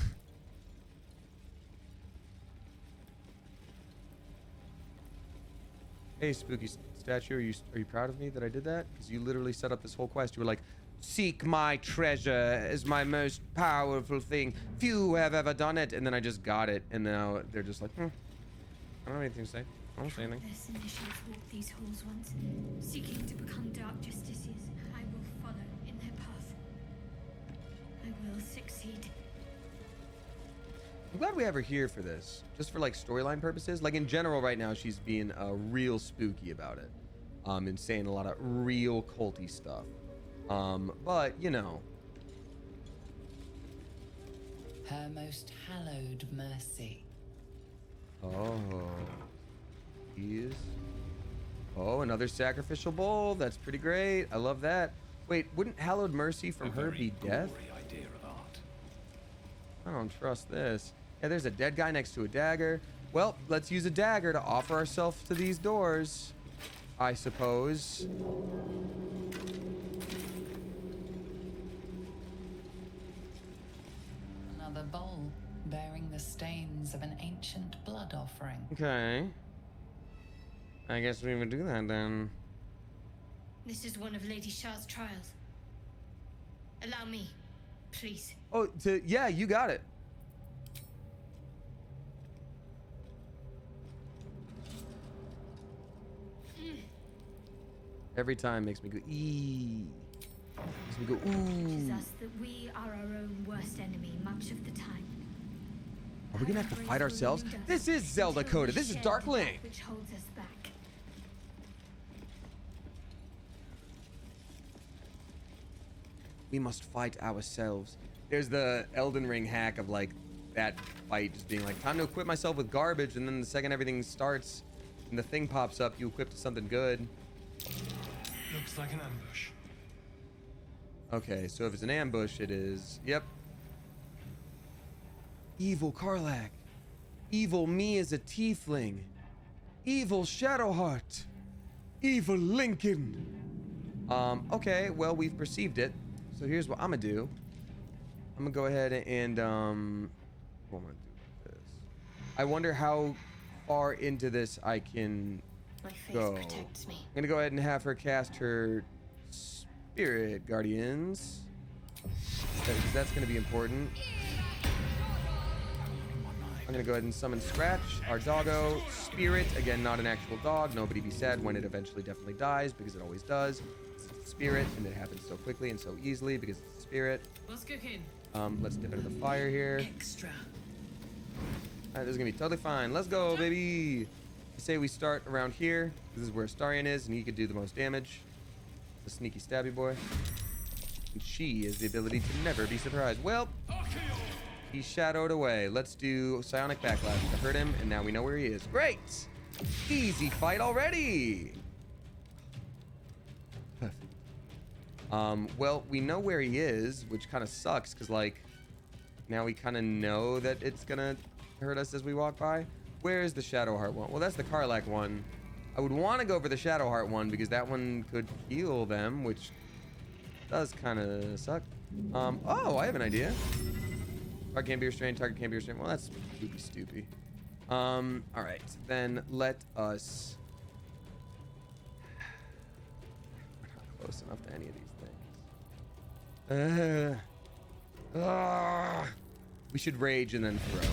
Hey, spooky statue, are you proud of me that I did that? Because you literally set up this whole quest. You were like, seek my treasure as my most powerful thing. Few have ever done it. And then I just got it. And now they're just like, I don't have anything to say. I don't say anything. There's initials walked these halls once, seeking to become dark justices. I will follow in their path. I will succeed. I'm glad we have her here for this. Just for like storyline purposes. Like in general right now, she's being real spooky about it. And saying a lot of real culty stuff. But, you know. Her most hallowed mercy. Oh. Is. Oh, another sacrificial bowl. That's pretty great. I love that. Wait, wouldn't hallowed mercy from her be death? Idea of art. I don't trust this. Yeah, there's a dead guy next to a dagger. Well, let's use a dagger to offer ourselves to these doors, I suppose. Another bowl bearing the stains of an ancient blood offering. Okay. I guess we would do that then. This is one of Lady Shar's trials. Allow me, please. Oh, yeah, you got it. Every time makes me go ee. Makes me go ooh. Teaches us that we are our own worst enemy much of the time. Are we gonna have to fight ourselves? This is Zelda Coda. This is Dark Link. Which holds us back. We must fight ourselves. There's the Elden Ring hack of like that fight just being like, time to equip myself with garbage, and then the second everything starts and the thing pops up, you equip to something good. Looks like an ambush. Okay, so if it's an ambush, it is. Yep. Evil Karlach. Evil me as a tiefling. Evil Shadowheart. Evil Lincoln. Okay, well, we've perceived it. So here's what I'm gonna do. I'm gonna go ahead and, what am I gonna do with this? I wonder how far into this I can go. Protects me. I'm gonna go ahead and have her cast her Spirit Guardians. Because that's gonna be important. I'm gonna go ahead and summon Scratch, our doggo. Spirit, again, not an actual dog. Nobody be sad when it eventually definitely dies, because it always does. It's a spirit, and it happens so quickly and so easily because it's a spirit. What's cooking? Let's dip into the fire here. Extra. Alright, this is gonna be totally fine. Let's go, baby. I say we start around here. This is where Astarion is, and he could do the most damage. The sneaky stabby boy. And she has the ability to never be surprised. Well, he shadowed away. Let's do psionic backlash to hurt him, and now we know where he is. Great! Easy fight already! Perfect. Well, we know where he is, which kind of sucks, because, like, now we kind of know that it's gonna hurt us as we walk by. Where is the Shadowheart one? Well, that's the Karlach one. I would want to go for the Shadowheart one, because that one could heal them, which does kind of suck. Oh, I have an idea. Target can't be restrained, target can't be restrained. Well, that's stoopy. Alright, then let us... close enough to any of these things. We should rage and then throw.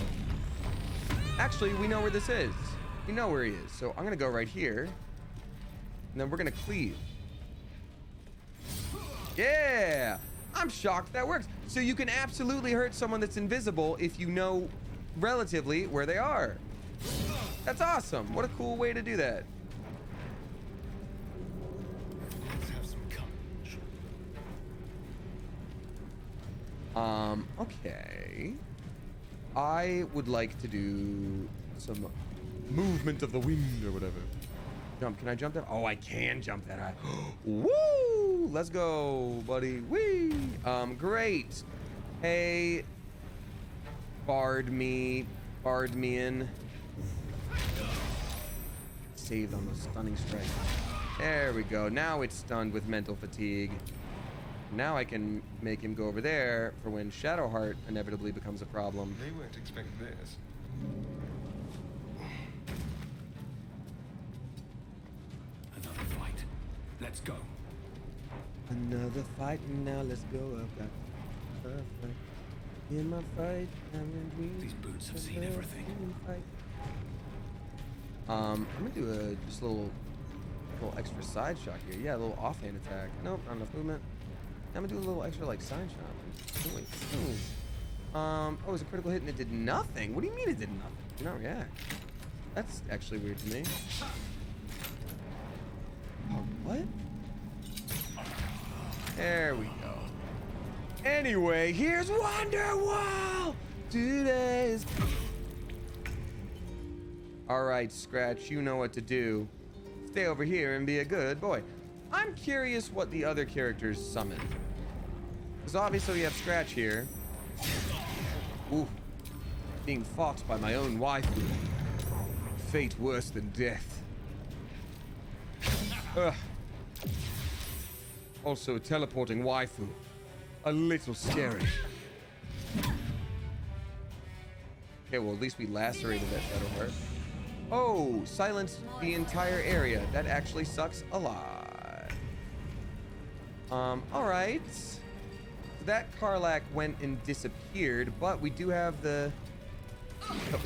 Actually, we know where this is. We know where he is. So I'm gonna go right here. And then we're gonna cleave. Yeah! I'm shocked that works. So you can absolutely hurt someone that's invisible if you know relatively where they are. That's awesome. What a cool way to do that. Let's have some courage. Okay. I would like to do some movement of the wind or whatever. Jump. Can I jump that? Oh, I can jump that high. Woo! Let's go, buddy. Whee! Great. Hey, barred me in. Saved on the stunning strike. There we go. Now it's stunned with mental fatigue. Now I can make him go over there for when Shadowheart inevitably becomes a problem. They won't expect this. Another fight. Let's go. Another fight, and now let's go. I've got a fight. In my fight, these boots have seen everything. I'm gonna do a just a little extra side shot here. Yeah, a little offhand attack. Nope, not enough movement. I'm gonna do a little extra like side shot. Oh, wait. Ooh. Oh, it was a critical hit and it did nothing. What do you mean it did nothing? Did not react. That's actually weird to me. Oh, what? There we go. Anyway, here's Wonderwall! Today's... Alright, Scratch, you know what to do. Stay over here and be a good boy. I'm curious what the other characters summon. Because obviously we have Scratch here. Ooh. Being foxed by my own waifu. Fate worse than death. Ugh. Also, a teleporting waifu. A little scary. Okay, well, at least we lacerated that Shadowheart. Oh, silenced the entire area. That actually sucks a lot. Alright. That Karlach went and disappeared, but we do have the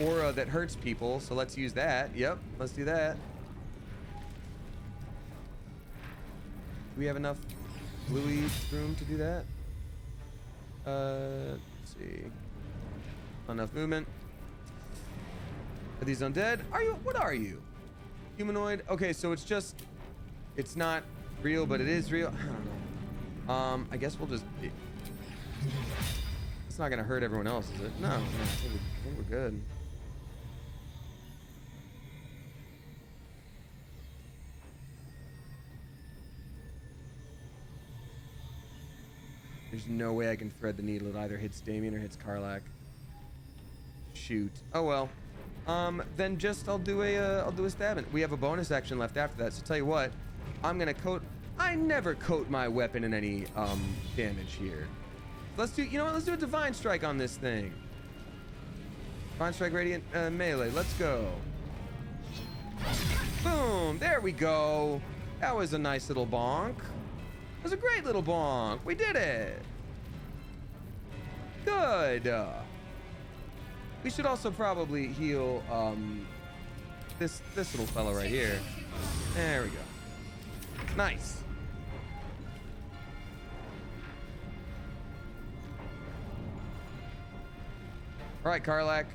aura that hurts people, so let's use that. Yep, let's do that. Do we have enough bluey room to do that? Let's see. Enough movement. Are these undead? Are you? What are you? Humanoid? Okay, so it's just... It's not real, but it is real. I don't know. I guess we'll just... It's not gonna hurt everyone else, is it? No, I think we're good. There's no way I can thread the needle. It either hits Damien or hits Karlach. Shoot. Oh well. Then just I'll do a stab. We have a bonus action left after that. So tell you what, I'm gonna coat. I never coat my weapon in any damage here. Let's do. You know what? Let's do a divine strike on this thing. Divine strike radiant melee. Let's go. Boom. There we go. That was a nice little bonk. It was a great little bonk. We did it. Good. We should also probably heal this little fellow right here. There we go. Nice. All right, Karlach.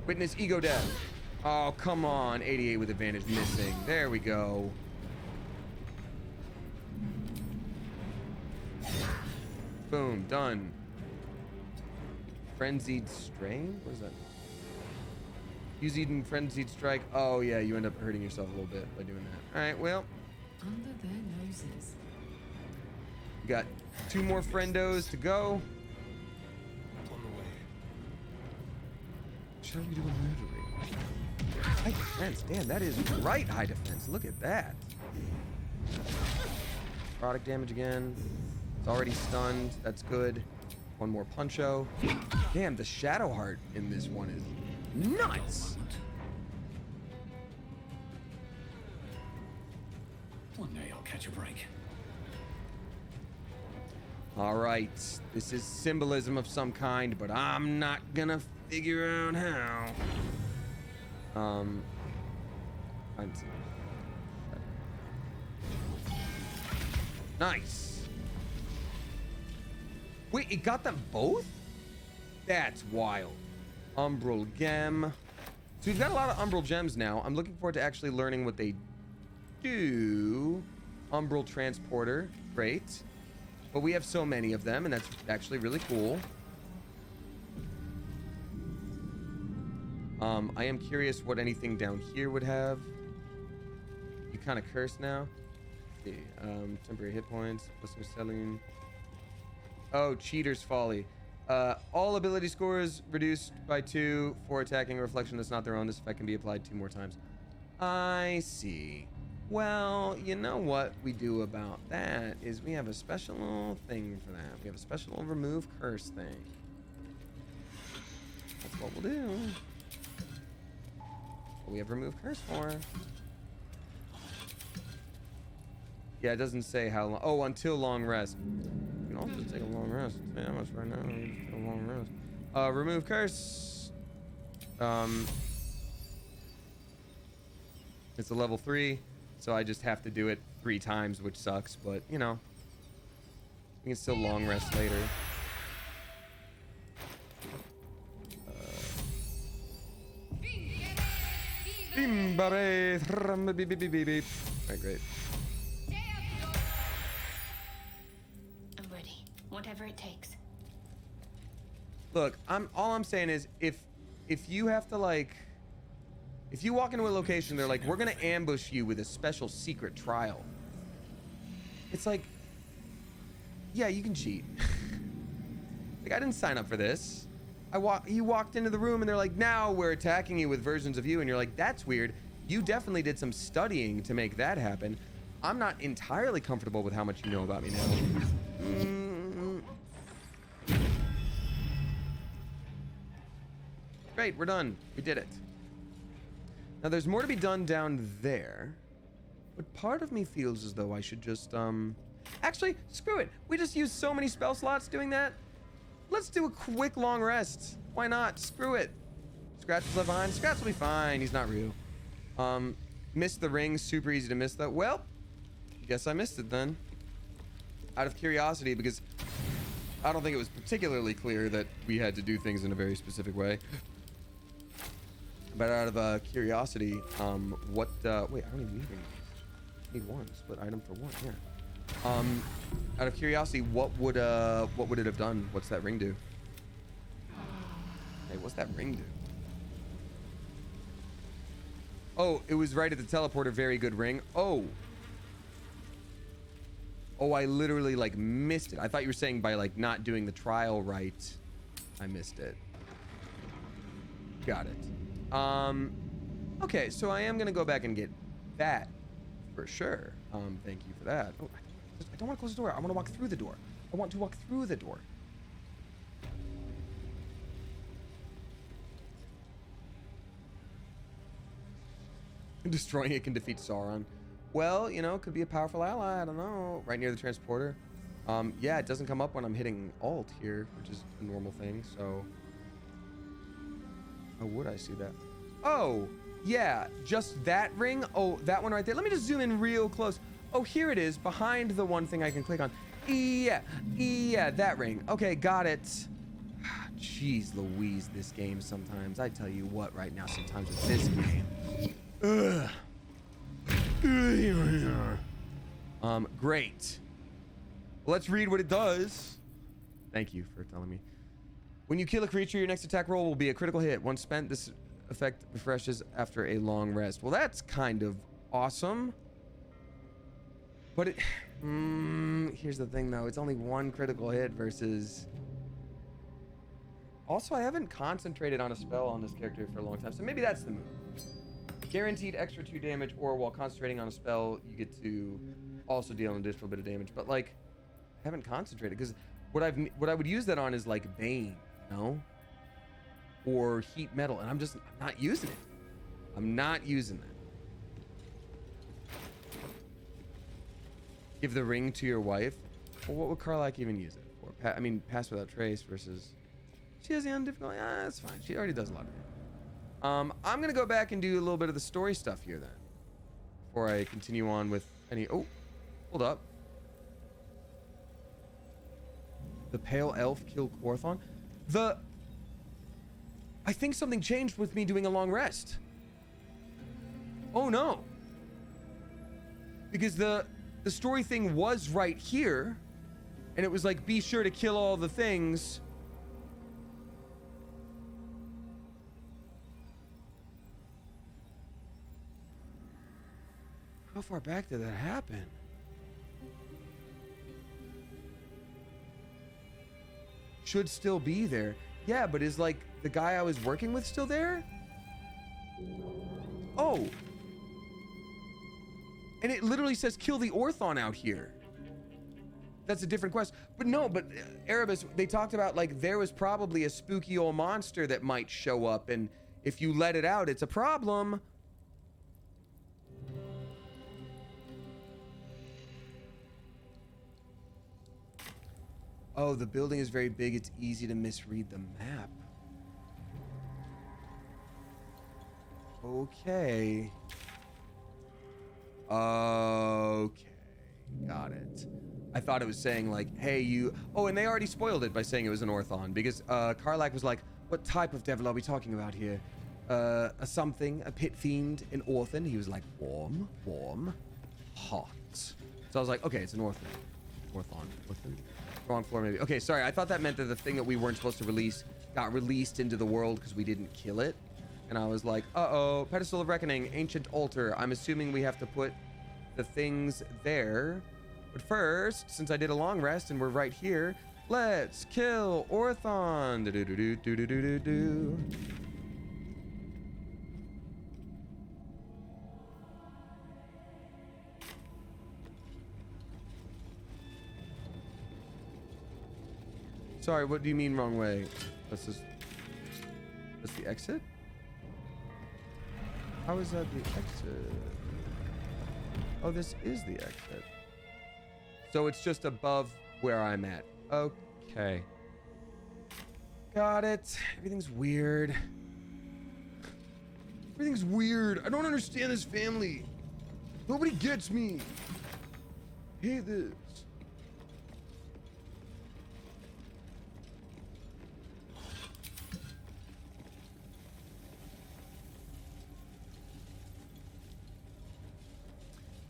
Witness ego death. Oh, come on. 88 with advantage missing. There we go. Boom, done. Frenzied strain? What is that? Use Eden Frenzied Strike. Oh yeah, you end up hurting yourself a little bit by doing that. Alright, well. Under their noses. We got 2 more friendos to go. On the way. Shall we do a murdering? High defense. Damn, that is right high defense. Look at that. Product damage again. It's already stunned. That's good. One more puncho. Damn, the Shadowheart in this one is nuts. One day I'll catch a break. All right, this is symbolism of some kind, but I'm not gonna figure out how. Nice. Wait, it got them both? That's wild. Umbral gem. So we've got a lot of umbral gems now. I'm looking forward to actually learning what they do. Umbral transporter, great. But we have so many of them, and that's actually really cool. I am curious what anything down here would have. You kind of cursed now. Let's see, temporary hit points. Listener selling. Oh, cheater's folly. All ability scores reduced by 2 for attacking a reflection that's not their own. This effect can be applied 2 more times. I see. Well, you know what we do about that is we have a special little thing for that. We have a special little remove curse thing. That's what we'll do. What we have remove curse for. Yeah, it doesn't say how long. Oh, until long rest. You can also take a long rest. Say how much right now. Just take a long rest. Remove curse. It's a level 3. So I just have to do it 3 times, which sucks, but you know, we can still long rest later. Alright, great. I'm ready. Whatever it takes. Look, all I'm saying is if you have to like, if you walk into a location, they're like, we're gonna ambush you with a special secret trial. It's like, yeah, you can cheat. Like, I didn't sign up for this. You walked into the room and they're like, now we're attacking you with versions of you, and you're like, that's weird. You definitely did some studying to make that happen. I'm not entirely comfortable with how much you know about me now. Great, we're done. We did it. Now there's more to be done down there, but part of me feels as though I should just, actually, screw it. We just used so many spell slots doing that. Let's do a quick long rest. Why not? Screw it. Scratch is left behind. Scratch will be fine. He's not real. Missed the ring. Super easy to miss that. Well, guess I missed it then. Out of curiosity, because I don't think it was particularly clear that we had to do things in a very specific way. But out of curiosity, wait, I don't even need rings. I need 1. Split item for 1, yeah. Out of curiosity, what would it have done? What's that ring do? Hey, what's that ring do? Oh, it was right at the teleporter. Very good ring. Oh, I literally like missed it. I thought you were saying by like not doing the trial right, I missed it. Got it. Okay, so I am gonna go back and get that for sure. Thank you for that. Oh, I don't want to close the door. I want to walk through the door. I want to walk through the door. Destroying it can defeat Sauron. Well, you know, it could be a powerful ally. I don't know. Right near the transporter. Yeah, it doesn't come up when I'm hitting alt here, which is a normal thing. So, how would I see that? Oh, yeah, just that ring. Oh, that one right there. Let me just zoom in real close. Oh, here it is, behind the one thing I can click on. Yeah, that ring. Okay, got it. Jeez Louise, this game sometimes. I tell you what, right now, sometimes with this game. Ugh. Great. Let's read what it does. Thank you for telling me. When you kill a creature, your next attack roll will be a critical hit. Once spent, this effect refreshes after a long rest. Well, that's kind of awesome. But it, here's the thing though. It's only 1 critical hit versus... Also, I haven't concentrated on a spell on this character for a long time, so maybe that's the move. Guaranteed extra 2 damage, or while concentrating on a spell, you get to also deal an additional bit of damage. But like, I haven't concentrated because what I would use that on is like Bane, you know, or Heat Metal, and I'm not using it. I'm not using that. Give the ring to your wife. Well, what would Karlach even use it for? I mean, pass without trace versus... She has the undifficult. Ah, that's fine. She already does a lot of it. I'm gonna go back and do a little bit of the story stuff here then, before I continue on with any. Oh, hold up. The pale elf killed Quorthon. I think something changed with me doing a long rest. Oh no. Because the story thing was right here, and it was like, be sure to kill all the things. How far back did that happen? Should still be there. Yeah, but is like the guy I was working with still there? Oh. And it literally says kill the Orthon out here. That's a different quest. But no, but Erebus, they talked about like there was probably a spooky old monster that might show up, and if you let it out, it's a problem. Oh, the building is very big. It's easy to misread the map. Okay. Okay. Got it. I thought it was saying like, hey, you... Oh, and they already spoiled it by saying it was an Orthon, because Karlach was like, what type of devil are we talking about here? A something, a pit fiend, an Orthon? He was like, warm, hot. So I was like, okay, it's an Orthon. Orthon. Wrong floor, maybe. Okay, sorry. I thought that meant that the thing that we weren't supposed to release got released into the world because we didn't kill it. And I was like, uh-oh. Pedestal of Reckoning, Ancient Altar. I'm assuming we have to put the things there. But first, since I did a long rest and we're right here, let's kill Orthon. Do-do-do-do-do-do-do-do. Sorry, what do you mean wrong way? That's the exit? How is that the exit? Oh, this is the exit. So it's just above where I'm at. Okay. Got it. Everything's weird. Everything's weird. I don't understand this family. Nobody gets me. I hate this.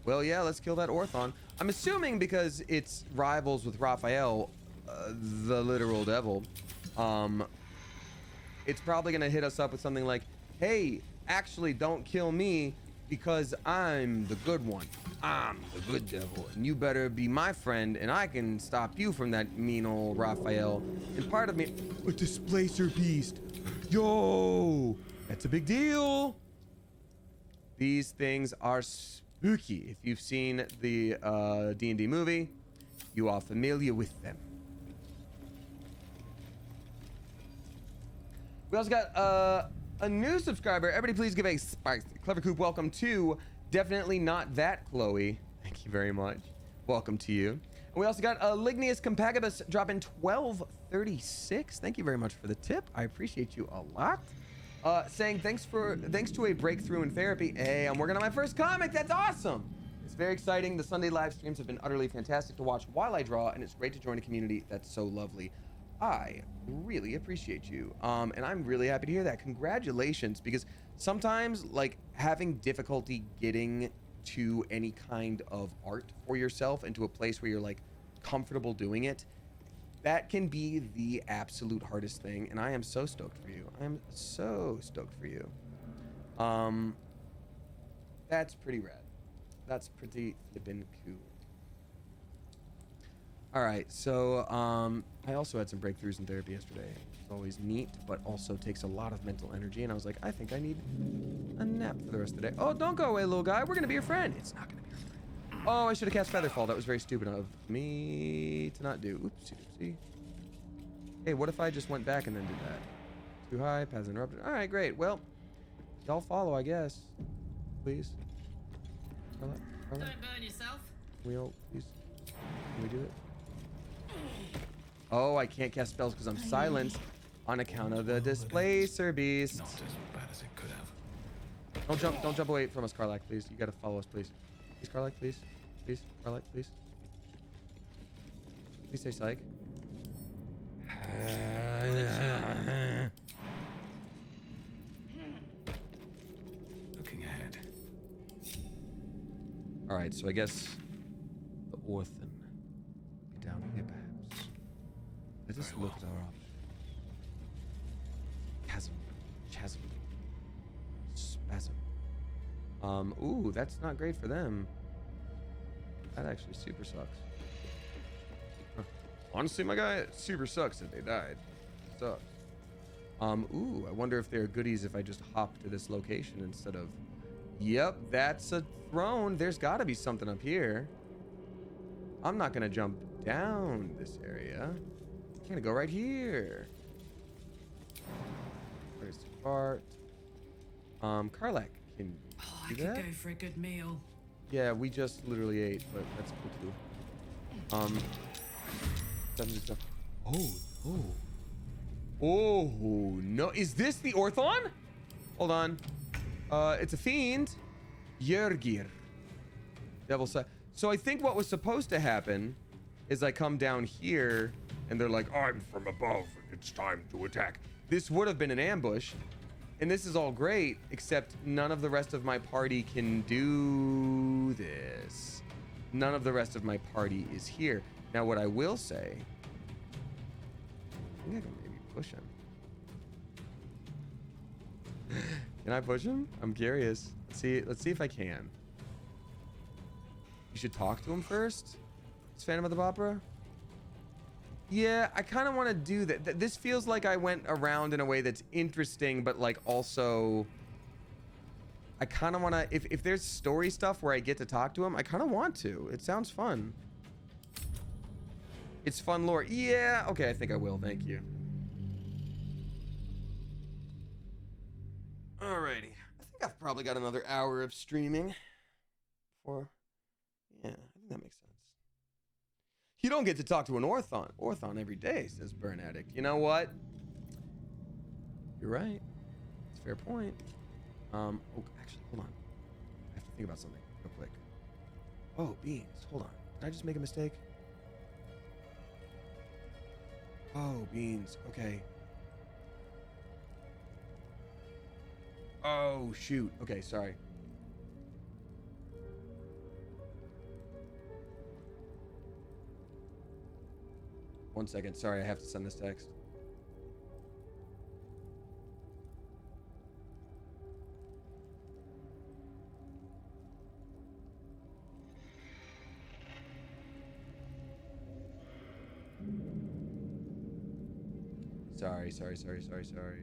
Well, yeah, let's kill that Orthon. I'm assuming because it's rivals with Raphael, the literal devil, it's probably gonna hit us up with something like, hey, actually don't kill me because I'm the good one. I'm the good devil, and you better be my friend, and I can stop you from that mean old Raphael. And part of me, a displacer beast. Yo, that's a big deal. These things are spooky. If you've seen the D&D movie, you are familiar with them. We also got a new subscriber. Everybody please give a spicy Clever Coop welcome to Definitely Not That Chloe. Thank you very much. Welcome to you. And we also got Lignius Compagibus dropping 1236. Thank you very much for the tip. I appreciate you a lot. Saying thanks to a breakthrough in therapy. Hey, I'm working on my first comic. That's awesome. It's very exciting. The Sunday live streams have been utterly fantastic to watch while I draw, and it's great to join a community that's so lovely. I really appreciate you. And I'm really happy to hear that. Congratulations, because sometimes like having difficulty getting to any kind of art for yourself and to a place where you're like comfortable doing it, that can be the absolute hardest thing, and I am so stoked for you. I am so stoked for you. That's pretty rad. That's pretty flippin' cool. All right, so I also had some breakthroughs in therapy yesterday. It's always neat, but also takes a lot of mental energy, and I was like, I think I need a nap for the rest of the day. Oh, don't go away, little guy. We're gonna be your friend. It's not gonna be your friend. Oh, I should have cast Featherfall. That was very stupid of me to not do. Oopsie doopsie. Hey, what if I just went back and then did that? Too high, paths interrupted. All right, great. Well, y'all follow, I guess. Please. Carla? Don't burn yourself. Wheel, please. Can we do it? Oh, I can't cast spells because I'm silenced on account of the displacer beast. Not as bad as it could have. Don't jump away from us, Karlak, please. You gotta follow us, please. Please, Karlak, please. Please, Karlak, please. Please stay psych. Looking ahead. Alright, so I guess the Orphan be down here perhaps. Let us look at our options. Chasm. Spasm. Ooh, that's not great for them. That actually super sucks. Huh. Honestly, my guy, it super sucks that they died. Sucks. Ooh, I wonder if there are goodies if I just hop to this location instead of... Yep, that's a throne. There's gotta be something up here. I'm not gonna jump down this area. I'm gonna go right here. Where's the Bart? Karlak, can you I do that? could go for a good meal. Yeah, we just literally ate, but that's cool too. Oh, no. Is this the Orthon? Hold on. It's a fiend. Yergir. Devil side. So I think what was supposed to happen is I come down here and they're like, I'm from above. It's time to attack. this would have been an ambush. And this is all great, except none of the rest of my party can do this. None of the rest of my party is here. Now, what I will say, I think I can maybe push him. Can I push him? I'm curious. Let's see if I can. You should talk to him first. It's Phantom of the Opera. Yeah, I kind of want to do that. This feels like I went around in a way that's interesting, but like also, I kind of want to, if there's story stuff where I get to talk to him, I kind of want to. It sounds fun. It's fun lore. Yeah, okay, I think I will. Thank you. Alrighty. I think I've probably got another hour of streaming. Yeah, I think that makes sense. You don't get to talk to an Orthon every day, says Burn Addict. You know what? You're right. It's a fair point. Oh, actually, hold on. I have to think about something real quick. Oh, beans. Hold on. Did I just make a mistake? Oh, beans. Okay. Oh, shoot. Okay, sorry. One second. Sorry, I have to send this text. Sorry.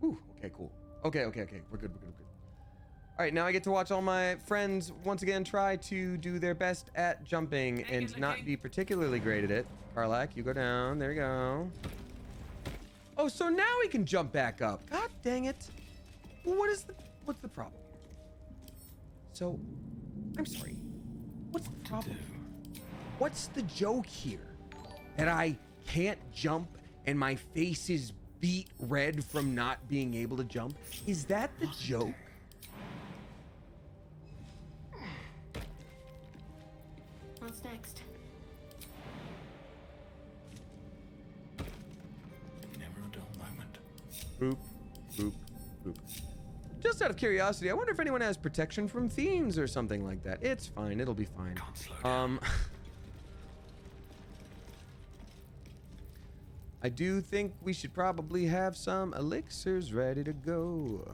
Ooh, okay, cool. Okay. We're good. All right, now I get to watch all my friends once again try to do their best at jumping and not be particularly great at it. Karlak, you go down. There you go. Oh, so now we can jump back up. God dang it. What's the problem? So, I'm sorry. What's the problem? What's the joke here? That I can't jump and my face is beat red from not being able to jump? Is that the joke? What's next? Boop, boop, boop. Just out of curiosity, I wonder if anyone has protection from fiends or something like that. It's fine. It'll be fine. I do think we should probably have some elixirs ready to go.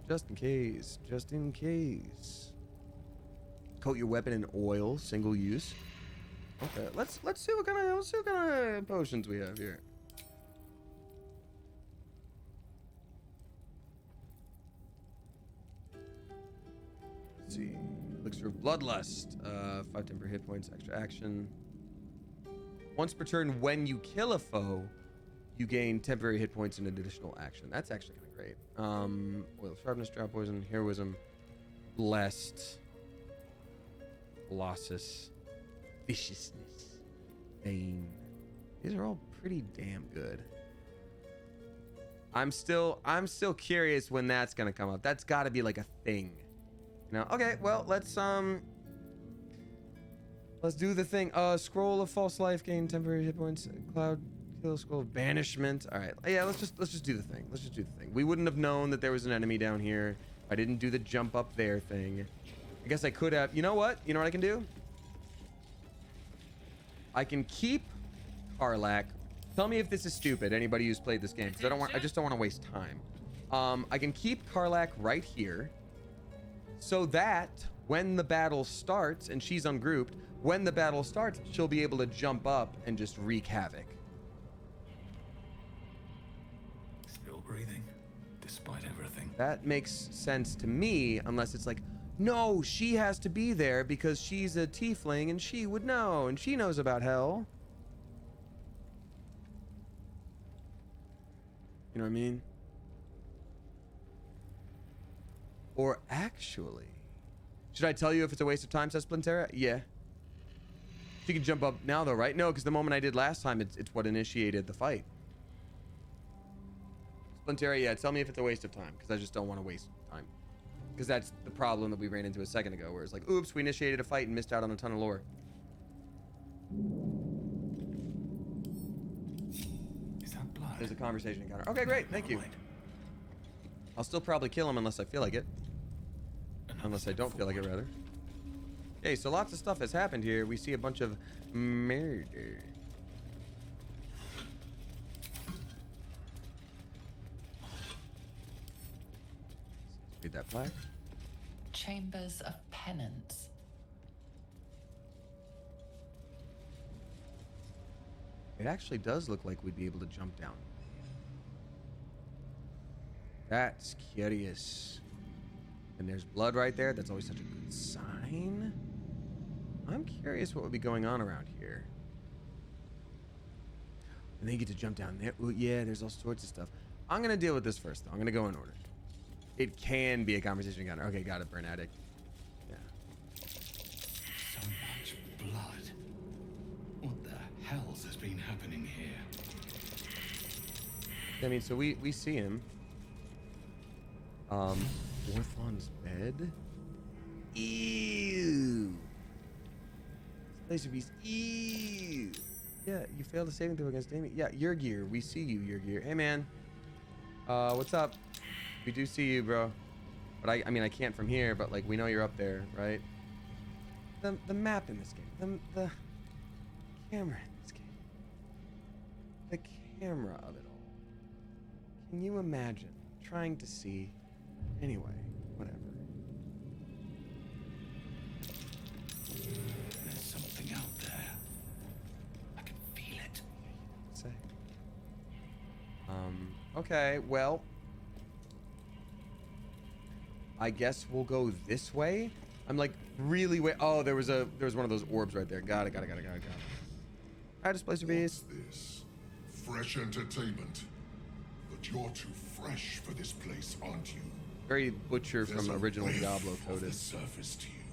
Just in case. Just in case. Coat your weapon in oil, single use. Okay, let's see what kind of potions we have here. Let's see. Elixir of Bloodlust. 5 temporary hit points, extra action. Once per turn, when you kill a foe, you gain temporary hit points and additional action. That's actually kind of great. Oil of Sharpness, Drought Poison, Heroism, Blessed, Colossus, Viciousness, Bane. These are all pretty damn good. I'm still curious when that's gonna come up. That's got to be like a thing. You know? Okay, well, let's do the thing. Scroll of False Life, gain temporary hit points. Cloud kill, scroll of banishment. All right, yeah, let's just do the thing. Let's just do the thing. We wouldn't have known that there was an enemy down here. I didn't do the jump up there thing. I guess I could have. You know what? You know what I can do? I can keep Karlach. Tell me if this is stupid. Anybody who's played this game, because I just don't want to waste time. I can keep Karlach right here, so that when the battle starts and she's ungrouped, when the battle starts, she'll be able to jump up and just wreak havoc. Still breathing, despite everything. That makes sense to me, unless it's like, no, she has to be there because she's a tiefling and she would know, and she knows about hell. You know what I mean? Or actually, should I tell you if it's a waste of time, says Splintera? Yeah. She can jump up now though, right? No, because the moment I did last time, it's what initiated the fight. Splintera, yeah, tell me if it's a waste of time, because I just don't want to waste time. Because that's the problem that we ran into a second ago, where it's like, oops, we initiated a fight and missed out on a ton of lore. Is that blood? There's a conversation encounter. Okay, great, thank you. I'll still probably kill him unless I feel like it. Unless I don't feel like it, rather. Okay, so lots of stuff has happened here. We see a bunch of murder. Read that plaque. Chambers of Penance. It actually does look like we'd be able to jump down. That's curious. And there's blood right there. That's always such a good sign. I'm curious what would be going on around here. And then you get to jump down there. Ooh, yeah, there's all sorts of stuff. I'm going to deal with this first, though. I'm going to go in order. It can be a conversation encounter. Okay, got it, Burn Addict. Yeah. So much blood. What the hells has been happening here? I mean, so we see him. Orthon's bed. Ew. Laser beast. Ew. Yeah, you failed a saving throw against Damien. Yeah, Yurgir. We see you, Yurgir. Hey, man. What's up? We do see you, bro. But I mean, I can't from here, but like, we know you're up there, right? The map in this game. The camera in this game. The camera of it all. Can you imagine trying to see? Anyway, whatever. There's something out there. I can feel it. Say. Okay, well, I guess we'll go this way. I'm like really oh, there was one of those orbs right there. Got it. Hi, Displacer Beast. What's this? Fresh entertainment. But you're too fresh for this place, aren't you? Very Butcher from original Diablo coded. Surface to you.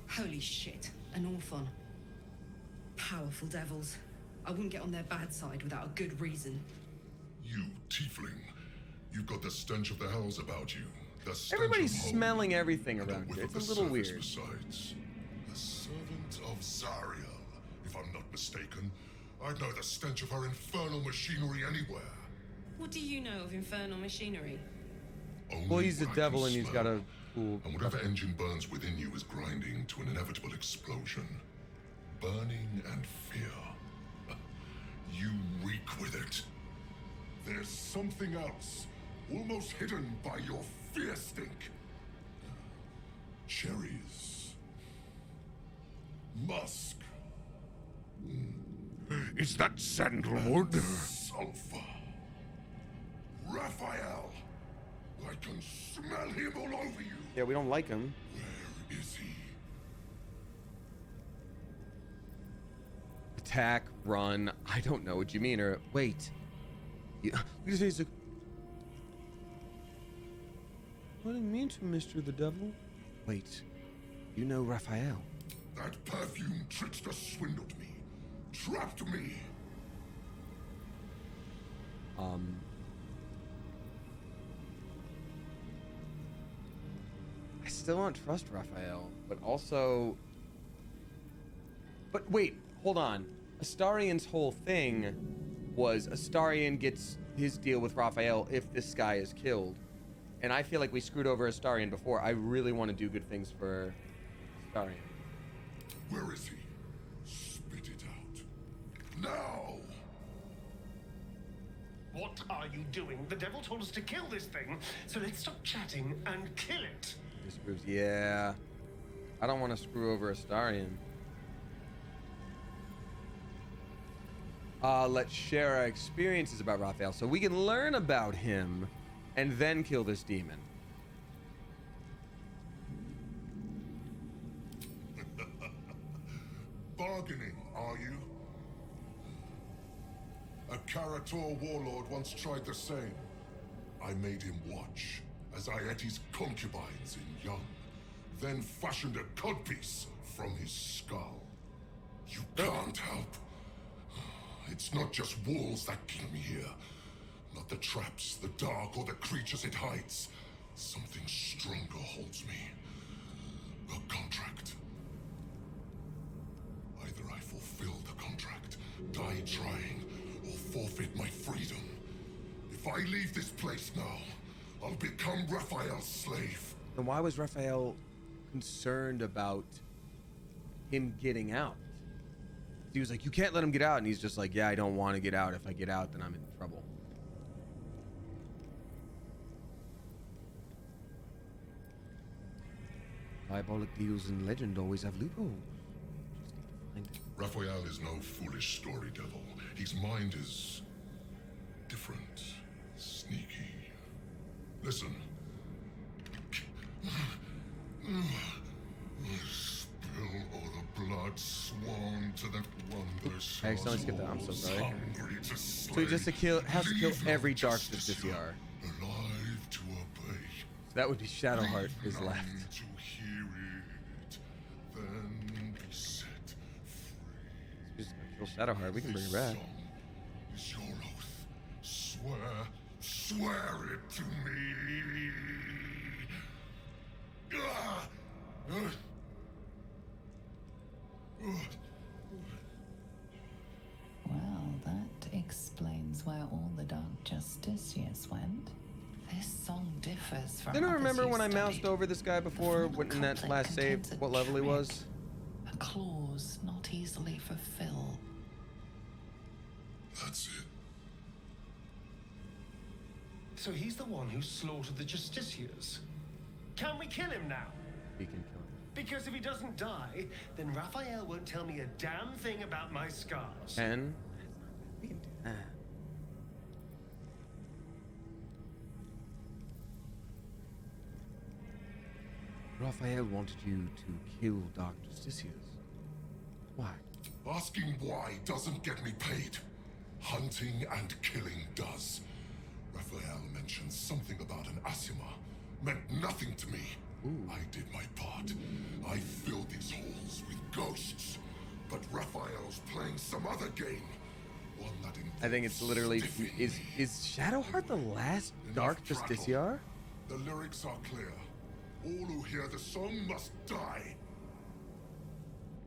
Holy shit, an Orthon. Powerful devils. I wouldn't get on their bad side without a good reason. You, tiefling. You've got the stench of the hells about you. The stench Everybody's of home, smelling everything and a around whiff here. of It's a the little surface weird. Besides. A servant of Zariel, if I'm not mistaken. I'd know the stench of her infernal machinery anywhere. What do you know of infernal machinery? Well, he's the devil and he's got a cool... And whatever engine burns within you is grinding to an inevitable explosion. Burning and fear. You reek with it. There's something else, almost hidden by your fear stink. Cherries. Musk. Is that sandalwood? Sulfur. Raphael. I can smell him all over you. Yeah, we don't like him. Where is he? Attack, run. I don't know what you mean. Or wait. Yeah, he's like, what do you mean to Mr. the Devil? Wait. You know Raphael? That perfume trickster swindled me. Trapped me. I still don't trust Raphael, but also... But wait, hold on. Astarion's whole thing was Astarion gets his deal with Raphael if this guy is killed. And I feel like we screwed over Astarion before. I really want to do good things for Astarion. Where is he? Spit it out. Now! What are you doing? The devil told us to kill this thing, so let's stop chatting and kill it. This proves, yeah. I don't want to screw over Astarion. Let's share our experiences about Raphael so we can learn about him and then kill this demon. Bargaining, are you? A Karator warlord once tried the same. I made him watch as I ate his concubines in young, then fashioned a codpiece from his skull. You can't help. It's not just walls that keep me here. Not the traps, the dark, or the creatures it hides. Something stronger holds me. A contract. Either I fulfill the contract, die trying, or forfeit my freedom. If I leave this place now, I'll become Raphael's slave. Then why was Raphael concerned about him getting out? He was like, you can't let him get out. And he's just like, yeah, I don't want to get out. If I get out, then I'm in trouble. Diabolic deals in legend always have loopholes. Raphael is no foolish story devil. His mind is different, sneaky. Listen. Spill all the blood sworn to that wonder. I accidentally skipped that. I'm so sorry. So he just has to kill every Dark Justiciar. Alive to obey. So that would be Shadowheart is left. To hear it, then be set free. Just kill Shadowheart. We can bring her back. Is your oath. Swear it to me. Well, that explains where all the Dark Justiciars went. This song differs from Didn't I others remember you when I moused studied. over this guy before when in that last save what level he was? A clause not easily fulfilled. That's it. So he's the one who slaughtered the Justiciars. Can we kill him now? We can kill him. Because if he doesn't die, then Raphael won't tell me a damn thing about my scars. And we can do that. Raphael wanted you to kill Dark Justiciars. Why? Asking why doesn't get me paid. Hunting and killing does. Raphael mentioned something about an Asima. Meant nothing to me. Ooh. I did my part. I filled these holes with ghosts. But Raphael's playing some other game. One that I think it's literally is Shadowheart the last Dark Justiciar? The lyrics are clear. All who hear the song must die.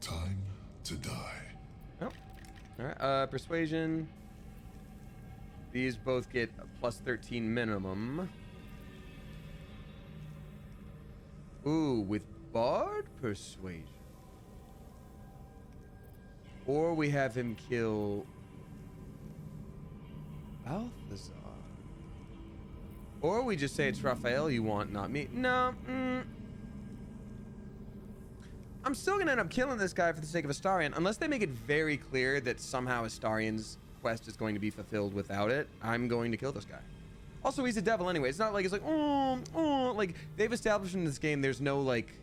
Time to die. Oh. Alright, persuasion. These both get a plus 13 minimum. Ooh, with Bard Persuasion. Or we have him kill Balthazar. Or we just say it's Raphael you want, not me. No. I'm still gonna end up killing this guy for the sake of Astarion, unless they make it very clear that somehow Astarion's quest is going to be fulfilled without it. I'm going to kill this guy. Also, he's a devil anyway. It's not like it's like, like they've established in this game there's no like,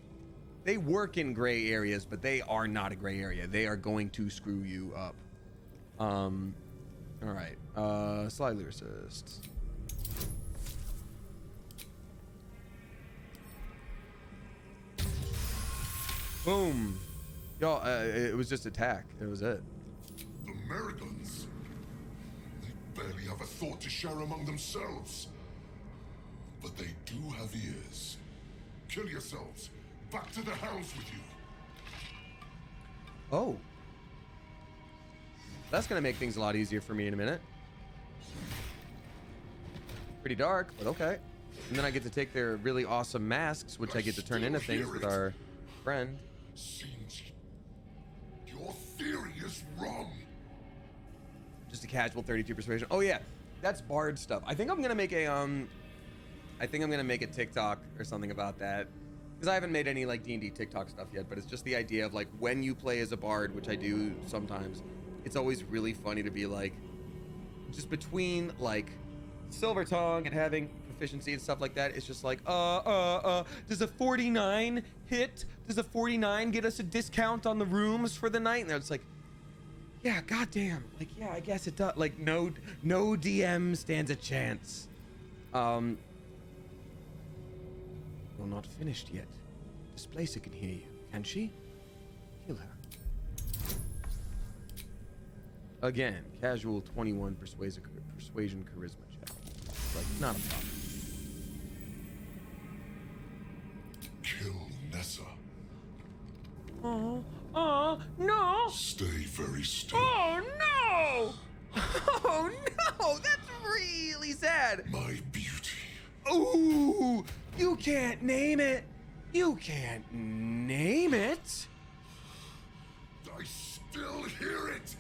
they work in gray areas, but they are not a gray area. They are going to screw you up. All right. Slightly resist. Boom. Y'all, it was just attack. It was it. The Merigans. They barely have a thought to share among themselves. But they do have ears. Kill yourselves. Back to the hells with you. Oh. That's gonna make things a lot easier for me in a minute. Pretty dark, but okay. And then I get to take their really awesome masks, which I get to turn into things with our friend. Seems your theory is wrong. Just a casual 32 persuasion. Oh yeah, that's Bard stuff. I think I'm gonna make a TikTok or something about that, because I haven't made any like D&D TikTok stuff yet. But it's just the idea of like when you play as a Bard, which I do sometimes. It's always really funny to be like, just between like Silver Tongue and having proficiency and stuff like that. It's just like, does a 49 hit? Does a 49 get us a discount on the rooms for the night? And it's like, yeah, goddamn. Like, yeah, I guess it does. Like, no DM stands a chance. You're not finished yet. Displacer can hear you, can she? Kill her. Again, casual 21 persuasion charisma check. Like, not a problem. Kill Nessa. No! Stay very still. Oh, no! Oh, no! That's really sad. My beauty. Ooh! You can't name it. You can't name it. I still hear it.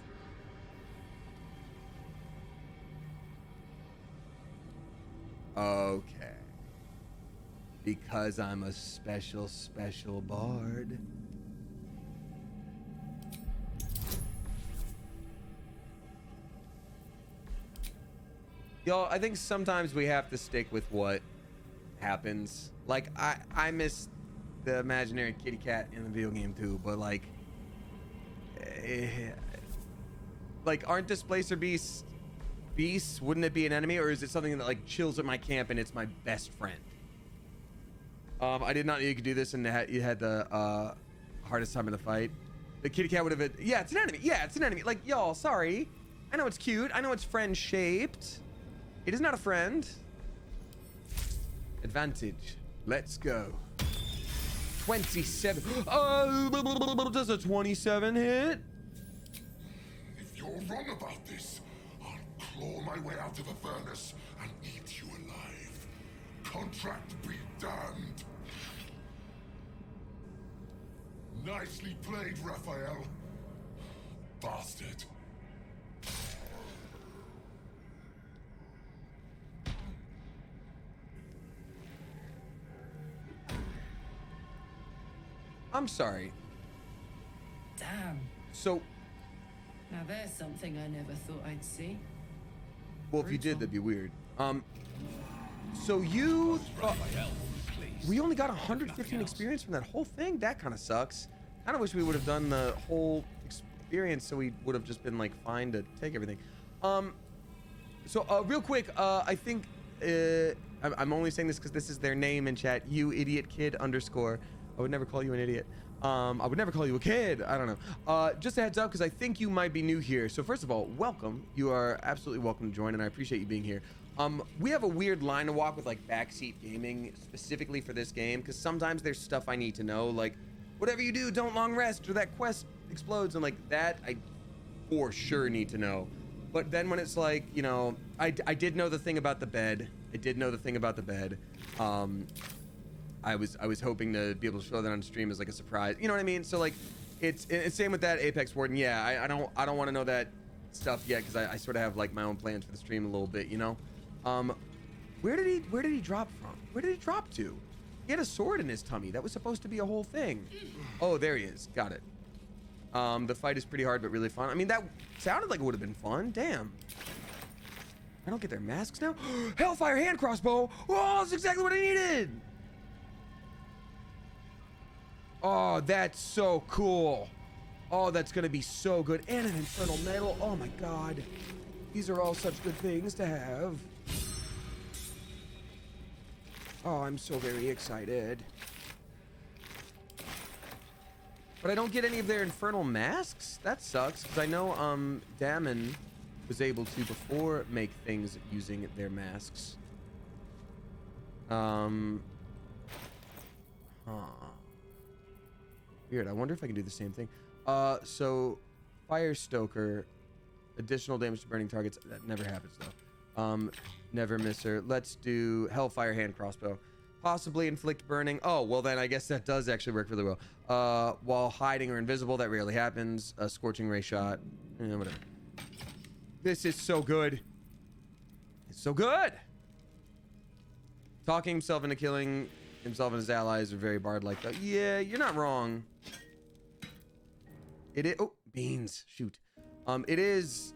Okay. Because I'm a special bard. Y'all, I think sometimes we have to stick with what happens. Like, I miss the imaginary kitty cat in the video game too, but like, aren't displacer beasts? Wouldn't it be an enemy, or is it something that like chills at my camp and it's my best friend? I did not know you could do this, and you had the hardest time in the fight. The kitty cat would have been, yeah, it's an enemy. Yeah, it's an enemy. Like, y'all, sorry. I know it's cute. I know it's friend shaped. It is not a friend. Advantage. Let's go. 27. Does a 27 hit? If you're wrong about this, claw my way out of the furnace and eat you alive. Contract be damned. Nicely played, Raphael. Bastard. I'm sorry. Damn. So, now there's something I never thought I'd see. well, if you did, that'd be weird. So you we only got 115 experience from that whole thing. That kind of sucks. Kind of wish we would have done the whole experience, so we would have just been like fine to take everything. So real quick, I think I'm only saying this because this is their name in chat. You idiot kid underscore. I would never call you an idiot. I would never call you a kid. I don't know. Just a heads up, because I think you might be new here. So first of all, welcome. You are absolutely welcome to join, and I appreciate you being here. We have a weird line to walk with like backseat gaming specifically for this game, because sometimes there's stuff I need to know, like whatever you do, don't long rest, or that quest explodes, and like that I for sure need to know. But then when it's like, you know, I did know the thing about the bed. I did know the thing about the bed. I was hoping to be able to show that on stream as like a surprise. You know what I mean? So like, it's same with that Apex Warden. Yeah, I don't want to know that stuff yet because I sort of have like my own plans for the stream a little bit. You know, where did he drop from? Where did he drop to? He had a sword in his tummy. That was supposed to be a whole thing. Oh, there he is. Got it. The fight is pretty hard, but really fun. I mean, that sounded like it would have been fun. Damn. I don't get their masks now. Hellfire hand crossbow. Oh, that's exactly what I needed. Oh, that's so cool. Oh, that's gonna be so good. And an infernal medal. Oh my god. These are all such good things to have. Oh, I'm so very excited. But I don't get any of their infernal masks? That sucks, because I know Damon was able to before make things using their masks. Huh. Weird. I wonder if I can do the same thing. So Fire Stoker, additional damage to burning targets. That never happens though. Never misser. Let's do Hellfire hand crossbow. Possibly inflict burning. Oh, well then I guess that does actually work really well. While hiding or invisible, that rarely happens. A scorching ray shot. Whatever. This is so good. It's so good. Talking himself into killing himself and his allies are very bard-like though. Yeah, you're not wrong. It is. Oh, beans. Shoot. It is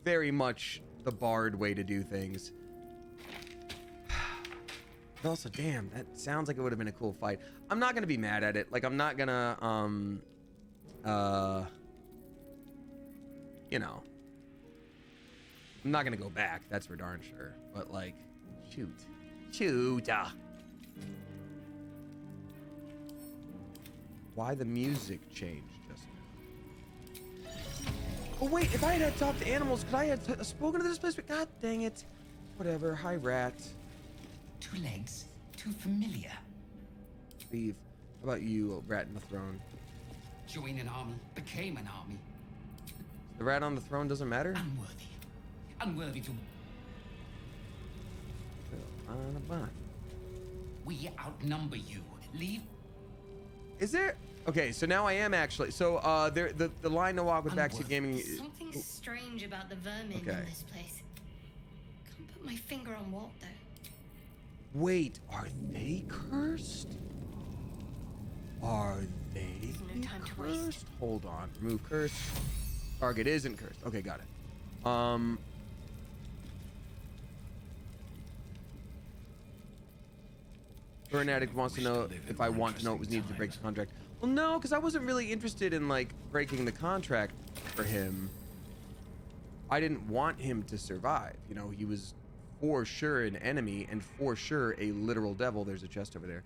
very much the bard way to do things. But also, damn, that sounds like it would have been a cool fight. I'm not gonna be mad at it. Like, I'm not gonna, you know, I'm not gonna go back. That's for darn sure. But like, shoot. Why the music changed just now? Oh wait, if I had talked to animals, could I have spoken to this place? God dang it. Whatever. Hi, rat. 2 legs, too familiar. Leave. How about you, rat in the throne? Joined an army, became an army. The rat on the throne doesn't matter? Unworthy to... We outnumber you. Leave. Is there? Okay, so now I am actually. So the line to walk with Backseat Gaming. Something strange about the vermin in this place. Can't put my finger on what though. Wait, are they cursed? Are they No time to cursed? waste. Hold on. Remove curse. Target isn't cursed. Okay, got it. Burn Addict wants to know if I want to know what was needed to break the contract. Well, no, because I wasn't really interested in like breaking the contract for him. I didn't want him to survive. You know, he was for sure an enemy and for sure a literal devil. There's a chest over there.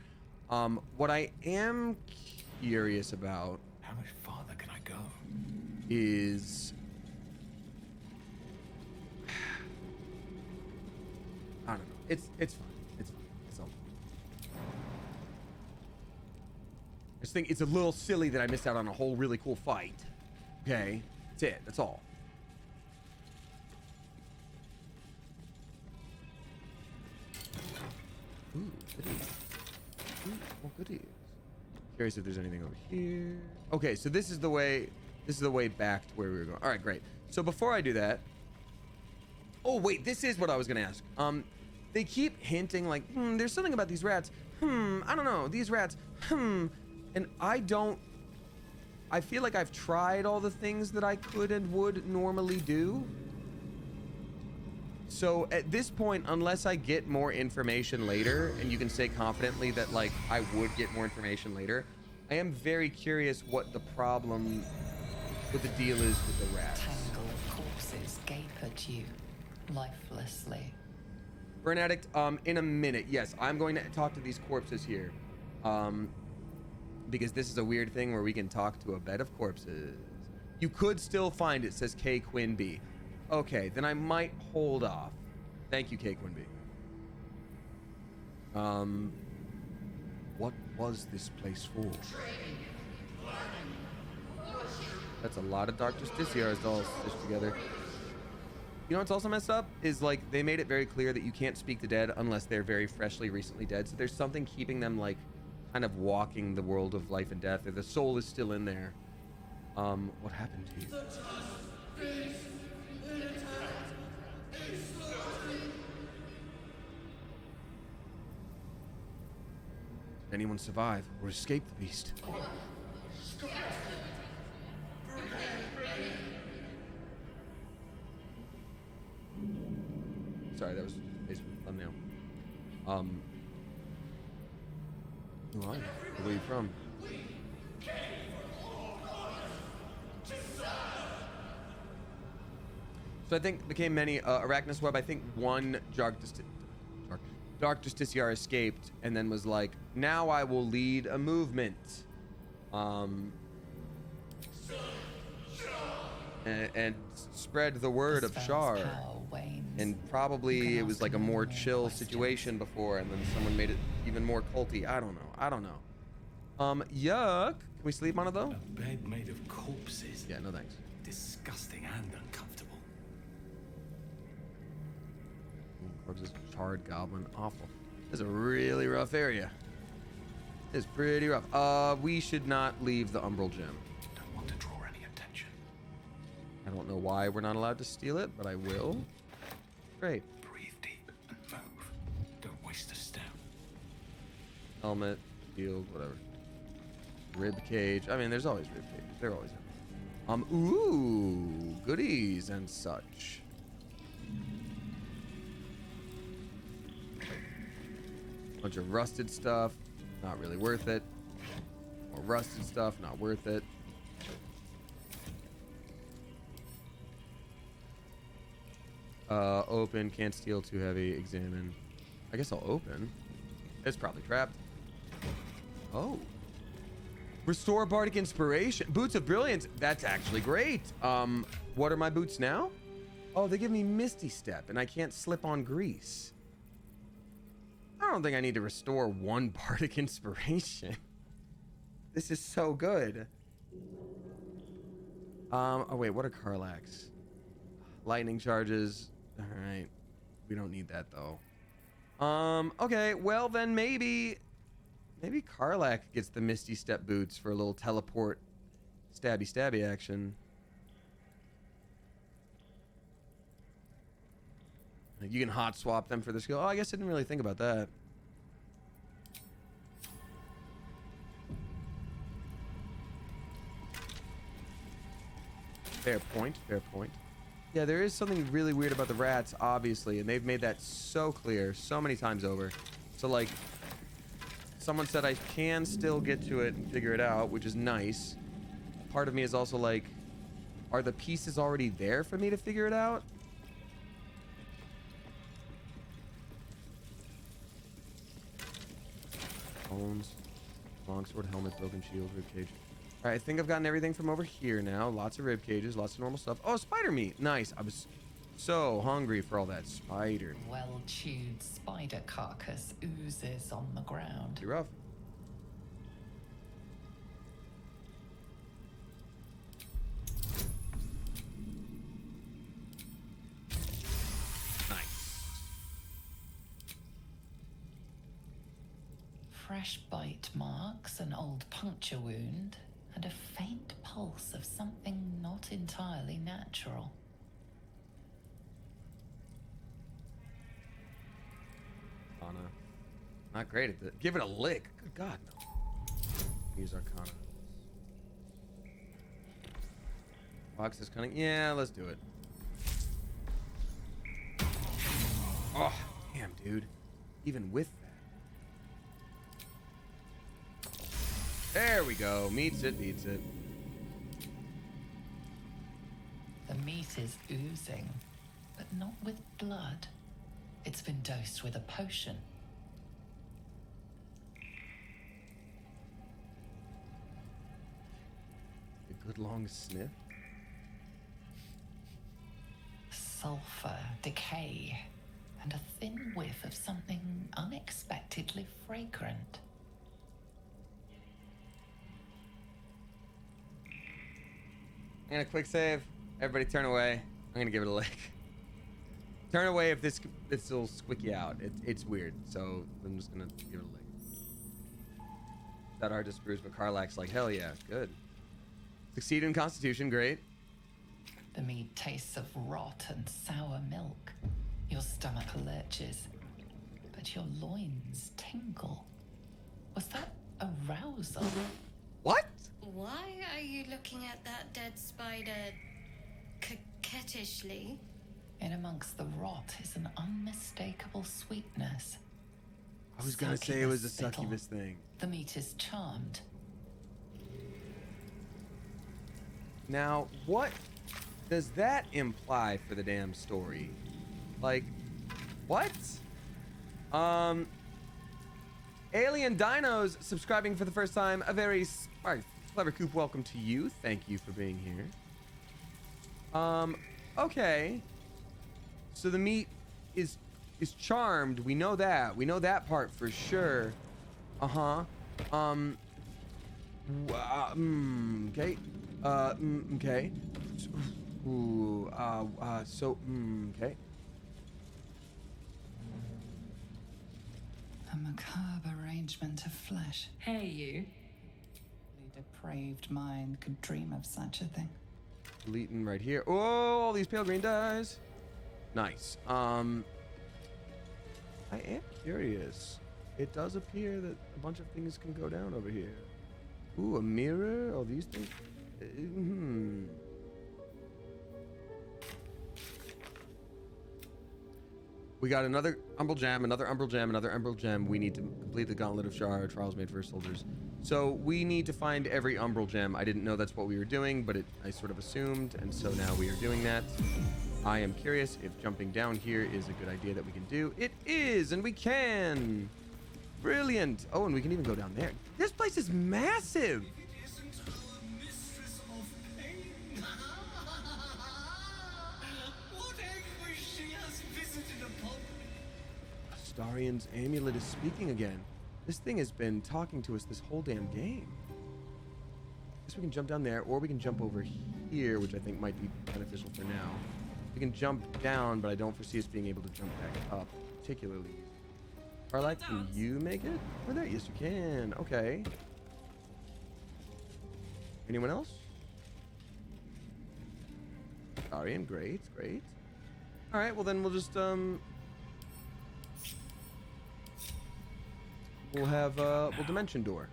What I am curious about, how much farther can I go? Is I don't know. It's fine. It's fine. It's all. I just think it's a little silly that I missed out on a whole really cool fight. Okay, that's it. That's all. Ooh, goodies. Ooh, more goodies. Curious if there's anything over here. Okay, so this is the way. This is the way back to where we were going. All right, great. So before I do that, oh wait, this is what I was gonna ask. They keep hinting like, there's something about these rats. I don't know. These rats. And I feel like I've tried all the things that I could and would normally do. So at this point, unless I get more information later, and you can say confidently that like I would get more information later, I am very curious what the problem, what the deal is with the rats. Tangle of corpses gape at you, lifelessly. Burn Addict, in a minute, yes, I'm going to talk to these corpses here. Because this is a weird thing where we can talk to a bed of corpses. You could still find it says K Quinn B. Okay, then I might hold off. Thank you, K Quinn B. What was this place for? That's a lot of Dark Justiciars all stitched together. You know what's also messed up is like they made it very clear that you can't speak to dead unless they're very freshly recently dead. So there's something keeping them like kind of walking the world of life and death, or the soul is still in there. What happened to you? Did anyone survive or escape the beast? Sorry, that was basically a thumbnail. Who are you? Where are you from? So I think became many Arachnus Web. I think one Dark Justiciar escaped and then was like, now I will lead a movement. And spread the word of Shar. And probably it was like a more chill situation before, and then someone made it even more culty. I don't know. Yuck. Can we sleep on it though? A bed made of corpses. Yeah, no thanks. Disgusting and uncomfortable. Corpses, charred goblin, awful. This is a really rough area. It's pretty rough. We should not leave the Umbral Gem. Don't want to draw any attention. I don't know why we're not allowed to steal it, but I will. Great. Breathe deep and move. Don't waste a step. Helmet, shield, whatever. Rib cage. I mean, there's always rib cages. They're always there. Ooh, goodies and such. Bunch of rusted stuff. Not really worth it. More rusted stuff. Not worth it. Open, can't steal, too heavy, examine. I guess I'll open. It's probably trapped. Oh. Restore Bardic Inspiration. Boots of Brilliance. That's actually great. What are my boots now? Oh, they give me Misty Step, and I can't slip on grease. I don't think I need to restore one Bardic Inspiration. This is so good. Oh wait, what are Karlach's? Lightning charges. All right, we don't need that though. Okay, well then maybe Karlach gets the Misty Step boots for a little teleport stabby action. Like you can hot swap them for the skill. Oh, I guess I didn't really think about that. Fair point, fair point. Yeah, there is something really weird about the rats, obviously, and they've made that so clear so many times over. So, like, someone said I can still get to it and figure it out, which is nice. Part of me is also like, are the pieces already there for me to figure it out? Bones, longsword, helmet, broken shield, ribcage. All right, I think I've gotten everything from over here now. Lots of rib cages, lots of normal stuff. Oh, spider meat. Nice. I was so hungry for all that spider meat. Well-chewed spider carcass oozes on the ground. Pretty rough. Nice. Fresh bite marks, an old puncture wound, and a faint pulse of something not entirely natural. Arcana. Not great at it. Give it a lick. Good God, no. Use Arcana. Fox is cunning. Yeah, let's do it. Oh, damn, dude. Even with that. There we go. Meets it, beats it. The meat is oozing, but not with blood. It's been dosed with a potion. A good long sniff. Sulfur, decay, and a thin whiff of something unexpectedly fragrant. I'm gonna quick save. Everybody turn away. I'm gonna give it a lick. Turn away if this will squick you out. It's weird. So I'm just gonna give it a lick. That hard to spruce, but Karlach's like, hell yeah, good. Succeed in Constitution, great. The meat tastes of rot and sour milk. Your stomach lurches, but your loins tingle. Was that arousal? What? Why are you looking at that dead spider coquettishly? In amongst the rot is an unmistakable sweetness. I was gonna say it was a succubus thing. The meat is charmed. Now, what does that imply for the damn story? Like, what? Alien Dinos subscribing for the first time. A very smart, clever coop. Welcome to you. Thank you for being here. Okay. So the meat is charmed. We know that. We know that part for sure. Okay. Okay. Okay. Ooh. Okay. A macabre arrangement of flesh. Hey, you. A depraved mind could dream of such a thing. Deleting right here. Oh, all these pale green dyes. Nice. I am curious. It does appear that a bunch of things can go down over here. Ooh, a mirror. Oh, these things. We got another umbral gem, another umbral gem, another umbral gem. We need to complete the gauntlet of Shar, trials made for soldiers. So we need to find every umbral gem. I didn't know that's what we were doing, but I sort of assumed, and so now we are doing that. I am curious if jumping down here is a good idea that we can do. It is, and we can. Brilliant. Oh, and we can even go down there. This place is massive. Astarian's amulet is speaking again. This thing has been talking to us this whole damn game. Guess we can jump down there, or we can jump over here, which I think might be beneficial for now. We can jump down, but I don't foresee us being able to jump back up, particularly. Karlach, can you make it? Oh, there. Yes, you can. Okay. Anyone else? Astarian, great, great. All right, well then we'll just we'll have we'll dimension door.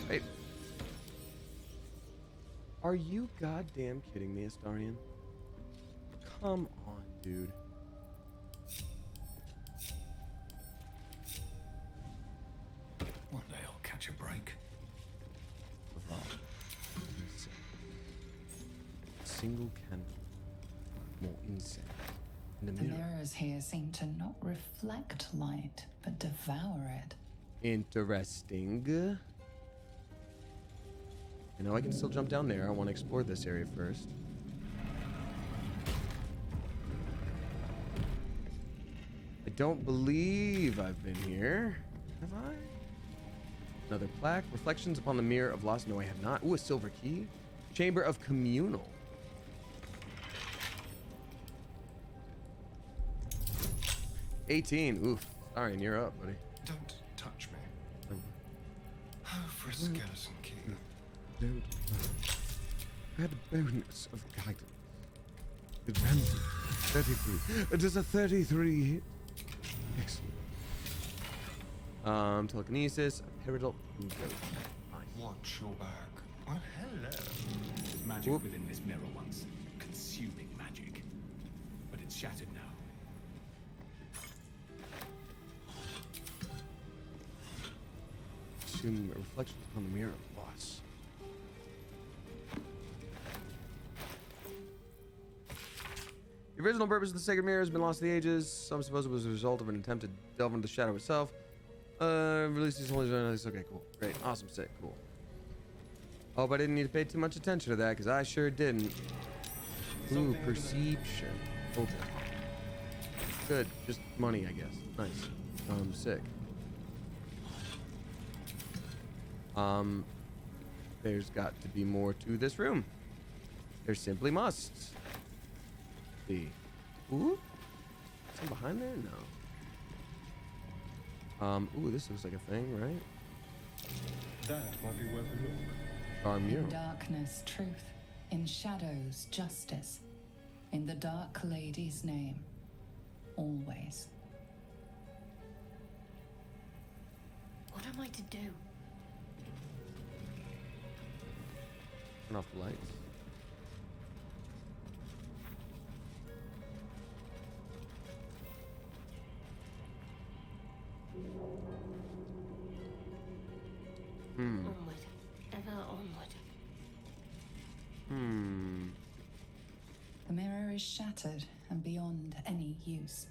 Hey. Are you goddamn kidding me, Astarian? Come on, dude. One day I'll catch a break. Single candle. More incense. The mirrors here seem to not reflect light, but devour it. Interesting. I know I can still jump down there. I want to explore this area first. I don't believe I've been here. Have I? Another plaque. Reflections upon the mirror of lost. No, I have not. Ooh, a silver key. Chamber of communal. $18. Oof. Sorry, and you're up, buddy. Don't touch me. Oh, for a skeleton key. Don't. Add bonus of guidance. Advantage. 33. It is a 33 hit. Excellent. Telekinesis, a peridot, and ghost. Watch your back. Well, hello. There's magic within this mirror once. Consuming magic. But it's shattered now. Assuming reflections upon the mirror of loss. The original purpose of the sacred mirror has been lost to the ages. Some suppose it was a result of an attempt to delve into the shadow itself. Release these holy. Okay, cool. Great. Awesome. Sick. Cool. Hope I didn't need to pay too much attention to that, because I sure didn't. Ooh, perception. Okay. Good. Just money, I guess. Nice. Sick. There's got to be more to this room. There simply must be. Ooh, something behind there? No. Ooh, this looks like a thing, right? That might be worth a look. Mural. In darkness, truth. In shadows, justice. In the Dark Lady's name. Always. What am I to do? Turn off the lights. Onward. Ever onward. The mirror is shattered and beyond any use.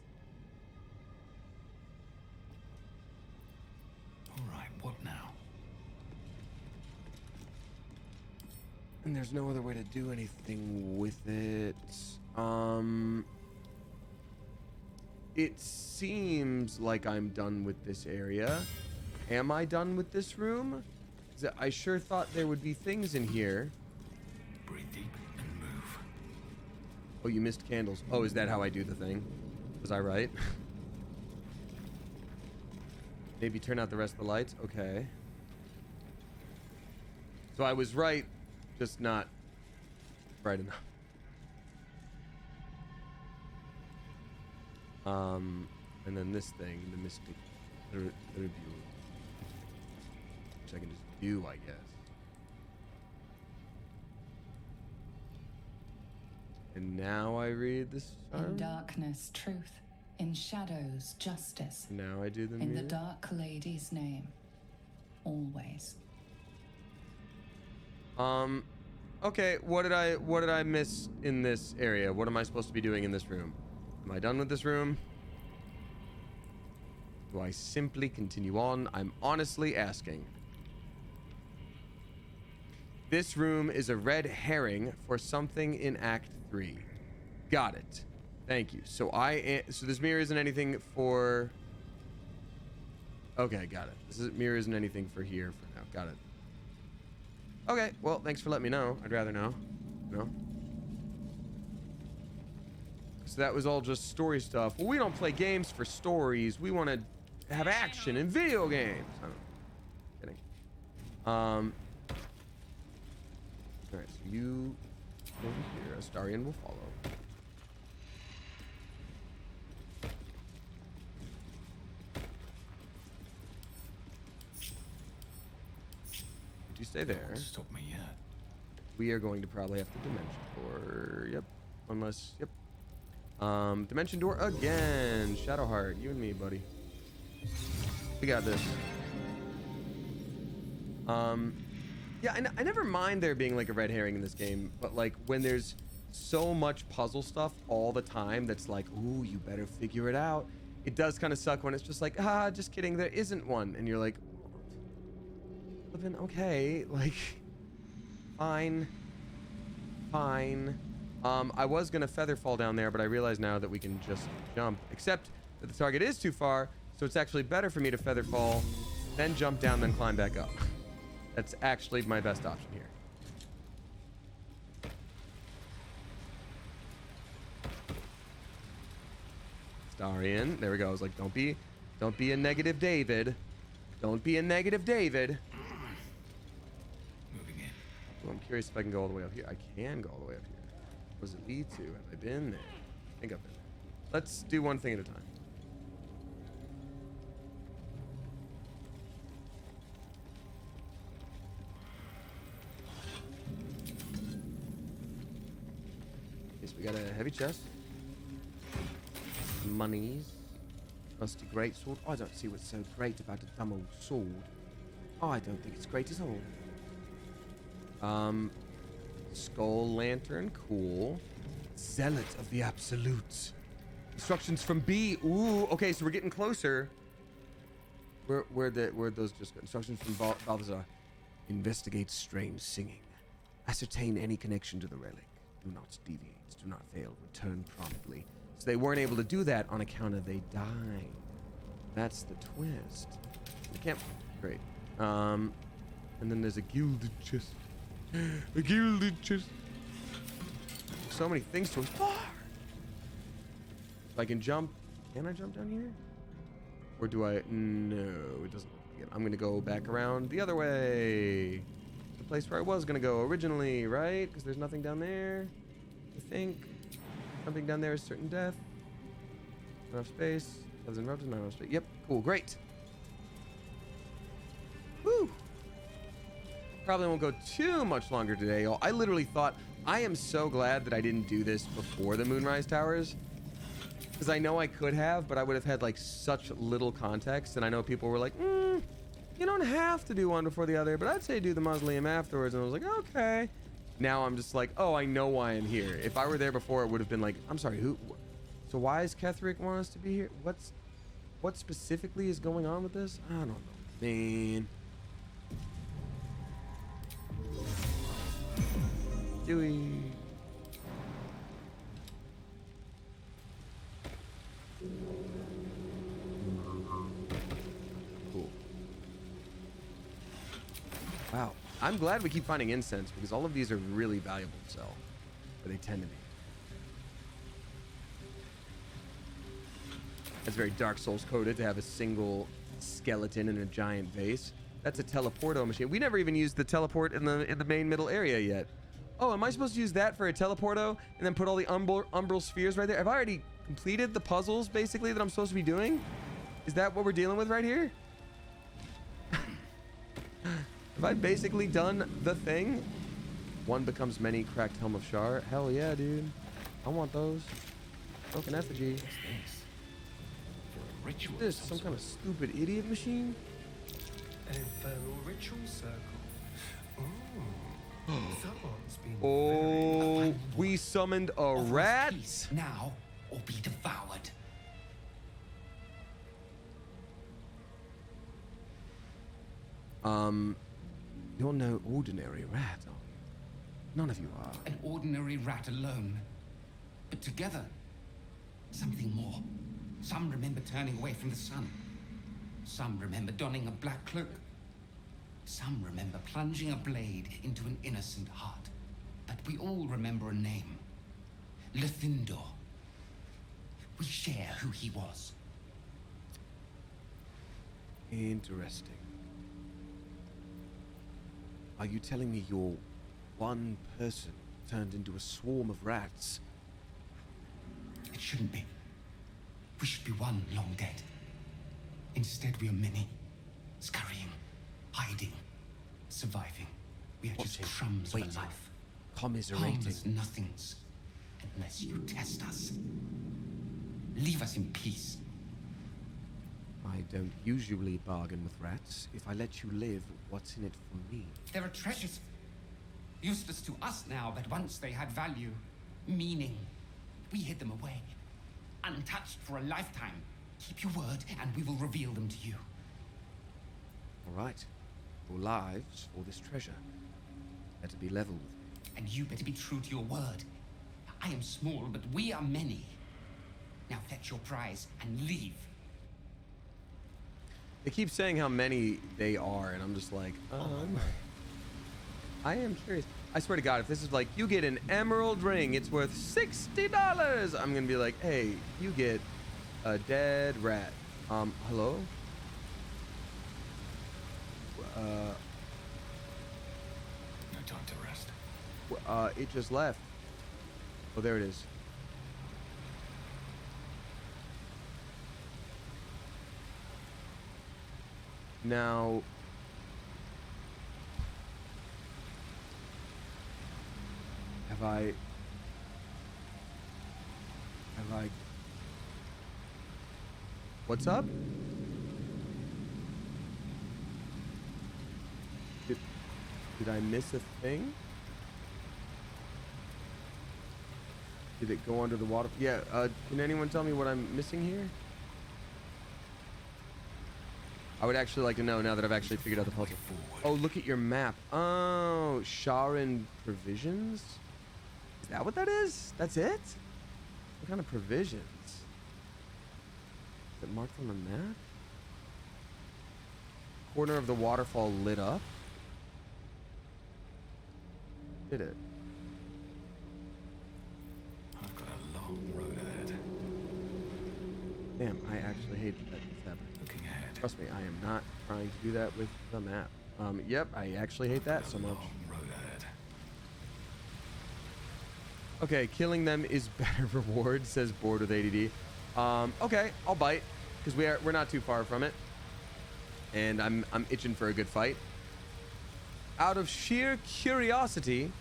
All right, what now? And there's no other way to do anything with it. It seems like I'm done with this area. Am I done with this room? 'Cause I sure thought there would be things in here. Breathe deep and move. Oh, you missed candles. Oh, is that how I do the thing? Was I right? Maybe turn out the rest of the lights? Okay. So I was right, just not bright enough. And then this thing, the mystic tribute, which I can just do, I guess. And now I read this. In darkness, truth. In shadows, justice. Now I do the In mirror. the Dark Lady's name. Always. Okay, what did I miss in this area? What am I supposed to be doing in this room? Am I done with this room? Do I simply continue on? I'm honestly asking. This room is a red herring for something in Act 3. Got it. Thank you. So so this mirror isn't anything for... Okay, got it. Mirror isn't anything for here for now. Got it. Okay, well, thanks for letting me know. I'd rather know. No? So that was all just story stuff. Well, we don't play games for stories. We want to have action in video games. I don't know. Kidding. All right, so you over here. Astarion will follow. You stay there. Stop me yet. We are going to probably have to dimension door. Yep. Unless, yep. Dimension door again. Shadowheart, you and me, buddy. We got this. Yeah, I never mind there being like a red herring in this game, but like when there's so much puzzle stuff all the time that's like, ooh, you better figure it out. It does kind of suck when it's just like, just kidding, there isn't one. And you're like, okay, like, fine. I was gonna feather fall down there, but I realize now that we can just jump, except that the target is too far, so it's actually better for me to feather fall, then jump down, then climb back up. That's actually my best option here. Astarion, there we go. I was like, don't be a negative David. Don't be a negative David. Moving in. Well, I'm curious if I can go all the way up here. I can go all the way up here. What does it lead to? Have I been there? I think I've been there. Let's do one thing at a time. Yes, we got a heavy chest. Monies. Rusty greatsword. I don't see what's so great about a dumb old sword. I don't think it's great at all. Skull lantern, cool. Zealot of the Absolute. Instructions from B. Ooh, okay, so we're getting closer. Where'd those just go? Instructions from Baldur. Investigate strange singing. Ascertain any connection to the relic. Do not deviate. Do not fail. Return promptly. So they weren't able to do that on account of they died. That's the twist. We can't. Great. And then there's a gilded chest. A gilded chest. so many things to explore. If I can jump, can I jump down here? Or do I? No, it doesn't look like it. I'm gonna go back around the other way. The place where I was gonna go originally, right? Because there's nothing down there. I think. Something down there is certain death. Enough space. Doesn't interrupt, not enough space. Yep, cool, great. Woo! Probably won't go too much longer today. I literally thought, I am so glad that I didn't do this before the Moonrise Towers. Because I know I could have, but I would have had like such little context. And I know people were like, you don't have to do one before the other, but I'd say do the mausoleum afterwards. And I was like, okay. Now I'm just like, oh, I know why I'm here. If I were there before, it would have been like, I'm sorry, who? So why is Ketheric want us to be here? What specifically is going on with this? I don't know, man. Dewey. Cool. Wow. I'm glad we keep finding incense because all of these are really valuable to sell. Or they tend to be. It's very Dark Souls coded to have a single skeleton in a giant vase. That's a teleporto machine. We never even used the teleport in the main middle area yet. Oh, am I supposed to use that for a teleporto and then put all the umbral spheres right there? Have I already completed the puzzles basically that I'm supposed to be doing? Is that what we're dealing with right here? Have I basically done the thing? One becomes many, cracked helm of Shar. Hell yeah, dude. I want those. Broken effigy. Ritual. This some kind of stupid idiot machine? An infernal ritual circle. Someone's been Oh, we summoned a rat. Now or be devoured. You're no ordinary rat, are you? None of you are. An ordinary rat alone, but together, something more. Some remember turning away from the sun. Some remember donning a black cloak. Some remember plunging a blade into an innocent heart. But we all remember a name. Lithindor. We share who he was. Interesting. Are you telling me you're one person turned into a swarm of rats? It shouldn't be. We should be one long dead. Instead, we are many. Scurrying, hiding, surviving. We are just crumbs of a life. Commiserating. Harmless nothings. Unless you test us. Leave us in peace. I don't usually bargain with rats. If I let you live, what's in it for me? There are treasures. Useless to us now, but once they had value. Meaning. We hid them away. Untouched for a lifetime. Keep your word, and we will reveal them to you. All right. Your lives or this treasure. Better be level with me. And you better be true to your word. I am small, but we are many. Now fetch your prize and leave. They keep saying how many they are, and I'm just like, I am curious. I swear to God, if this is like, you get an emerald ring, it's worth $60, I'm gonna be like, hey, you get a dead rat. Hello? No time to rest. It just left. Oh, there it is. Now, have I what's up? Did I miss a thing? Did it go under the water? Yeah, can anyone tell me what I'm missing here? I would actually like to know now that I've actually figured out the puzzle. Oh, look at your map. Oh, Sharan provisions? Is that what that is? That's it? What kind of provisions? Is it marked on the map? Corner of the waterfall lit up? Did it? Damn, I actually hate that it's happening. Looking ahead. Trust me, I am not trying to do that with the map. Yep, I actually hate that so much. Road ahead. Okay, killing them is better reward, says Bored with ADD. Okay, I'll bite because we're not too far from it, and I'm itching for a good fight. Out of sheer curiosity,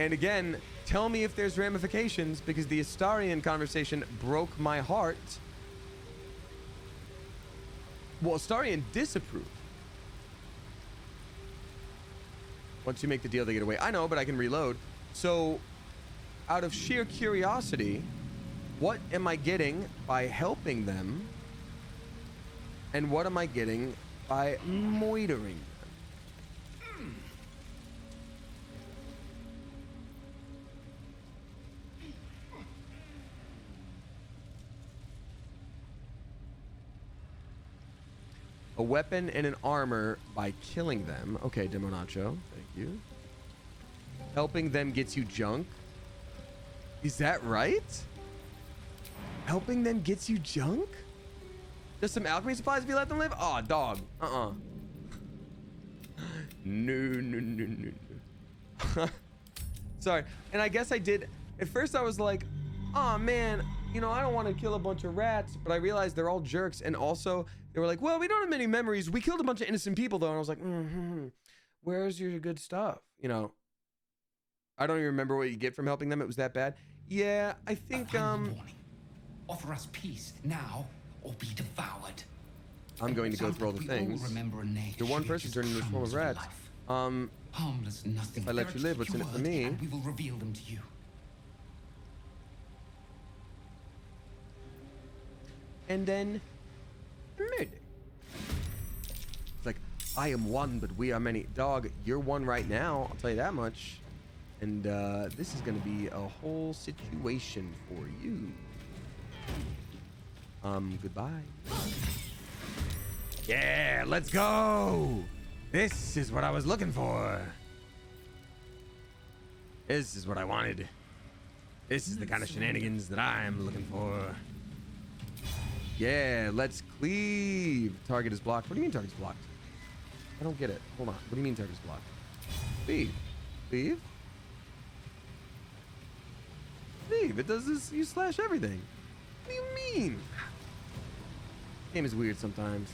and again, tell me if there's ramifications because the Astarian conversation broke my heart. Well, Astarian disapproved. Once you make the deal, they get away. I know, but I can reload. So, out of sheer curiosity, what am I getting by helping them? And what am I getting by moitering them? A weapon and an armor by killing them. Okay, Demo Nacho. Thank you. Helping them gets you junk. Is that right? Helping them gets you junk? Just some alchemy supplies if you let them live? Aw, dog. No. Sorry. And I guess I did. At first I was like, oh man, you know, I don't want to kill a bunch of rats, but I realized they're all jerks. And also they were like, well, we don't have many memories. We killed a bunch of innocent people though. And I was like, where's your good stuff? You know, I don't even remember what you get from helping them. It was that bad. Yeah, I think, Offer us peace now or be devoured. I'm going to go through all the things. The one person turned into a swarm of rats. Harmless nothing. If I let you live, what's in it for me? And we will reveal them to you. And then murder. It's like, I am one, but we are many. Dog, you're one right now. I'll tell you that much. And this is going to be a whole situation for you. Goodbye. Yeah, let's go. This is what I was looking for. This is what I wanted. This is the kind of shenanigans that I'm looking for. Yeah, let's cleave. Target is blocked. What do you mean target's blocked? I don't get it. Hold on. What do you mean target's blocked? Cleave. Cleave? Cleave. It does this. You slash everything. What do you mean? Game is weird sometimes.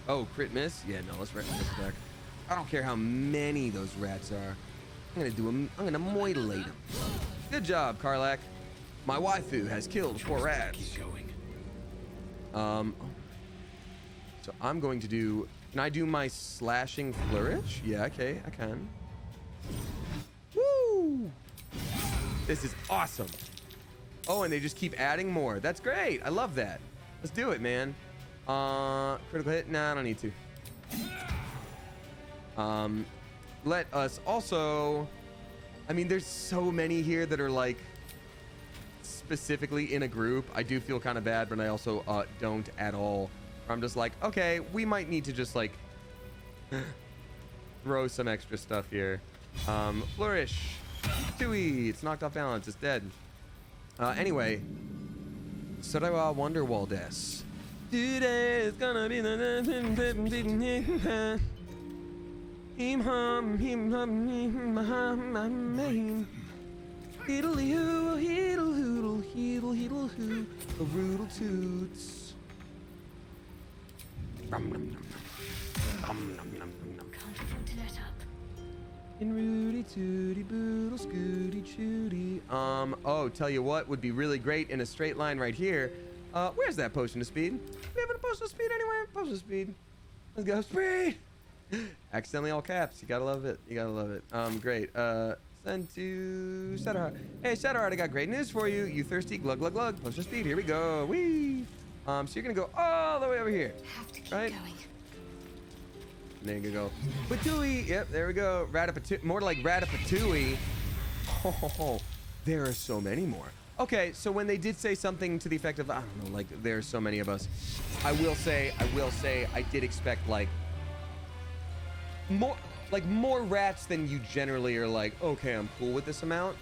Oh, crit miss? Yeah, no, let's rest this back. I don't care how many those rats are. I'm gonna do them. I'm gonna mutilate them. Good job, Karlak. My waifu has killed 4 rats. So I'm going to do. Can I do my slashing flourish? Yeah, okay, I can. Woo! This is awesome. Oh, and they just keep adding more. That's great. I love that. Let's do it, man. Critical hit? Nah, I don't need to. Let us also. I mean, there's so many here that are like specifically in a group. I do feel kind of bad, but I also don't at all. I'm just like, okay, we might need to just like throw some extra stuff here. Flourish. Tui. It's knocked off balance. It's dead. Anyway. Sarawa Wonderwall Des. Today is gonna be the toots. Can't afford to let up. In Rudy Tooty Boodle Scooty Chooty. Oh, tell you what would be really great in a straight line right here. Where's that potion of speed? Do we have a potion of speed anywhere? Potion of speed. Let's go speed. Accidentally all caps. You gotta love it. You gotta love it. Great. Send to Shadowheart. Hey, Shadowheart, I got great news for you. You thirsty? Glug, glug, glug. Potion of speed. Here we go. Whee! So you're gonna go all the way over here. Have to keep right? going. And then you go Patooey. Yep, there we go. Ratatouille. More like Ratatouille. Oh, there are so many more. Okay, so when they did say something to the effect of, I don't know, like there's so many of us. I will say, I did expect like more. like more rats than you generally are like, okay, I'm cool with this amount.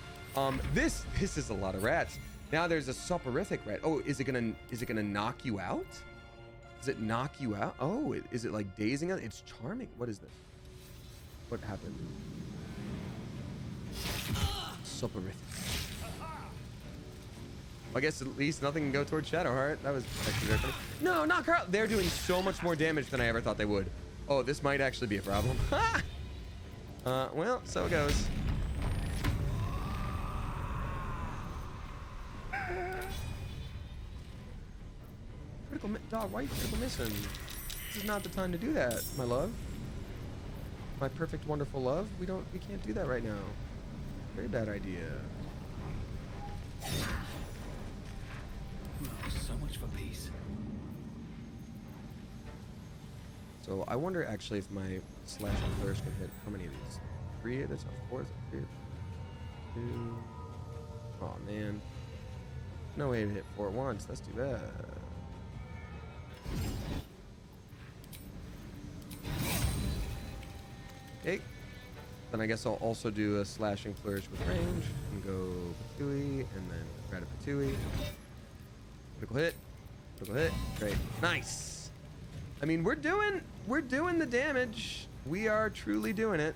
This is a lot of rats. Now there's a soporific rat. Oh, is it gonna knock you out? Does it knock you out? Oh, is it like dazing us? It's charming. What is this? What happened? Soporific. I guess at least nothing can go towards Shadowheart. That was actually very funny. No, knock her out. They're doing so much more damage than I ever thought they would. Oh, this might actually be a problem. Well, so it goes. Critical dog, why are you critical missing? This is not the time to do that, my love. My perfect, wonderful love. We can't do that right now. Very bad idea. So much for peace. So I wonder actually if my slash and flourish can hit how many of these? 3 at a time? 4? 3? 2. Oh man. No way to hit 4 at once. That's too bad. Okay. Then I guess I'll also do a slashing flourish with range and go Patui and then Ratatouille. Critical hit. Critical hit. Great. Nice. I mean, we're doing the damage. We are truly doing it.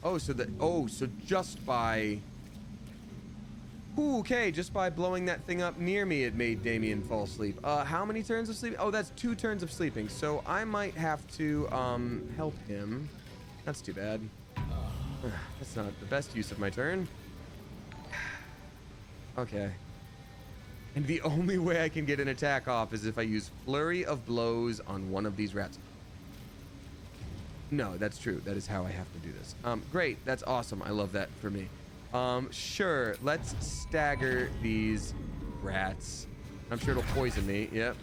Oh, so just by okay, just by blowing that thing up near me, it made Damien fall asleep. How many turns of sleep? Oh, that's 2 turns of sleeping. So I might have to help him. That's too bad. That's not the best use of my turn. Okay. And the only way I can get an attack off is if I use Flurry of Blows on one of these rats. No, that's true. That is how I have to do this. Great. That's awesome. I love that for me. Sure. Let's stagger these rats. I'm sure it'll poison me. Yep.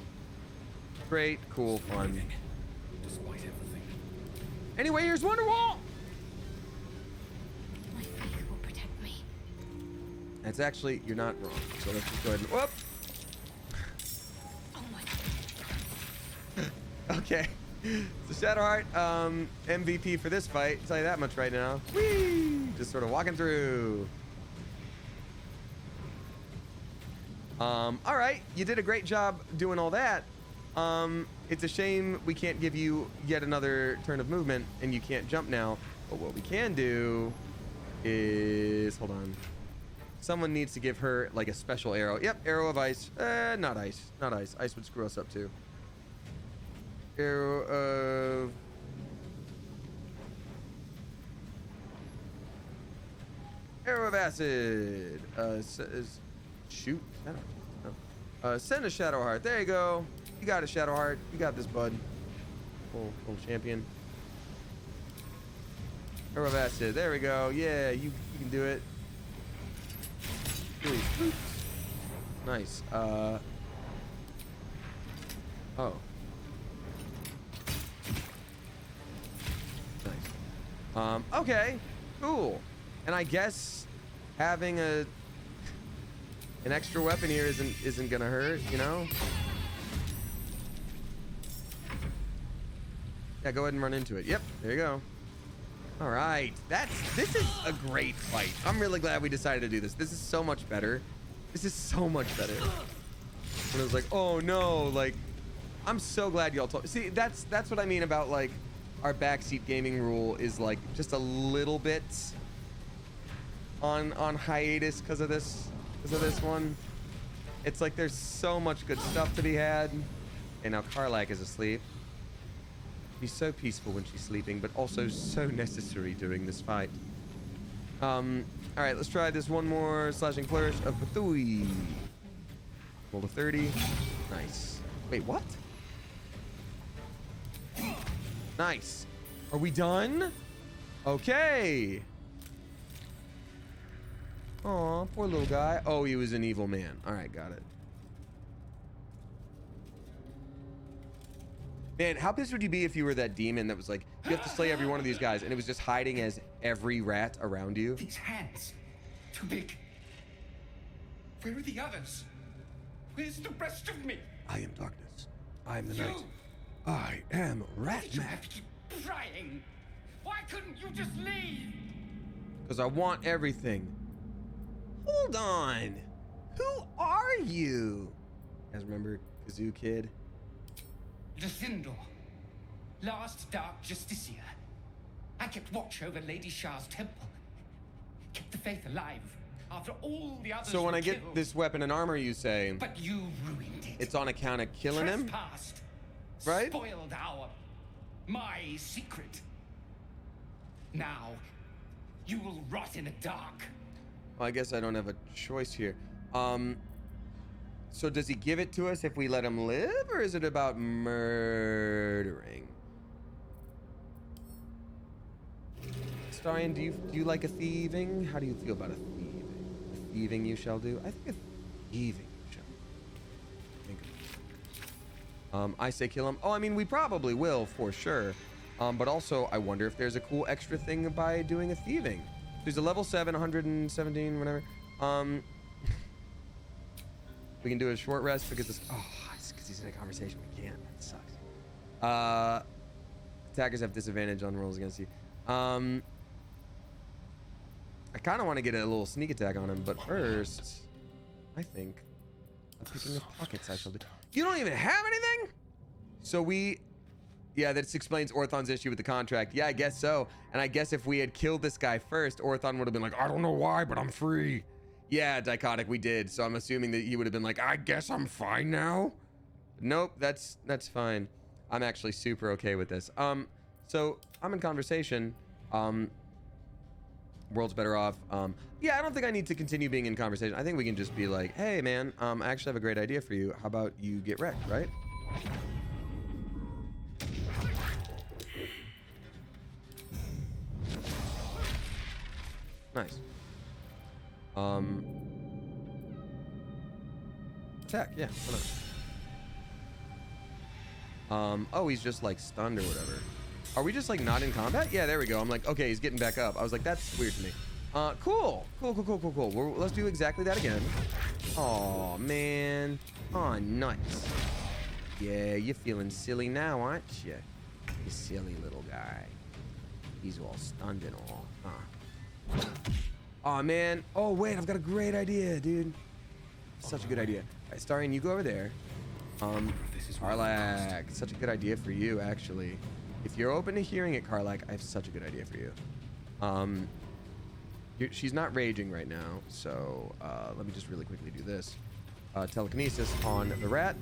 Great. Cool. Fun. Despite everything. Anyway, here's Wonderwall. My faith will protect me. That's actually, you're not wrong. So let's just go ahead and, whoop. Oh my. Okay. So Shadowheart, MVP for this fight. I'll tell you that much right now. Whee! Just sort of walking through. All right, you did a great job doing all that. It's a shame we can't give you yet another turn of movement and you can't jump now. But what we can do is, hold on. Someone needs to give her like a special arrow. Yep, arrow of ice. Not ice. Not ice. Ice would screw us up too. Arrow of... Arrow of acid. Shoot. Send a Shadowheart. There you go. You got a Shadowheart. You got this, bud. Little champion. Arrow of acid. There we go. Yeah, you can do it. Ooh. Nice. Oh. Nice. Okay. Cool. And I guess having an extra weapon here isn't gonna hurt, you know? Yeah, go ahead and run into it. Yep, there you go. All right, this is a great fight. I'm really glad we decided to do this. This is so much better. This is so much better. And I was like, oh no, like, I'm so glad y'all told. See, that's what I mean about like our backseat gaming rule is like just a little bit on hiatus because of this one. It's like there's so much good stuff to be had. And now Karlak is asleep. She's so peaceful when she's sleeping, but also so necessary during this fight. All right, let's try this one more slashing flourish of Pathui. Roll to 30. Nice. Wait, what? Nice. Are we done? Okay. Aw, poor little guy. Oh, he was an evil man. All right, got it. Man, how pissed would you be if you were that demon that was like, you have to slay every one of these guys, and it was just hiding as every rat around you? These hands. Too big. Where are the others? Where's the rest of me? I am darkness. I am the night. I am Why did you Ratman. have to keep trying? Why couldn't you just leave? Because I want everything. Hold on. Who are you? You guys remember Kazoo Kid? Lucindo, last Dark Justiciar. I kept watch over Lady Shar's temple. Kept the faith alive after all the others So when were I get killed. this weapon and armor, you say, But you ruined it. it's on account of killing him? Trespassed. Right? Spoiled my secret. Now, you will rot in the dark. Well, I guess I don't have a choice here. So does he give it to us if we let him live, or is it about murdering? Starion, do you like a thieving? How do you feel about a thieving? A thieving you shall do? I think a thieving you shall do. Think I say kill him. Oh, I mean, we probably will for sure. But also, I wonder if there's a cool extra thing by doing a thieving. So he's a level 7, 117, whatever. We can do a short rest because this. Oh, it's because he's in a conversation. We can't. That sucks. Attackers have disadvantage on rolls against you. I kind of want to get a little sneak attack on him, but first, I think picking of pockets I shall do. You don't even have anything? So we. Yeah, that explains Orthon's issue with the contract. Yeah, I guess so. And I guess if we had killed this guy first, Orthon would have been like, I don't know why, but I'm free. Yeah, Dichotic, we did. So I'm assuming that he would have been like, I guess I'm fine now. Nope, that's fine. I'm actually super okay with this. So I'm in conversation. World's better off. Yeah, I don't think I need to continue being in conversation. I think we can just be like, hey man, I actually have a great idea for you. How about you get wrecked, right? Nice. Attack, yeah, why not? Oh, he's just like stunned or whatever. Are we just like not in combat? Yeah, there we go. I'm like, okay, he's getting back up. I was like, that's weird to me. Cool. Let's do exactly that again. Oh man. Oh, nuts. Yeah, you're feeling silly now, aren't you? You silly little guy. He's all stunned and all. Huh. Oh man. Oh wait, I've got a great idea, dude. Such a good idea. All right, Starion, you go over there. Karlak, such a good idea for you, actually. If you're open to hearing it, Karlak, I have such a good idea for you. She's not raging right now, so let me just really quickly do this. Telekinesis on the rat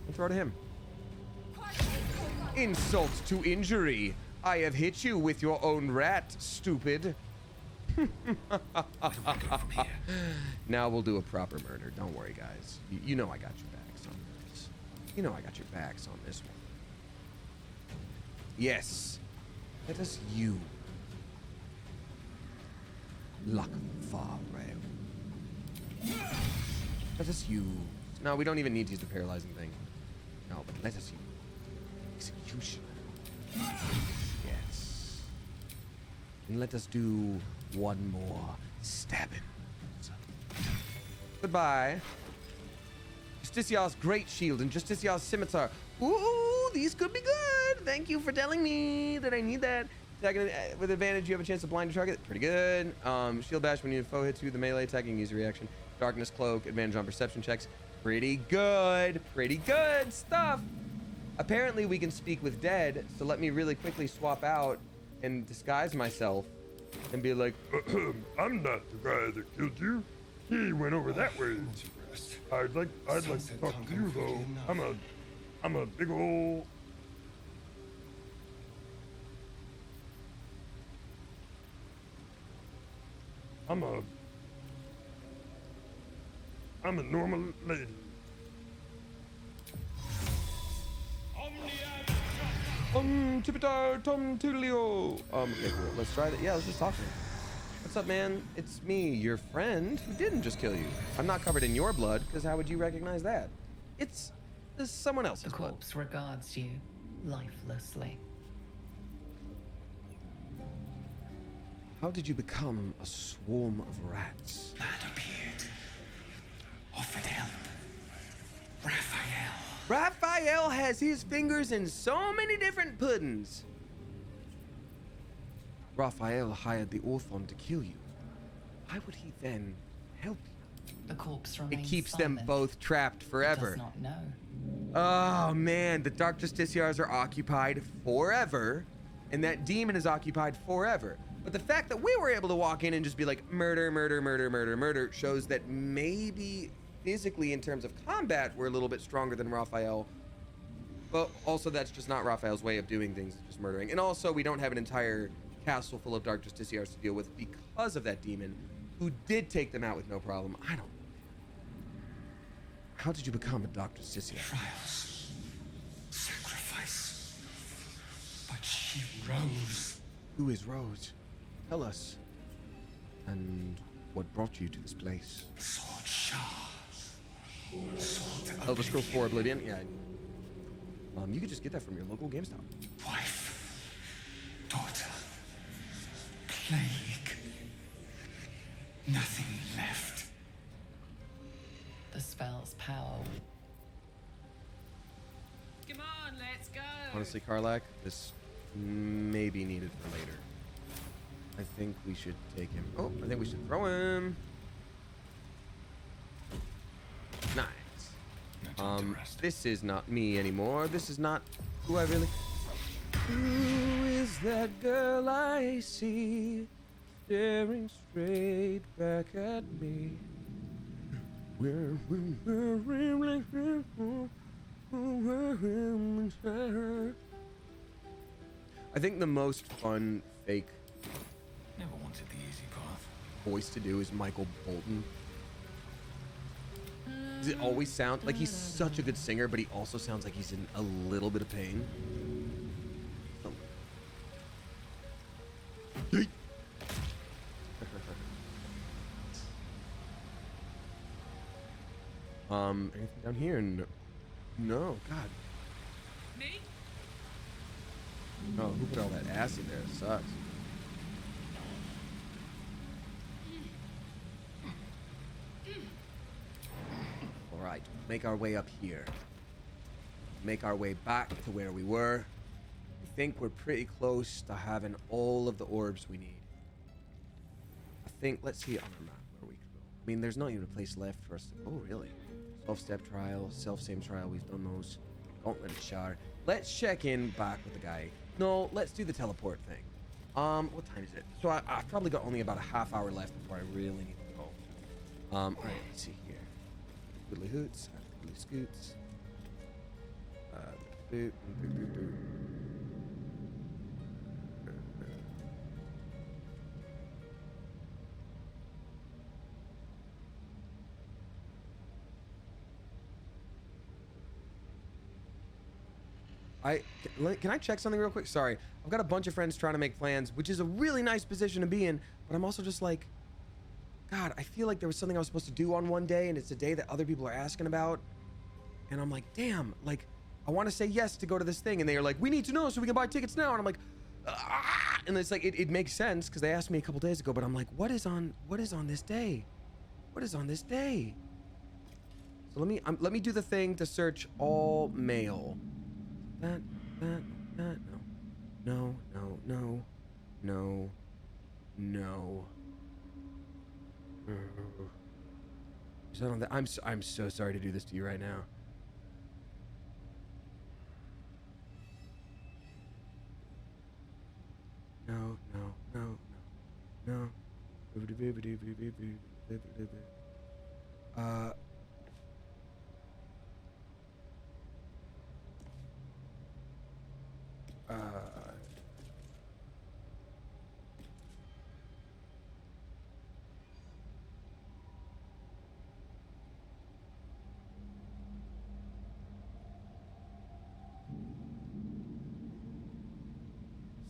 and throw to him. Insult to injury. I have hit you with your own rat, stupid. Now we'll do a proper murder. Don't worry, guys. You know I got your backs on this. You know I got your backs on this one. Yes. Let us you. Luck far rail. Let us use. No, we don't even need to use the paralyzing thing. No, but let us use execution. Yes. And let us do one more stabbing. Goodbye. Justiciar's great shield and Justiciar's scimitar. Ooh, these could be good. Thank you for telling me that I need that. Attacking with advantage, you have a chance to blind a target. Pretty good. Shield bash when your foe hits you. The melee attacking, use a reaction. Darkness cloak, advantage on perception checks. Pretty good. Pretty good stuff. Apparently we can speak with dead, so let me really quickly swap out and disguise myself and be like, I'm not the guy that killed you. He went over that way. I'd like to talk to you though. I'm a big ol'. I'm a normal lady. Tipitar, Tom Tudlio. Okay, cool. Let's try that. Yeah, let's just talk to him. What's up, man? It's me, your friend, who didn't just kill you. I'm not covered in your blood, because how would you recognize that? It's someone else's The corpse regards you lifelessly. How did you become a swarm of rats? Man appeared. Offered help. Raphael. Raphael has his fingers in so many different puddings. Raphael hired the Orthon to kill you. Why would he then help you? The corpse It remains keeps them silent. both trapped forever. It does not know. Oh man, the Dark Justiciars are occupied forever, and that demon is occupied forever. But the fact that we were able to walk in and just be like, murder, murder, murder, murder, murder, shows that maybe physically in terms of combat, we're a little bit stronger than Raphael. But also that's just not Raphael's way of doing things, it's just murdering. And also we don't have an entire castle full of Dark Justiciars to deal with because of that demon, who did take them out with no problem. I don't know. How did you become a Dark Justiciar? Trials. Sacrifice. But she rose. Who is Rose? Tell us. And what brought you to this place? Sword Shar. Sword Elder Scrolls 4 Oblivion? Yeah. You could just get that from your local GameStop. Wife. Daughter. Plague. Nothing left. The spell's power. Come on, let's go. Honestly, Karlak, this may be needed for later. I think we should take him. Oh, I think we should throw him. Nice. This is not me anymore. This is not who I really... Who is that girl I see staring straight back at me? I think the most fun fake Never wanted the easy path. voice to do is Michael Bolton. Does it always sound like he's such a good singer, but he also sounds like he's in a little bit of pain? Anything down here? No. No, God. Me? No, who put all that acid there? It sucks. All right, make our way up here. Make our way back to where we were. I think we're pretty close to having all of the orbs we need. I think, let's see on our map where we can go. I mean, there's not even a place left for us to... Oh, really? Self-step trial, self-same trial, we've done those. Gauntlet of Shar. Let's check in back with the guy. No, let's do the teleport thing. What time is it? So I've probably got only about a half hour left before I really need to go. All right, let's see here. Widdly hoots, widdly scoots. Boop, boop, boop, boop. Can I check something real quick? Sorry, I've got a bunch of friends trying to make plans, which is a really nice position to be in, but I'm also just like, God, I feel like there was something I was supposed to do on one day, and it's a day that other people are asking about, and I'm like, damn, like, I want to say yes to go to this thing, and they are like, we need to know so we can buy tickets now, and I'm like, ah! And it's like, it makes sense, because they asked me a couple days ago, but I'm like, what is on this day? What is on this day? So let me do the thing to search all mail. That, no. Is that on the, I'm so sorry to do this to you right now. No.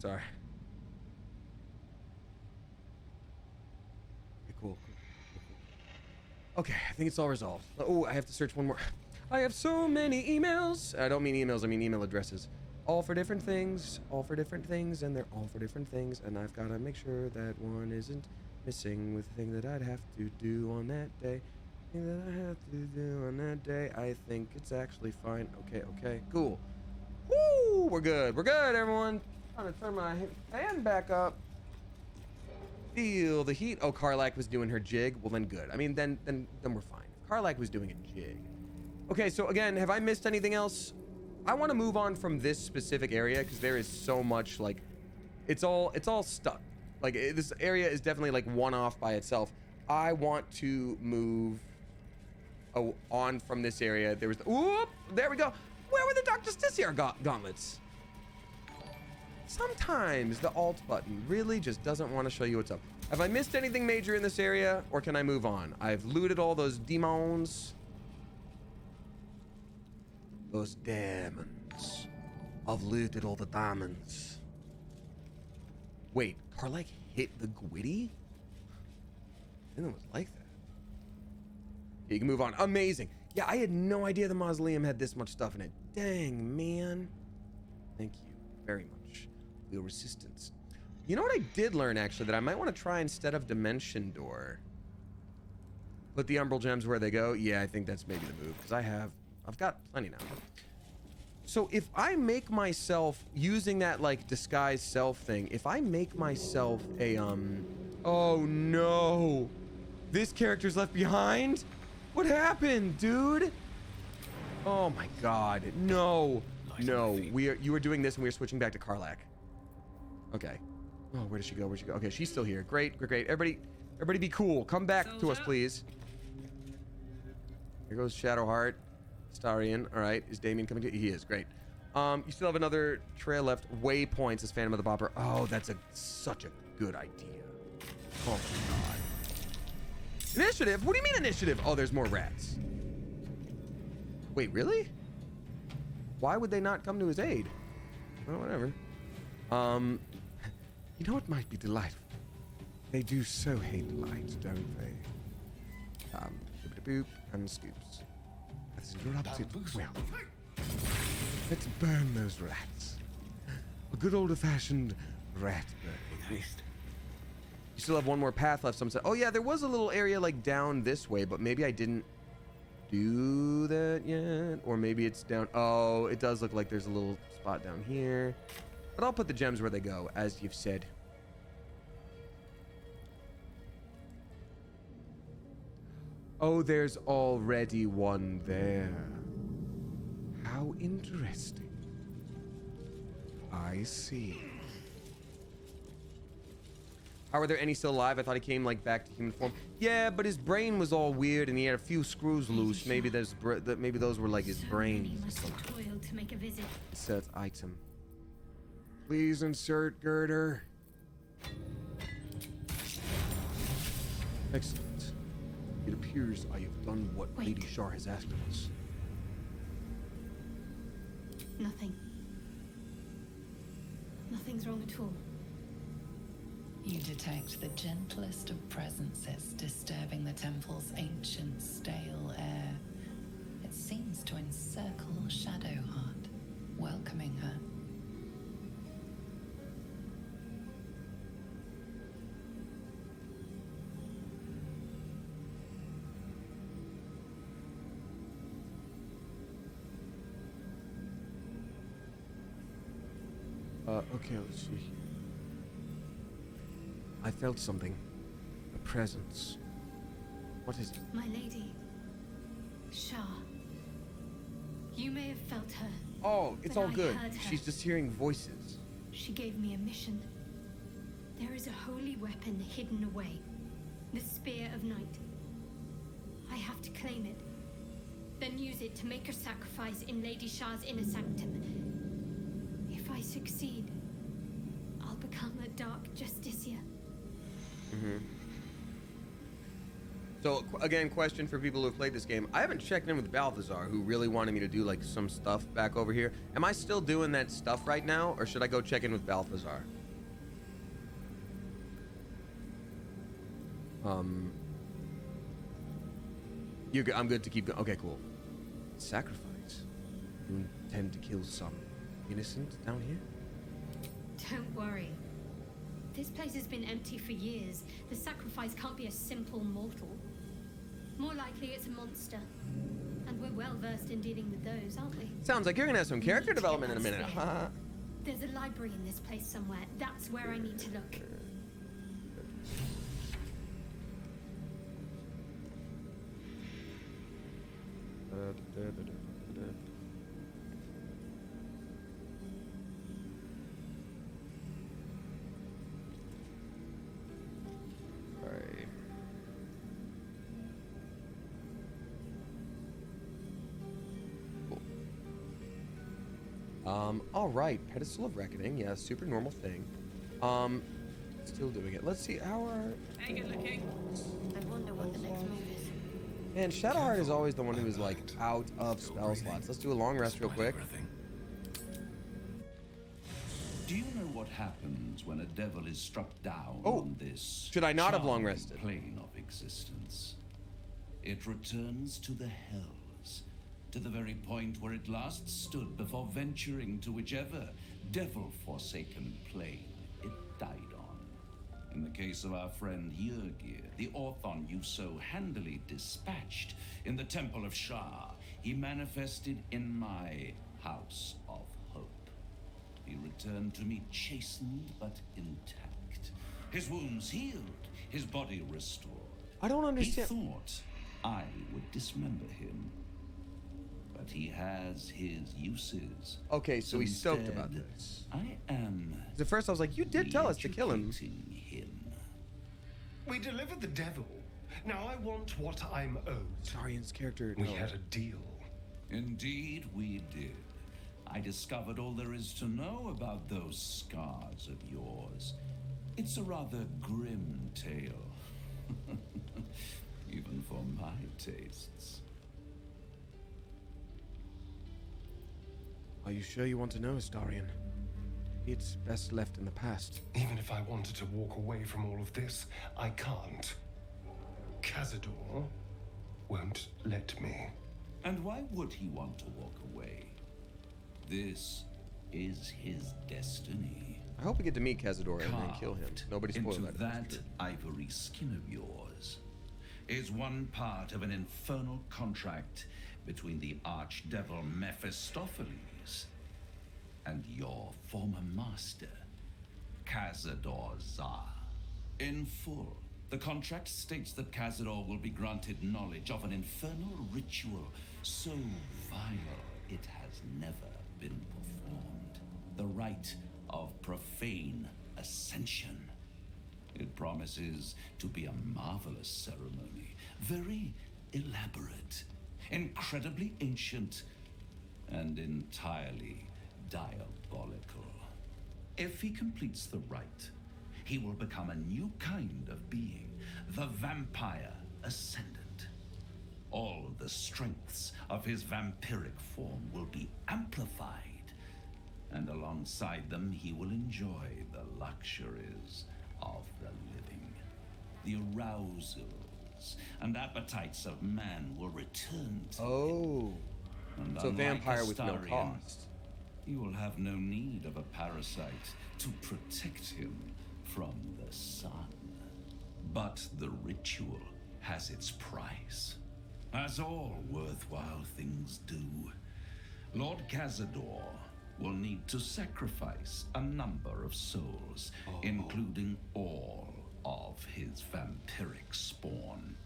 Sorry. Okay, cool. Okay, I think it's all resolved. Oh, I have to search one more. I have so many emails. I don't mean emails, I mean email addresses. All for different things, and they're all for different things, and I've got to make sure that one isn't missing with the thing that I'd have to do on that day. that I have to do on that day. I think it's actually fine. Okay, cool. Woo! We're good, everyone. Trying to turn my fan back up. Feel the heat. Oh, Karlak was doing her jig. Well, then good. I mean, then we're fine. If Karlak was doing a jig. Okay, so again, have I missed anything else? I want to move on from this specific area because there is so much, like, it's all stuck. Like, this area is definitely like one off by itself. I want to move on from this area. There was whoop, there we go. Where were the Dr. Stissier gauntlets? Sometimes the alt button really just doesn't want to show you what's up. Have I missed anything major in this area, or can I move on? I've looted all those demons. Those demons. I've looted all the diamonds. Wait, Karlak hit the Gwitty? I didn't know it was like that. Okay, you can move on. Amazing. Yeah, I had no idea the mausoleum had this much stuff in it. Dang, man. Thank you very much. Wheel resistance. You know what I did learn, actually, that I might want to try instead of Dimension Door? Put the Umbral Gems where they go? Yeah, I think that's maybe the move, because I've got plenty now. So if I make myself, using that, like, disguise self thing, if I make myself a, oh no! This character's left behind? What happened, dude? Oh my god, no. No, you were doing this and we were switching back to Karlak. Okay. Oh, where does she go? Where'd she go? Okay, she's still here. Great. Everybody be cool. Come back to us, please. Here goes Shadowheart. Starion. All right. Is Damien coming to? He is. Great. You still have another trail left. Waypoints as Phantom of the Bopper. Oh, that's such a good idea. Oh my god. Initiative? What do you mean initiative? Oh, there's more rats. Wait, really? Why would they not come to his aid? Well, whatever. You know what might be delightful? They do so hate light, don't they? Boop and scoops. That's your opposite. Well, let's burn those rats. A good old-fashioned rat burning. You still have one more path left. Some said, oh yeah, there was a little area like down this way, but maybe I didn't do that yet, or maybe it's down. Oh, it does look like there's a little spot down here, but I'll put the gems where they go, as you've said. Oh, there's already one there. How interesting. I see. How are there any still alive? I thought he came like back to human form. Yeah, but his brain was all weird and he had a few screws loose. Maybe maybe those were like his brains. Must have toiled to make a visit. Insert item. Please insert girder. Excellent. It appears I have done what Lady Shar has asked of us. Nothing. Nothing's wrong at all. You detect the gentlest of presences disturbing the temple's ancient, stale air. It seems to encircle Shadowheart, welcoming her. Okay, let's see. I felt something. A presence. What is it? My lady. Shar. You may have felt her. Oh, it's but all good. I heard her. She's just hearing voices. She gave me a mission. There is a holy weapon hidden away. The Spear of Night. I have to claim it. Then use it to make her sacrifice in Lady Shar's inner sanctum. If I succeed, I'll become a Dark Justiciar. So again, question for people who have played this game. I haven't checked in with Balthazar, who really wanted me to do like some stuff back over here. Am I still doing that stuff right now, or should I go check in with Balthazar? I'm good to keep going. Okay, cool. Sacrifice. You intend to kill some innocent down here? Don't worry. This place has been empty for years. The sacrifice can't be a simple mortal. More likely it's a monster. And we're well versed in dealing with those, aren't we? Sounds like you're gonna have some character development in a minute. There's a library in this place somewhere. That's where I need to look. All right, Pedestal of Reckoning, yeah, super normal thing. Still doing it. Let's see, how are... Hey, good looking. I wonder what the next move is. Man, Shadowheart is always the one who's like out of spell slots. Let's do a long rest real quick. Do you know what happens when a devil is struck down on this should I not have long rested? Plane of existence? It returns to the hells, to the very point where it last stood before venturing to whichever devil-forsaken plane it died on. In the case of our friend Yrgir, the Orthon you so handily dispatched in the Temple of Shar, he manifested in my House of Hope. He returned to me chastened but intact, his wounds healed, his body restored. I don't understand. He thought I would dismember him, but he has his uses. Okay, so he's stoked about this. I am. At first I was like, you did tell us to kill him. We delivered the devil. Now I want what I'm owed. Starian's character. We had a deal. Indeed, we did. I discovered all there is to know about those scars of yours. It's a rather grim tale. Even for my tastes. Are you sure you want to know, Starian? It's best left in the past. Even if I wanted to walk away from all of this, I can't. Cazador won't let me. And why would he want to walk away? This is his destiny. I hope we get to meet Cazador and then kill him. Nobody spoiled into that. That ivory skin of yours is one part of an infernal contract between the archdevil Mephistopheles and your former master, Cazador Zar. In full, the contract states that Cazador will be granted knowledge of an infernal ritual so vile it has never been performed. The rite of profane ascension. It promises to be a marvelous ceremony, very elaborate, incredibly ancient, and entirely diabolical. If he completes the rite, he will become a new kind of being, the Vampire Ascendant. All the strengths of his vampiric form will be amplified, and alongside them he will enjoy the luxuries of the living. The arousals and appetites of man will return to him. And So unlike vampire with no Astarion, cost. he will have no need of a parasite to protect him from the sun. But the ritual has its price, as all worthwhile things do. Lord Cazador will need to sacrifice a number of souls, including all of his vampiric spawn,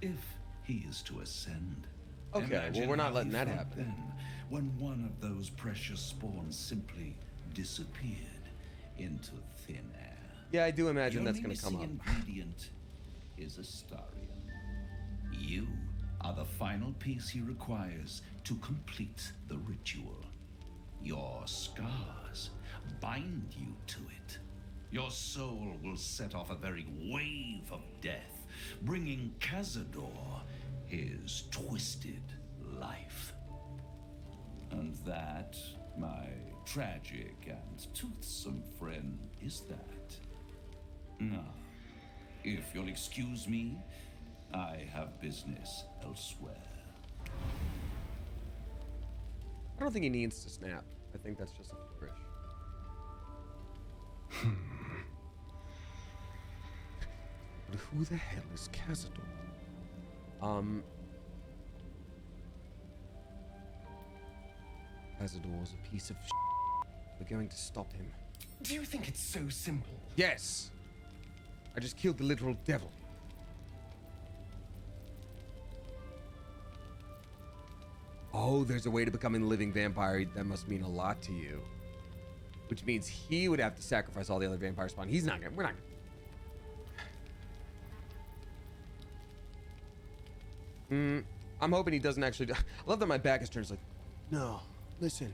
if he is to ascend. Okay, well, Imagine we're not how letting he that felt happen. Then, when one of those precious spawns simply disappeared into thin air. Yeah, I do imagine Your that's going to come up. missing ingredient is Astarion. You are the final piece he requires to complete the ritual. Your scars bind you to it. Your soul will set off a very wave of death, bringing Cazador his twisted life. And that, my tragic and toothsome friend, is that. Now, if you'll excuse me, I have business elsewhere. I don't think he needs to snap. I think that's just a flourish. But who the hell is Cazador? Cazador's a piece of We're going to stop him. Do you think it's so simple? Yes. I just killed the literal devil. Oh, there's a way to become a living vampire. That must mean a lot to you. Which means he would have to sacrifice all the other vampire spawn. He's not gonna. We're not gonna. I'm hoping he doesn't actually. I love that my back is turned. It's like, no, listen.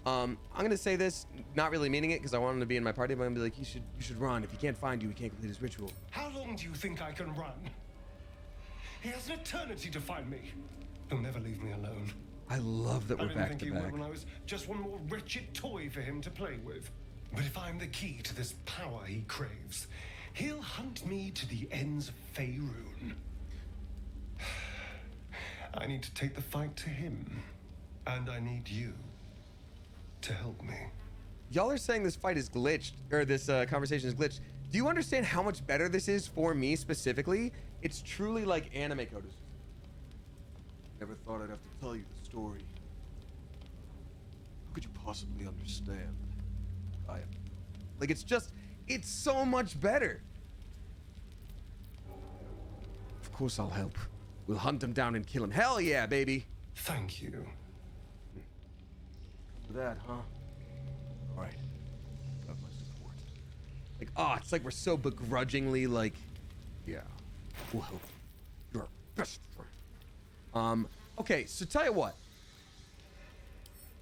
I'm gonna say this, not really meaning it, because I want him to be in my party, but I'm gonna be like, you should run. If he can't find you, he can't complete his ritual. How long do you think I can run? He has an eternity to find me. He'll never leave me alone. I love that we're back to back. I didn't think he would when I was just one more wretched toy for him to play with. But if I'm the key to this power he craves, he'll hunt me to the ends of Faerun. I need to take the fight to him, and I need you to help me. Y'all are saying this fight is glitched, or this conversation is glitched. Do you understand how much better this is for me specifically? It's truly like anime coders. Never thought I'd have to tell you the story. How could you possibly understand? Like, it's so much better. Of course I'll help. We'll hunt him down and kill him. Hell yeah, baby. Thank you. For that, huh? All right. Got my support. Like, oh, it's like we're so begrudgingly like, yeah, we'll help you. You're our best friend. Okay, so tell you what.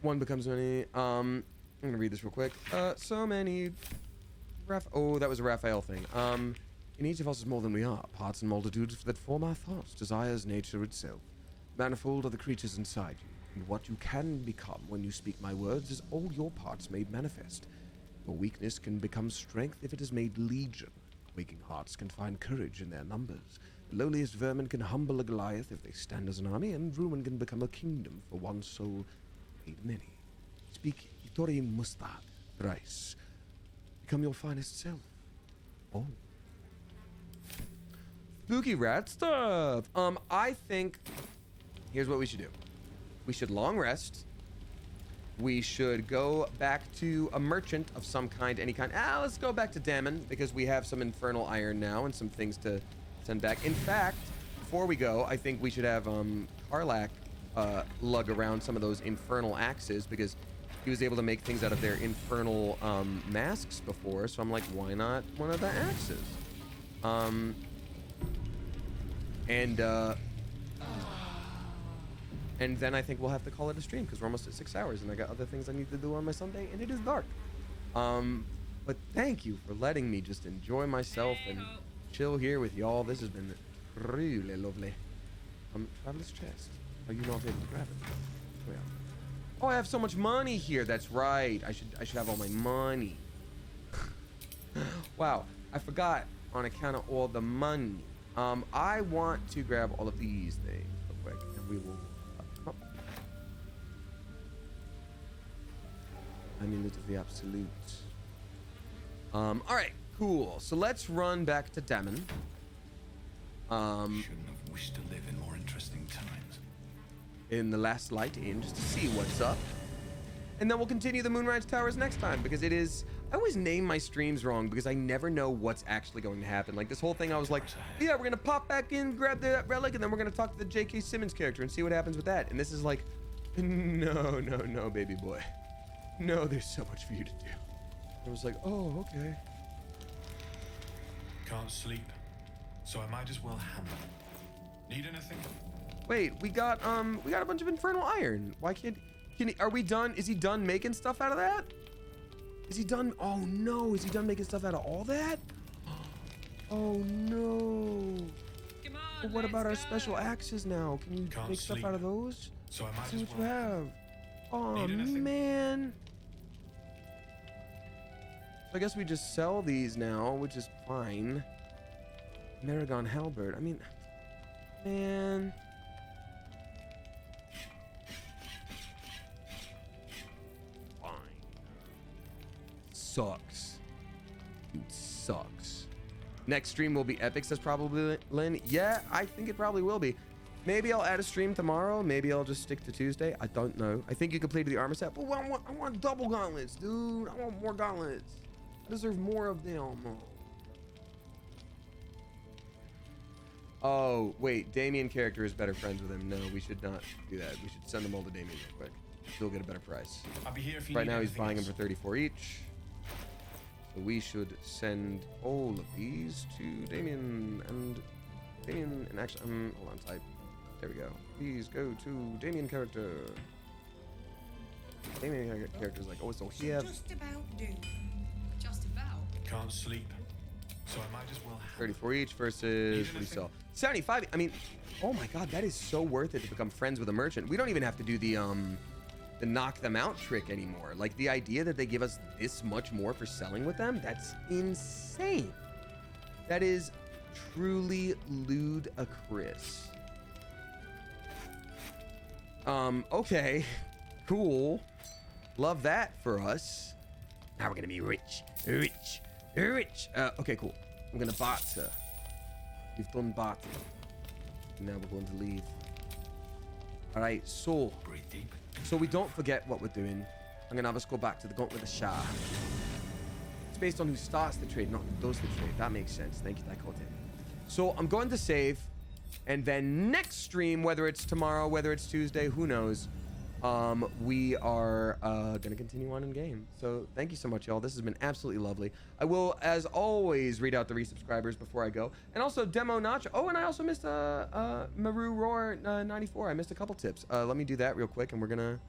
One becomes many. I'm gonna read this real quick. So many. Oh, that was a Raphael thing. In each of us is more than we are. Parts and multitudes that form our thoughts, desires, nature itself. Manifold are the creatures inside you. And what you can become when you speak my words is all your parts made manifest. Your weakness can become strength if it is made legion. Waking hearts can find courage in their numbers. The lowliest vermin can humble a Goliath if they stand as an army, and ruin can become a kingdom for one soul made many. Speak Hitori Mustad thrice. Become your finest self. Oh. Spooky rat stuff. I think here's what we should do. We should long rest. We should go back to a merchant of some kind, any kind. Let's go back to Damon, because we have some infernal iron now and some things to send back. In fact, before we go, I think we should have Karlak lug around some of those infernal axes, because he was able to make things out of their infernal masks before. So I'm like, why not one of the axes? And then I think we'll have to call it a stream, because we're almost at 6 hours and I got other things I need to do on my Sunday and it is dark. But thank you for letting me just enjoy myself and chill here with y'all. This has been really lovely. Traveler's chest. Are you not able to grab it? Oh, yeah. Oh, I have so much money here. That's right. I should have all my money. Wow, I forgot on account of all the money. I want to grab all of these things real quick, and we will. Amulet of the Absolute. All right, cool. So let's run back to Damon. Shouldn't have wished to live in more interesting times. In the Last Light Inn, just to see what's up. And then we'll continue the Moonrise Towers next time, because it is... I always name my streams wrong, because I never know what's actually going to happen. Like, this whole thing, I was like, yeah, we're going to pop back in, grab that relic, and then we're going to talk to the J.K. Simmons character and see what happens with that. And this is like, no, baby boy. No, there's so much for you to do. I was like, oh, okay. Can't sleep, so I might as well hammer. Need anything? Wait, we got a bunch of infernal iron. Why can't are we done? Is he done making stuff out of that? Is he done? Oh no, is he done making stuff out of all that? Oh no. Come on, But what about our special axes now? Can you make stuff out of those? So I might See as what you well. have. Oh Need anything? man. I guess we just sell these now, which is fine. Maragon Halberd. I mean, man. Fine. Sucks. Dude sucks. Next stream will be epic, says probably Lynn. Yeah, I think it probably will be. Maybe I'll add a stream tomorrow. Maybe I'll just stick to Tuesday. I don't know. I think you completed the armor set. But I want double gauntlets, dude. I want more gauntlets. I deserve more of them. Oh, wait. Damien character is better friends with him. No, we should not do that. We should send them all to Damien real quick. Still get a better price. I'll be here if you right need now he's anything buying else. them for 34 each. So we should send all of these to Damien and actually, hold on tight. There we go. Please go to Damien character. Damien character is like, oh, so here. Just about do. Just about. Can't sleep, so I might as well have 34 each versus what do you sell? 75. I mean, oh my god, that is so worth it to become friends with a merchant. We don't even have to do the knock them out trick anymore. Like the idea that they give us this much more for selling with them, that's insane. That is truly ludicrous. Okay, cool. Love that for us. Now we're gonna be rich. Okay, cool. I'm gonna barter. We've done barter. Now we're going to leave. All right, so we don't forget what we're doing. I'm gonna have us go back to the Gauntlet of Shar. It's based on who starts the trade, not who does the trade. That makes sense. Thank you, Daikote. So I'm going to save, and then next stream, whether it's tomorrow, whether it's Tuesday, who knows, we are gonna continue on in game. So thank you so much, y'all. This has been absolutely lovely. I will, as always, read out the resubscribers before I go, and also Demo Notch. Oh, and I also missed Maru Roar 94. I missed a couple tips. Let me do that real quick, and we're gonna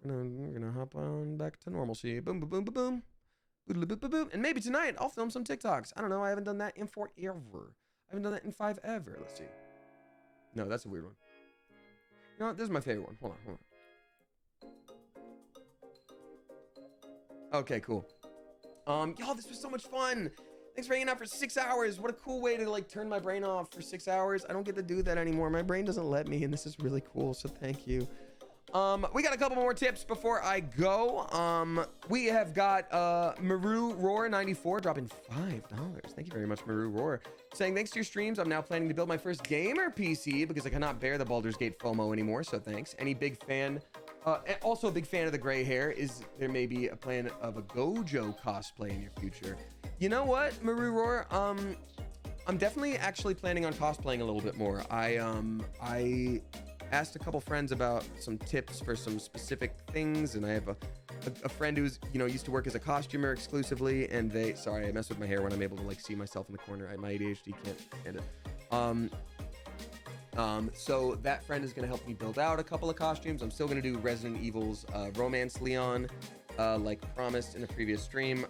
hop on back to normalcy. Boom, boom, boom, boom, boom. Boom, boom, boom, boom. And maybe tonight I'll film some TikToks. I don't know. I haven't done that in forever. I haven't done that in 5 ever. Let's see. No, that's a weird one. You know what? This is my favorite one. Hold on. Okay, cool. Y'all, this was so much fun. Thanks for hanging out for 6 hours. What a cool way to like turn my brain off for 6 hours. I don't get to do that anymore. My brain doesn't let me, and this is really cool. So thank you. We got a couple more tips before I go. We have got Maru Roar 94 dropping $5. Thank you very much, Maru Roar. Saying thanks to your streams, I'm now planning to build my first gamer PC because I cannot bear the Baldur's Gate FOMO anymore. So thanks. Any big fan? Also a big fan of the gray hair. Is there maybe a plan of a Gojo cosplay in your future? You know what, Maru Roar? I'm definitely actually planning on cosplaying a little bit more. I asked a couple friends about some tips for some specific things, and I have a friend who's used to work as a costumer exclusively, and sorry, I mess with my hair when I'm able to like see myself in the corner. My ADHD can't stand it. So that friend is going to help me build out a couple of costumes. I'm still going to do Resident Evil's Romance Leon, like promised in a previous stream.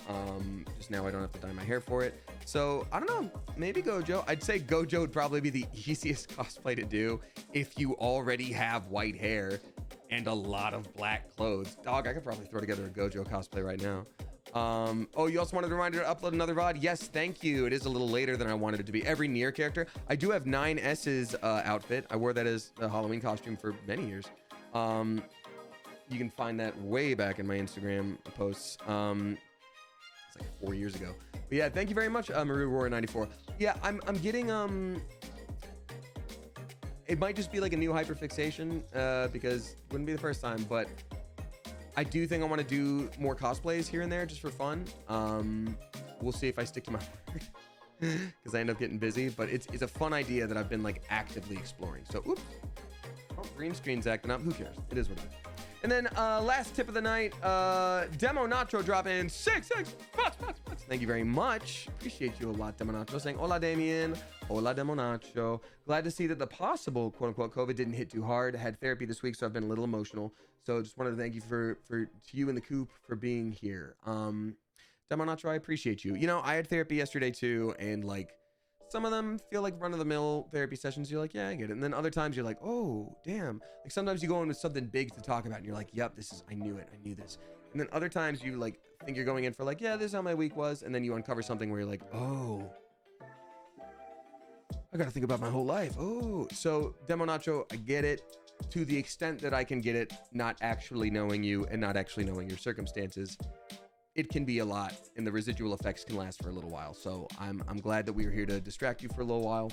Just now I don't have to dye my hair for it. So I don't know, maybe Gojo. I'd say Gojo would probably be the easiest cosplay to do if you already have white hair and a lot of black clothes. Dog, I could probably throw together a Gojo cosplay right now. Oh, you also wanted a reminder to upload another VOD? Yes, thank you. It is a little later than I wanted it to be. Every Nier character. I do have 9S's outfit. I wore that as a Halloween costume for many years. You can find that way back in my Instagram posts. It's like 4 years ago. But yeah, thank you very much, Maru Roar 94. Yeah, I'm getting it might just be like a new hyperfixation because it wouldn't be the first time, but I do think I want to do more cosplays here and there just for fun. We'll see if I stick to my word because I end up getting busy, but it's a fun idea that I've been like actively exploring. So, oops. Oh, green screen's acting up. Who cares? It is what it is. And then last tip of the night, Demo Nacho dropping in 6 bucks. Thank you very much. Appreciate you a lot, Demo Nacho. Saying hola, Damien. Hola, Demo Nacho. Glad to see that the possible quote unquote COVID didn't hit too hard. I had therapy this week, so I've been a little emotional. So just wanted to thank you to you in the coop for being here. Demo Nacho, I appreciate you. I had therapy yesterday too, and like some of them feel like run-of-the-mill therapy sessions. You're like, yeah, I get it. And then other times you're like, oh, damn. Like sometimes you go in with something big to talk about and you're like, yep, I knew it. I knew this. And then other times you like think you're going in for like, yeah, this is how my week was. And then you uncover something where you're like, oh, I got to think about my whole life. Oh, so Demo Nacho, I get it to the extent that I can get it, not actually knowing you and not actually knowing your circumstances. it can be a lot, and the residual effects can last for a little while. So I'm glad that we were here to distract you for a little while.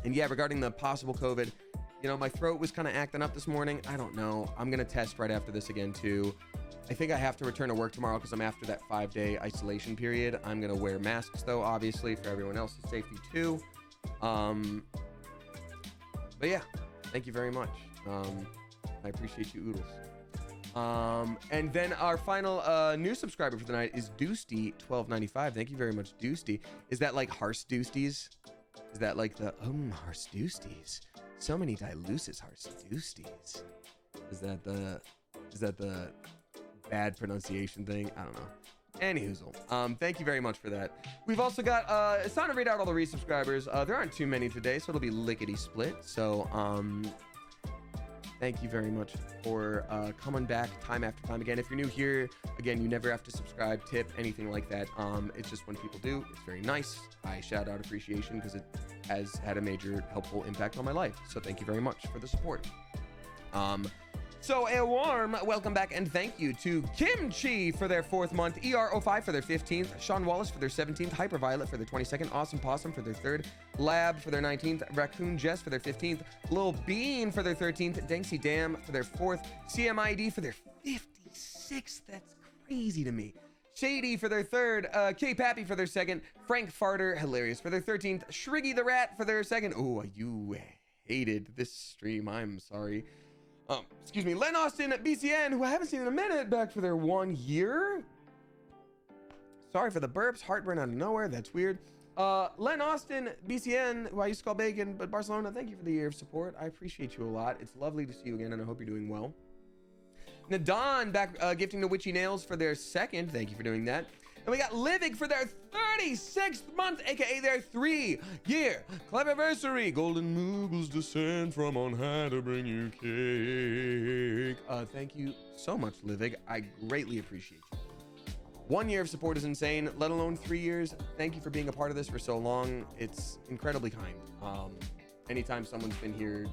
And yeah, regarding the possible COVID, you know, my throat was kind of acting up this morning. I don't know. I'm going to test right after this again, too. I think I have to return to work tomorrow because I'm after that 5-day isolation period. I'm going to wear masks, though, obviously, for everyone else's safety, too. But yeah, thank you very much. I appreciate you, Oodles. And then our final new subscriber for the night is Doosty1295. Thank you very much, Doosty. Is that like Harse Doosties? Is that like the Harse Doosties? So many Dilucis Harse Doosties. Is that the bad pronunciation thing? I don't know. Anyhoozle. Thank you very much for that. We've also got it's time to read out all the resubscribers. There aren't too many today, so it'll be lickety split. So thank you very much for coming back time after time again. If you're new here, again, you never have to subscribe, tip, anything like that. It's just when people do, it's very nice. I shout out appreciation because it has had a major helpful impact on my life. So thank you very much for the support. So a warm welcome back and thank you to Kimchi for their 4th month, ER05 for their 15th, Sean Wallace for their 17th, Hyperviolet for their 22nd, Awesome Possum for their 3rd, Lab for their 19th, Raccoon Jess for their 15th, Lil Bean for their 13th, Danksy Dam for their 4th, CMID for their 56th. That's crazy to me. Shady for their 3rd, K Pappy for their 2nd, Frank Farter, hilarious for their 13th, Shriggy the Rat for their 2nd. Oh, you hated this stream. I'm sorry. Excuse me, Len Austin at BCN, who I haven't seen in a minute, back for their 1 year. Sorry for the burps, heartburn out of nowhere. That's weird. Len Austin, BCN, who I used to call Bacon, but Barcelona, thank you for the year of support. I appreciate you a lot. It's lovely to see you again, and I hope you're doing well. Nadon back gifting the Witchy Nails for their 2nd. Thank you for doing that. And we got Livig for their 36th month, aka their 3-year Cleverversary. Golden Moogles descend from on high to bring you cake. Thank you so much, Livig. I greatly appreciate you. 1 year of support is insane, let alone 3 years. Thank you for being a part of this for so long. It's incredibly kind. Anytime someone's been here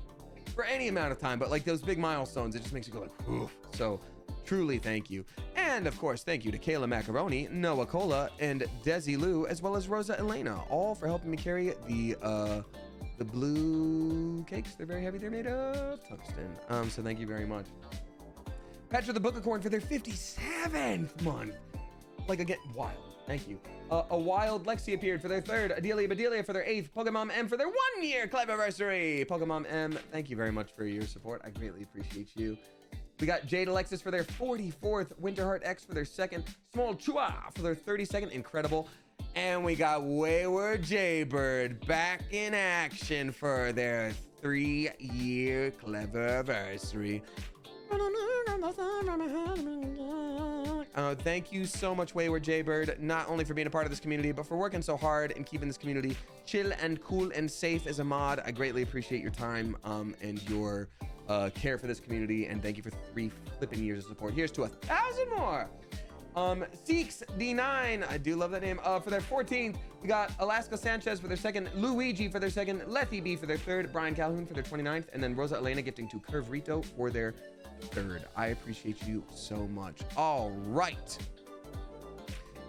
for any amount of time, but like those big milestones, it just makes you go like, oof. So truly thank you. And of course, thank you to Kayla Macaroni, Noah Cola, and Desi Lou, as well as Rosa Elena, all for helping me carry the blue cakes. They're very heavy. They're made of tungsten. So thank you very much. Patrick the Book of Corn for their 57th month. Like again, wild. Thank you. A wild Lexi appeared for their 3rd, Adelia Bedelia for their 8th, Pokemon M for their 1 year Cleverversary. Pokemon M, thank you very much for your support. I greatly appreciate you. We got Jade Alexis for their 44th, Winterheart X for their 2nd, Small Chua for their 32nd, incredible. And we got Wayward Jaybird back in action for their 3-year Cleverversary. Thank you so much, Wayward Jaybird, not only for being a part of this community, but for working so hard and keeping this community chill and cool and safe as a mod. I greatly appreciate your time and your care for this community, and thank you for 3 flipping years of support. Here's to 1,000 more. Seeks D9, I do love that name. For their 14th, we got Alaska Sanchez for their 2nd, Luigi for their 2nd, Lethy B for their 3rd, Brian Calhoun for their 29th, and then Rosa Elena gifting to Curve Rito for their 3rd. I appreciate you so much. All right,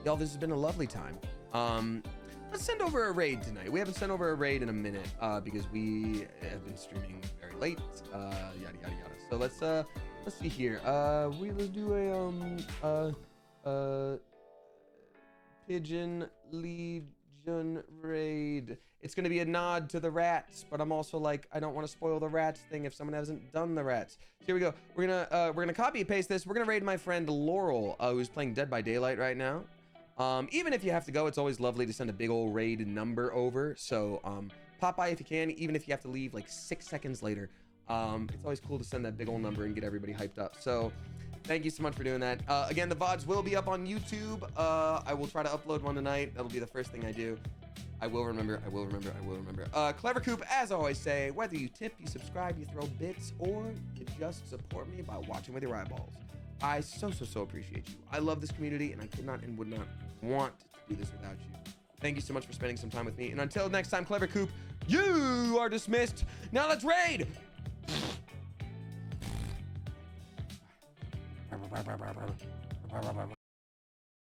y'all, this has been a lovely time. Let's send over a raid tonight. We haven't sent over a raid in a minute because we have been streaming very late. Yada yada yada. So let's see here. Let's do a Pigeon Legion raid. It's gonna be a nod to the rats, but I'm also like, I don't want to spoil the rats thing if someone hasn't done the rats. So here we go. We're gonna copy and paste this. We're gonna raid my friend Laurel, who's playing Dead by Daylight right now. Even if you have to go, it's always lovely to send a big old raid number over. So pop by if you can, even if you have to leave like 6 seconds later. It's always cool to send that big old number and get everybody hyped up. So thank you so much for doing that. Again, the VODs will be up on YouTube. I will try to upload one tonight. That'll be the first thing I do. I will remember. Clever Coop, as I always say, whether you tip, you subscribe, you throw bits, or you just support me by watching with your eyeballs. I so appreciate you. I love this community, and I could not and would not want to do this without you. Thank you so much for spending some time with me. And until next time, Clever Coop, you are dismissed. Now let's raid!